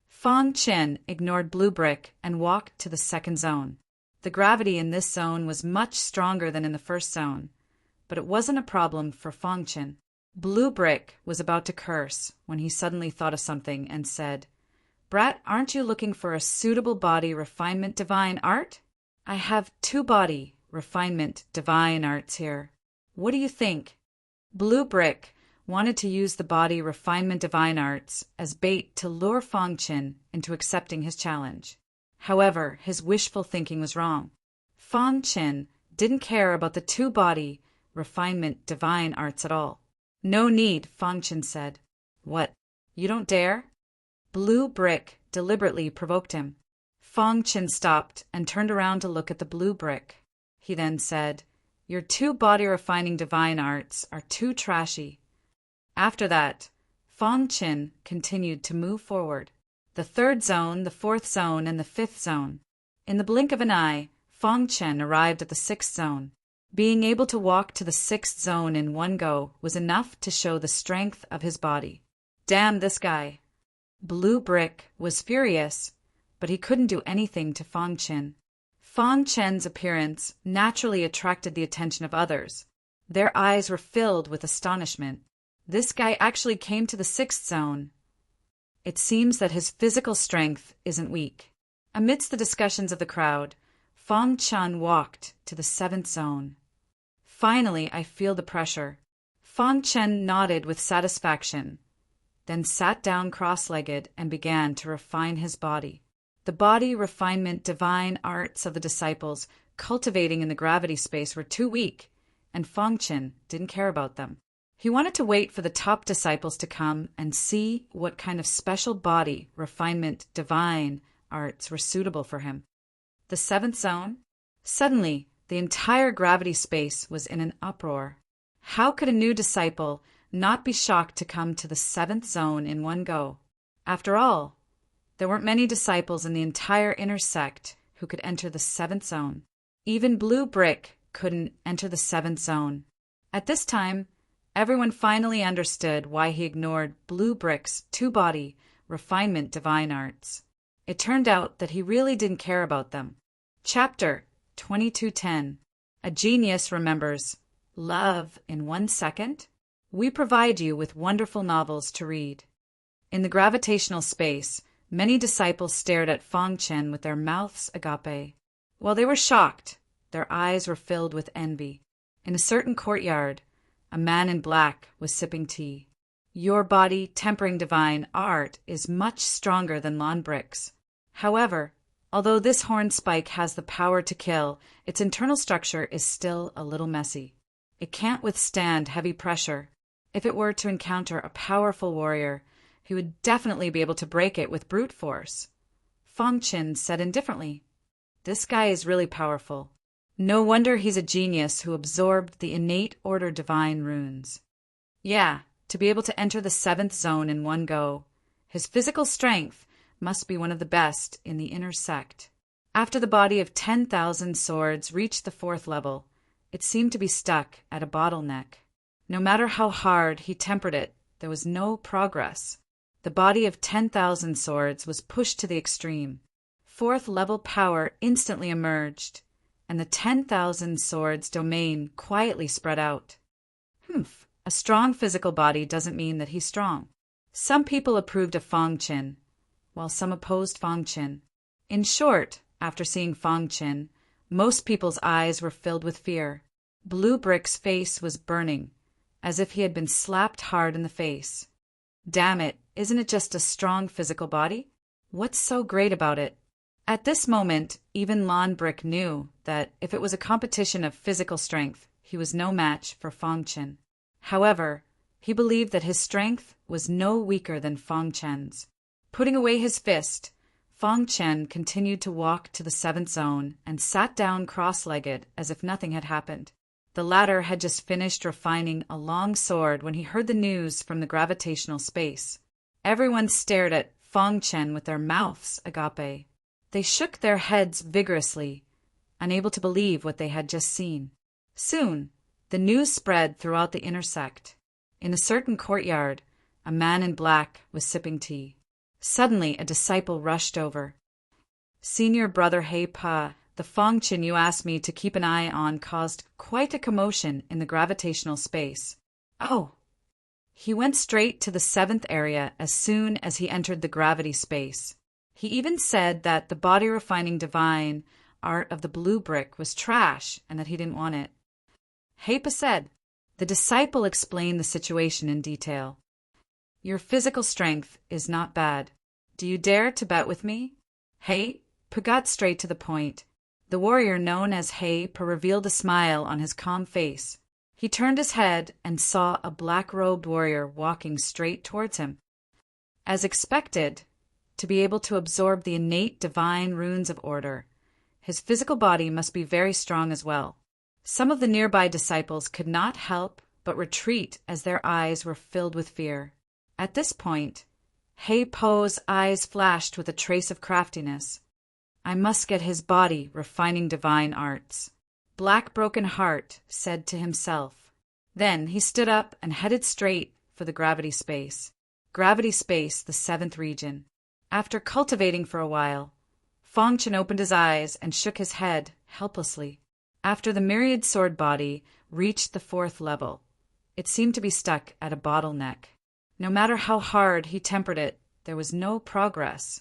Fong Chin ignored Blue Brick and walked to the second zone. The gravity in this zone was much stronger than in the first zone, but it wasn't a problem for Fong Chin. Blue Brick was about to curse when he suddenly thought of something and said, "Brat, aren't you looking for a suitable body refinement divine art? I have 2 body refinement divine arts here. What do you think?" Blue Brick wanted to use the body refinement divine arts as bait to lure Fong Chin into accepting his challenge. However, his wishful thinking was wrong. Fong Chin didn't care about the 2 body refinement divine arts at all. "No need," Fong Chin said. "What? You don't dare?" Blue Brick deliberately provoked him. Fong Chin stopped and turned around to look at the Blue Brick. He then said, "Your 2 body-refining divine arts are too trashy." After that, Fong Chin continued to move forward. The 3rd zone, the 4th zone, and the 5th zone. In the blink of an eye, Fong Chin arrived at the 6th zone. Being able to walk to the 6th zone in one go was enough to show the strength of his body. Damn this guy! Blue Brick was furious, but he couldn't do anything to Fong Chin. Fong Chin's appearance naturally attracted the attention of others. Their eyes were filled with astonishment. This guy actually came to the 6th zone. It seems that his physical strength isn't weak. Amidst the discussions of the crowd, Fong Chin walked to the 7th zone. "Finally, I feel the pressure." Fong Chin nodded with satisfaction, then sat down cross-legged and began to refine his body. The body refinement divine arts of the disciples cultivating in the gravity space were too weak, and Fong Chin didn't care about them. He wanted to wait for the top disciples to come and see what kind of special body refinement divine arts were suitable for him. The 7th zone? Suddenly, the entire gravity space was in an uproar. How could a new disciple not be shocked to come to the 7th zone in one go? After all, there weren't many disciples in the entire inner sect who could enter the 7th zone. Even Blue Brick couldn't enter the 7th zone. At this time, Everyone finally understood why he ignored Blue Brick's two-body refinement divine arts. It turned out that he really didn't care about them. Chapter 2210. A Genius Remembers Love in 1 Second. We provide you with wonderful novels to read. In the gravitational space, many disciples stared at Fong Chen with their mouths agape. While they were shocked, their eyes were filled with envy. In a certain courtyard, a man in black was sipping tea. Your body tempering divine art is much stronger than lawn bricks. However, although this horn spike has the power to kill, its internal structure is still a little messy. It can't withstand heavy pressure. If it were to encounter a powerful warrior, he would definitely be able to break it with brute force. Fong Chen said indifferently, "This guy is really powerful. No wonder he's a genius who absorbed the innate order divine runes. Yeah, to be able to enter the 7th zone in one go. His physical strength must be one of the best in the inner sect." After the body of 10,000 swords reached the 4th level, it seemed to be stuck at a bottleneck. No matter how hard he tempered it, there was no progress. The body of 10,000 swords was pushed to the extreme. 4th level power instantly emerged, and the 10,000 swords domain quietly spread out. A strong physical body doesn't mean that he's strong. Some people approved of Fong Chen, while some opposed Fong Chen. In short, after seeing Fong Chen, most people's eyes were filled with fear. Blue Brick's face was burning, as if he had been slapped hard in the face. Damn it, isn't it just a strong physical body? What's so great about it? At this moment, even Lawn Brick knew that if it was a competition of physical strength, he was no match for Fong Chen. However, he believed that his strength was no weaker than Fong Chen's. Putting away his fist, Fong Chen continued to walk to the 7th zone and sat down cross-legged as if nothing had happened. The latter had just finished refining a long sword when he heard the news from the gravitational space. Everyone stared at Fong Chen with their mouths agape. They shook their heads vigorously, unable to believe what they had just seen. Soon, the news spread throughout the inner sect. In a certain courtyard, a man in black was sipping tea. Suddenly, a disciple rushed over. "Senior Brother Hei Pa, the Fong Chen you asked me to keep an eye on caused quite a commotion in the gravitational space." "Oh." He went straight to the 7th area as soon as he entered the gravity space. He even said that the body-refining divine art of the Blue Brick was trash and that he didn't want it. Hei Pa said. The disciple explained the situation in detail. "Your physical strength is not bad. Do you dare to bet with me?" Hei Pa got straight to the point. The warrior known as Hei Pa revealed a smile on his calm face. He turned his head and saw a black-robed warrior walking straight towards him. As expected, to be able to absorb the innate divine runes of order, his physical body must be very strong as well. Some of the nearby disciples could not help but retreat as their eyes were filled with fear. At this point, Hei Pa's eyes flashed with a trace of craftiness. "I must get his body refining divine arts," Black Broken Heart said to himself. Then he stood up and headed straight for the gravity space. Gravity space, the 7th region. After cultivating for a while, Fong Chen opened his eyes and shook his head helplessly. After the myriad sword body reached the 4th level, it seemed to be stuck at a bottleneck. No matter how hard he tempered it, there was no progress.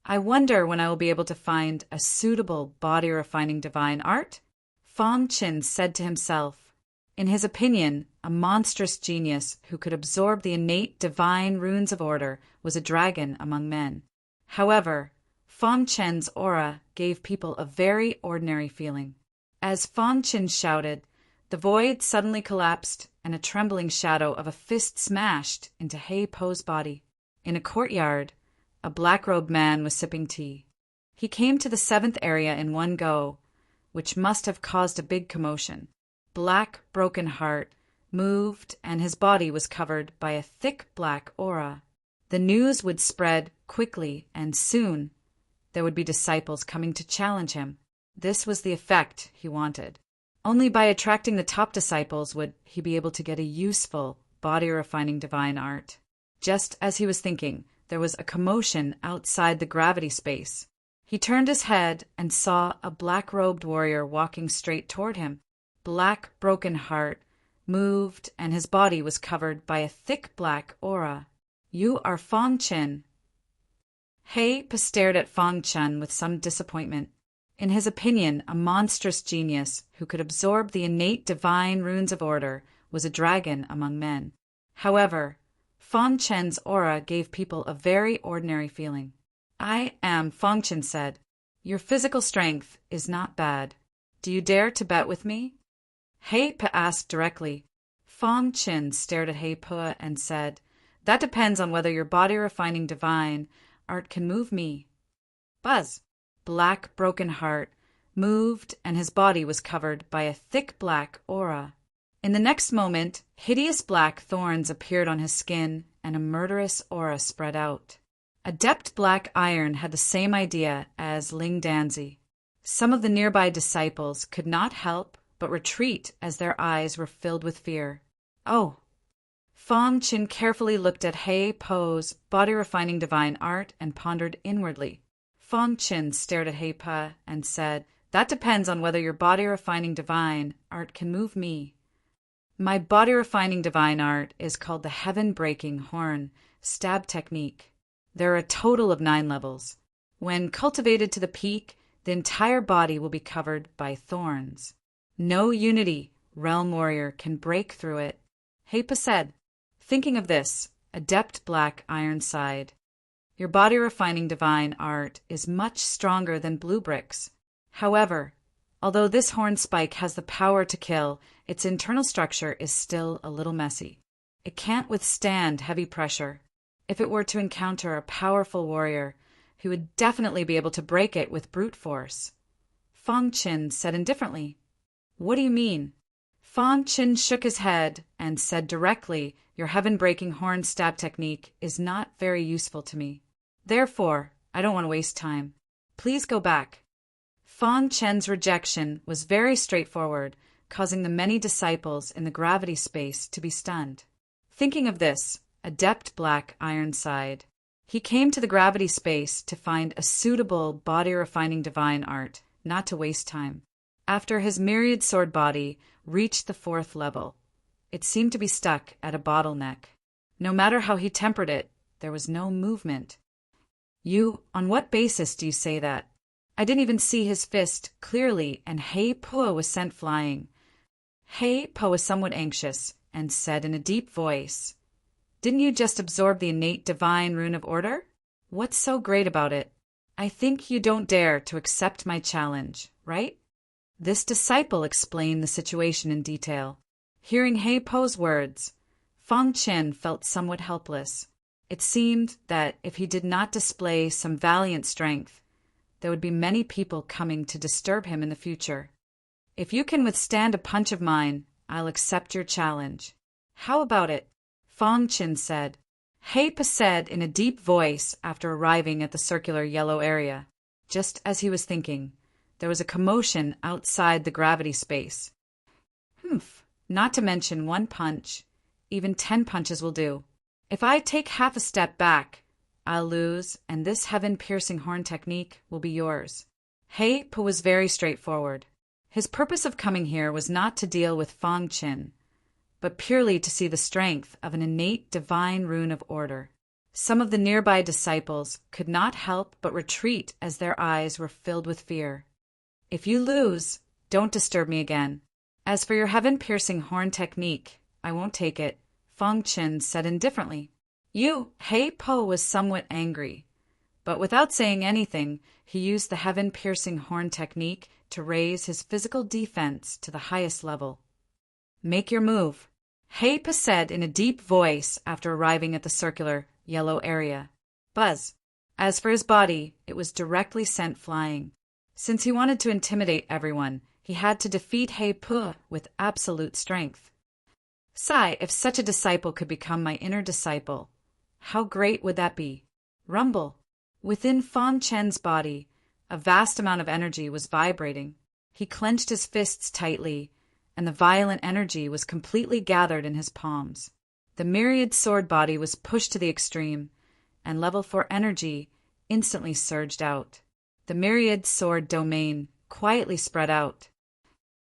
"I wonder when I will be able to find a suitable body-refining divine art?" Fong Chen said to himself. In his opinion, a monstrous genius who could absorb the innate divine runes of order was a dragon among men. However, Fong Chen's aura gave people a very ordinary feeling. As Fong Chen shouted, the void suddenly collapsed and a trembling shadow of a fist smashed into Hei Pa's body. In a courtyard, a black-robed man was sipping tea. He came to the 7th area in one go, which must have caused a big commotion. Black Broken Heart moved, and his body was covered by a thick black aura. The news would spread quickly, and soon there would be disciples coming to challenge him. This was the effect he wanted. Only by attracting the top disciples would he be able to get a useful, body-refining divine art. Just as he was thinking, there was a commotion outside the gravity space. He turned his head and saw a black-robed warrior walking straight toward him. Black broken heart moved, and his body was covered by a thick black aura. "You are Feng Chen." He stared at Feng Chen with some disappointment. In his opinion, a monstrous genius who could absorb the innate divine runes of order was a dragon among men. However, Feng Chen's aura gave people a very ordinary feeling. "I am," Feng Chen said. "Your physical strength is not bad. Do you dare to bet with me?" He asked directly. Feng Chen stared at He and said, "That depends on whether your body-refining divine art can move me." Buzz. Black broken heart moved, and his body was covered by a thick black aura. In the next moment, hideous black thorns appeared on his skin, and a murderous aura spread out. Adept Black Iron had the same idea as Ling Danzi. Some of the nearby disciples could not help but retreat as their eyes were filled with fear. "Oh!" Feng Chen carefully looked at He Po's body-refining divine art and pondered inwardly. Feng Chen stared at He and said, "That depends on whether your body-refining divine art can move me. My body-refining divine art is called the Heaven-Breaking Horn Stab Technique. There are a total of 9 levels. When cultivated to the peak, the entire body will be covered by thorns. No Unity Realm Warrior can break through it." He said. Thinking of this, Adept Black Iron sighed. "Your body-refining divine art is much stronger than blue bricks. However, although this horn spike has the power to kill, its internal structure is still a little messy. It can't withstand heavy pressure. If it were to encounter a powerful warrior, he would definitely be able to break it with brute force." Feng Chen said indifferently, "What do you mean?" Feng Chen shook his head and said directly, "Your heaven-breaking horn stab technique is not very useful to me. Therefore, I don't want to waste time. Please go back." Feng Chen's rejection was very straightforward, causing the many disciples in the gravity space to be stunned. Thinking of this, Adept Black Iron sighed. He came to the gravity space to find a suitable body-refining divine art, not to waste time. After his myriad sword body reached the 4th level, it seemed to be stuck at a bottleneck. No matter how he tempered it, there was no movement. On what basis do you say that? I didn't even see his fist clearly, and He was sent flying." He was somewhat anxious and said in a deep voice, "Didn't you just absorb the innate divine rune of order? What's so great about it? I think you don't dare to accept my challenge, right?" This disciple explained the situation in detail. Hearing He words, Feng Chen felt somewhat helpless. It seemed that if he did not display some valiant strength, there would be many people coming to disturb him in the future. "If you can withstand a punch of mine, I'll accept your challenge." "How about it?" Feng Chen said. He said in a deep voice after arriving at the circular yellow area. Just as he was thinking, there was a commotion outside the gravity space. Not to mention 1 punch. Even 10 punches will do. If I take half a step back, I'll lose, and this heaven-piercing horn technique will be yours. He was very straightforward. His purpose of coming here was not to deal with Feng Chen, but purely to see the strength of an innate divine rune of order. Some of the nearby disciples could not help but retreat as their eyes were filled with fear. "If you lose, don't disturb me again. As for your heaven-piercing horn technique, I won't take it," Feng Chen said indifferently. He was somewhat angry, but without saying anything, he used the heaven-piercing horn technique to raise his physical defense to the highest level. "Make your move," He said in a deep voice after arriving at the circular yellow area. Buzz. As for his body, it was directly sent flying. Since he wanted to intimidate everyone, he had to defeat He with absolute strength. Sigh, if such a disciple could become my inner disciple, how great would that be? Rumble. Within Feng Chen's body, a vast amount of energy was vibrating. He clenched his fists tightly, and the violent energy was completely gathered in his palms. The myriad sword body was pushed to the extreme, and level 4 energy instantly surged out. The myriad sword domain quietly spread out.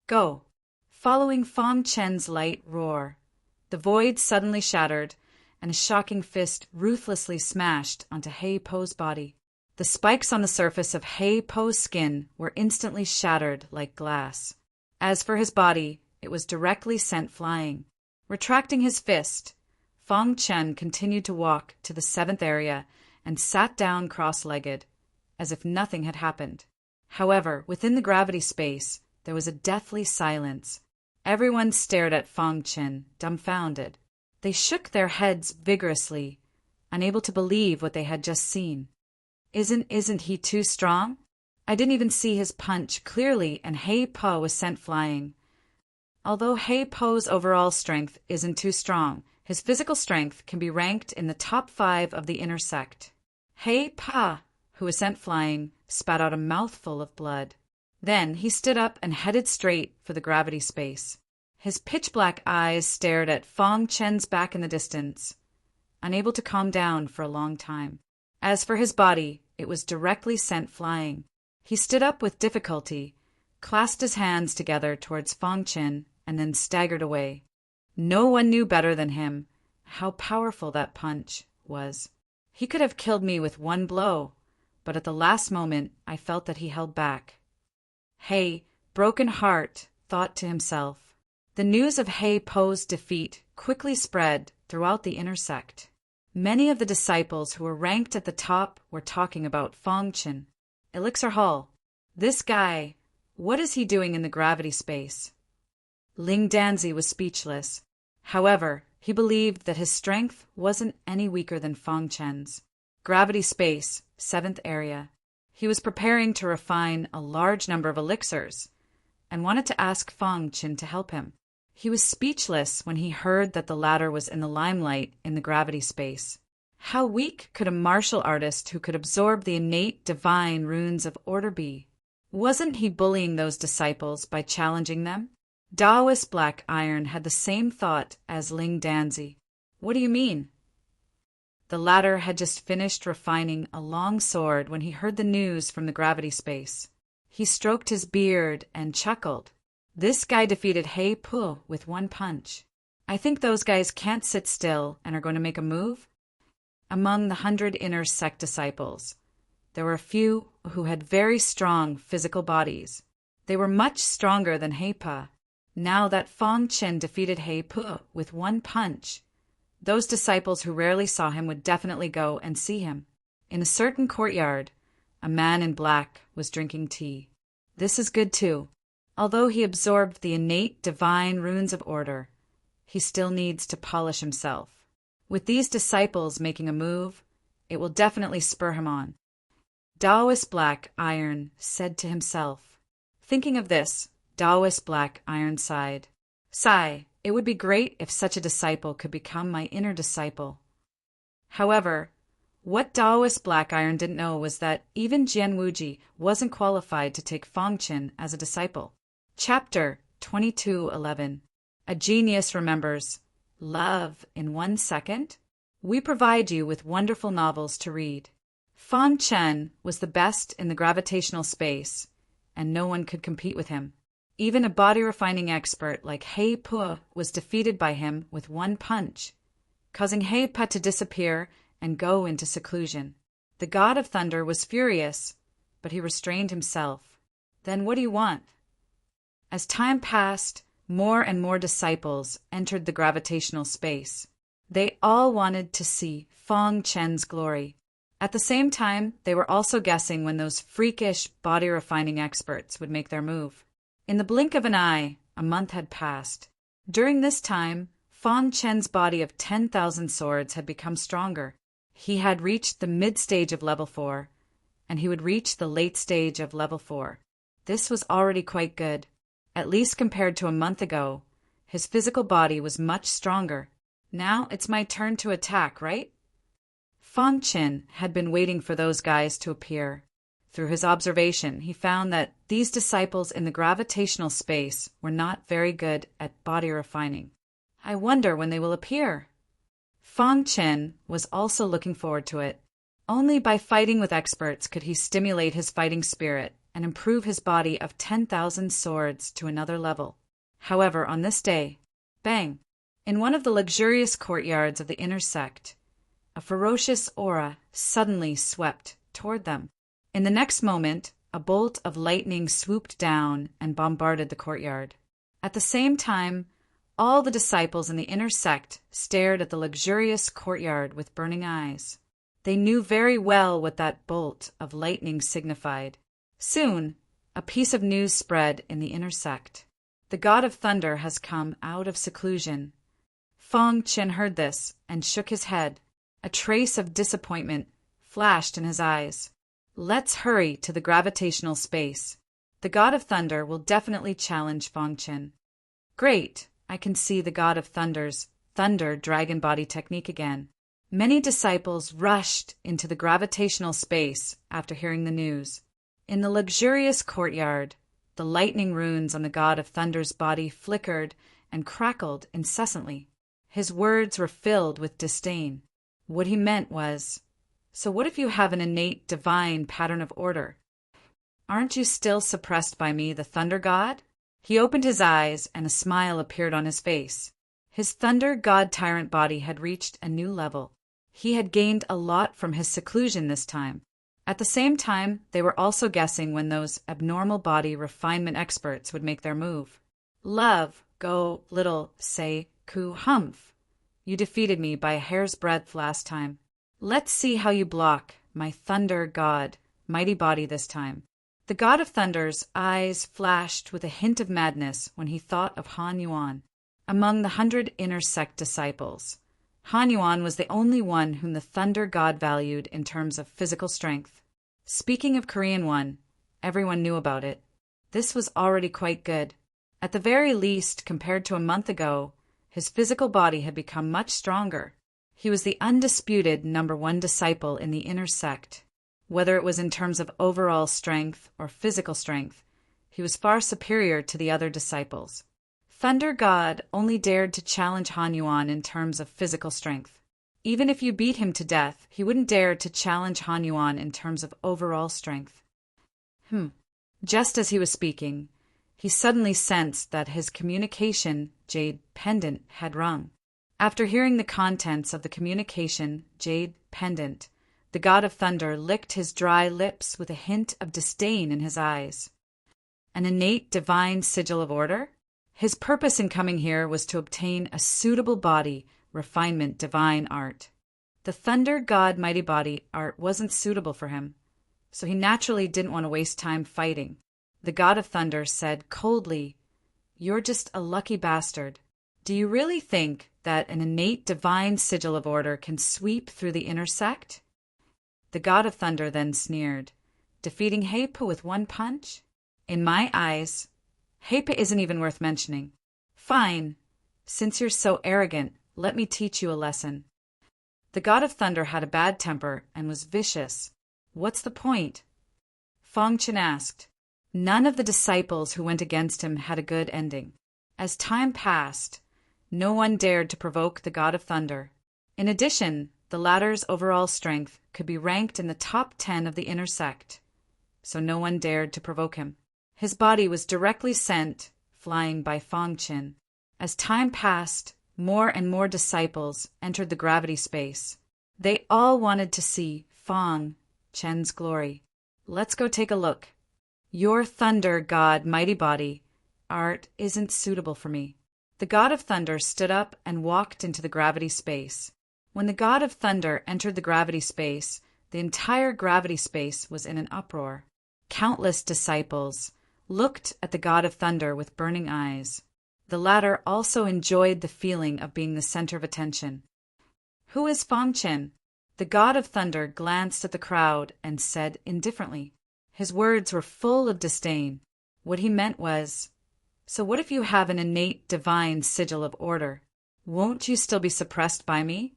Go! Following Fang Chen's light roar, the void suddenly shattered, and a shocking fist ruthlessly smashed onto He Po's body. The spikes on the surface of He Po's skin were instantly shattered like glass. As for his body, it was directly sent flying. Retracting his fist, Fang Chen continued to walk to the 7th area and sat down cross-legged, as if nothing had happened. However, within the gravity space, there was a deathly silence. Everyone stared at Fang Chen, dumbfounded. They shook their heads vigorously, unable to believe what they had just seen. Isn't he too strong? I didn't even see his punch clearly, and He Po was sent flying. Although He Po's overall strength isn't too strong, his physical strength can be ranked in the top 5 of the inner sect. He Po, who was sent flying, spat out a mouthful of blood. Then he stood up and headed straight for the gravity space. His pitch-black eyes stared at Fang Chen's back in the distance, unable to calm down for a long time. As for his body, it was directly sent flying. He stood up with difficulty, clasped his hands together towards Fang Chen, and then staggered away. No one knew better than him how powerful that punch was. He could have killed me with one blow, but at the last moment I felt that he held back. Hey, broken heart, thought to himself. The news of He Po's defeat quickly spread throughout the inner sect. Many of the disciples who were ranked at the top were talking about Fang Chen. Elixir Hall. This guy, what is he doing in the gravity space? Ling Danzi was speechless. However, he believed that his strength wasn't any weaker than Fang Chen's. Gravity space, 7th area. He was preparing to refine a large number of elixirs, and wanted to ask Fang Chen to help him. He was speechless when he heard that the latter was in the limelight in the gravity space. How weak could a martial artist who could absorb the innate divine runes of order be? Wasn't he bullying those disciples by challenging them? Taoist Black Iron had the same thought as Ling Danzi. What do you mean? The latter had just finished refining a long sword when he heard the news from the gravity space. He stroked his beard and chuckled. This guy defeated He Po with one punch. I think those guys can't sit still and are going to make a move. Among the 100 inner sect disciples, there were a few who had very strong physical bodies. They were much stronger than He Po. Now that Fang Chen defeated He Po with one punch, those disciples who rarely saw him would definitely go and see him. In a certain courtyard, a man in black was drinking tea. This is good too. Although he absorbed the innate divine runes of order, he still needs to polish himself. With these disciples making a move, it will definitely spur him on. Taoist Black Iron said to himself. Thinking of this, Taoist Black Iron sighed. Sigh, it would be great if such a disciple could become my inner disciple. However, what Taoist Black Iron didn't know was that even Jian Wuji wasn't qualified to take Fang Chen as a disciple. Chapter 2211. A Genius Remembers. Love in 1 second? We provide you with wonderful novels to read. Fang Chen was the best in the gravitational space, and no one could compete with him. Even a body-refining expert like He Po was defeated by him with one punch, causing He Po to disappear and go into seclusion. The god of thunder was furious, but he restrained himself. Then what do you want? As time passed, more and more disciples entered the gravitational space. They all wanted to see Fang Chen's glory. At the same time, they were also guessing when those freakish body-refining experts would make their move. In the blink of an eye, a month had passed. During this time, Fang Chen's body of 10,000 swords had become stronger. He had reached the mid-stage of level 4, and he would reach the late stage of level 4. This was already quite good. At least compared to a month ago, his physical body was much stronger. Now it's my turn to attack, right? Fang Chen had been waiting for those guys to appear. Through his observation, he found that these disciples in the gravitational space were not very good at body refining. I wonder when they will appear. Fang Chen was also looking forward to it. Only by fighting with experts could he stimulate his fighting spirit and improve his body of 10,000 swords to another level. However, on this day, bang, in one of the luxurious courtyards of the inner sect, a ferocious aura suddenly swept toward them. In the next moment, a bolt of lightning swooped down and bombarded the courtyard. At the same time, all the disciples in the inner sect stared at the luxurious courtyard with burning eyes. They knew very well what that bolt of lightning signified. Soon, a piece of news spread in the inner sect. The god of thunder has come out of seclusion. Fang Chen heard this and shook his head. A trace of disappointment flashed in his eyes. Let's hurry to the gravitational space. The god of thunder will definitely challenge Fang Chen. Great, I can see the god of thunder's thunder dragon body technique again. Many disciples rushed into the gravitational space after hearing the news. In the luxurious courtyard, the lightning runes on the god of thunder's body flickered and crackled incessantly. His words were filled with disdain. What he meant was, so what if you have an innate divine pattern of order? Aren't you still suppressed by me, the thunder god? He opened his eyes and a smile appeared on his face. His thunder god tyrant body had reached a new level. He had gained a lot from his seclusion this time. At the same time, they were also guessing when those abnormal body refinement experts would make their move. Love, go, little, say, ku, humph. You defeated me by a hair's breadth last time. Let's see how you block my thunder god, mighty body this time. The god of thunder's eyes flashed with a hint of madness when he thought of Han Yuan. Among the 100 inner sect disciples, Han Yuan was the only one whom the thunder god valued in terms of physical strength. Speaking of Korean one, everyone knew about it. This was already quite good. At the very least, compared to a month ago, his physical body had become much stronger. He was the undisputed #1 disciple in the inner sect. Whether it was in terms of overall strength or physical strength, he was far superior to the other disciples. Thunder God only dared to challenge Han Yuan in terms of physical strength. Even if you beat him to death, he wouldn't dare to challenge Han Yuan in terms of overall strength. Just as he was speaking, he suddenly sensed that his communication jade pendant had rung. After hearing the contents of the communication jade pendant, the god of thunder licked his dry lips with a hint of disdain in his eyes. An innate divine sigil of order? His purpose in coming here was to obtain a suitable body, refinement, divine art. The thunder god mighty body art wasn't suitable for him, so he naturally didn't want to waste time fighting. The god of thunder said coldly, "You're just a lucky bastard. Do you really think that an innate divine sigil of order can sweep through the inner sect?" The god of thunder then sneered, "Defeating Heipa with one punch? In my eyes, Heipa isn't even worth mentioning. Fine. Since you're so arrogant, let me teach you a lesson." The god of thunder had a bad temper and was vicious. "What's the point?" Fang Chen asked. None of the disciples who went against him had a good ending. As time passed, no one dared to provoke the god of thunder. In addition, the latter's overall strength could be ranked in the top 10 of the inner sect, so no one dared to provoke him. His body was directly sent flying by Fang Chen. As time passed, more and more disciples entered the gravity space. They all wanted to see Fang Chen's glory. Let's go take a look. Your thunder god mighty body art isn't suitable for me. The god of thunder stood up and walked into the gravity space. When the god of thunder entered the gravity space, the entire gravity space was in an uproar. Countless disciples looked at the god of thunder with burning eyes. The latter also enjoyed the feeling of being the center of attention. "Who is Fang Chen?" The god of thunder glanced at the crowd and said indifferently. His words were full of disdain. What he meant was, so what if you have an innate divine sigil of order? Won't you still be suppressed by me?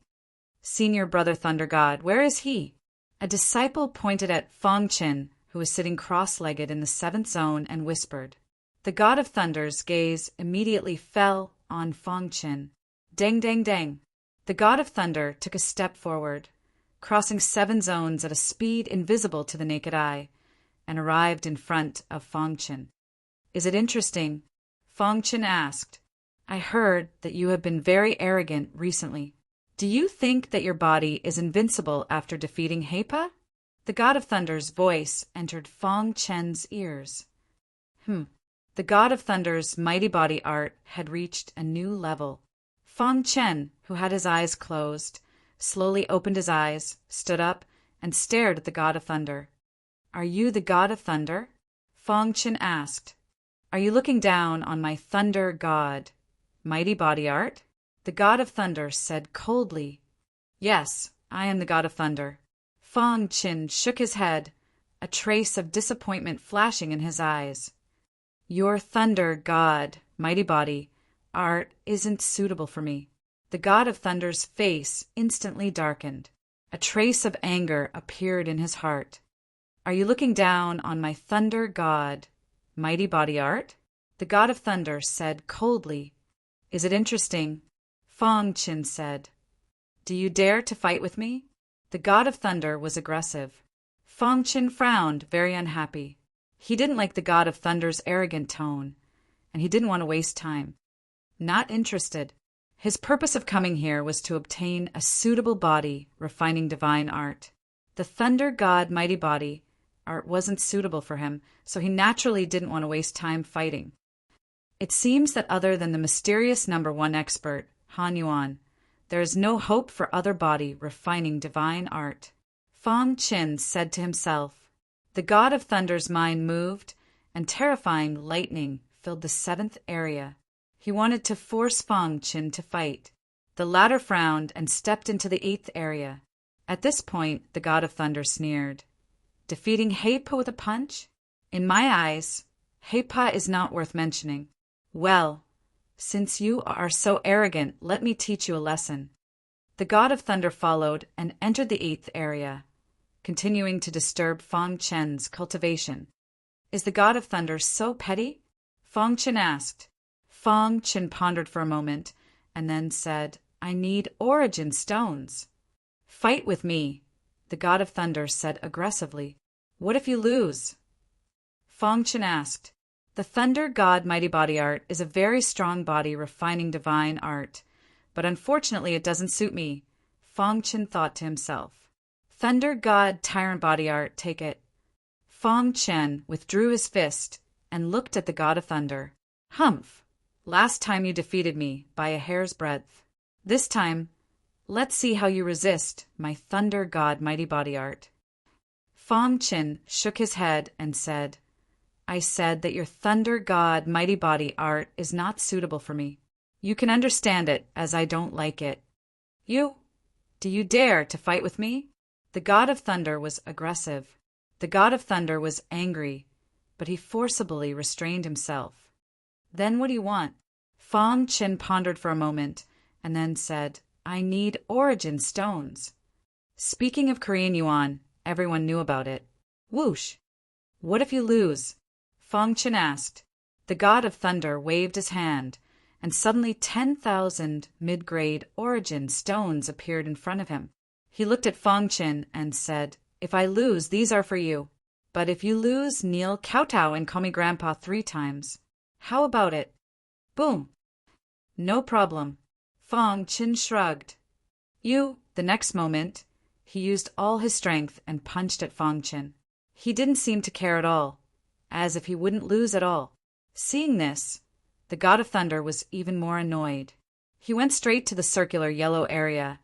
Senior brother thunder god, where is he? A disciple pointed at Fang Chen, who was sitting cross-legged in the 7th zone, and whispered. The god of thunder's gaze immediately fell on Fangchen. Dang, dang, dang. The god of thunder took a step forward, crossing 7 zones at a speed invisible to the naked eye, and arrived in front of Fangchen. Is it interesting? Fangchen asked. I heard that you have been very arrogant recently. Do you think that your body is invincible after defeating Heipa? The god of thunder's voice entered Fangchen's ears. The god of thunder's mighty body art had reached a new level. Fangchen, who had his eyes closed, slowly opened his eyes, stood up, and stared at the god of thunder. Are you the god of thunder? Fangchen asked. Are you looking down on my thunder god, mighty body art? The god of thunder said coldly. Yes, I am the god of thunder. Fangchen shook his head, a trace of disappointment flashing in his eyes. Your thunder god, mighty body, art isn't suitable for me. The god of thunder's face instantly darkened. A trace of anger appeared in his heart. Are you looking down on my thunder god, mighty body art? The god of thunder said coldly. Is it interesting? Fangchen said. Do you dare to fight with me? The god of thunder was aggressive. Fangchen frowned, very unhappy. He didn't like the god of thunder's arrogant tone, and he didn't want to waste time. Not interested. His purpose of coming here was to obtain a suitable body, refining divine art. The thunder god mighty body art wasn't suitable for him, so he naturally didn't want to waste time fighting. It seems that other than the mysterious number 1 expert, Han Yuan, there is no hope for other body refining divine art. Fangchen said to himself. The god of thunder's mind moved, and terrifying lightning filled the 7th area. He wanted to force Fangchen to fight. The latter frowned and stepped into the 8th area. At this point, the god of thunder sneered. Defeating Heipa with a punch? In my eyes, Heipa is not worth mentioning. Well, since you are so arrogant, let me teach you a lesson. The god of thunder followed and entered the 8th area, continuing to disturb Fangchen's cultivation. Is the god of thunder so petty? Fangchen asked. Fangchen pondered for a moment, and then said, I need origin stones. Fight with me, the god of thunder said aggressively. What if you lose? Fangchen asked. The thunder god mighty body art is a very strong body refining divine art, but unfortunately it doesn't suit me, Fangchen thought to himself. Thunder god tyrant body art, take it. Fangchen withdrew his fist and looked at the god of thunder. Humph! Last time you defeated me by a hair's breadth. This time, let's see how you resist my thunder god mighty body art. Fangchen shook his head and said, I said that your thunder god mighty body art is not suitable for me. You can understand it as I don't like it. Do you dare to fight with me? The god of thunder was aggressive. The god of thunder was angry, but he forcibly restrained himself. Then what do you want? Fangchen pondered for a moment, and then said, I need origin stones. Speaking of Korean yuan, everyone knew about it. Whoosh! What if you lose? Fangchen asked. The god of thunder waved his hand, and suddenly 10,000 mid-grade origin stones appeared in front of him. He looked at Fangchen and said, If I lose, these are for you. But if you lose, kneel, kowtow, and call me Grandpa 3 times. How about it? Boom! No problem. Fangchen shrugged. The next moment, he used all his strength and punched at Fangchen. He didn't seem to care at all, as if he wouldn't lose at all. Seeing this, the god of thunder was even more annoyed. He went straight to the circular yellow area,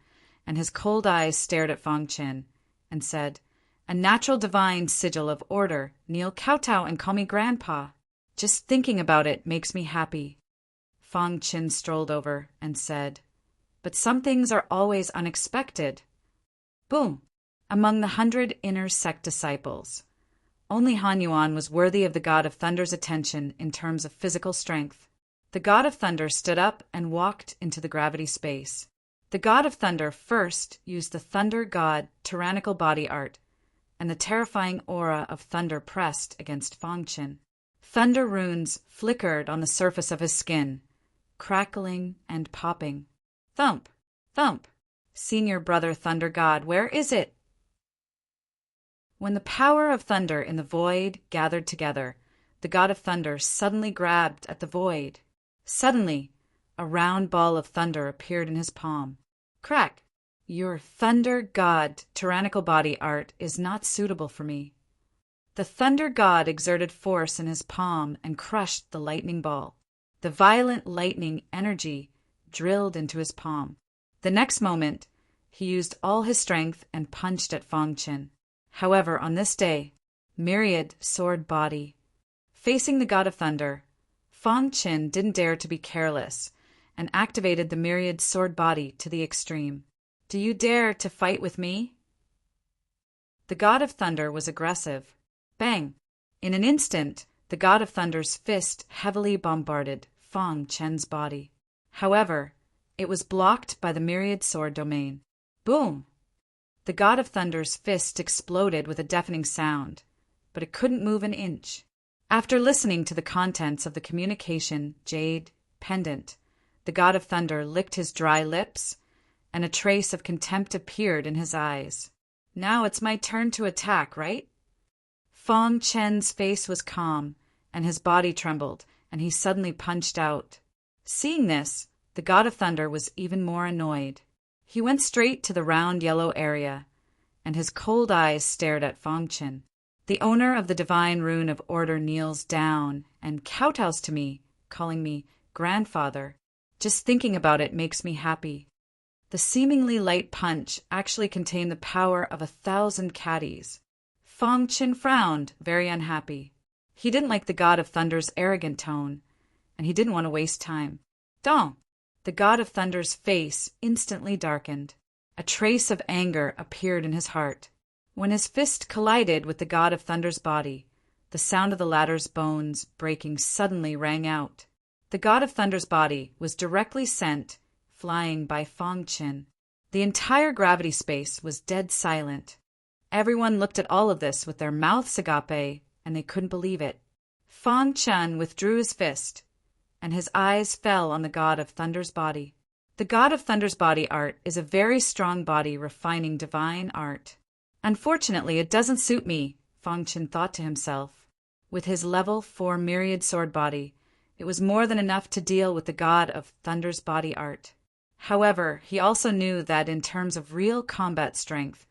and his cold eyes stared at Fangchen, and said, A natural divine sigil of order, kneel, kowtow, and call me Grandpa. Just thinking about it makes me happy. Fangchen strolled over and said, But some things are always unexpected. Boom! Among the 100 inner sect disciples, only Han Yuan was worthy of the god of thunder's attention in terms of physical strength. The god of thunder stood up and walked into the gravity space. The god of thunder first used the thunder god tyrannical body art, and the terrifying aura of thunder pressed against Fangchen. Thunder runes flickered on the surface of his skin, crackling and popping. Thump! Thump! Senior brother Thunder God, where is it? When the power of thunder in the void gathered together, the god of thunder suddenly grabbed at the void. Suddenly, a round ball of thunder appeared in his palm. Crack! Your thunder god tyrannical body art is not suitable for me. The thunder god exerted force in his palm and crushed the lightning ball. The violent lightning energy drilled into his palm. The next moment, he used all his strength and punched at Fangchen. However, on this day, myriad sword body. Facing the god of thunder, Fangchen didn't dare to be careless and activated the myriad sword body to the extreme. Do you dare to fight with me? The god of thunder was aggressive. Bang! In an instant, the god of thunder's fist heavily bombarded Fangchen's body. However, it was blocked by the myriad sword domain. Boom! The god of thunder's fist exploded with a deafening sound, but it couldn't move an inch. After listening to the contents of the communication jade pendant, the god of thunder licked his dry lips, and a trace of contempt appeared in his eyes. Now it's my turn to attack, right? Fangchen's face was calm, and his body trembled, and he suddenly punched out. Seeing this, the god of thunder was even more annoyed. He went straight to the round yellow area, and his cold eyes stared at Fangchen. The owner of the divine rune of order kneels down and kowtows to me, calling me grandfather. Just thinking about it makes me happy. The seemingly light punch actually contained the power of 1,000 caddies. Fangchen frowned, very unhappy. He didn't like the god of thunder's arrogant tone, and he didn't want to waste time. Dong! The god of thunder's face instantly darkened. A trace of anger appeared in his heart. When his fist collided with the god of thunder's body, the sound of the latter's bones breaking suddenly rang out. The god of thunder's body was directly sent flying by Fangchen. The entire gravity space was dead silent. Everyone looked at all of this with their mouths agape, and they couldn't believe it. Fangchen withdrew his fist, and his eyes fell on the god of thunder's body. The god of thunder's body art is a very strong body refining divine art. Unfortunately, it doesn't suit me, Fangchen thought to himself. With his level 4 myriad sword body, it was more than enough to deal with the god of thunder's body art. However, he also knew that in terms of real combat strength,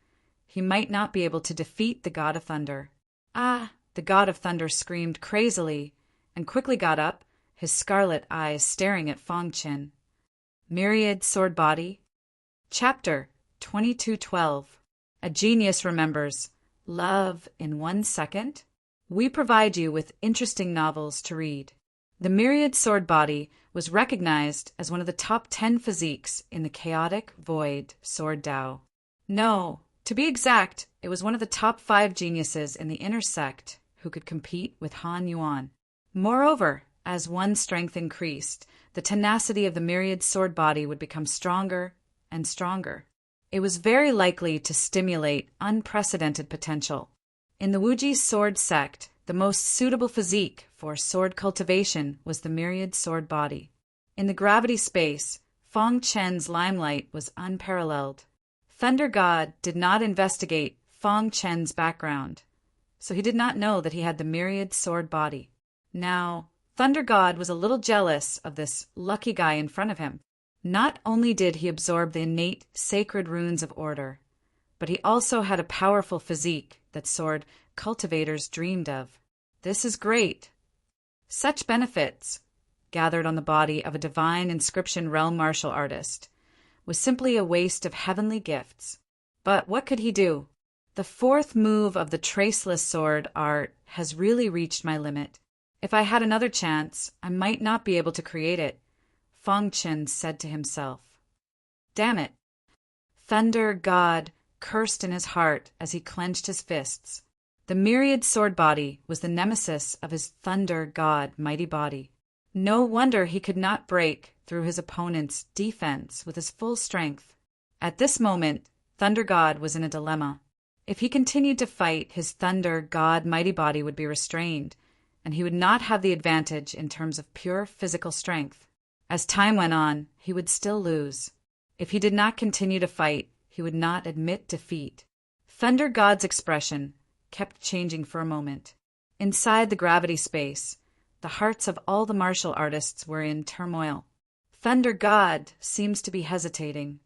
he might not be able to defeat the god of thunder. Ah! The god of thunder screamed crazily and quickly got up, his scarlet eyes staring at Fangchen. Myriad Sword Body. Chapter 2212. A Genius Remembers. Love in 1 second. We provide you with interesting novels to read. The Myriad Sword Body was recognized as one of the top 10 physiques in the Chaotic Void Sword Dao. No, to be exact, it was one of the top 5 geniuses in the inner sect who could compete with Han Yuan. Moreover, as one's strength increased, the tenacity of the myriad sword body would become stronger and stronger. It was very likely to stimulate unprecedented potential. In the Wuji sword sect, the most suitable physique for sword cultivation was the myriad sword body. In the gravity space, Fangchen's limelight was unparalleled. Thunder God did not investigate Fangchen's background, so he did not know that he had the myriad sword body. Now, Thunder God was a little jealous of this lucky guy in front of him. Not only did he absorb the innate sacred runes of order, but he also had a powerful physique that sword cultivators dreamed of. This is great. Such benefits, gathered on the body of a divine inscription realm martial artist, was simply a waste of heavenly gifts. But what could he do? The 4th move of the traceless sword art has really reached my limit. If I had another chance, I might not be able to create it, Fangchen said to himself. Damn it! Thunder God cursed in his heart as he clenched his fists. The myriad sword body was the nemesis of his Thunder God mighty body. No wonder he could not break through his opponent's defense with his full strength. At this moment, Thunder God was in a dilemma. If he continued to fight, his thunder god mighty body would be restrained, and he would not have the advantage in terms of pure physical strength. As time went on, he would still lose. If he did not continue to fight, he would not admit defeat. Thunder God's expression kept changing for a moment. Inside the gravity space, the hearts of all the martial artists were in turmoil. Thunder God seems to be hesitating.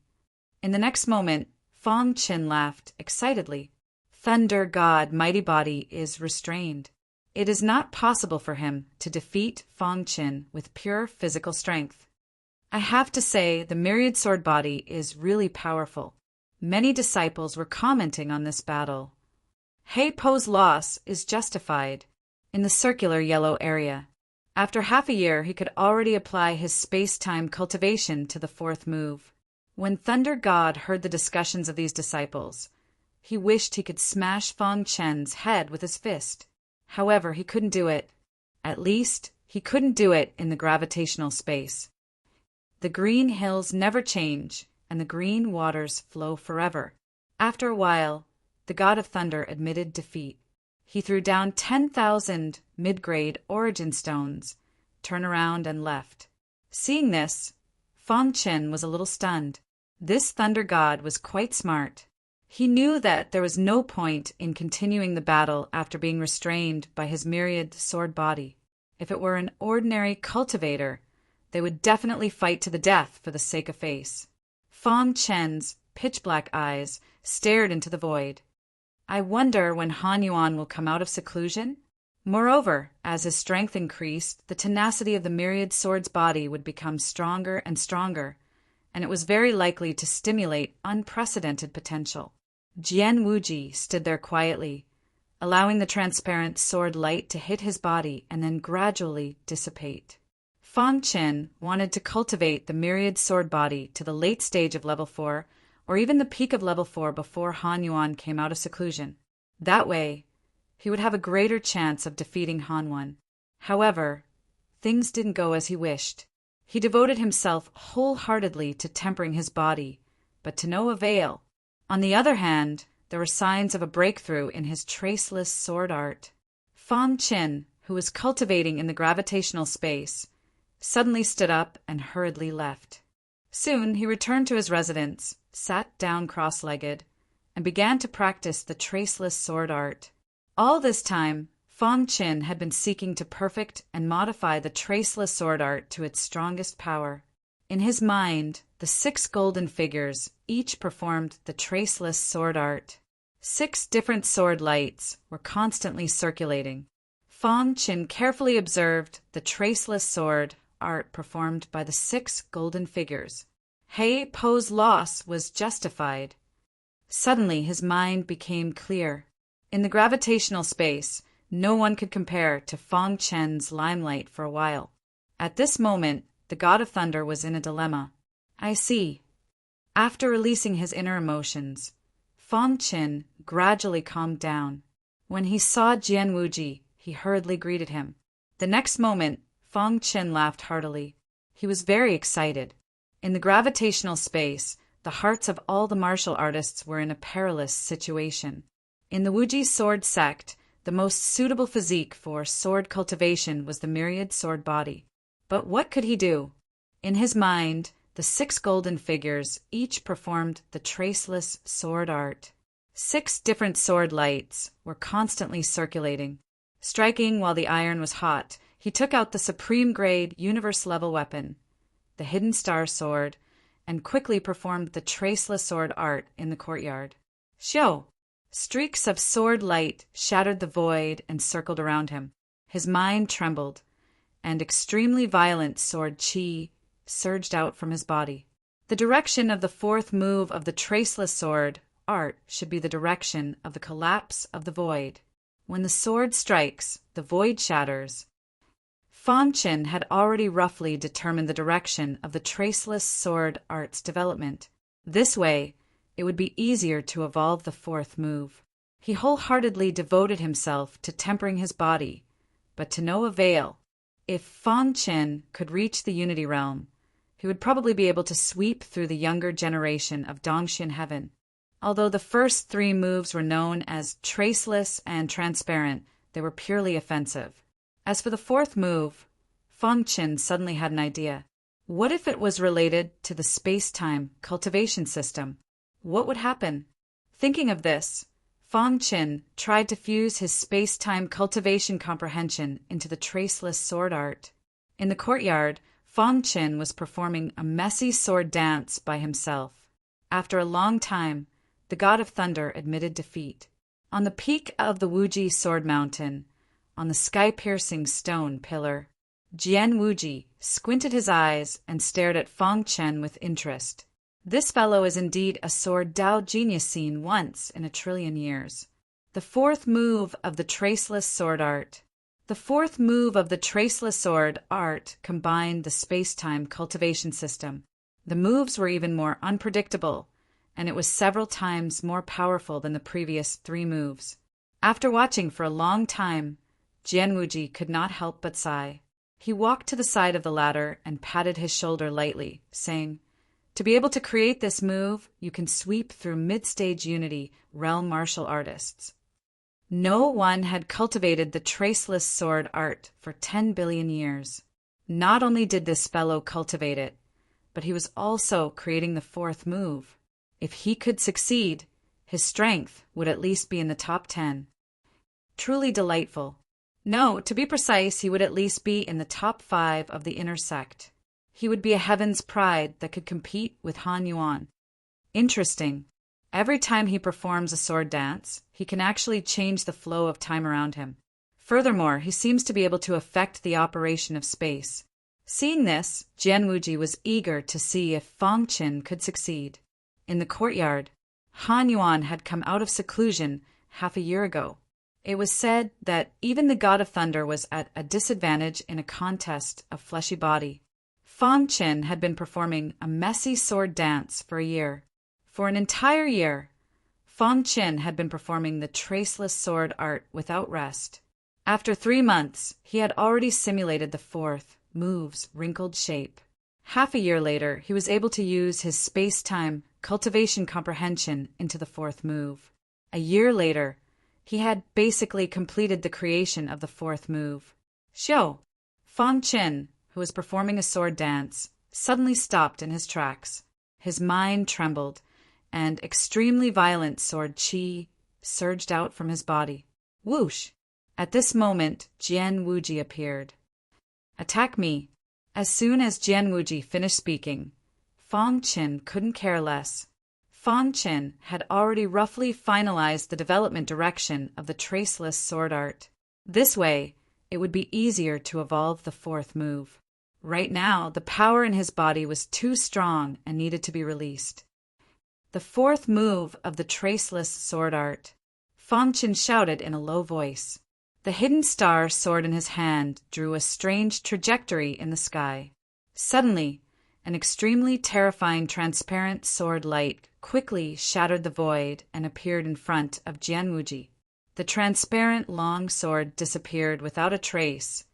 In the next moment, Fong Qin laughed excitedly. Thunder God mighty body is restrained. It is not possible for him to defeat Fong Qin with pure physical strength. I have to say the myriad sword body is really powerful. Many disciples were commenting on this battle. He Po's loss is justified. In the circular yellow area. After half a year, he could already apply his space-time cultivation to the fourth move. When Thunder God heard the discussions of these disciples, he wished he could smash Fong Chen's head with his fist. However, he couldn't do it. At least, he couldn't do it in the gravitational space. The green hills never change, and the green waters flow forever. After a while, the God of Thunder admitted defeat. He threw down 10,000 mid-grade origin stones, turned around and left. Seeing this, Fong Qin was a little stunned. This Thunder God was quite smart. He knew that there was no point in continuing the battle after being restrained by his myriad sword body. If it were an ordinary cultivator, they would definitely fight to the death for the sake of face. Fong Chen's pitch-black eyes stared into the void. I wonder when Han Yuan will come out of seclusion? Moreover, as his strength increased, the tenacity of the myriad sword's body would become stronger and stronger, and it was very likely to stimulate unprecedented potential. Jian Wuji stood there quietly, allowing the transparent sword light to hit his body and then gradually dissipate. Fong Qin wanted to cultivate the myriad sword body to the late stage of level 4, or even the peak of level 4 before Han Yuan came out of seclusion. That way, he would have a greater chance of defeating Han Yuan. However, things didn't go as he wished. He devoted himself wholeheartedly to tempering his body, but to no avail. On the other hand, there were signs of a breakthrough in his traceless sword art. Fong Qin, who was cultivating in the gravitational space, suddenly stood up and hurriedly left. Soon he returned to his residence, sat down cross-legged, and began to practice the traceless sword art. All this time, Fong Qin had been seeking to perfect and modify the traceless sword art to its strongest power. In his mind, the 6 golden figures each performed the traceless sword art. 6 different sword lights were constantly circulating. Fong Qin carefully observed the traceless sword art performed by the 6 golden figures. He Po's loss was justified. Suddenly his mind became clear. In the gravitational space, no one could compare to Fong Chen's limelight for a while. At this moment, the God of Thunder was in a dilemma. I see. After releasing his inner emotions, Fong Qin gradually calmed down. When he saw Jian Wuji, he hurriedly greeted him. The next moment, Fong Qin laughed heartily. He was very excited. In the gravitational space, the hearts of all the martial artists were in a perilous situation. In the Wuji sword sect, the most suitable physique for sword cultivation was the myriad sword body. But what could he do? In his mind, the 6 golden figures each performed the traceless sword art. 6 different sword lights were constantly circulating. Striking while the iron was hot, he took out the supreme-grade, universe-level weapon, the hidden star sword, and quickly performed the traceless sword art in the courtyard. Xiao! Streaks of sword light shattered the void and circled around him. His mind trembled, and extremely violent sword qi surged out from his body. The direction of the 4th move of the traceless sword art should be the direction of the collapse of the void. When the sword strikes, the void shatters. Fong Qin had already roughly determined the direction of the traceless sword art's development. This way, it would be easier to evolve the 4th move. He wholeheartedly devoted himself to tempering his body, but to no avail. If Fong Qin could reach the Unity Realm, he would probably be able to sweep through the younger generation of Dongxian Heaven. Although the first three moves were known as traceless and transparent, they were purely offensive. As for the fourth move, Feng Qin suddenly had an idea. What if it was related to the space-time cultivation system? What would happen? Thinking of this, Feng Qin tried to fuse his space-time cultivation comprehension into the traceless sword art. In the courtyard, Feng Qin was performing a messy sword dance by himself. After a long time, the god of thunder admitted defeat. On the peak of the Wuji Sword Mountain, on the sky-piercing stone pillar, Jian Wuji squinted his eyes and stared at Feng Qin with interest. This fellow is indeed a sword Dao genius seen once in 1,000,000,000 years. The fourth move of the traceless sword art. The fourth move of the traceless sword art combined the space-time cultivation system. The moves were even more unpredictable, and it was several times more powerful than the previous three moves. After watching for a long time, Jian Wuji could not help but sigh. He walked to the side of the ladder and patted his shoulder lightly, saying, "To be able to create this move, you can sweep through mid-stage unity realm martial artists." No one had cultivated the traceless sword art for 10 billion years. Not only did this fellow cultivate it, but he was also creating the fourth move. If he could succeed, his strength would at least be in the top 10. Truly delightful. No, to be precise, he would at least be in the top 5 of the inner sect. He would be a heaven's pride that could compete with Han Yuan. Interesting. Every time he performs a sword dance, he can actually change the flow of time around him. Furthermore, he seems to be able to affect the operation of space. Seeing this, Jian Wuji was eager to see if Feng Qin could succeed. In the courtyard, Han Yuan had come out of seclusion half a year ago. It was said that even the god of thunder was at a disadvantage in a contest of fleshy body. Feng Qin had been performing a messy sword dance for a year. For an entire year, Feng Qin had been performing the traceless sword art without rest. After 3 months, he had already simulated the fourth move's wrinkled shape. Half a year later, he was able to use his space-time cultivation comprehension into the fourth move. A year later, he had basically completed the creation of the fourth move. Xiao, Feng Qin, who was performing a sword dance, suddenly stopped in his tracks. His mind trembled, and extremely violent sword qi surged out from his body. Whoosh! At this moment, Jian Wuji appeared. "Attack me." As soon as Jian Wuji finished speaking, Feng Qin couldn't care less. Feng Qin had already roughly finalized the development direction of the traceless sword art. This way, it would be easier to evolve the fourth move. Right now, the power in his body was too strong and needed to be released. The fourth move of the traceless sword art. Feng Qin shouted in a low voice. The hidden star sword in his hand drew a strange trajectory in the sky. Suddenly, an extremely terrifying transparent sword light quickly shattered the void and appeared in front of Jian Wuji. The transparent long sword disappeared without a trace,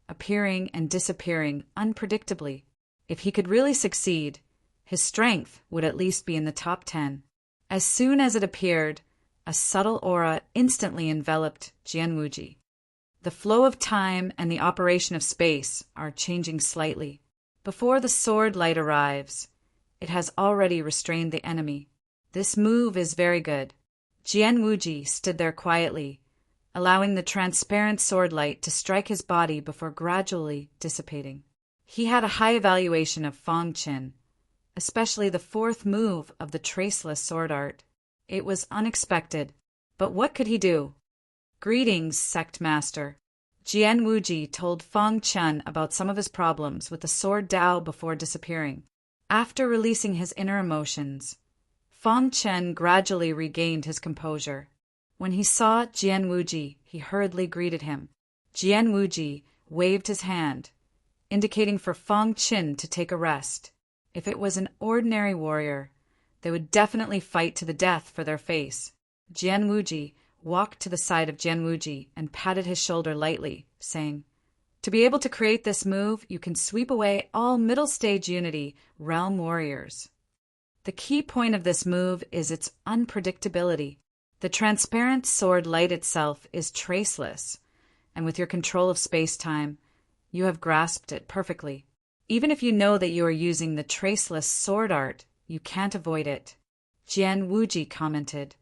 appearing and disappearing unpredictably. If he could really succeed, his strength would at least be in the top 10. As soon as it appeared, a subtle aura instantly enveloped Jian Wuji. The flow of time and the operation of space are changing slightly. Before the sword light arrives, it has already restrained the enemy. This move is very good. Jian Wuji stood there quietly, allowing the transparent sword light to strike his body before gradually dissipating. He had a high evaluation of Feng Qin, especially the fourth move of the traceless sword art. It was unexpected, but what could he do? "Greetings, sect master." Jian Wuji told Feng Qin about some of his problems with the sword Dao before disappearing. After releasing his inner emotions, Feng Qin gradually regained his composure. When he saw Jian Wuji, he hurriedly greeted him. Jian Wuji waved his hand, indicating for Feng Qin to take a rest. If it was an ordinary warrior, they would definitely fight to the death for their face. Jian Wuji walked to the side of Jian Wuji and patted his shoulder lightly, saying, "To be able to create this move, you can sweep away all middle stage unity realm warriors." The key point of this move is its unpredictability. The transparent sword light itself is traceless, and with your control of space-time, you have grasped it perfectly. Even if you know that you are using the traceless sword art, you can't avoid it. Jian Wuji commented.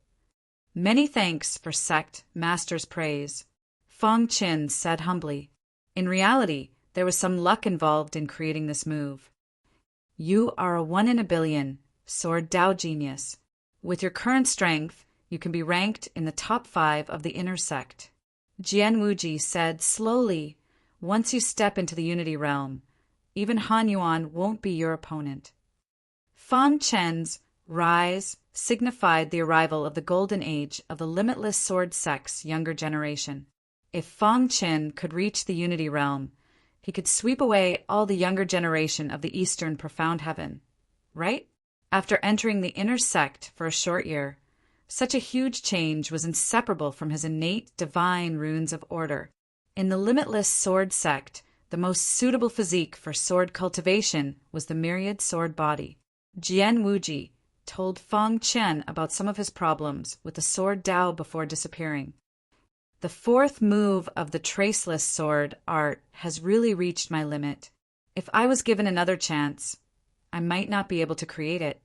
Many thanks for sect master's praise. Feng Qin said humbly. In reality, there was some luck involved in creating this move. You are a 1 in a billion sword Dao genius. With your current strength, you can be ranked in the top 5 of the inner sect. Jian Wuji said slowly, once you step into the unity realm, even Han Yuan won't be your opponent. Feng Chen's rise signified the arrival of the golden age of the limitless sword sect's younger generation. If Feng Chen could reach the unity realm, he could sweep away all the younger generation of the Eastern Profound Heaven, right? After entering the inner sect for a short year, such a huge change was inseparable from his innate divine runes of order. In the limitless sword sect, the most suitable physique for sword cultivation was the myriad sword body. Jian Wuji told Feng Chen about some of his problems with the sword Dao before disappearing. The 4th move of the traceless sword art has really reached my limit. If I was given another chance, I might not be able to create it.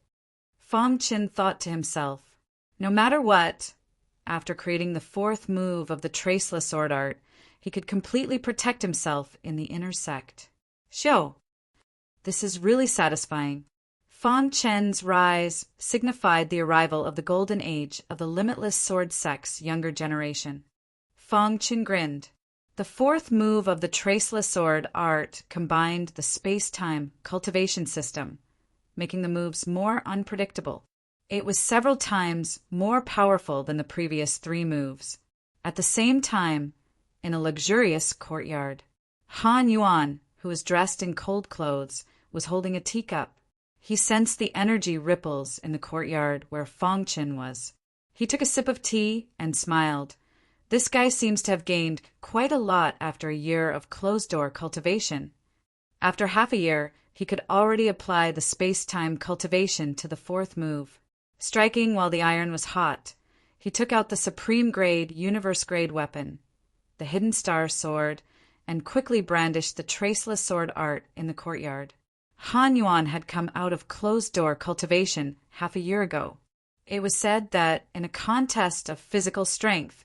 Feng Chen thought to himself, no matter what, after creating the 4th move of the traceless sword art, he could completely protect himself in the inner sect. Xiao. This is really satisfying. Feng Chen's rise signified the arrival of the golden age of the limitless sword sect's younger generation. Feng Chen grinned. The 4th move of the traceless sword art combined the space-time cultivation system, making the moves more unpredictable. It was several times more powerful than the previous 3 moves. At the same time, in a luxurious courtyard, Han Yuan, who was dressed in cold clothes, was holding a teacup. He sensed the energy ripples in the courtyard where Feng Chen was. He took a sip of tea and smiled. This guy seems to have gained quite a lot after a year of closed-door cultivation. After half a year, he could already apply the space-time cultivation to the 4th move. Striking while the iron was hot, he took out the supreme-grade, universe-grade weapon, the hidden star sword, and quickly brandished the traceless sword art in the courtyard. Han Yuan had come out of closed-door cultivation half a year ago. It was said that in a contest of physical strength,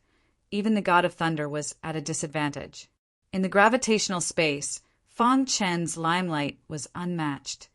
even the god of thunder was at a disadvantage. In the gravitational space, Feng Chen's limelight was unmatched.